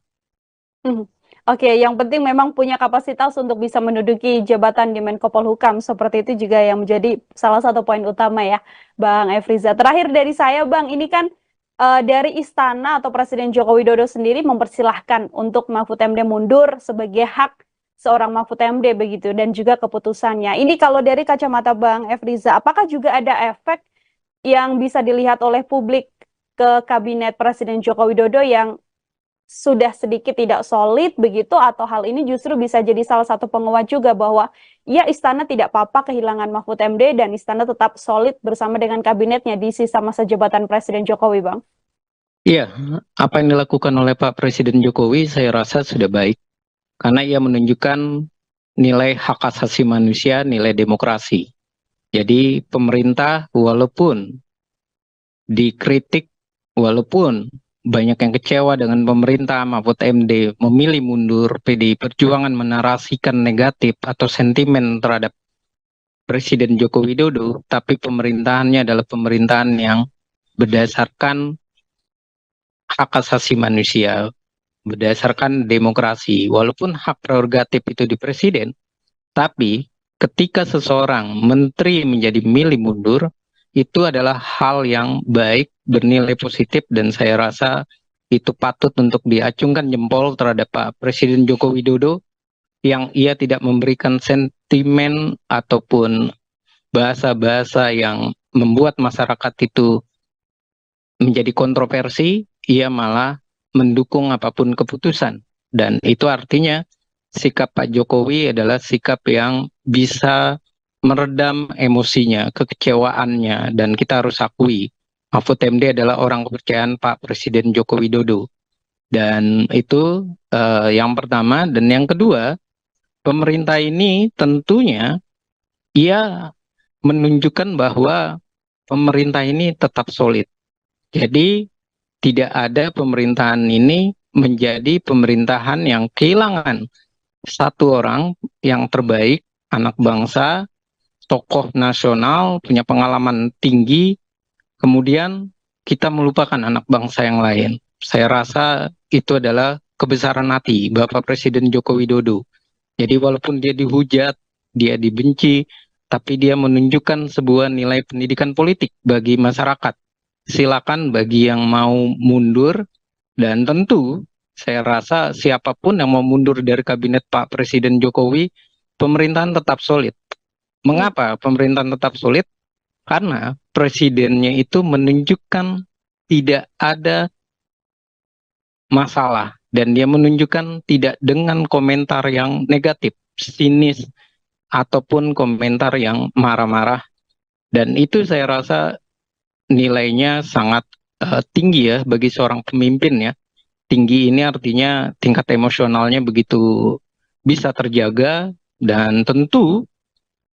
Speaker 8: Oke, yang penting memang punya kapasitas untuk bisa menduduki jabatan di Menko Polhukam. Seperti itu juga yang menjadi salah satu poin utama ya, Bang Efriza. Terakhir dari saya, Bang, ini kan dari Istana atau Presiden Joko Widodo sendiri mempersilahkan untuk Mahfud MD mundur sebagai hak seorang Mahfud MD begitu, dan juga keputusannya. Ini kalau dari kacamata Bang Efriza, apakah juga ada efek yang bisa dilihat oleh publik ke kabinet Presiden Joko Widodo yang sudah sedikit tidak solid begitu, atau hal ini justru bisa jadi salah satu penguat juga bahwa ya istana tidak apa-apa kehilangan Mahfud MD dan istana tetap solid bersama dengan kabinetnya di sisa masa jabatan Presiden Jokowi, Bang?
Speaker 7: Iya, apa yang dilakukan oleh Pak Presiden Jokowi saya rasa sudah baik. Karena ia menunjukkan nilai hak asasi manusia, nilai demokrasi. Jadi pemerintah walaupun dikritik, walaupun banyak yang kecewa dengan pemerintah, Mahfud MD memilih mundur, PDI Perjuangan menarasikan negatif atau sentimen terhadap Presiden Joko Widodo, tapi pemerintahannya adalah pemerintahan yang berdasarkan hak asasi manusia, berdasarkan demokrasi. Walaupun hak prerogatif itu di presiden, tapi ketika seseorang menteri menjadi milih mundur, itu adalah hal yang baik, bernilai positif, dan saya rasa itu patut untuk diacungkan jempol terhadap Pak Presiden Joko Widodo yang ia tidak memberikan sentimen ataupun bahasa-bahasa yang membuat masyarakat itu menjadi kontroversi, ia malah mendukung apapun keputusan. Dan itu artinya sikap Pak Jokowi adalah sikap yang bisa meredam emosinya, kekecewaannya, dan kita harus akui Mahfud MD adalah orang kepercayaan Pak Presiden Joko Widodo. Dan itu yang pertama. Dan yang kedua, pemerintah ini tentunya ia menunjukkan bahwa pemerintah ini tetap solid. Jadi tidak ada pemerintahan ini menjadi pemerintahan yang kehilangan satu orang yang terbaik, anak bangsa, tokoh nasional, punya pengalaman tinggi, kemudian kita melupakan anak bangsa yang lain. Saya rasa itu adalah kebesaran hati Bapak Presiden Joko Widodo. Jadi walaupun dia dihujat, dia dibenci, tapi dia menunjukkan sebuah nilai pendidikan politik bagi masyarakat. Silakan bagi yang mau mundur, dan tentu saya rasa siapapun yang mau mundur dari kabinet Pak Presiden Jokowi, pemerintahan tetap solid. Mengapa pemerintahan tetap solid? Karena presidennya itu menunjukkan tidak ada masalah, dan dia menunjukkan tidak dengan komentar yang negatif, sinis, ataupun komentar yang marah-marah. Dan itu saya rasa nilainya sangat tinggi ya bagi seorang pemimpin ya. Tinggi ini artinya tingkat emosionalnya begitu bisa terjaga, dan tentu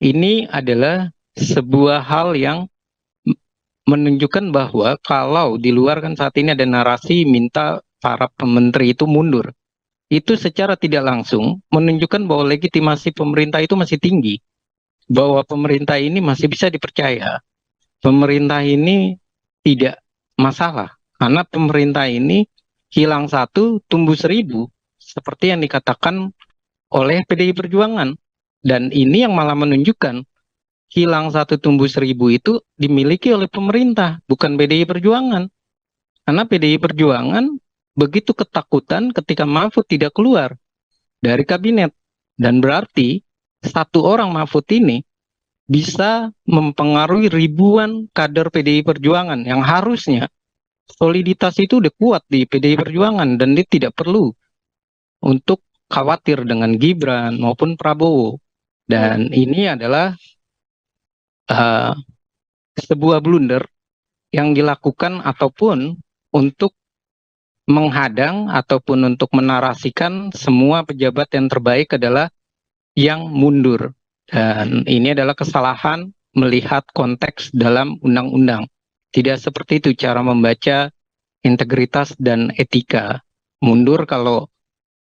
Speaker 7: ini adalah sebuah hal yang menunjukkan bahwa kalau di luar kan saat ini ada narasi minta para pementeri itu mundur. Itu secara tidak langsung menunjukkan bahwa legitimasi pemerintah itu masih tinggi. Bahwa pemerintah ini masih bisa dipercaya. Pemerintah ini tidak masalah, karena pemerintah ini hilang satu, tumbuh 1000, seperti yang dikatakan oleh PDI Perjuangan. Dan ini yang malah menunjukkan hilang satu, tumbuh 1000 itu dimiliki oleh pemerintah, bukan PDI Perjuangan. Karena PDI Perjuangan begitu ketakutan ketika Mahfud tidak keluar dari kabinet. Dan berarti satu orang Mahfud ini bisa mempengaruhi ribuan kader PDI Perjuangan yang harusnya soliditas itu udah kuat di PDI Perjuangan, dan dia tidak perlu untuk khawatir dengan Gibran maupun Prabowo. Dan ini adalah sebuah blunder yang dilakukan ataupun untuk menghadang ataupun untuk menarasikan semua pejabat yang terbaik adalah yang mundur. Dan ini adalah kesalahan melihat konteks dalam undang-undang. Tidak seperti itu cara membaca integritas dan etika. Mundur kalau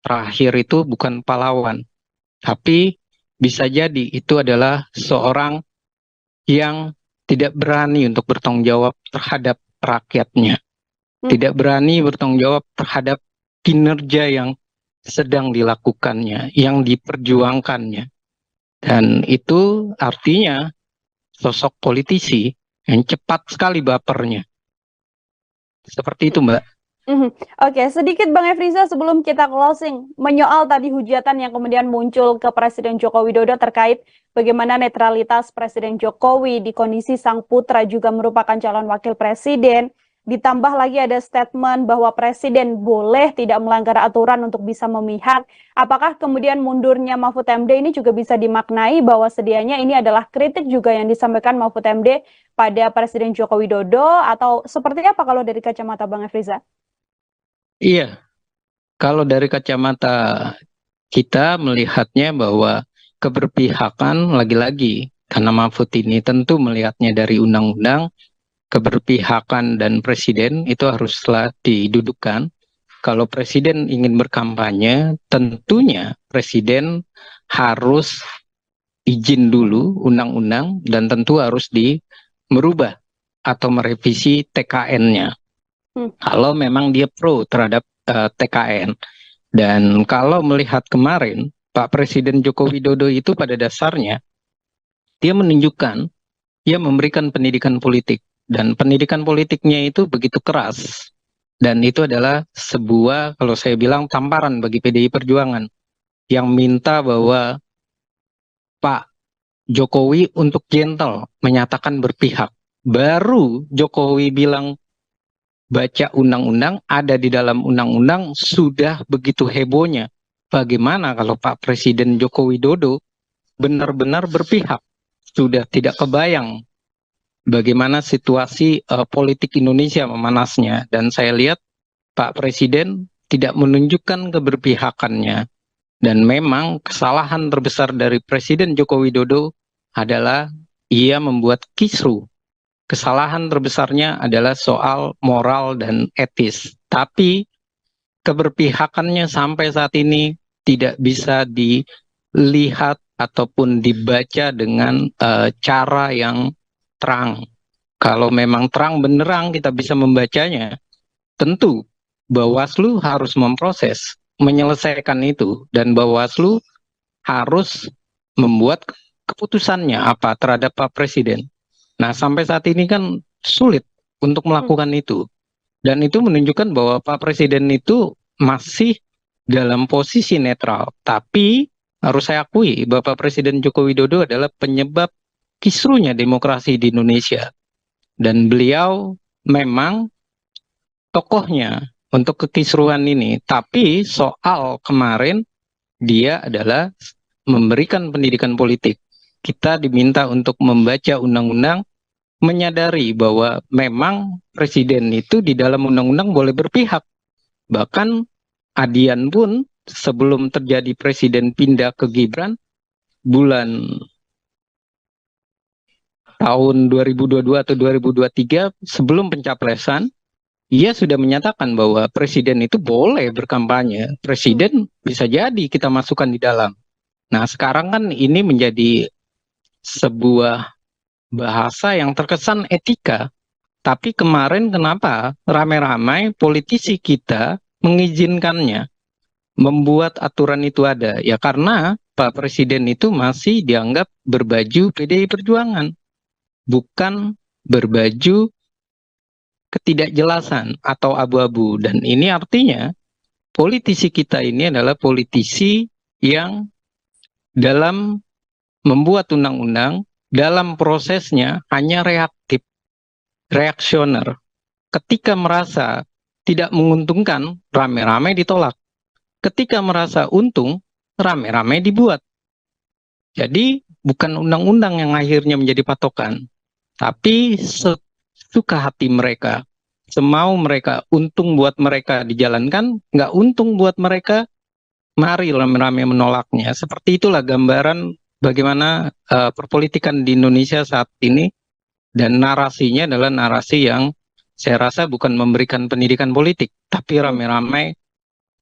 Speaker 7: terakhir itu bukan pahlawan, tapi bisa jadi itu adalah seorang yang tidak berani untuk bertanggung jawab terhadap rakyatnya. Tidak berani bertanggung jawab terhadap kinerja yang sedang dilakukannya, yang diperjuangkannya. Dan itu artinya sosok politisi yang cepat sekali bapernya. Seperti itu, Mbak.
Speaker 8: Oke, sedikit Bang Efriza sebelum kita closing, menyoal tadi hujatan yang kemudian muncul ke Presiden Joko Widodo terkait bagaimana netralitas Presiden Jokowi di kondisi sang putra juga merupakan calon wakil presiden. ditambah lagi ada statement bahwa presiden boleh tidak melanggar aturan untuk bisa memihak. Apakah kemudian mundurnya Mahfud MD ini juga bisa dimaknai bahwa sedianya ini adalah kritik juga yang disampaikan Mahfud MD pada Presiden Joko Widodo, atau seperti apa kalau dari kacamata Bang Efriza?
Speaker 7: Iya, kalau dari kacamata kita melihatnya bahwa keberpihakan lagi-lagi, karena Mahfud ini tentu melihatnya dari undang-undang, keberpihakan dan presiden itu haruslah didudukkan. Kalau presiden ingin berkampanye, tentunya presiden harus izin dulu undang-undang dan tentu harus merubah atau merevisi TKN-nya. Kalau memang dia pro terhadap TKN. Dan kalau melihat kemarin, Pak Presiden Joko Widodo itu pada dasarnya, dia menunjukkan, dia memberikan pendidikan politik. Dan pendidikan politiknya itu begitu keras. Dan itu adalah sebuah, kalau saya bilang, tamparan bagi PDI Perjuangan. Yang minta bahwa Pak Jokowi untuk gentle, menyatakan berpihak. Baru Jokowi bilang, baca undang-undang, ada di dalam undang-undang, sudah begitu hebohnya. Bagaimana kalau Pak Presiden Joko Widodo benar-benar berpihak? Sudah tidak kebayang bagaimana situasi politik Indonesia memanasnya. Dan saya lihat Pak Presiden tidak menunjukkan keberpihakannya. Dan memang kesalahan terbesar dari Presiden Joko Widodo adalah ia membuat kisru. Kesalahan terbesarnya adalah soal moral dan etis. Tapi keberpihakannya sampai saat ini tidak bisa dilihat ataupun dibaca dengan cara yang terang. Kalau memang terang benderang kita bisa membacanya, tentu Bawaslu harus memproses, menyelesaikan itu. Dan Bawaslu harus membuat keputusannya apa terhadap Pak Presiden. Nah, sampai saat ini kan sulit untuk melakukan itu. Dan itu menunjukkan bahwa Pak Presiden itu masih dalam posisi netral. Tapi harus saya akui, Bapak Presiden Joko Widodo adalah penyebab kisrunya demokrasi di Indonesia. Dan beliau memang tokohnya untuk kekisruhan ini. Tapi soal kemarin, dia adalah memberikan pendidikan politik. Kita diminta untuk membaca undang-undang, menyadari bahwa memang presiden itu di dalam undang-undang boleh berpihak. Bahkan Adian pun sebelum terjadi presiden pindah ke Gibran, bulan tahun 2022 atau 2023, sebelum pencapresan, ia sudah menyatakan bahwa presiden itu boleh berkampanye. Presiden bisa jadi kita masukkan di dalam. Nah, sekarang kan ini menjadi sebuah bahasa yang terkesan etika, tapi kemarin kenapa ramai-ramai politisi kita mengizinkannya, membuat aturan itu ada? Ya karena Pak Presiden itu masih dianggap berbaju PDI Perjuangan, bukan berbaju ketidakjelasan atau abu-abu. Dan ini artinya politisi kita ini adalah politisi yang dalam membuat undang-undang, dalam prosesnya hanya reaktif, reaksioner. Ketika merasa tidak menguntungkan, rame-rame ditolak. Ketika merasa untung, rame-rame dibuat. Jadi bukan undang-undang yang akhirnya menjadi patokan, tapi sesuka hati mereka, semau mereka, untung buat mereka dijalankan, nggak untung buat mereka, mari rame-rame menolaknya. Seperti itulah gambaran bagaimana perpolitikan di Indonesia saat ini, dan narasinya adalah narasi yang saya rasa bukan memberikan pendidikan politik, tapi rame-rame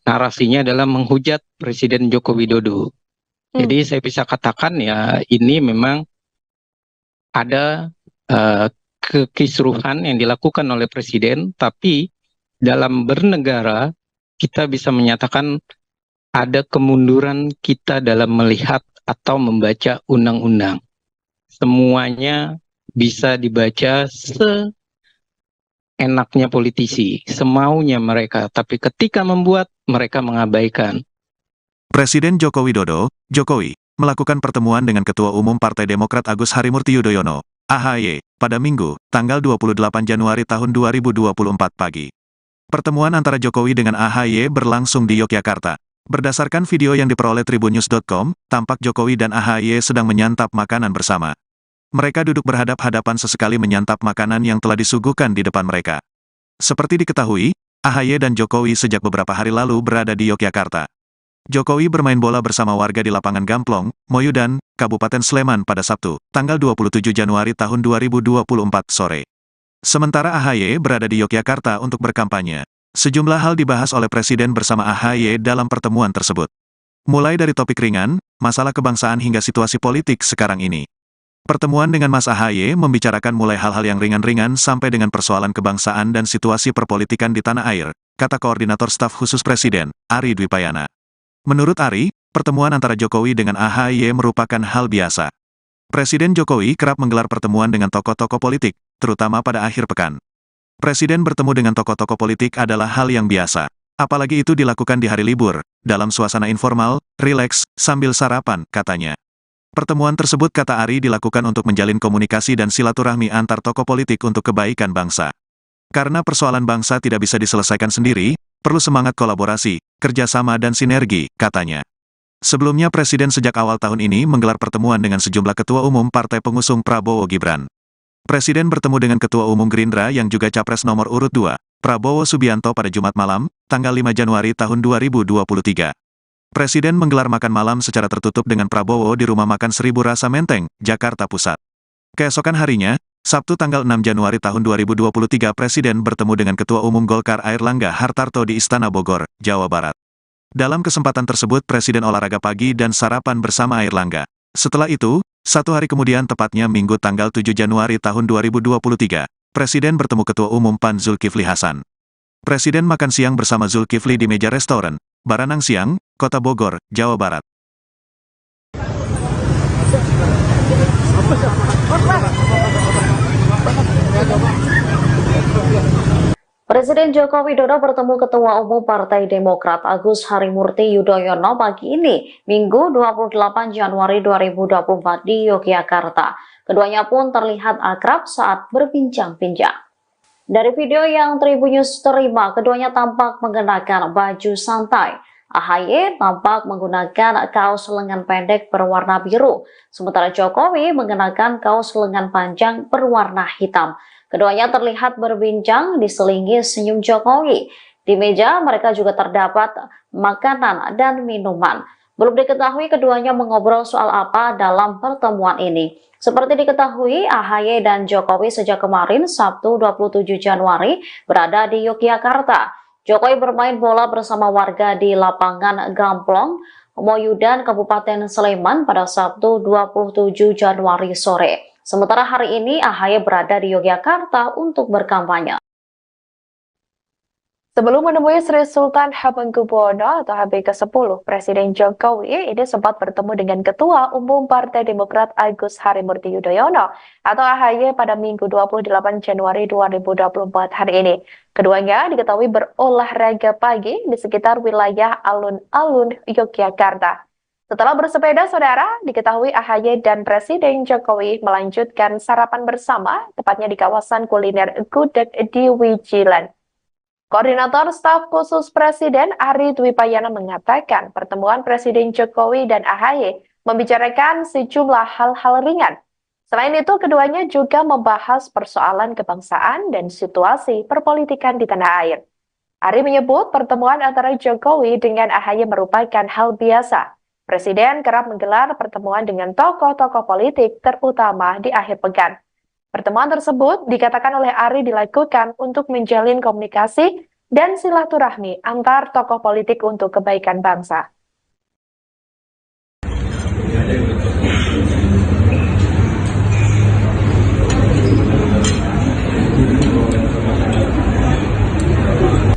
Speaker 7: narasinya adalah menghujat Presiden Joko Widodo. Jadi saya bisa katakan ya ini memang ada kekisruhan yang dilakukan oleh Presiden, tapi dalam bernegara kita bisa menyatakan ada kemunduran kita dalam melihat atau membaca undang-undang. Semuanya bisa dibaca seenaknya politisi, semaunya mereka. Tapi ketika membuat, mereka mengabaikan.
Speaker 1: Presiden Joko Widodo, Jokowi, melakukan pertemuan dengan Ketua Umum Partai Demokrat Agus Harimurti Yudhoyono, AHY, pada Minggu, tanggal 28 Januari tahun 2024 pagi. Pertemuan antara Jokowi dengan AHY berlangsung di Yogyakarta. Berdasarkan video yang diperoleh tribunnews.com, tampak Jokowi dan AHY sedang menyantap makanan bersama. Mereka duduk berhadap-hadapan sesekali menyantap makanan yang telah disuguhkan di depan mereka. Seperti diketahui, AHY dan Jokowi sejak beberapa hari lalu berada di Yogyakarta. Jokowi bermain bola bersama warga di lapangan Gamplong, Moyudan, Kabupaten Sleman pada Sabtu, tanggal 27 Januari tahun 2024 sore. Sementara AHY berada di Yogyakarta untuk berkampanye. Sejumlah hal dibahas oleh Presiden bersama AHY dalam pertemuan tersebut. Mulai dari topik ringan, masalah kebangsaan hingga situasi politik sekarang ini. Pertemuan dengan Mas AHY membicarakan mulai hal-hal yang ringan-ringan sampai dengan persoalan kebangsaan dan situasi perpolitikan di tanah air, kata Koordinator Staf Khusus Presiden, Ari Dwipayana. Menurut Ari, pertemuan antara Jokowi dengan AHY merupakan hal biasa. Presiden Jokowi kerap menggelar pertemuan dengan tokoh-tokoh politik, terutama pada akhir pekan. Presiden bertemu dengan tokoh-tokoh politik adalah hal yang biasa. Apalagi itu dilakukan di hari libur, dalam suasana informal, rileks, sambil sarapan, katanya. Pertemuan tersebut, kata Ari, dilakukan untuk menjalin komunikasi dan silaturahmi antar tokoh politik untuk kebaikan bangsa. Karena persoalan bangsa tidak bisa diselesaikan sendiri, perlu semangat kolaborasi, kerjasama dan sinergi, katanya. Sebelumnya Presiden sejak awal tahun ini menggelar pertemuan dengan sejumlah ketua umum partai pengusung Prabowo Gibran. Presiden bertemu dengan Ketua Umum Gerindra yang juga Capres nomor urut 2, Prabowo Subianto pada Jumat malam, tanggal 5 Januari tahun 2023. Presiden menggelar makan malam secara tertutup dengan Prabowo di Rumah Makan Seribu Rasa Menteng, Jakarta Pusat. Keesokan harinya, Sabtu tanggal 6 Januari tahun 2023 Presiden bertemu dengan Ketua Umum Golkar Airlangga Hartarto di Istana Bogor, Jawa Barat. Dalam kesempatan tersebut Presiden olahraga pagi dan sarapan bersama Airlangga. Setelah itu, satu hari kemudian tepatnya Minggu tanggal 7 Januari tahun 2023, Presiden bertemu Ketua Umum PAN Zulkifli Hasan. Presiden makan siang bersama Zulkifli di meja restoran, Baranang Siang, Kota Bogor, Jawa Barat.
Speaker 2: Presiden Joko Widodo bertemu Ketua Umum Partai Demokrat Agus Harimurti Yudhoyono pagi ini, Minggu 28 Januari 2024 di Yogyakarta. Keduanya pun terlihat akrab saat berbincang-bincang. Dari video yang Tribunnews terima, keduanya tampak mengenakan baju santai. AHY tampak menggunakan kaos lengan pendek berwarna biru, sementara Jokowi mengenakan kaos lengan panjang berwarna hitam. Keduanya terlihat berbincang diselingi senyum Jokowi. Di meja mereka juga terdapat makanan dan minuman. Belum diketahui keduanya mengobrol soal apa dalam pertemuan ini. Seperti diketahui, AHY dan Jokowi sejak kemarin, Sabtu 27 Januari, berada di Yogyakarta. Jokowi bermain bola bersama warga di lapangan Gamplong, Moyudan, Kabupaten Sleman pada Sabtu 27 Januari sore. Sementara hari ini, AHY berada di Yogyakarta untuk berkampanye.
Speaker 3: Sebelum menemui Sri Sultan Hamengkubuwono atau HB ke-10, Presiden Jokowi ini sempat bertemu dengan Ketua Umum Partai Demokrat Agus Harimurti Yudhoyono atau AHY pada Minggu 28 Januari 2024 hari ini. Keduanya diketahui berolahraga pagi di sekitar wilayah alun-alun Yogyakarta. Setelah bersepeda, saudara, diketahui AHY dan Presiden Jokowi melanjutkan sarapan bersama, tepatnya di kawasan kuliner Gudeg di Wijilan. Koordinator Staf Khusus Presiden Ari Dwipayana mengatakan pertemuan Presiden Jokowi dan AHY membicarakan sejumlah hal-hal ringan. Selain itu, keduanya juga membahas persoalan kebangsaan dan situasi perpolitikan di tanah air. Ari menyebut pertemuan antara Jokowi dengan AHY merupakan hal biasa. Presiden kerap menggelar pertemuan dengan tokoh-tokoh politik, terutama di akhir pekan. Pertemuan tersebut dikatakan oleh Ari dilakukan untuk menjalin komunikasi dan silaturahmi antar tokoh politik untuk kebaikan bangsa.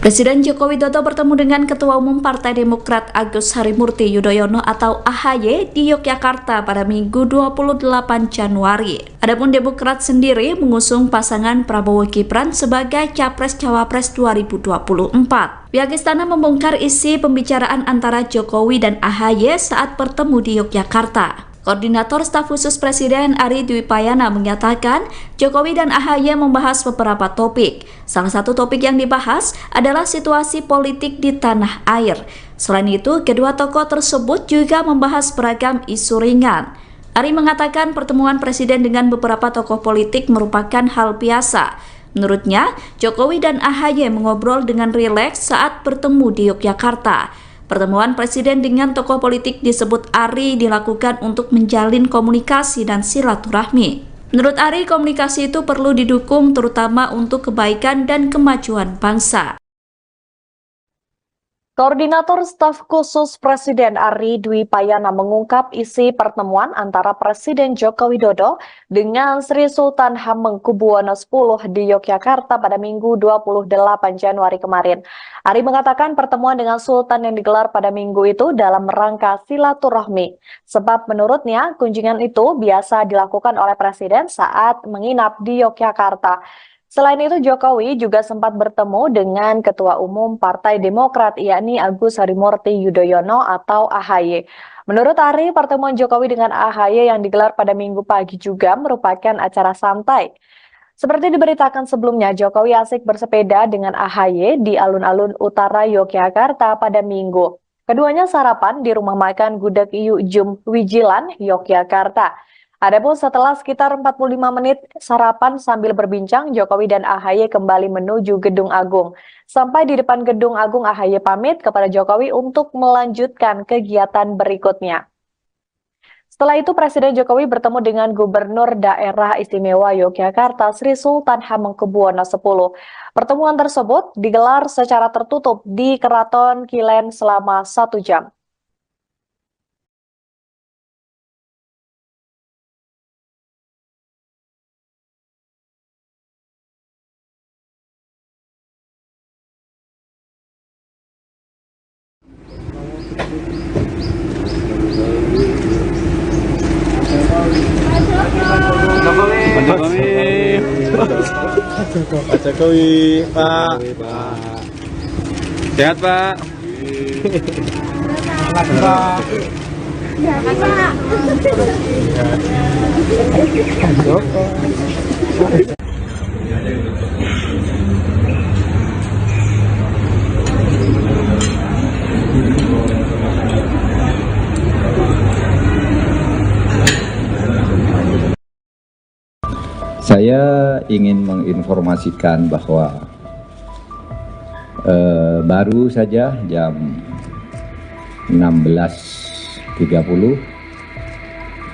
Speaker 4: Presiden Joko Widodo bertemu dengan Ketua Umum Partai Demokrat Agus Harimurti Yudhoyono atau AHY di Yogyakarta pada Minggu 28 Januari. Adapun Demokrat sendiri mengusung pasangan Prabowo Gibran sebagai Capres-Cawapres 2024. Pihak istana membongkar isi pembicaraan antara Jokowi dan AHY saat bertemu di Yogyakarta. Koordinator Staf Khusus Presiden Ari Dwi Payana menyatakan Jokowi dan AHY membahas beberapa topik. Salah satu topik yang dibahas adalah situasi politik di tanah air. Selain itu, kedua tokoh tersebut juga membahas beragam isu ringan. Ari mengatakan pertemuan Presiden dengan beberapa tokoh politik merupakan hal biasa. Menurutnya, Jokowi dan AHY mengobrol dengan rileks saat bertemu di Yogyakarta. Pertemuan Presiden dengan tokoh politik disebut Ari dilakukan untuk menjalin komunikasi dan silaturahmi. Menurut Ari, komunikasi itu perlu didukung terutama untuk kebaikan dan kemajuan bangsa.
Speaker 3: Koordinator Staf Khusus Presiden Ari Dwi Payana mengungkap isi pertemuan antara Presiden Joko Widodo dengan Sri Sultan Hamengkubuwono X di Yogyakarta pada Minggu 28 Januari kemarin. Ari mengatakan pertemuan dengan Sultan yang digelar pada minggu itu dalam rangka silaturahmi. Sebab menurutnya kunjungan itu biasa dilakukan oleh Presiden saat menginap di Yogyakarta. Selain itu, Jokowi juga sempat bertemu dengan Ketua Umum Partai Demokrat, yakni Agus Harimurti Yudhoyono atau AHY. Menurut Ari, pertemuan Jokowi dengan AHY yang digelar pada Minggu pagi juga merupakan acara santai. Seperti diberitakan sebelumnya, Jokowi asik bersepeda dengan AHY di alun-alun utara Yogyakarta pada Minggu. Keduanya sarapan di rumah makan Gudeg Iyu Jum Wijilan, Yogyakarta. Adapun setelah sekitar 45 menit sarapan sambil berbincang, Jokowi dan AHY kembali menuju Gedung Agung. Sampai di depan Gedung Agung, AHY pamit kepada Jokowi untuk melanjutkan kegiatan berikutnya. Setelah itu, Presiden Jokowi bertemu dengan Gubernur Daerah Istimewa Yogyakarta, Sri Sultan Hamengkubuwono X. Pertemuan tersebut digelar secara tertutup di Keraton Kilen selama 1 jam.
Speaker 5: Pak Jokowi, Pak. Sehat, Pak.
Speaker 6: Saya ingin menginformasikan bahwa baru saja jam 16.30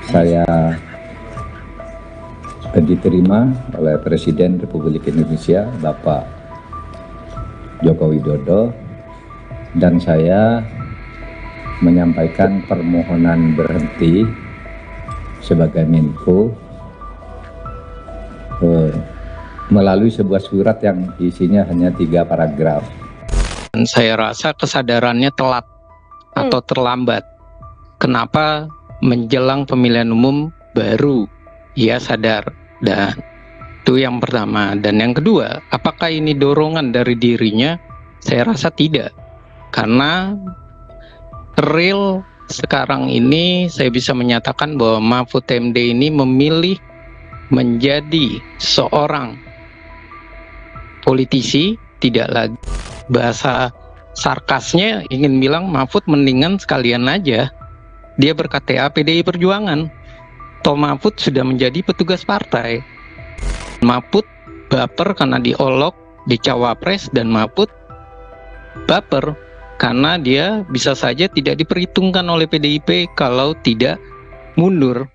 Speaker 6: saya diterima oleh Presiden Republik Indonesia Bapak Joko Widodo, dan saya menyampaikan permohonan berhenti sebagai Menko melalui sebuah surat yang isinya hanya 3 paragraf.
Speaker 7: Dan saya rasa kesadarannya telat atau terlambat. Kenapa menjelang pemilihan umum baru ia sadar? Dan itu yang pertama. Dan yang kedua, apakah ini dorongan dari dirinya? Saya rasa tidak. Karena real sekarang ini saya bisa menyatakan bahwa Mahfud MD ini memilih menjadi seorang politisi, tidak lagi. Bahasa sarkasnya ingin bilang Mahfud mendingan sekalian aja dia ber-KTA PDI Perjuangan. Toh Mahfud sudah menjadi petugas partai. Mahfud baper karena diolok di Cawapres, dan Mahfud baper karena dia bisa saja tidak diperhitungkan oleh PDIP kalau tidak mundur.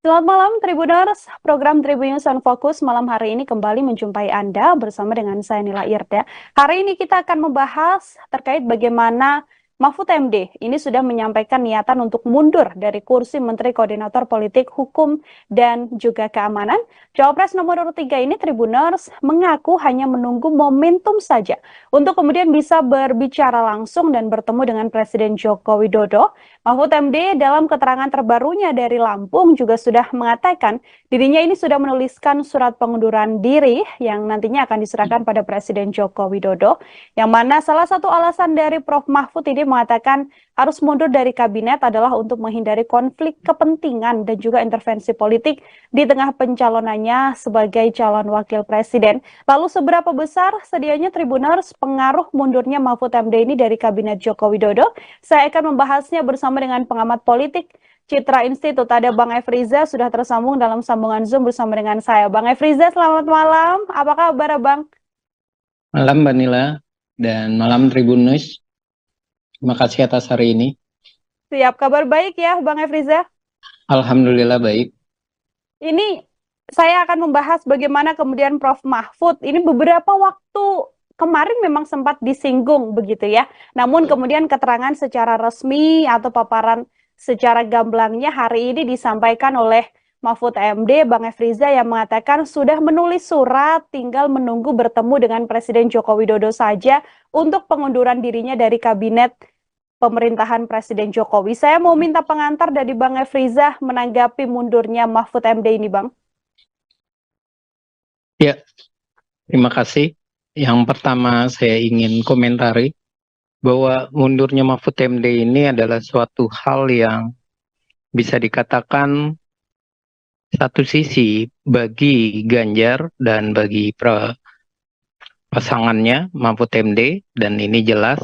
Speaker 8: Selamat malam Tribuners, program Tribun News on Focus malam hari ini kembali menjumpai Anda bersama dengan saya Nila Irda. Hari ini kita akan membahas terkait bagaimana Mahfud MD ini sudah menyampaikan niatan untuk mundur dari kursi Menteri Koordinator Politik, Hukum, dan juga Keamanan. Cawapres nomor 3 ini, Tribuners, mengaku hanya menunggu momentum saja untuk kemudian bisa berbicara langsung dan bertemu dengan Presiden Joko Widodo. Mahfud MD dalam keterangan terbarunya dari Lampung juga sudah mengatakan dirinya ini sudah menuliskan surat pengunduran diri yang nantinya akan diserahkan pada Presiden Joko Widodo, yang mana salah satu alasan dari Prof. Mahfud ini mengatakan harus mundur dari kabinet adalah untuk menghindari konflik kepentingan dan juga intervensi politik di tengah pencalonannya sebagai calon wakil presiden. Lalu seberapa besar sedianya Tribuners pengaruh mundurnya Mahfud MD ini dari kabinet Joko Widodo? Saya akan membahasnya bersama dengan pengamat politik Citra Institut. Ada Bang Efriza sudah tersambung dalam sambungan Zoom bersama dengan saya. Bang Efriza, selamat malam. Apa kabar, Bang?
Speaker 7: Malam Mbak Nila dan malam Tribunus. Terima kasih atas hari ini.
Speaker 8: Siap, kabar baik ya Bang Efriza?
Speaker 7: Alhamdulillah baik.
Speaker 8: Ini saya akan membahas bagaimana kemudian Prof. Mahfud ini beberapa waktu kemarin memang sempat disinggung begitu ya. Namun kemudian keterangan secara resmi atau paparan secara gamblangnya hari ini disampaikan oleh Mahfud MD, Bang Efriza, yang mengatakan sudah menulis surat, tinggal menunggu bertemu dengan Presiden Joko Widodo saja untuk pengunduran dirinya dari kabinet pemerintahan Presiden Jokowi. Saya mau minta pengantar dari Bang Efriza menanggapi mundurnya Mahfud MD ini, Bang.
Speaker 7: Ya, terima kasih. Yang pertama saya ingin komentari bahwa mundurnya Mahfud MD ini adalah suatu hal yang bisa dikatakan satu sisi bagi Ganjar dan bagi pasangannya Mahfud MD, dan ini jelas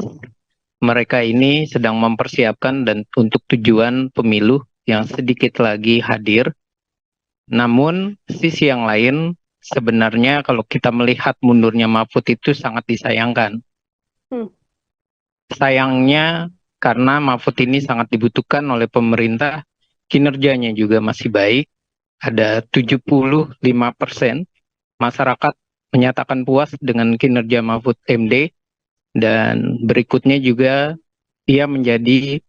Speaker 7: mereka ini sedang mempersiapkan dan untuk tujuan pemilu yang sedikit lagi hadir. Namun sisi yang lain sebenarnya kalau kita melihat mundurnya Mahfud itu sangat disayangkan. Sayangnya karena Mahfud ini sangat dibutuhkan oleh pemerintah, kinerjanya juga masih baik. Ada 75% masyarakat menyatakan puas dengan kinerja Mahfud MD, dan berikutnya juga ia menjadi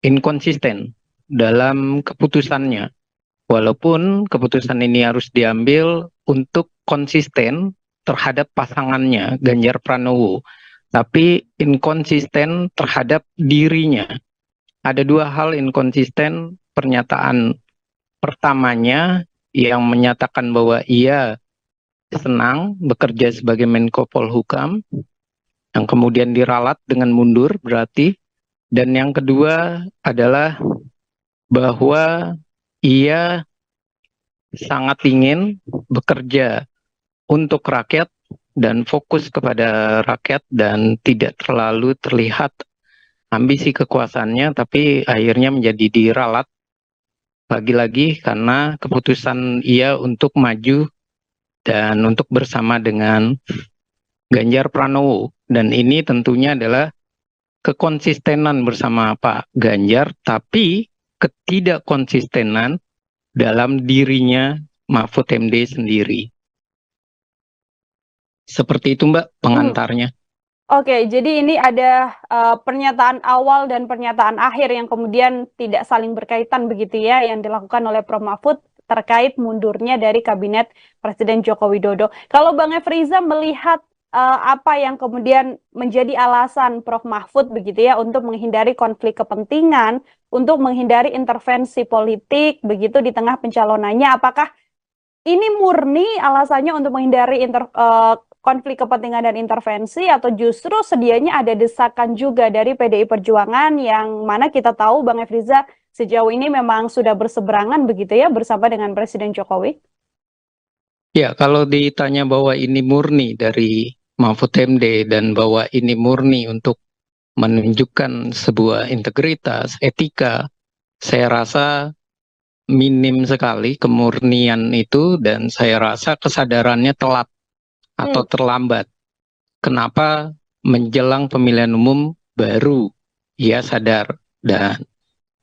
Speaker 7: inkonsisten dalam keputusannya. Walaupun keputusan ini harus diambil untuk konsisten terhadap pasangannya Ganjar Pranowo, tapi inkonsisten terhadap dirinya. Ada dua hal inkonsisten. Pernyataan pertamanya yang menyatakan bahwa ia senang bekerja sebagai Menko Polhukam, yang kemudian diralat dengan mundur berarti. Dan yang kedua adalah bahwa ia sangat ingin bekerja untuk rakyat dan fokus kepada rakyat dan tidak terlalu terlihat ambisi kekuasaannya, tapi akhirnya menjadi diralat lagi-lagi karena keputusan ia untuk maju dan untuk bersama dengan Ganjar Pranowo. Dan ini tentunya adalah kekonsistenan bersama Pak Ganjar, tapi ketidakkonsistenan dalam dirinya Mahfud MD sendiri. Seperti itu Mbak pengantarnya.
Speaker 8: Oke, jadi ini ada pernyataan awal dan pernyataan akhir yang kemudian tidak saling berkaitan begitu ya, yang dilakukan oleh Prof. Mahfud terkait mundurnya dari kabinet Presiden Joko Widodo. Kalau Bang Efriza melihat apa yang kemudian menjadi alasan Prof. Mahfud begitu ya untuk menghindari konflik kepentingan, untuk menghindari intervensi politik begitu di tengah pencalonannya, apakah ini murni alasannya untuk menghindari konflik kepentingan dan intervensi, atau justru sedianya ada desakan juga dari PDI Perjuangan yang mana kita tahu Bang Efriza sejauh ini memang sudah berseberangan begitu ya bersama dengan Presiden Jokowi?
Speaker 7: Ya, kalau ditanya bahwa ini murni dari Mahfud MD dan bahwa ini murni untuk menunjukkan sebuah integritas, etika, saya rasa minim sekali kemurnian itu, dan saya rasa kesadarannya telat atau terlambat. Kenapa menjelang pemilihan umum baru ia sadar? Dan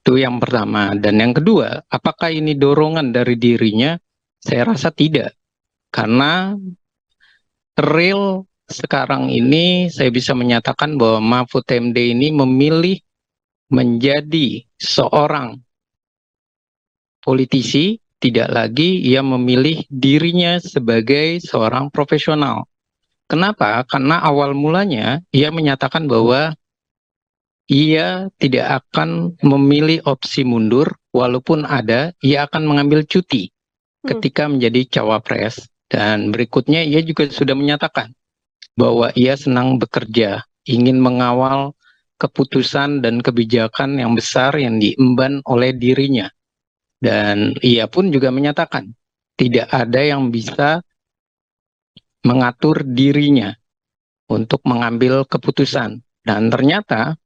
Speaker 7: itu yang pertama. Dan yang kedua, apakah ini dorongan dari dirinya? Saya rasa tidak. Karena real sekarang ini saya bisa menyatakan bahwa Mahfud MD ini memilih menjadi seorang politisi. Tidak lagi ia memilih dirinya sebagai seorang profesional. Kenapa? Karena awal mulanya ia menyatakan bahwa ia tidak akan memilih opsi mundur, walaupun ada, ia akan mengambil cuti ketika menjadi cawapres. Dan berikutnya ia juga sudah menyatakan bahwa ia senang bekerja, ingin mengawal keputusan dan kebijakan yang besar yang diemban oleh dirinya. Dan ia pun juga menyatakan tidak ada yang bisa mengatur dirinya untuk mengambil keputusan. Dan ternyata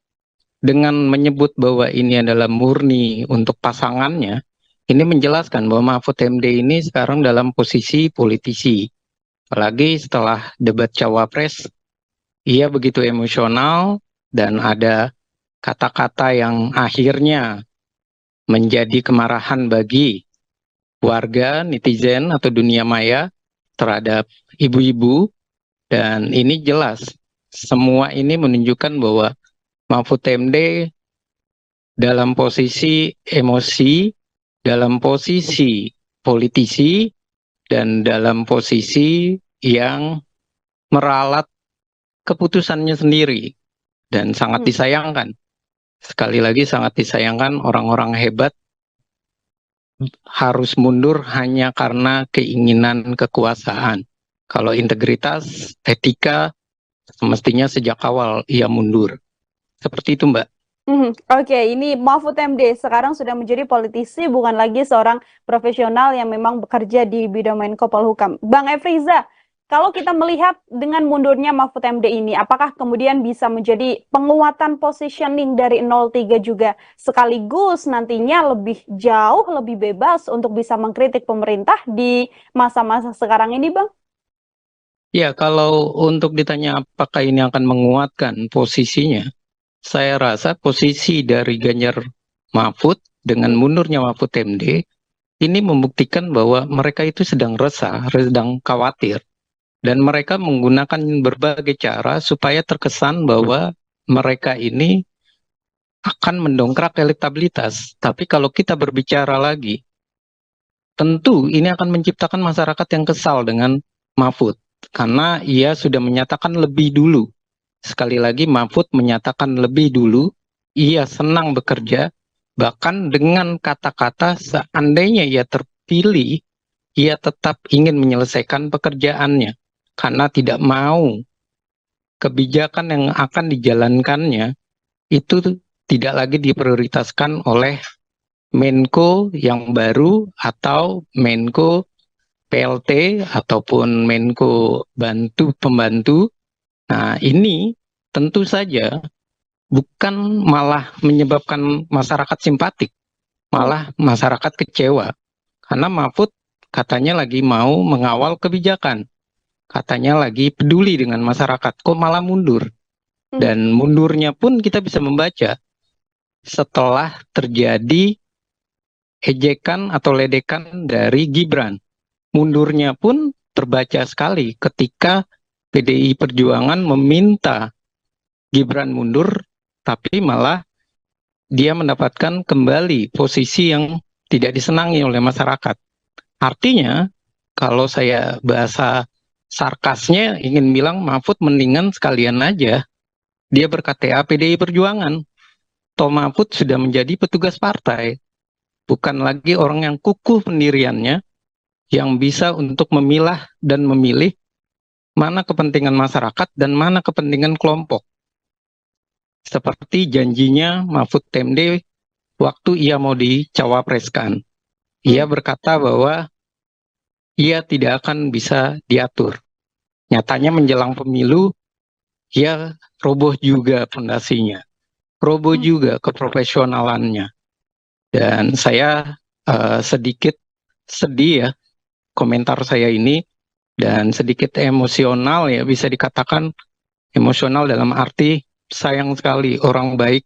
Speaker 7: dengan menyebut bahwa ini adalah murni untuk pasangannya, ini menjelaskan bahwa Mahfud MD ini sekarang dalam posisi politisi. Apalagi setelah debat Cawapres, ia begitu emosional dan ada kata-kata yang akhirnya menjadi kemarahan bagi warga, netizen, atau dunia maya terhadap ibu-ibu. Dan ini jelas, semua ini menunjukkan bahwa Mahfud MD dalam posisi emosi, dalam posisi politisi, dan dalam posisi yang meralat keputusannya sendiri. Dan sangat disayangkan. Sekali lagi sangat disayangkan orang-orang hebat harus mundur hanya karena keinginan kekuasaan. Kalau integritas, etika, semestinya sejak awal ia mundur. Seperti itu, Mbak.
Speaker 8: Oke, ini Mahfud MD sekarang sudah menjadi politisi, bukan lagi seorang profesional yang memang bekerja di bidang Menko Polhukam. Bang Efriza, kalau kita melihat dengan mundurnya Mahfud MD ini, apakah kemudian bisa menjadi penguatan positioning dari 03 juga, sekaligus nantinya lebih jauh, lebih bebas untuk bisa mengkritik pemerintah di masa-masa sekarang ini, Bang?
Speaker 7: Ya, kalau untuk ditanya apakah ini akan menguatkan posisinya, saya rasa posisi dari Ganjar Mahfud dengan mundurnya Mahfud MD ini membuktikan bahwa mereka itu sedang resah, sedang khawatir. Dan mereka menggunakan berbagai cara supaya terkesan bahwa mereka ini akan mendongkrak elektabilitas. Tapi kalau kita berbicara lagi, tentu ini akan menciptakan masyarakat yang kesal dengan Mahfud. Karena ia sudah menyatakan lebih dulu. Sekali lagi Mahfud menyatakan lebih dulu, ia senang bekerja, bahkan dengan kata-kata seandainya ia terpilih, ia tetap ingin menyelesaikan pekerjaannya. Karena tidak mau kebijakan yang akan dijalankannya itu tidak lagi diprioritaskan oleh Menko yang baru atau Menko PLT ataupun Menko pembantu. Nah, ini tentu saja bukan malah menyebabkan masyarakat simpatik, malah masyarakat kecewa. Karena Mahfud katanya lagi mau mengawal kebijakan. Katanya lagi peduli dengan masyarakat, kok malah mundur. Dan mundurnya pun kita bisa membaca setelah terjadi ejekan atau ledekan dari Gibran. Mundurnya pun terbaca sekali ketika PDI Perjuangan meminta Gibran mundur, tapi malah dia mendapatkan kembali posisi yang tidak disenangi oleh masyarakat. Artinya, kalau saya bahasa sarkasnya ingin bilang Mahfud mendingan sekalian aja dia ber-KTA PDI Perjuangan. Toh Mahfud sudah menjadi petugas partai, bukan lagi orang yang kukuh pendiriannya, yang bisa untuk memilah dan memilih mana kepentingan masyarakat dan mana kepentingan kelompok. Seperti janjinya Mahfud MD waktu ia mau dicawapreskan. Ia berkata bahwa ia tidak akan bisa diatur. Nyatanya menjelang pemilu, ia roboh juga fondasinya, roboh juga keprofesionalannya. Dan saya sedikit sedih ya komentar saya ini, dan sedikit emosional ya, bisa dikatakan emosional dalam arti sayang sekali orang baik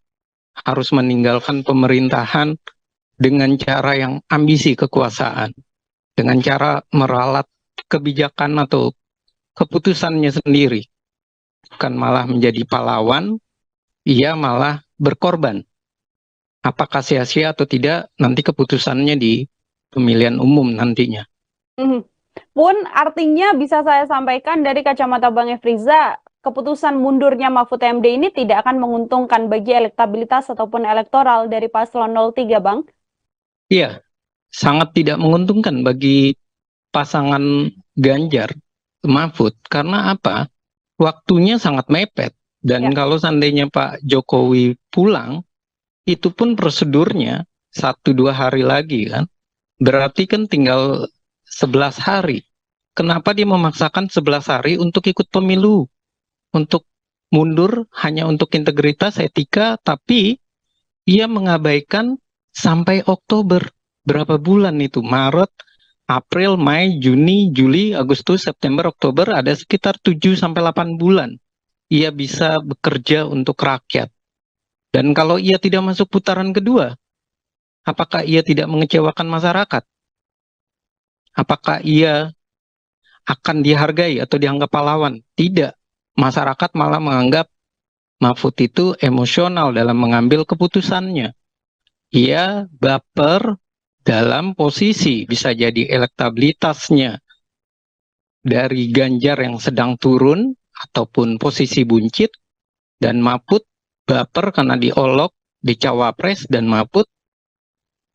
Speaker 7: harus meninggalkan pemerintahan dengan cara yang ambisi kekuasaan, dengan cara meralat kebijakan atau keputusannya sendiri. Bukan malah menjadi pahlawan, ia malah berkorban. Apakah sia-sia atau tidak, nanti keputusannya di pemilihan umum nantinya.
Speaker 8: Pun artinya bisa saya sampaikan dari kacamata Bang Efriza, keputusan mundurnya Mahfud MD ini tidak akan menguntungkan bagi elektabilitas ataupun elektoral dari paslon 03, Bang?
Speaker 7: Iya, sangat tidak menguntungkan bagi pasangan Ganjar Mahfud. Karena apa? Waktunya sangat mepet. Dan kalau seandainya Pak Jokowi pulang, itu pun prosedurnya 1-2 hari lagi kan. Berarti kan tinggal 11 hari. Kenapa dia memaksakan 11 hari untuk ikut pemilu? Untuk mundur hanya untuk integritas, etika, tapi ia mengabaikan sampai Oktober. Berapa bulan itu? Maret, April, Mei, Juni, Juli, Agustus, September, Oktober, ada sekitar 7-8 bulan. Ia bisa bekerja untuk rakyat. Dan kalau ia tidak masuk putaran kedua, apakah ia tidak mengecewakan masyarakat? Apakah ia akan dihargai atau dianggap pahlawan? Tidak. Masyarakat malah menganggap Mahfud itu emosional dalam mengambil keputusannya. Ia baper dalam posisi, bisa jadi elektabilitasnya dari Ganjar yang sedang turun, ataupun posisi buncit, dan Mahfud baper karena diolok di Cawapres, dan Mahfud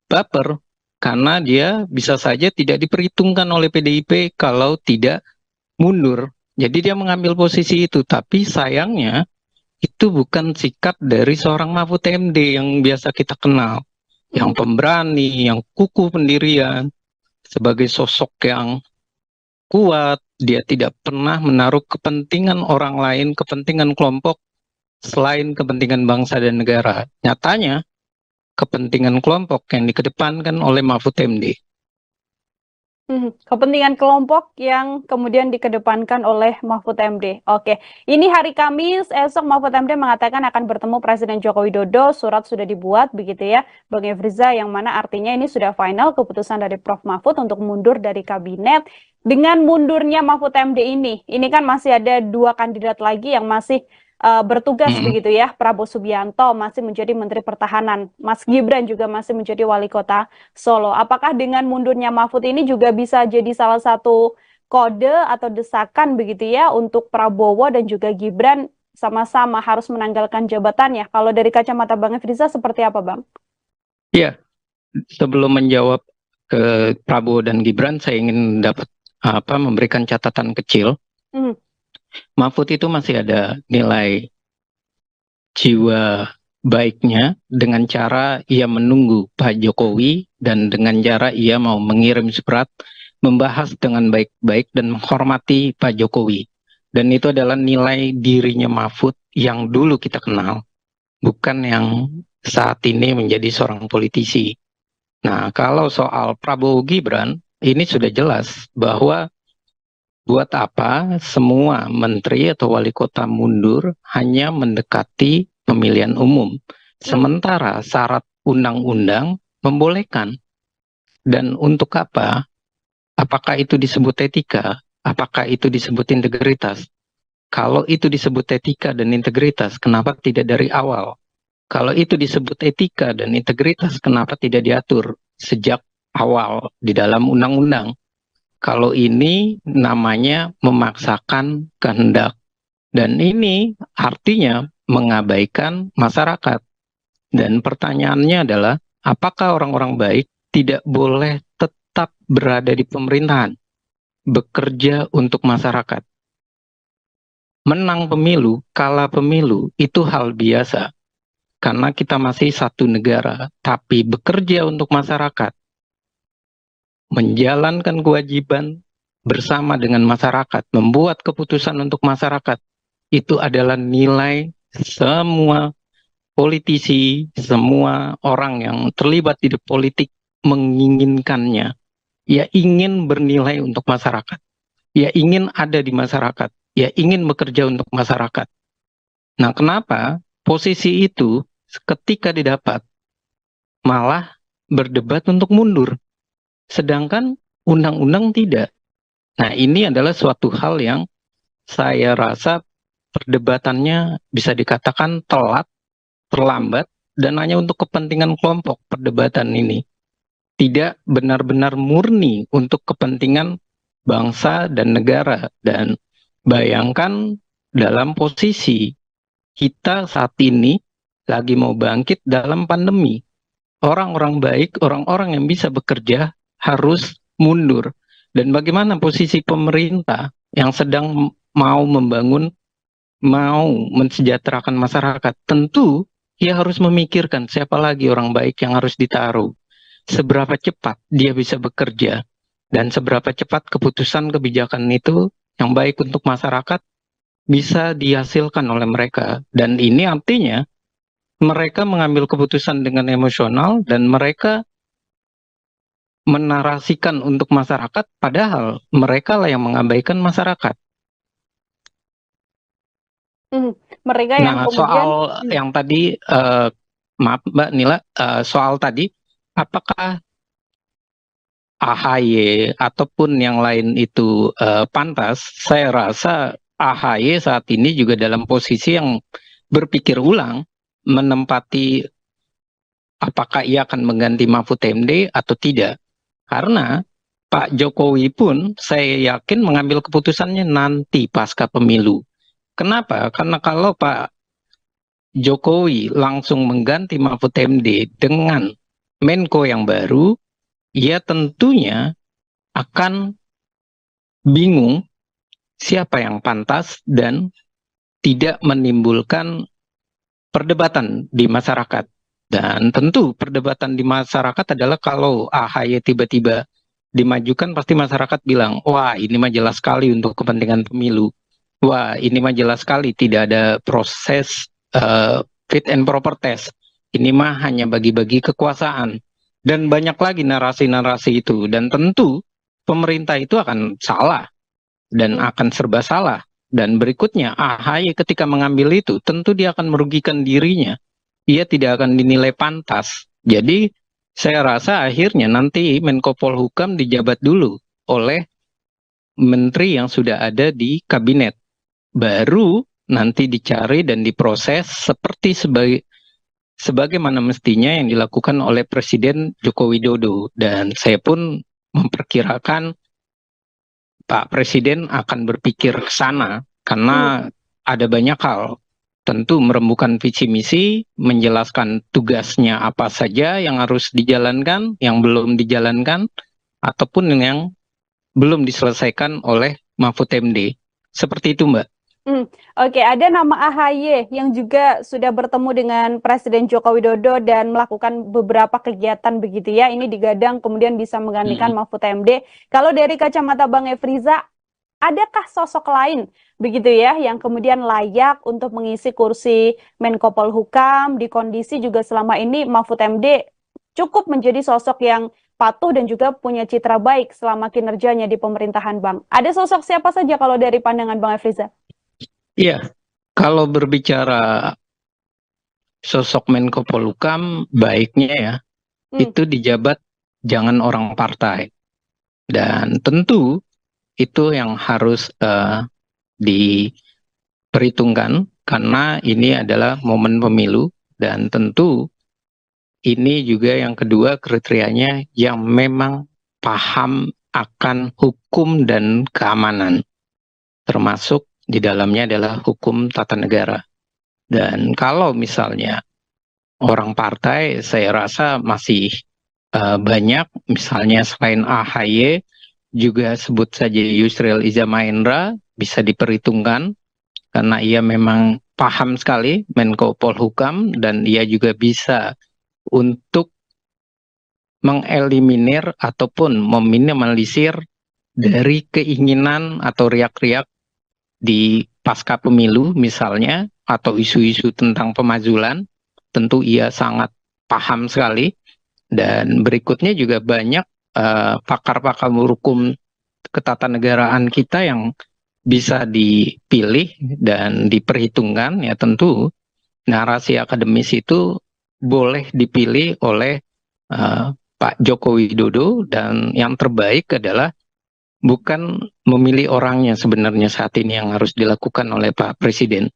Speaker 7: baper karena dia bisa saja tidak diperhitungkan oleh PDIP kalau tidak mundur. Jadi dia mengambil posisi itu, tapi sayangnya itu bukan sikap dari seorang Mahfud MD yang biasa kita kenal, yang pemberani, yang kukuh pendirian, sebagai sosok yang kuat. Dia tidak pernah menaruh kepentingan orang lain, kepentingan kelompok selain kepentingan bangsa dan negara. Nyatanya kepentingan kelompok yang dikedepankan oleh Mahfud MD.
Speaker 8: Kepentingan kelompok yang kemudian dikedepankan oleh Mahfud MD. Oke, ini hari Kamis, esok Mahfud MD mengatakan akan bertemu Presiden Joko Widodo, surat sudah dibuat begitu ya, Bang Efriza, yang mana artinya ini sudah final keputusan dari Prof. Mahfud untuk mundur dari kabinet. Dengan mundurnya Mahfud MD ini kan masih ada 2 kandidat lagi yang masih bertugas begitu ya. Prabowo Subianto masih menjadi Menteri Pertahanan, Mas Gibran juga masih menjadi Wali Kota Solo. Apakah dengan mundurnya Mahfud ini juga bisa jadi salah satu kode atau desakan begitu ya untuk Prabowo dan juga Gibran sama-sama harus menanggalkan jabatannya? Kalau dari kacamata Bang Efriza seperti apa, Bang?
Speaker 7: Iya, sebelum menjawab ke Prabowo dan Gibran, saya ingin memberikan catatan kecil. Mahfud itu masih ada nilai jiwa baiknya dengan cara ia menunggu Pak Jokowi, dan dengan cara ia mau mengirim surat membahas dengan baik-baik dan menghormati Pak Jokowi. Dan itu adalah nilai dirinya Mahfud yang dulu kita kenal, bukan yang saat ini menjadi seorang politisi. Nah, kalau soal Prabowo Gibran, ini sudah jelas bahwa buat apa semua menteri atau wali kota mundur hanya mendekati pemilihan umum, sementara syarat undang-undang membolehkan. Dan untuk apa? Apakah itu disebut etika? Apakah itu disebut integritas? Kalau itu disebut etika dan integritas, kenapa tidak dari awal? Kalau itu disebut etika dan integritas, kenapa tidak diatur sejak awal di dalam undang-undang? Kalau ini namanya memaksakan kehendak. Dan ini artinya mengabaikan masyarakat. Dan pertanyaannya adalah, apakah orang-orang baik tidak boleh tetap berada di pemerintahan, bekerja untuk masyarakat? Menang pemilu, kalah pemilu, itu hal biasa. Karena kita masih satu negara, tapi bekerja untuk masyarakat, menjalankan kewajiban bersama dengan masyarakat, membuat keputusan untuk masyarakat, itu adalah nilai semua politisi, semua orang yang terlibat di politik menginginkannya. Ia ingin bernilai untuk masyarakat. Ia ingin ada di masyarakat. Ia ingin bekerja untuk masyarakat. Nah, kenapa posisi itu ketika didapat malah berdebat untuk mundur? Sedangkan undang-undang tidak. Nah, ini adalah suatu hal yang saya rasa perdebatannya bisa dikatakan telat, terlambat, dan hanya untuk kepentingan kelompok perdebatan ini. Tidak benar-benar murni untuk kepentingan bangsa dan negara. Dan bayangkan dalam posisi kita saat ini lagi mau bangkit dalam pandemi. Orang-orang baik, orang-orang yang bisa bekerja harus mundur. Dan bagaimana posisi pemerintah yang sedang mau membangun mau mensejahterakan masyarakat, tentu dia harus memikirkan siapa lagi orang baik yang harus ditaruh, seberapa cepat dia bisa bekerja, dan seberapa cepat keputusan kebijakan itu yang baik untuk masyarakat bisa dihasilkan oleh mereka. Dan ini artinya mereka mengambil keputusan dengan emosional dan mereka menarasikan untuk masyarakat, padahal mereka lah yang mengabaikan masyarakat.
Speaker 8: Mereka yang
Speaker 7: Nah,
Speaker 8: kemudian
Speaker 7: soal yang tadi, maaf Mbak Nila, soal tadi, apakah AHY ataupun yang lain itu pantas? Saya rasa AHY saat ini juga dalam posisi yang berpikir ulang, menempati apakah ia akan mengganti Mahfud MD atau tidak. Karena Pak Jokowi pun saya yakin mengambil keputusannya nanti pasca pemilu. Kenapa? Karena kalau Pak Jokowi langsung mengganti Mahfud MD dengan Menko yang baru, ia tentunya akan bingung siapa yang pantas dan tidak menimbulkan perdebatan di masyarakat. Dan tentu perdebatan di masyarakat adalah kalau AHY tiba-tiba dimajukan, pasti masyarakat bilang, wah ini mah jelas sekali untuk kepentingan pemilu. Wah ini mah jelas sekali tidak ada proses fit and proper test. Ini mah hanya bagi-bagi kekuasaan. Dan banyak lagi narasi-narasi itu. Dan tentu pemerintah itu akan salah dan akan serba salah. Dan berikutnya AHY ketika mengambil itu tentu dia akan merugikan dirinya. Ia tidak akan dinilai pantas. Jadi saya rasa akhirnya nanti Menko Polhukam dijabat dulu oleh menteri yang sudah ada di kabinet. Baru nanti dicari dan diproses seperti sebagaimana mestinya yang dilakukan oleh Presiden Joko Widodo. Dan saya pun memperkirakan Pak Presiden akan berpikir ke sana karena ada banyak hal. Tentu merembukan visi misi, menjelaskan tugasnya apa saja yang harus dijalankan, yang belum dijalankan, ataupun yang belum diselesaikan oleh Mahfud MD. Seperti itu, Mbak.
Speaker 8: Oke, ada nama AHY yang juga sudah bertemu dengan Presiden Joko Widodo dan melakukan beberapa kegiatan begitu ya. Ini digadang kemudian bisa menggantikan Mahfud MD. Kalau dari kacamata Bang Efriza, adakah sosok lain begitu ya yang kemudian layak untuk mengisi kursi Menko Polhukam di kondisi juga selama ini Mahfud MD cukup menjadi sosok yang patuh dan juga punya citra baik selama kinerjanya di pemerintahan, Bang? Ada sosok siapa saja kalau dari pandangan Bang Efriza?
Speaker 7: Iya, kalau berbicara sosok Menko Polhukam, baiknya ya, itu dijabat jangan orang partai. Dan tentu itu yang harus diperhitungkan karena ini adalah momen pemilu dan tentu ini juga yang kedua kriterianya yang memang paham akan hukum dan keamanan, termasuk di dalamnya adalah hukum tata negara. Dan kalau misalnya orang partai, saya rasa masih banyak, misalnya selain AHY, juga sebut saja Yusril Iza Mahendra bisa diperhitungkan, karena ia memang paham sekali Menko Polhukam, dan ia juga bisa untuk mengeliminir ataupun meminimalisir dari keinginan atau riak-riak di pasca pemilu misalnya, atau isu-isu tentang pemazulan, tentu ia sangat paham sekali. Dan berikutnya juga banyak pakar-pakar hukum ketatanegaraan kita yang bisa dipilih dan diperhitungkan. Ya tentu narasi akademis itu boleh dipilih oleh Pak Joko Widodo, dan yang terbaik adalah bukan memilih orangnya sebenarnya saat ini yang harus dilakukan oleh Pak Presiden,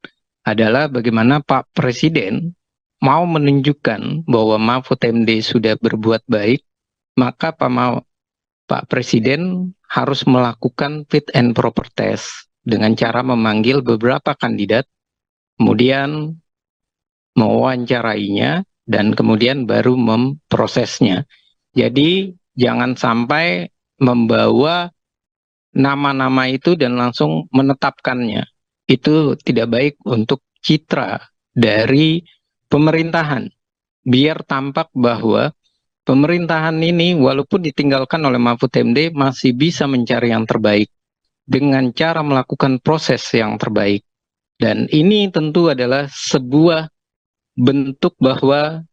Speaker 7: adalah bagaimana Pak Presiden mau menunjukkan bahwa Mahfud MD sudah berbuat baik, maka Pak Presiden harus melakukan fit and proper test dengan cara memanggil beberapa kandidat, kemudian mewawancarainya, dan kemudian baru memprosesnya. Jadi jangan sampai membawa nama-nama itu dan langsung menetapkannya. itu tidak baik untuk citra dari pemerintahan. Biar tampak bahwa pemerintahan ini walaupun ditinggalkan oleh Mahfud MD masih bisa mencari yang terbaik dengan cara melakukan proses yang terbaik. Dan ini tentu adalah sebuah bentuk bahwa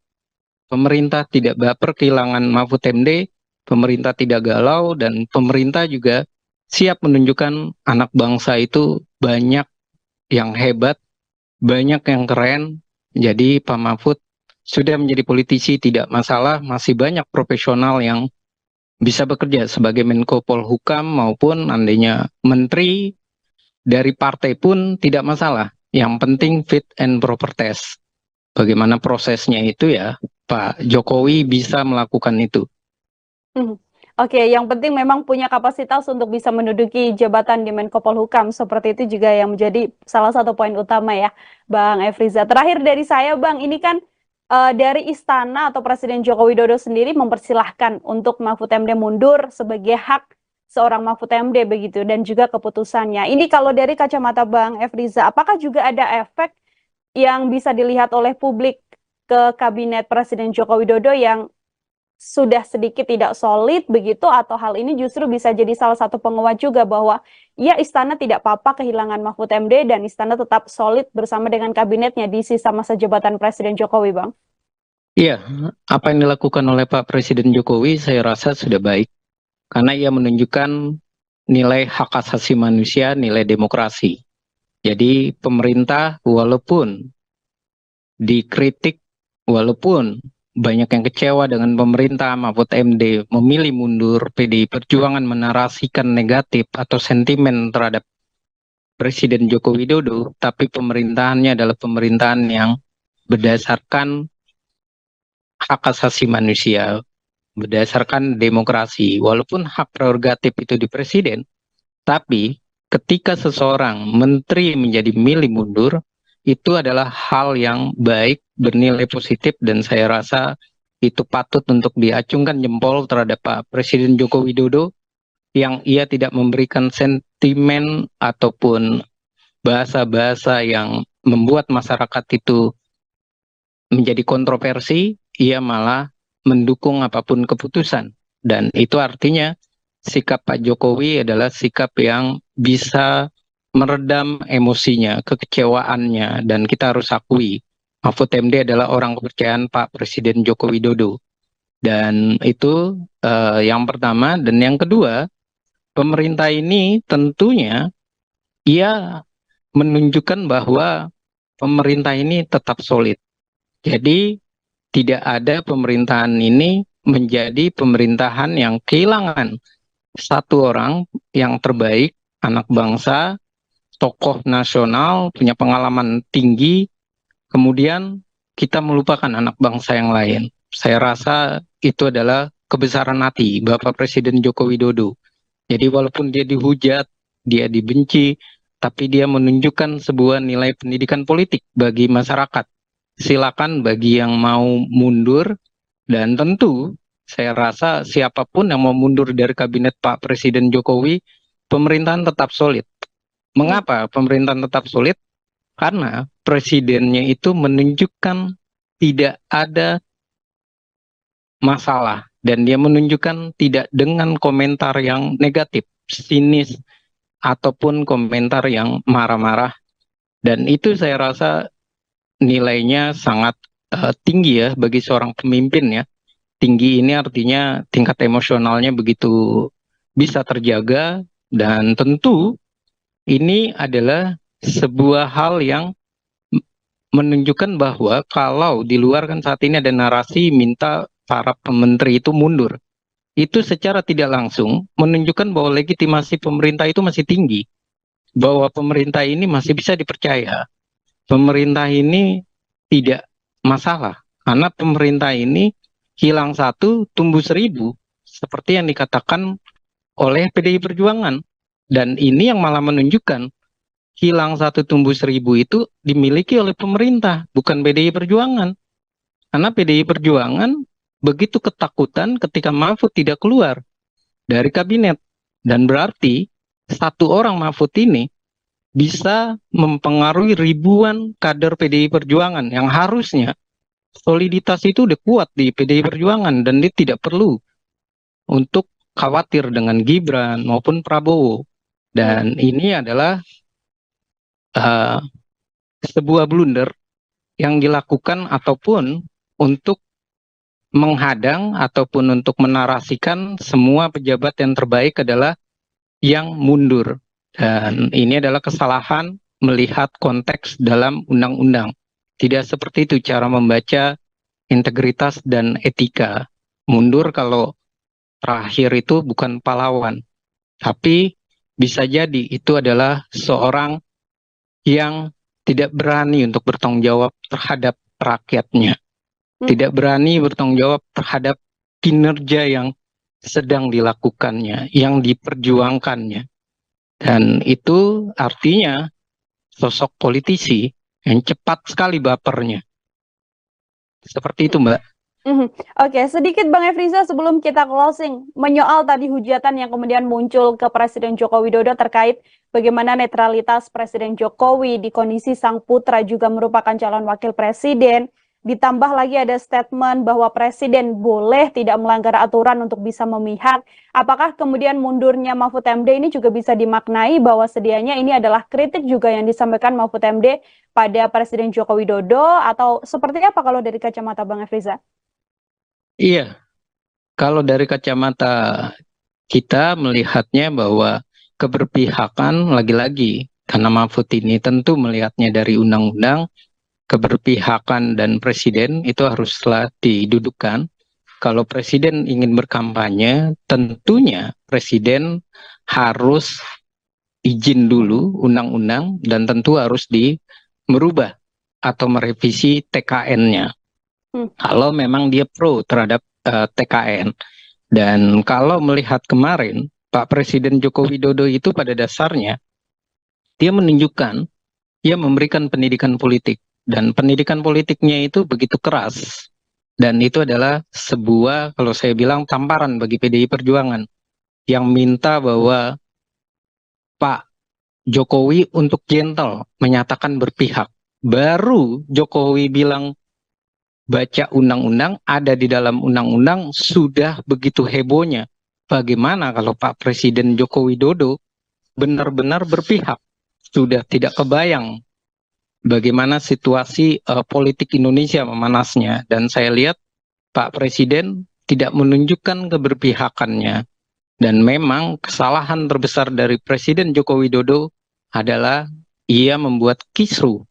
Speaker 7: pemerintah tidak baper kehilangan Mahfud MD, pemerintah tidak galau, dan pemerintah juga siap menunjukkan anak bangsa itu banyak yang hebat, banyak yang keren. Jadi Pak Mahfud sudah menjadi politisi tidak masalah, masih banyak profesional yang bisa bekerja sebagai Menko Polhukam maupun andainya menteri dari partai pun tidak masalah. Yang penting fit and proper test. Bagaimana prosesnya itu ya, Pak Jokowi bisa melakukan itu.
Speaker 8: Oke, yang penting memang punya kapasitas untuk bisa menduduki jabatan di Menko Polhukam. Seperti itu juga yang menjadi salah satu poin utama ya, Bang Efriza. Terakhir dari saya, Bang, ini kan dari Istana atau Presiden Joko Widodo sendiri mempersilahkan untuk Mahfud MD mundur sebagai hak seorang Mahfud MD begitu, dan juga keputusannya. Ini kalau dari kacamata Bang Efriza, apakah juga ada efek yang bisa dilihat oleh publik ke kabinet Presiden Joko Widodo yang sudah sedikit tidak solid begitu, atau hal ini justru bisa jadi salah satu penguat juga bahwa ya Istana tidak apa-apa kehilangan Mahfud MD dan Istana tetap solid bersama dengan kabinetnya di sisa masa jabatan Presiden Jokowi, Bang?
Speaker 7: Iya, apa yang dilakukan oleh Pak Presiden Jokowi saya rasa sudah baik. Karena ia menunjukkan nilai hak asasi manusia, nilai demokrasi. Jadi pemerintah walaupun dikritik, walaupun banyak yang kecewa dengan pemerintah, Mahfud MD memilih mundur, PDI Perjuangan menarasikan negatif atau sentimen terhadap Presiden Joko Widodo, tapi pemerintahannya adalah pemerintahan yang berdasarkan hak asasi manusia, berdasarkan demokrasi. Walaupun hak prerogatif itu di presiden, tapi ketika seseorang menteri menjadi milih mundur, itu adalah hal yang baik, bernilai positif, dan saya rasa itu patut untuk diacungkan jempol terhadap Pak Presiden Joko Widodo yang ia tidak memberikan sentimen ataupun bahasa-bahasa yang membuat masyarakat itu menjadi kontroversi, ia malah mendukung apapun keputusan. Dan itu artinya sikap Pak Jokowi adalah sikap yang bisa meredam emosinya, kekecewaannya, dan kita harus akui Mahfud MD adalah orang kepercayaan Pak Presiden Joko Widodo. Dan itu yang pertama. Dan yang kedua, pemerintah ini tentunya ia menunjukkan bahwa pemerintah ini tetap solid. Jadi tidak ada pemerintahan ini menjadi pemerintahan yang kehilangan satu orang yang terbaik, anak bangsa, tokoh nasional, punya pengalaman tinggi, kemudian kita melupakan anak bangsa yang lain. Saya rasa itu adalah kebesaran hati Bapak Presiden Joko Widodo. Jadi walaupun dia dihujat, dia dibenci, tapi dia menunjukkan sebuah nilai pendidikan politik bagi masyarakat. Silakan bagi yang mau mundur, dan tentu saya rasa siapapun yang mau mundur dari kabinet Pak Presiden Jokowi, pemerintahan tetap solid. Mengapa pemerintahan tetap solid? Karena presidennya itu menunjukkan tidak ada masalah, dan dia menunjukkan tidak dengan komentar yang negatif, sinis, ataupun komentar yang marah-marah. Dan itu saya rasa nilainya sangat tinggi ya bagi seorang pemimpin ya. Tinggi ini artinya tingkat emosionalnya begitu bisa terjaga, dan tentu ini adalah sebuah hal yang menunjukkan bahwa kalau di luar kan saat ini ada narasi minta para pementeri itu mundur. Itu secara tidak langsung menunjukkan bahwa legitimasi pemerintah itu masih tinggi. Bahwa pemerintah ini masih bisa dipercaya. Pemerintah ini tidak masalah. Karena pemerintah ini hilang satu, tumbuh 1000. Seperti yang dikatakan oleh PDI Perjuangan. Dan ini yang malah menunjukkan hilang satu tumbuh 1000 itu dimiliki oleh pemerintah, bukan PDI Perjuangan. Karena PDI Perjuangan begitu ketakutan ketika Mahfud tidak keluar dari kabinet. Dan berarti satu orang Mahfud ini bisa mempengaruhi ribuan kader PDI Perjuangan yang harusnya soliditas itu udah kuat di PDI Perjuangan dan dia tidak perlu untuk khawatir dengan Gibran maupun Prabowo. Dan ini adalah sebuah blunder yang dilakukan ataupun untuk menghadang ataupun untuk menarasikan semua pejabat yang terbaik adalah yang mundur. Dan ini adalah kesalahan melihat konteks dalam undang-undang. Tidak seperti itu cara membaca integritas dan etika. Mundur kalau terakhir itu bukan pahlawan, tapi bisa jadi itu adalah seorang yang tidak berani untuk bertanggung jawab terhadap rakyatnya. Tidak berani bertanggung jawab terhadap kinerja yang sedang dilakukannya, yang diperjuangkannya. Dan itu artinya sosok politisi yang cepat sekali bapernya. Seperti itu, Mbak.
Speaker 8: Oke, sedikit Bang Efriza sebelum kita closing, menyoal tadi hujatan yang kemudian muncul ke Presiden Joko Widodo terkait bagaimana netralitas Presiden Jokowi di kondisi sang putra juga merupakan calon wakil presiden. Ditambah lagi ada statement bahwa presiden boleh tidak melanggar aturan untuk bisa memihak. Apakah kemudian mundurnya Mahfud MD ini juga bisa dimaknai bahwa sedianya ini adalah kritik juga yang disampaikan Mahfud MD pada Presiden Joko Widodo, atau seperti apa kalau dari kacamata Bang Efriza?
Speaker 7: Iya, kalau dari kacamata kita melihatnya bahwa keberpihakan lagi-lagi, karena Mahfud ini tentu melihatnya dari undang-undang, keberpihakan dan presiden itu haruslah didudukkan. Kalau presiden ingin berkampanye, tentunya presiden harus izin dulu undang-undang dan tentu harus merubah atau merevisi TKN-nya. Kalau memang dia pro terhadap TKN. Dan kalau melihat kemarin, Pak Presiden Joko Widodo itu pada dasarnya, dia menunjukkan, dia memberikan pendidikan politik. Dan pendidikan politiknya itu begitu keras. Dan itu adalah sebuah, kalau saya bilang, tamparan bagi PDI Perjuangan. Yang minta bahwa Pak Jokowi untuk gentle, menyatakan berpihak. Baru Jokowi bilang, baca undang-undang, ada di dalam undang-undang, sudah begitu hebohnya. Bagaimana kalau Pak Presiden Joko Widodo benar-benar berpihak? Sudah tidak kebayang bagaimana situasi politik Indonesia memanasnya. Dan saya lihat Pak Presiden tidak menunjukkan keberpihakannya. Dan memang kesalahan terbesar dari Presiden Joko Widodo adalah ia membuat kisru.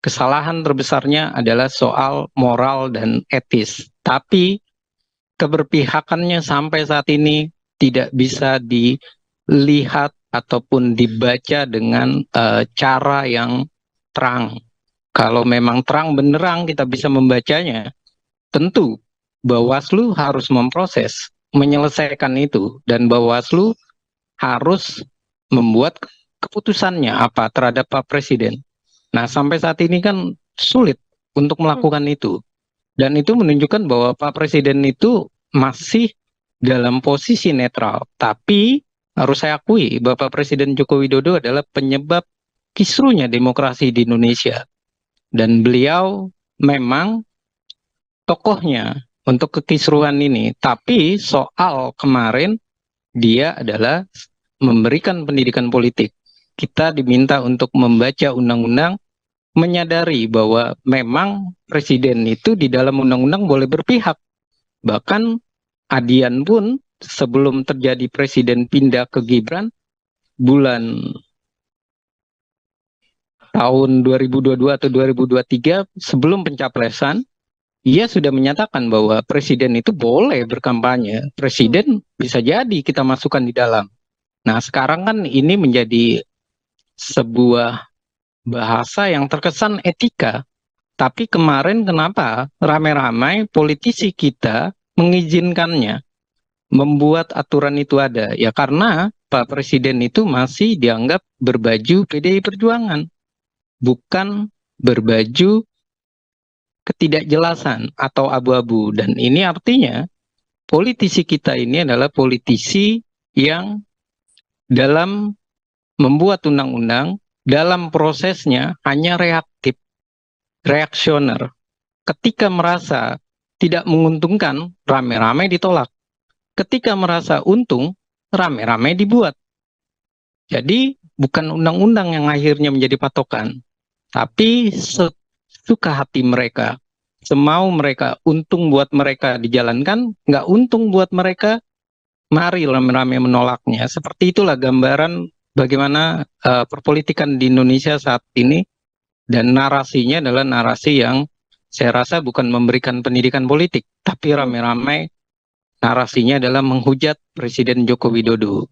Speaker 7: Kesalahan terbesarnya adalah soal moral dan etis. Tapi keberpihakannya sampai saat ini tidak bisa dilihat ataupun dibaca dengan cara yang terang. Kalau memang terang benderang kita bisa membacanya, tentu Bawaslu harus memproses, menyelesaikan itu, dan Bawaslu harus membuat keputusannya apa terhadap Pak Presiden. Nah, sampai saat ini kan sulit untuk melakukan itu. Dan itu menunjukkan bahwa Pak Presiden itu masih dalam posisi netral. Tapi harus saya akui, Bapak Presiden Joko Widodo adalah penyebab kisrunya demokrasi di Indonesia. Dan beliau memang tokohnya untuk kekisruan ini. Tapi soal kemarin, dia adalah memberikan pendidikan politik. Kita diminta untuk membaca undang-undang, menyadari bahwa memang presiden itu di dalam undang-undang boleh berpihak. Bahkan Adian pun sebelum terjadi presiden pindah ke Gibran, bulan tahun 2022 atau 2023 sebelum pencapresan, ia sudah menyatakan bahwa presiden itu boleh berkampanye. Presiden bisa jadi kita masukkan di dalam. Nah, sekarang kan ini menjadi sebuah bahasa yang terkesan etika. Tapi kemarin kenapa ramai-ramai politisi kita mengizinkannya, membuat aturan itu ada? Ya karena Pak Presiden itu masih dianggap berbaju PDI Perjuangan, bukan berbaju ketidakjelasan atau abu-abu. Dan ini artinya politisi kita ini adalah politisi yang dalam membuat undang-undang dalam prosesnya hanya reaktif, reaksioner. Ketika merasa tidak menguntungkan, rame-rame ditolak. Ketika merasa untung, rame-rame dibuat. Jadi bukan undang-undang yang akhirnya menjadi patokan, tapi sesuka hati mereka, semau mereka, untung buat mereka dijalankan, nggak untung buat mereka, mari rame-rame menolaknya. Seperti itulah gambaran bagaimana perpolitikan di Indonesia saat ini, dan narasinya adalah narasi yang saya rasa bukan memberikan pendidikan politik, tapi rame-rame narasinya adalah menghujat Presiden Joko Widodo.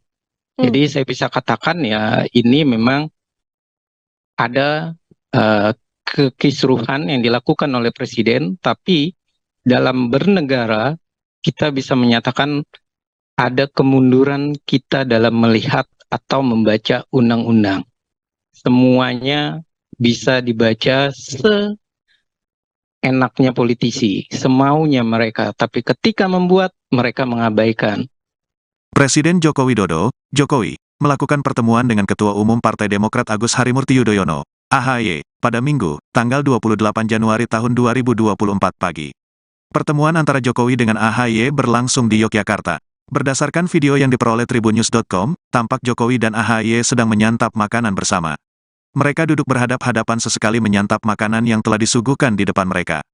Speaker 7: Jadi saya bisa katakan ya ini memang ada kekisruhan yang dilakukan oleh Presiden, tapi dalam bernegara kita bisa menyatakan ada kemunduran kita dalam melihat atau membaca undang-undang. Semuanya bisa dibaca seenaknya politisi, semaunya mereka, tapi ketika membuat mereka mengabaikan.
Speaker 1: Presiden Joko Widodo, Jokowi, melakukan pertemuan dengan Ketua Umum Partai Demokrat Agus Harimurti Yudhoyono, AHY, pada Minggu, tanggal 28 Januari tahun 2024 pagi. Pertemuan antara Jokowi dengan AHY berlangsung di Yogyakarta. Berdasarkan video yang diperoleh tribunnews.com, tampak Jokowi dan AHY sedang menyantap makanan bersama. Mereka duduk berhadap-hadapan sesekali menyantap makanan yang telah disuguhkan di depan mereka.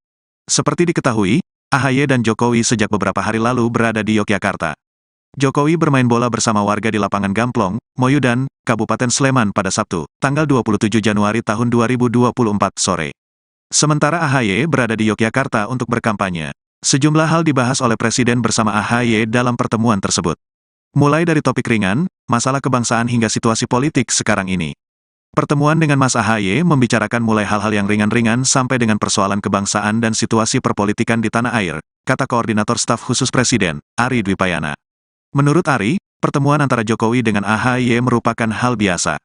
Speaker 1: Seperti diketahui, AHY dan Jokowi sejak beberapa hari lalu berada di Yogyakarta. Jokowi bermain bola bersama warga di lapangan Gamplong, Moyudan, Kabupaten Sleman pada Sabtu, tanggal 27 Januari tahun 2024 sore. Sementara AHY berada di Yogyakarta untuk berkampanye. Sejumlah hal dibahas oleh Presiden bersama AHY dalam pertemuan tersebut. Mulai dari topik ringan, masalah kebangsaan hingga situasi politik sekarang ini. Pertemuan dengan Mas AHY membicarakan mulai hal-hal yang ringan-ringan sampai dengan persoalan kebangsaan dan situasi perpolitikan di tanah air, kata Koordinator Staf Khusus Presiden, Ari Dwipayana. Menurut Ari, pertemuan antara Jokowi dengan AHY merupakan hal biasa.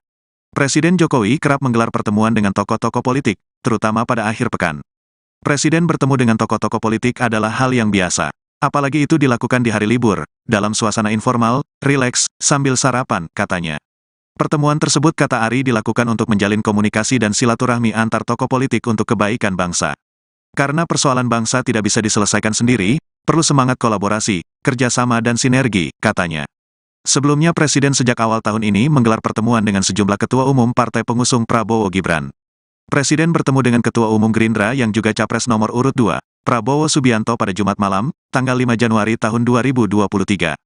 Speaker 1: Presiden Jokowi kerap menggelar pertemuan dengan tokoh-tokoh politik, terutama pada akhir pekan. Presiden bertemu dengan tokoh-tokoh politik adalah hal yang biasa. Apalagi itu dilakukan di hari libur, dalam suasana informal, rileks, sambil sarapan, katanya. Pertemuan tersebut, kata Ari, dilakukan untuk menjalin komunikasi dan silaturahmi antar tokoh politik untuk kebaikan bangsa. Karena persoalan bangsa tidak bisa diselesaikan sendiri, perlu semangat kolaborasi, kerjasama dan sinergi, katanya. Sebelumnya Presiden sejak awal tahun ini menggelar pertemuan dengan sejumlah ketua umum partai pengusung Prabowo Gibran. Presiden bertemu dengan Ketua Umum Gerindra yang juga Capres nomor urut 2, Prabowo Subianto pada Jumat malam, tanggal 5 Januari tahun 2023.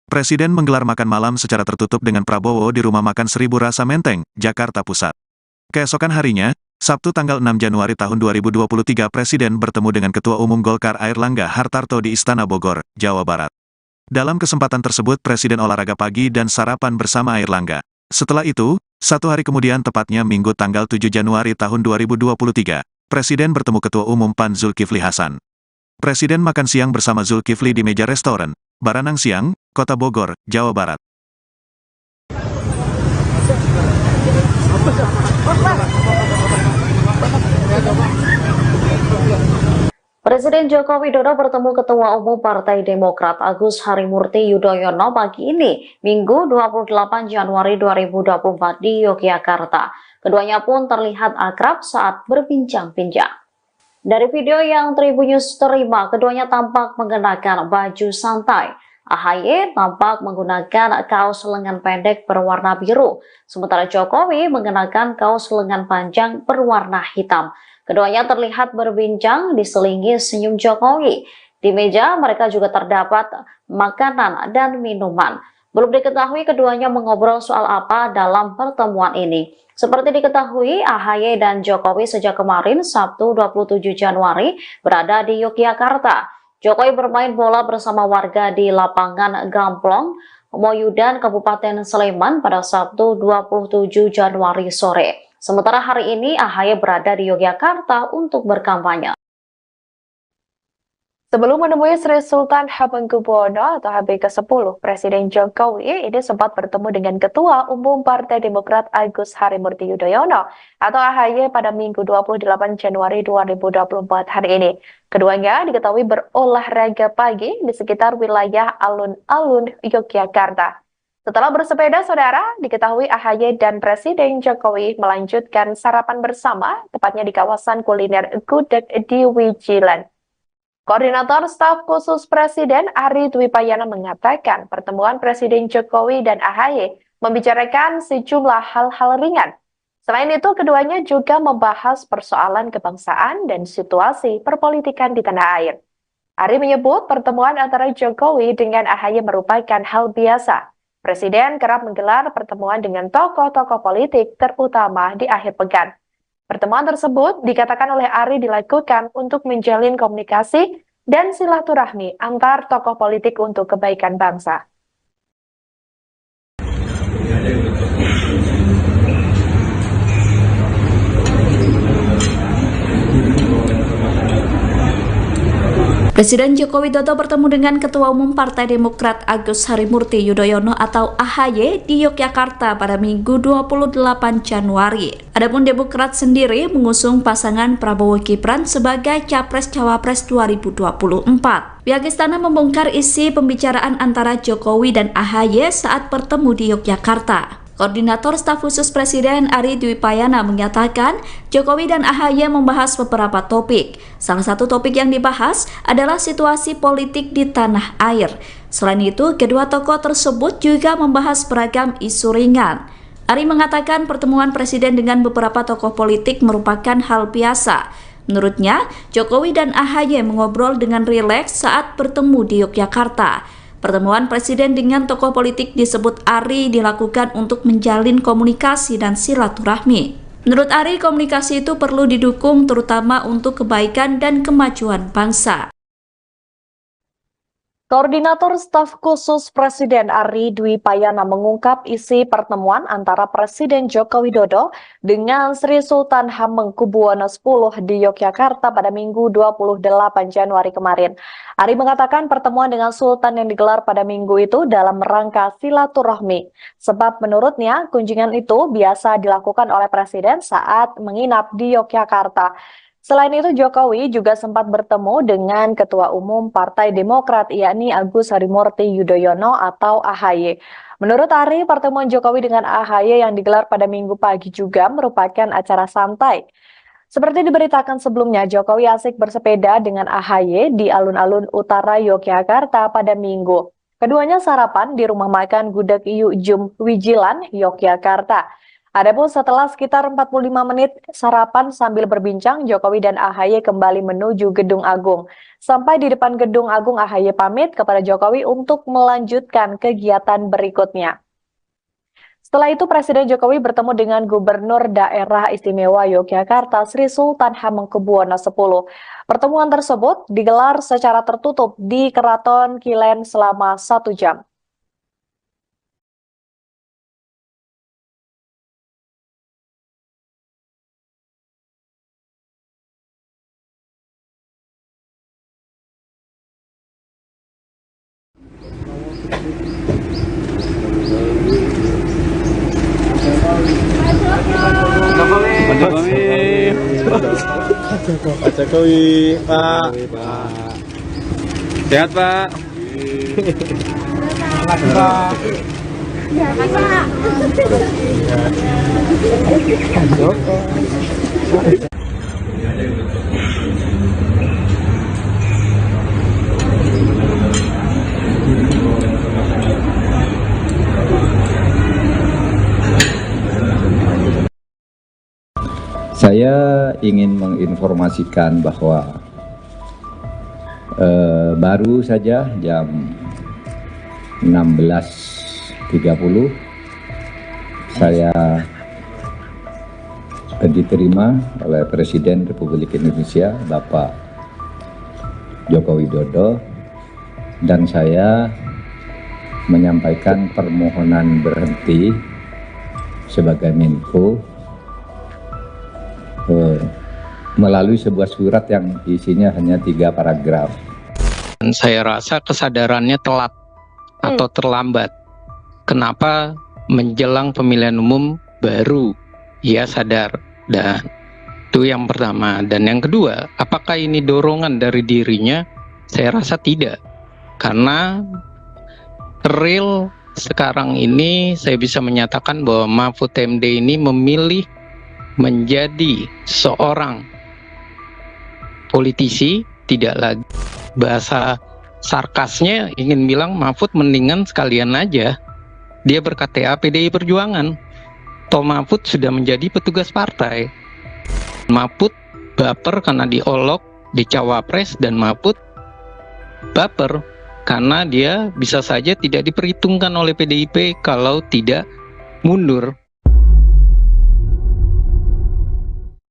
Speaker 1: Presiden menggelar makan malam secara tertutup dengan Prabowo di Rumah Makan Seribu Rasa Menteng, Jakarta Pusat. Keesokan harinya, Sabtu tanggal 6 Januari tahun 2023 Presiden bertemu dengan Ketua Umum Golkar Airlangga Hartarto di Istana Bogor, Jawa Barat. Dalam kesempatan tersebut Presiden olahraga pagi dan sarapan bersama Airlangga. Setelah itu, satu hari kemudian tepatnya Minggu tanggal 7 Januari tahun 2023, Presiden bertemu Ketua Umum PAN Zulkifli Hasan. Presiden makan siang bersama Zulkifli di meja restoran, Baranang Siang, Kota Bogor, Jawa Barat.
Speaker 2: Presiden Joko Widodo bertemu Ketua Umum Partai Demokrat Agus Harimurti Yudhoyono pagi ini, Minggu 28 Januari 2024 di Yogyakarta. Keduanya pun terlihat akrab saat berbincang-bincang. Dari video yang Tribunnews terima, keduanya tampak mengenakan baju santai. AHY tampak menggunakan kaos lengan pendek berwarna biru, sementara Jokowi mengenakan kaos lengan panjang berwarna hitam. Keduanya terlihat berbincang diselingi senyum Jokowi. Di meja mereka juga terdapat makanan dan minuman. Belum diketahui keduanya mengobrol soal apa dalam pertemuan ini. Seperti diketahui, AHY dan Jokowi sejak kemarin Sabtu 27 Januari berada di Yogyakarta. Jokowi bermain bola bersama warga di lapangan Gamplong, Moyudan, Kabupaten Sleman pada Sabtu 27 Januari sore. Sementara hari ini AHY berada di Yogyakarta untuk berkampanye.
Speaker 3: Sebelum menemui Sri Sultan Hamengkubuwono atau HB ke-10, Presiden Jokowi ini sempat bertemu dengan Ketua Umum Partai Demokrat Agus Harimurti Yudhoyono atau AHY pada Minggu 28 Januari 2024 hari ini. Keduanya diketahui berolahraga pagi di sekitar wilayah alun-alun Yogyakarta. Setelah bersepeda, saudara, diketahui AHY dan Presiden Jokowi melanjutkan sarapan bersama, tepatnya di kawasan kuliner Gudeg di Wijilan. Koordinator Staf Khusus Presiden Ari Dwi Payana mengatakan pertemuan Presiden Jokowi dan AHY membicarakan sejumlah hal-hal ringan. Selain itu, keduanya juga membahas persoalan kebangsaan dan situasi perpolitikan di tanah air. Ari menyebut pertemuan antara Jokowi dengan AHY merupakan hal biasa. Presiden kerap menggelar pertemuan dengan tokoh-tokoh politik, terutama di akhir pekan. Pertemuan tersebut dikatakan oleh Ari dilakukan untuk menjalin komunikasi dan silaturahmi antar tokoh politik untuk kebaikan bangsa.
Speaker 4: Presiden Joko Widodo bertemu dengan Ketua Umum Partai Demokrat Agus Harimurti Yudhoyono atau AHY di Yogyakarta pada Minggu 28 Januari. Adapun Demokrat sendiri mengusung pasangan Prabowo Gibran sebagai Capres-Cawapres 2024. Pihak istana membongkar isi pembicaraan antara Jokowi dan AHY saat bertemu di Yogyakarta. Koordinator Staf Khusus Presiden Ari Dwi Payana menyatakan Jokowi dan AHY membahas beberapa topik. Salah satu topik yang dibahas adalah situasi politik di tanah air. Selain itu, kedua tokoh tersebut juga membahas beragam isu ringan. Ari mengatakan pertemuan Presiden dengan beberapa tokoh politik merupakan hal biasa. Menurutnya, Jokowi dan AHY mengobrol dengan rileks saat bertemu di Yogyakarta. Pertemuan Presiden dengan tokoh politik disebut Ari dilakukan untuk menjalin komunikasi dan silaturahmi. Menurut Ari, komunikasi itu perlu didukung terutama untuk kebaikan dan kemajuan bangsa.
Speaker 3: Koordinator Staf Khusus Presiden Ari Dwi Payana mengungkap isi pertemuan antara Presiden Joko Widodo dengan Sri Sultan Hamengkubuwono X di Yogyakarta pada Minggu 28 Januari kemarin. Ari mengatakan pertemuan dengan Sultan yang digelar pada minggu itu dalam rangka silaturahmi. Sebab menurutnya kunjungan itu biasa dilakukan oleh Presiden saat menginap di Yogyakarta. Selain itu, Jokowi juga sempat bertemu dengan Ketua Umum Partai Demokrat, yakni Agus Harimurti Yudhoyono atau AHY. Menurut Ari, pertemuan Jokowi dengan AHY yang digelar pada Minggu pagi juga merupakan acara santai. Seperti diberitakan sebelumnya, Jokowi asik bersepeda dengan AHY di alun-alun utara Yogyakarta pada Minggu. Keduanya sarapan di rumah makan Gudeg Yujum Wijilan, Yogyakarta. Adapun setelah sekitar 45 menit sarapan sambil berbincang, Jokowi dan AHY kembali menuju Gedung Agung. Sampai di depan Gedung Agung, AHY pamit kepada Jokowi untuk melanjutkan kegiatan berikutnya. Setelah itu, Presiden Jokowi bertemu dengan Gubernur Daerah Istimewa Yogyakarta, Sri Sultan Hamengkubuwono X. Pertemuan tersebut digelar secara tertutup di Keraton Kilen selama 1 jam.
Speaker 5: Pak Jokowi, Pak. Sehat, Pak. Pak.
Speaker 6: Saya ingin menginformasikan bahwa baru saja jam 16.30 saya diterima oleh Presiden Republik Indonesia Bapak Joko Widodo, dan saya menyampaikan permohonan berhenti sebagai Menko melalui sebuah surat yang isinya hanya 3 paragraf.
Speaker 7: Dan saya rasa kesadarannya telat atau terlambat. Kenapa menjelang pemilihan umum baru ia sadar? Dan itu yang pertama. Dan yang kedua, apakah ini dorongan dari dirinya? Saya rasa tidak. Karena real sekarang ini saya bisa menyatakan bahwa Mahfud MD ini memilih menjadi seorang politisi, tidak lagi bahasa sarkasnya ingin bilang Mahfud mendingan sekalian aja dia ber-KTA PDI Perjuangan. Toh Mahfud sudah menjadi petugas partai. Mahfud baper karena diolok di Cawapres, dan Mahfud baper karena dia bisa saja tidak diperhitungkan oleh PDIP kalau tidak mundur.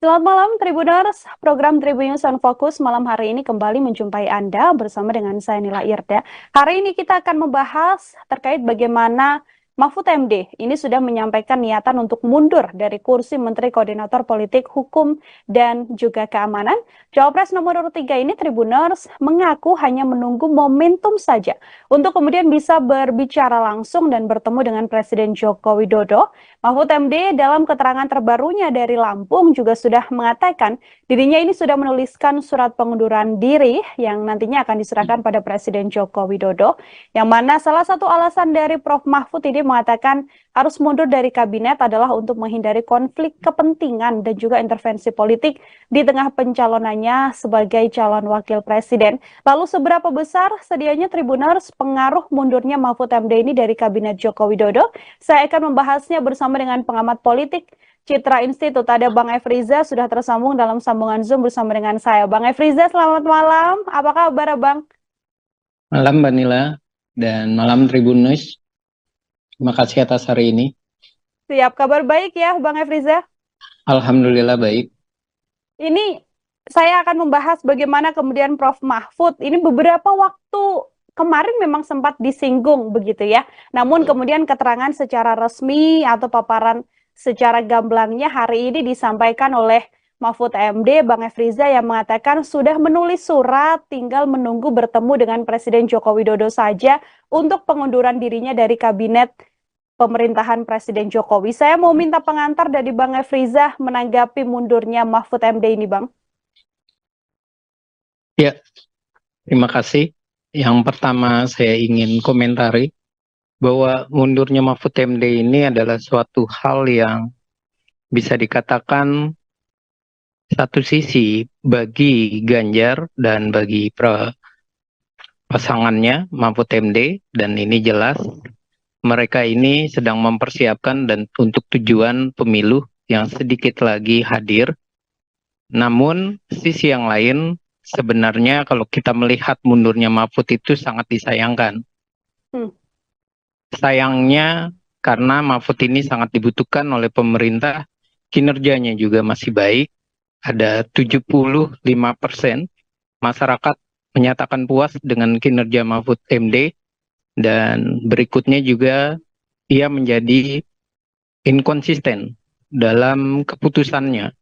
Speaker 8: Selamat malam Tribuners, program Tribun News on Focus malam hari ini kembali menjumpai Anda bersama dengan saya Nila Irda. Hari ini kita akan membahas terkait bagaimana Mahfud MD ini sudah menyampaikan niatan untuk mundur dari kursi Menteri Koordinator Politik, Hukum, dan juga Keamanan. Cawapres nomor urut 3 ini Tribuners mengaku hanya menunggu momentum saja untuk kemudian bisa berbicara langsung dan bertemu dengan Presiden Joko Widodo. Mahfud MD dalam keterangan terbarunya dari Lampung juga sudah mengatakan dirinya ini sudah menuliskan surat pengunduran diri yang nantinya akan diserahkan pada Presiden Joko Widodo, yang mana salah satu alasan dari Prof. Mahfud ini mengatakan harus mundur dari kabinet adalah untuk menghindari konflik kepentingan dan juga intervensi politik di tengah pencalonannya sebagai calon wakil presiden. Lalu seberapa besar sedianya Tribuners pengaruh mundurnya Mahfud MD ini dari kabinet Joko Widodo? Saya akan membahasnya bersama dengan pengamat politik Citra Institut. Ada Bang Efriza sudah tersambung dalam sambungan Zoom bersama dengan saya. Bang Efriza, selamat malam. Apa kabar, Bang?
Speaker 7: Malam Mbak Nila dan malam Tribunus. Terima kasih atas hari ini.
Speaker 8: Siap, kabar baik ya Bang Efriza?
Speaker 7: Alhamdulillah baik.
Speaker 8: Ini saya akan membahas bagaimana kemudian Prof. Mahfud ini beberapa waktu kemarin memang sempat disinggung begitu ya. Namun kemudian keterangan secara resmi atau paparan secara gamblangnya hari ini disampaikan oleh Mahfud MD, Bang Efriza, yang mengatakan sudah menulis surat, tinggal menunggu bertemu dengan Presiden Joko Widodo saja untuk pengunduran dirinya dari kabinet pemerintahan Presiden Jokowi. Saya mau minta pengantar dari Bang Efriza menanggapi mundurnya Mahfud MD ini, Bang.
Speaker 7: Ya, terima kasih. Yang pertama saya ingin komentari bahwa mundurnya Mahfud MD ini adalah suatu hal yang bisa dikatakan satu sisi bagi Ganjar dan bagi pasangannya Mahfud MD, dan ini jelas mereka ini sedang mempersiapkan dan untuk tujuan pemilu yang sedikit lagi hadir. Namun sisi yang lain sebenarnya kalau kita melihat mundurnya Mahfud itu sangat disayangkan. Sayangnya karena Mahfud ini sangat dibutuhkan oleh pemerintah, kinerjanya juga masih baik. Ada 75% masyarakat menyatakan puas dengan kinerja Mahfud MD, dan berikutnya juga ia menjadi inkonsisten dalam keputusannya.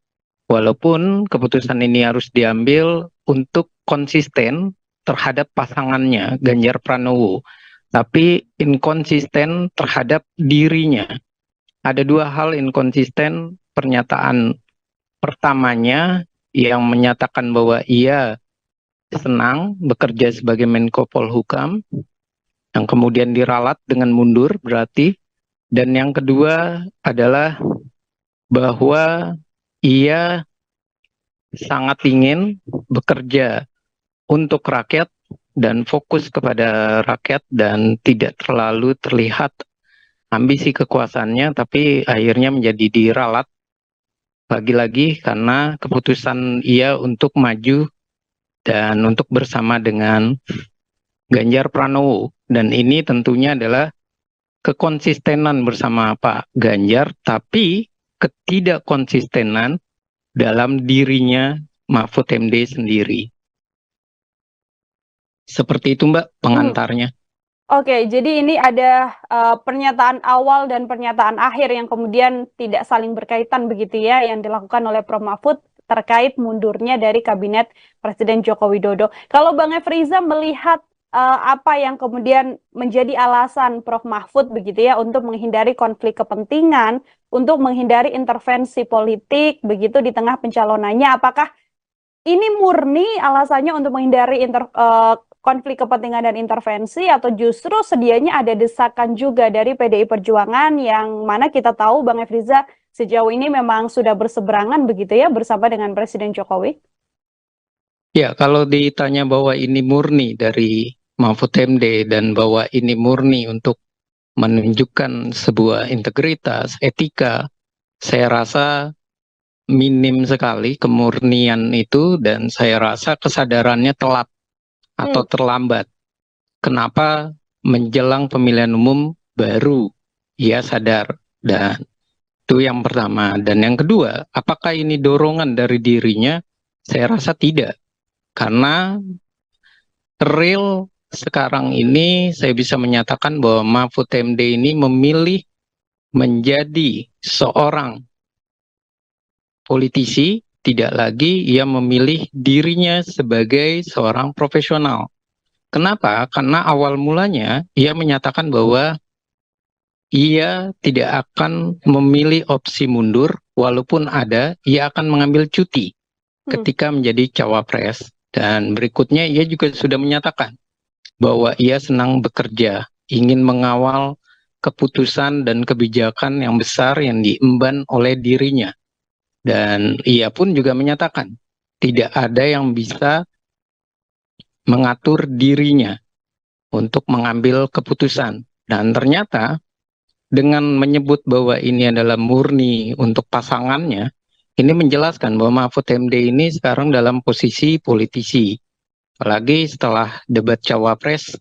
Speaker 7: Walaupun keputusan ini harus diambil untuk konsisten terhadap pasangannya Ganjar Pranowo, tapi inkonsisten terhadap dirinya. Ada dua hal inkonsisten. Pernyataan pertamanya yang menyatakan bahwa ia senang bekerja sebagai Menko Polhukam, yang kemudian diralat dengan mundur berarti. Dan yang kedua adalah bahwa ia sangat ingin bekerja untuk rakyat dan fokus kepada rakyat dan tidak terlalu terlihat ambisi kekuasaannya, tapi akhirnya menjadi diralat lagi-lagi karena keputusan ia untuk maju dan untuk bersama dengan Ganjar Pranowo. Dan ini tentunya adalah kekonsistenan bersama Pak Ganjar, tapi ketidakkonsistenan dalam dirinya Mahfud MD sendiri. Seperti itu Mbak pengantarnya.
Speaker 8: Oke, jadi ini ada pernyataan awal dan pernyataan akhir yang kemudian tidak saling berkaitan begitu ya, yang dilakukan oleh Prof. Mahfud terkait mundurnya dari kabinet Presiden Joko Widodo. Kalau Bang Efriza melihat apa yang kemudian menjadi alasan Prof. Mahfud begitu ya untuk menghindari konflik kepentingan, untuk menghindari intervensi politik begitu di tengah pencalonannya, apakah ini murni alasannya untuk menghindari konflik kepentingan dan intervensi, atau justru sedianya ada desakan juga dari PDI Perjuangan yang mana kita tahu Bang Efriza sejauh ini memang sudah berseberangan begitu ya bersama dengan Presiden Jokowi?
Speaker 7: Ya, kalau ditanya bahwa ini murni dari Mahfud MD dan bahwa ini murni untuk menunjukkan sebuah integritas, etika, saya rasa minim sekali kemurnian itu, dan saya rasa kesadarannya telat atau terlambat. Kenapa menjelang pemilihan umum baru ia sadar? Dan itu yang pertama. Dan yang kedua, apakah ini dorongan dari dirinya? Saya rasa tidak. Karena real sekarang ini saya bisa menyatakan bahwa Mahfud MD ini memilih menjadi seorang politisi, tidak lagi ia memilih dirinya sebagai seorang profesional. Kenapa? Karena awal mulanya ia menyatakan bahwa ia tidak akan memilih opsi mundur, walaupun ada, ia akan mengambil cuti ketika menjadi cawapres. Dan berikutnya ia juga sudah menyatakan bahwa ia senang bekerja, ingin mengawal keputusan dan kebijakan yang besar yang diemban oleh dirinya. Dan ia pun juga menyatakan tidak ada yang bisa mengatur dirinya untuk mengambil keputusan. Dan ternyata dengan menyebut bahwa ini adalah murni untuk pasangannya, ini menjelaskan bahwa Mahfud MD ini sekarang dalam posisi politisi. Apalagi setelah debat cawapres,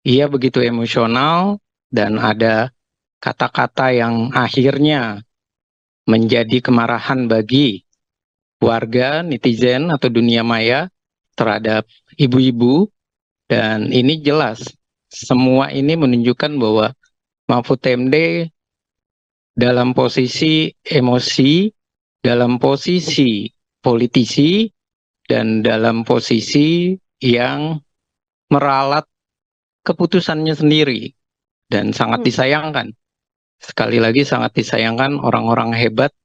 Speaker 7: ia begitu emosional dan ada kata-kata yang akhirnya menjadi kemarahan bagi warga, netizen, atau dunia maya terhadap ibu-ibu. Dan ini jelas, semua ini menunjukkan bahwa Mahfud MD dalam posisi emosi, dalam posisi politisi, dan dalam posisi yang meralat keputusannya sendiri. Dan sangat disayangkan. Sekali lagi sangat disayangkan orang-orang hebat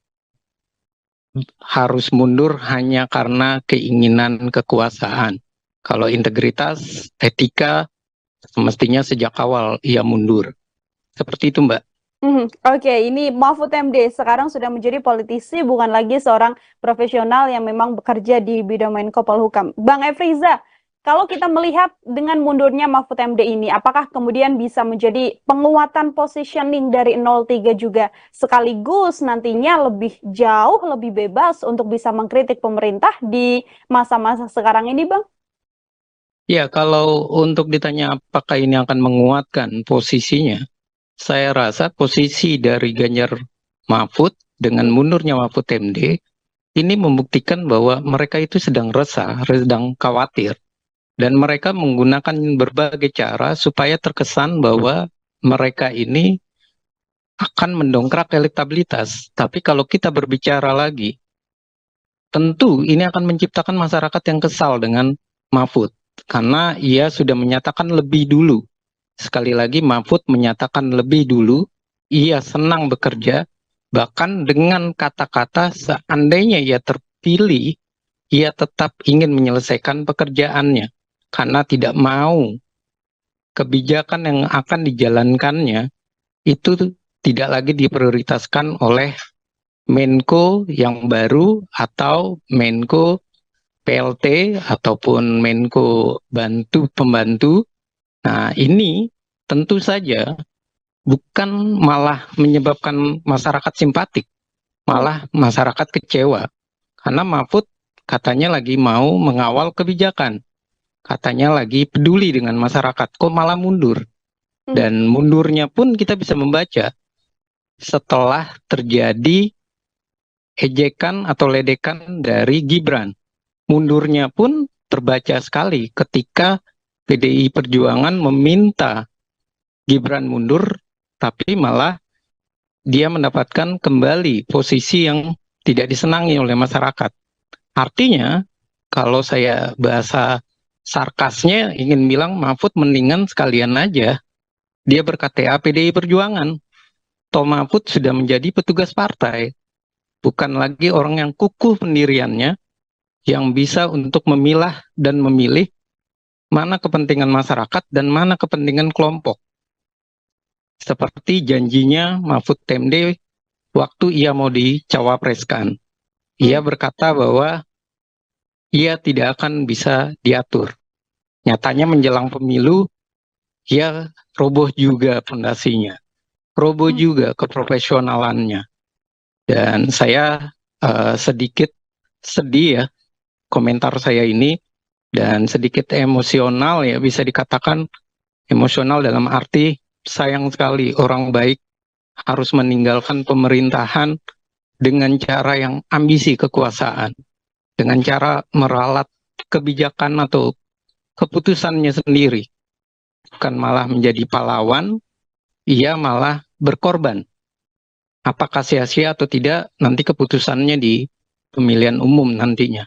Speaker 7: harus mundur hanya karena keinginan kekuasaan. Kalau integritas, etika, semestinya sejak awal ia mundur. Seperti itu, Mbak.
Speaker 8: Oke, ini Mahfud MD sekarang sudah menjadi politisi, bukan lagi seorang profesional yang memang bekerja di bidang Menko Polhukam. Bang Efriza, kalau kita melihat dengan mundurnya Mahfud MD ini, apakah kemudian bisa menjadi penguatan positioning dari 03 juga, sekaligus nantinya lebih jauh, lebih bebas untuk bisa mengkritik pemerintah di masa-masa sekarang ini, Bang?
Speaker 7: Ya, kalau untuk ditanya apakah ini akan menguatkan posisinya, saya rasa posisi dari Ganjar Mahfud dengan mundurnya Mahfud MD ini membuktikan bahwa mereka itu sedang resah, sedang khawatir. Dan mereka menggunakan berbagai cara supaya terkesan bahwa mereka ini akan mendongkrak elektabilitas. Tapi kalau kita berbicara lagi, tentu ini akan menciptakan masyarakat yang kesal dengan Mahfud. Karena ia sudah menyatakan lebih dulu. Sekali lagi Mahfud menyatakan lebih dulu, ia senang bekerja, bahkan dengan kata-kata seandainya ia terpilih, ia tetap ingin menyelesaikan pekerjaannya. Karena tidak mau kebijakan yang akan dijalankannya itu tidak lagi diprioritaskan oleh Menko yang baru atau Menko PLT ataupun Menko pembantu. Nah, ini tentu saja bukan malah menyebabkan masyarakat simpatik, malah masyarakat kecewa. Karena Mahfud katanya lagi mau mengawal kebijakan. Katanya lagi peduli dengan masyarakat, kok malah mundur. Dan mundurnya pun kita bisa membaca setelah terjadi ejekan atau ledekan dari Gibran. Mundurnya pun terbaca sekali ketika PDI Perjuangan meminta Gibran mundur, tapi malah dia mendapatkan kembali posisi yang tidak disenangi oleh masyarakat. Artinya, kalau saya bahasa sarkasnya ingin bilang Mahfud mendingan sekalian aja dia ber-KTA PDI Perjuangan. Toh Mahfud sudah menjadi petugas partai, bukan lagi orang yang kukuh pendiriannya, yang bisa untuk memilah dan memilih mana kepentingan masyarakat dan mana kepentingan kelompok. Seperti janjinya Mahfud MD waktu ia mau dicawapreskan. Ia berkata bahwa ia tidak akan bisa diatur. Nyatanya menjelang pemilu, ia roboh juga fondasinya, roboh juga keprofesionalannya. Dan saya sedikit sedih ya komentar saya ini, dan sedikit emosional ya, bisa dikatakan emosional dalam arti sayang sekali orang baik harus meninggalkan pemerintahan dengan cara yang ambisi kekuasaan, dengan cara meralat kebijakan atau keputusannya sendiri, bukan malah menjadi pahlawan, ia malah berkorban. Apakah sia-sia atau tidak, nanti keputusannya di pemilihan umum nantinya.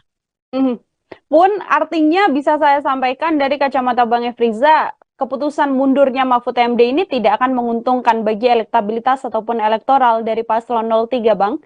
Speaker 8: Pun artinya bisa saya sampaikan dari kacamata Bang Efriza, keputusan mundurnya Mahfud MD ini tidak akan menguntungkan bagi elektabilitas ataupun elektoral dari paslon 03, Bang?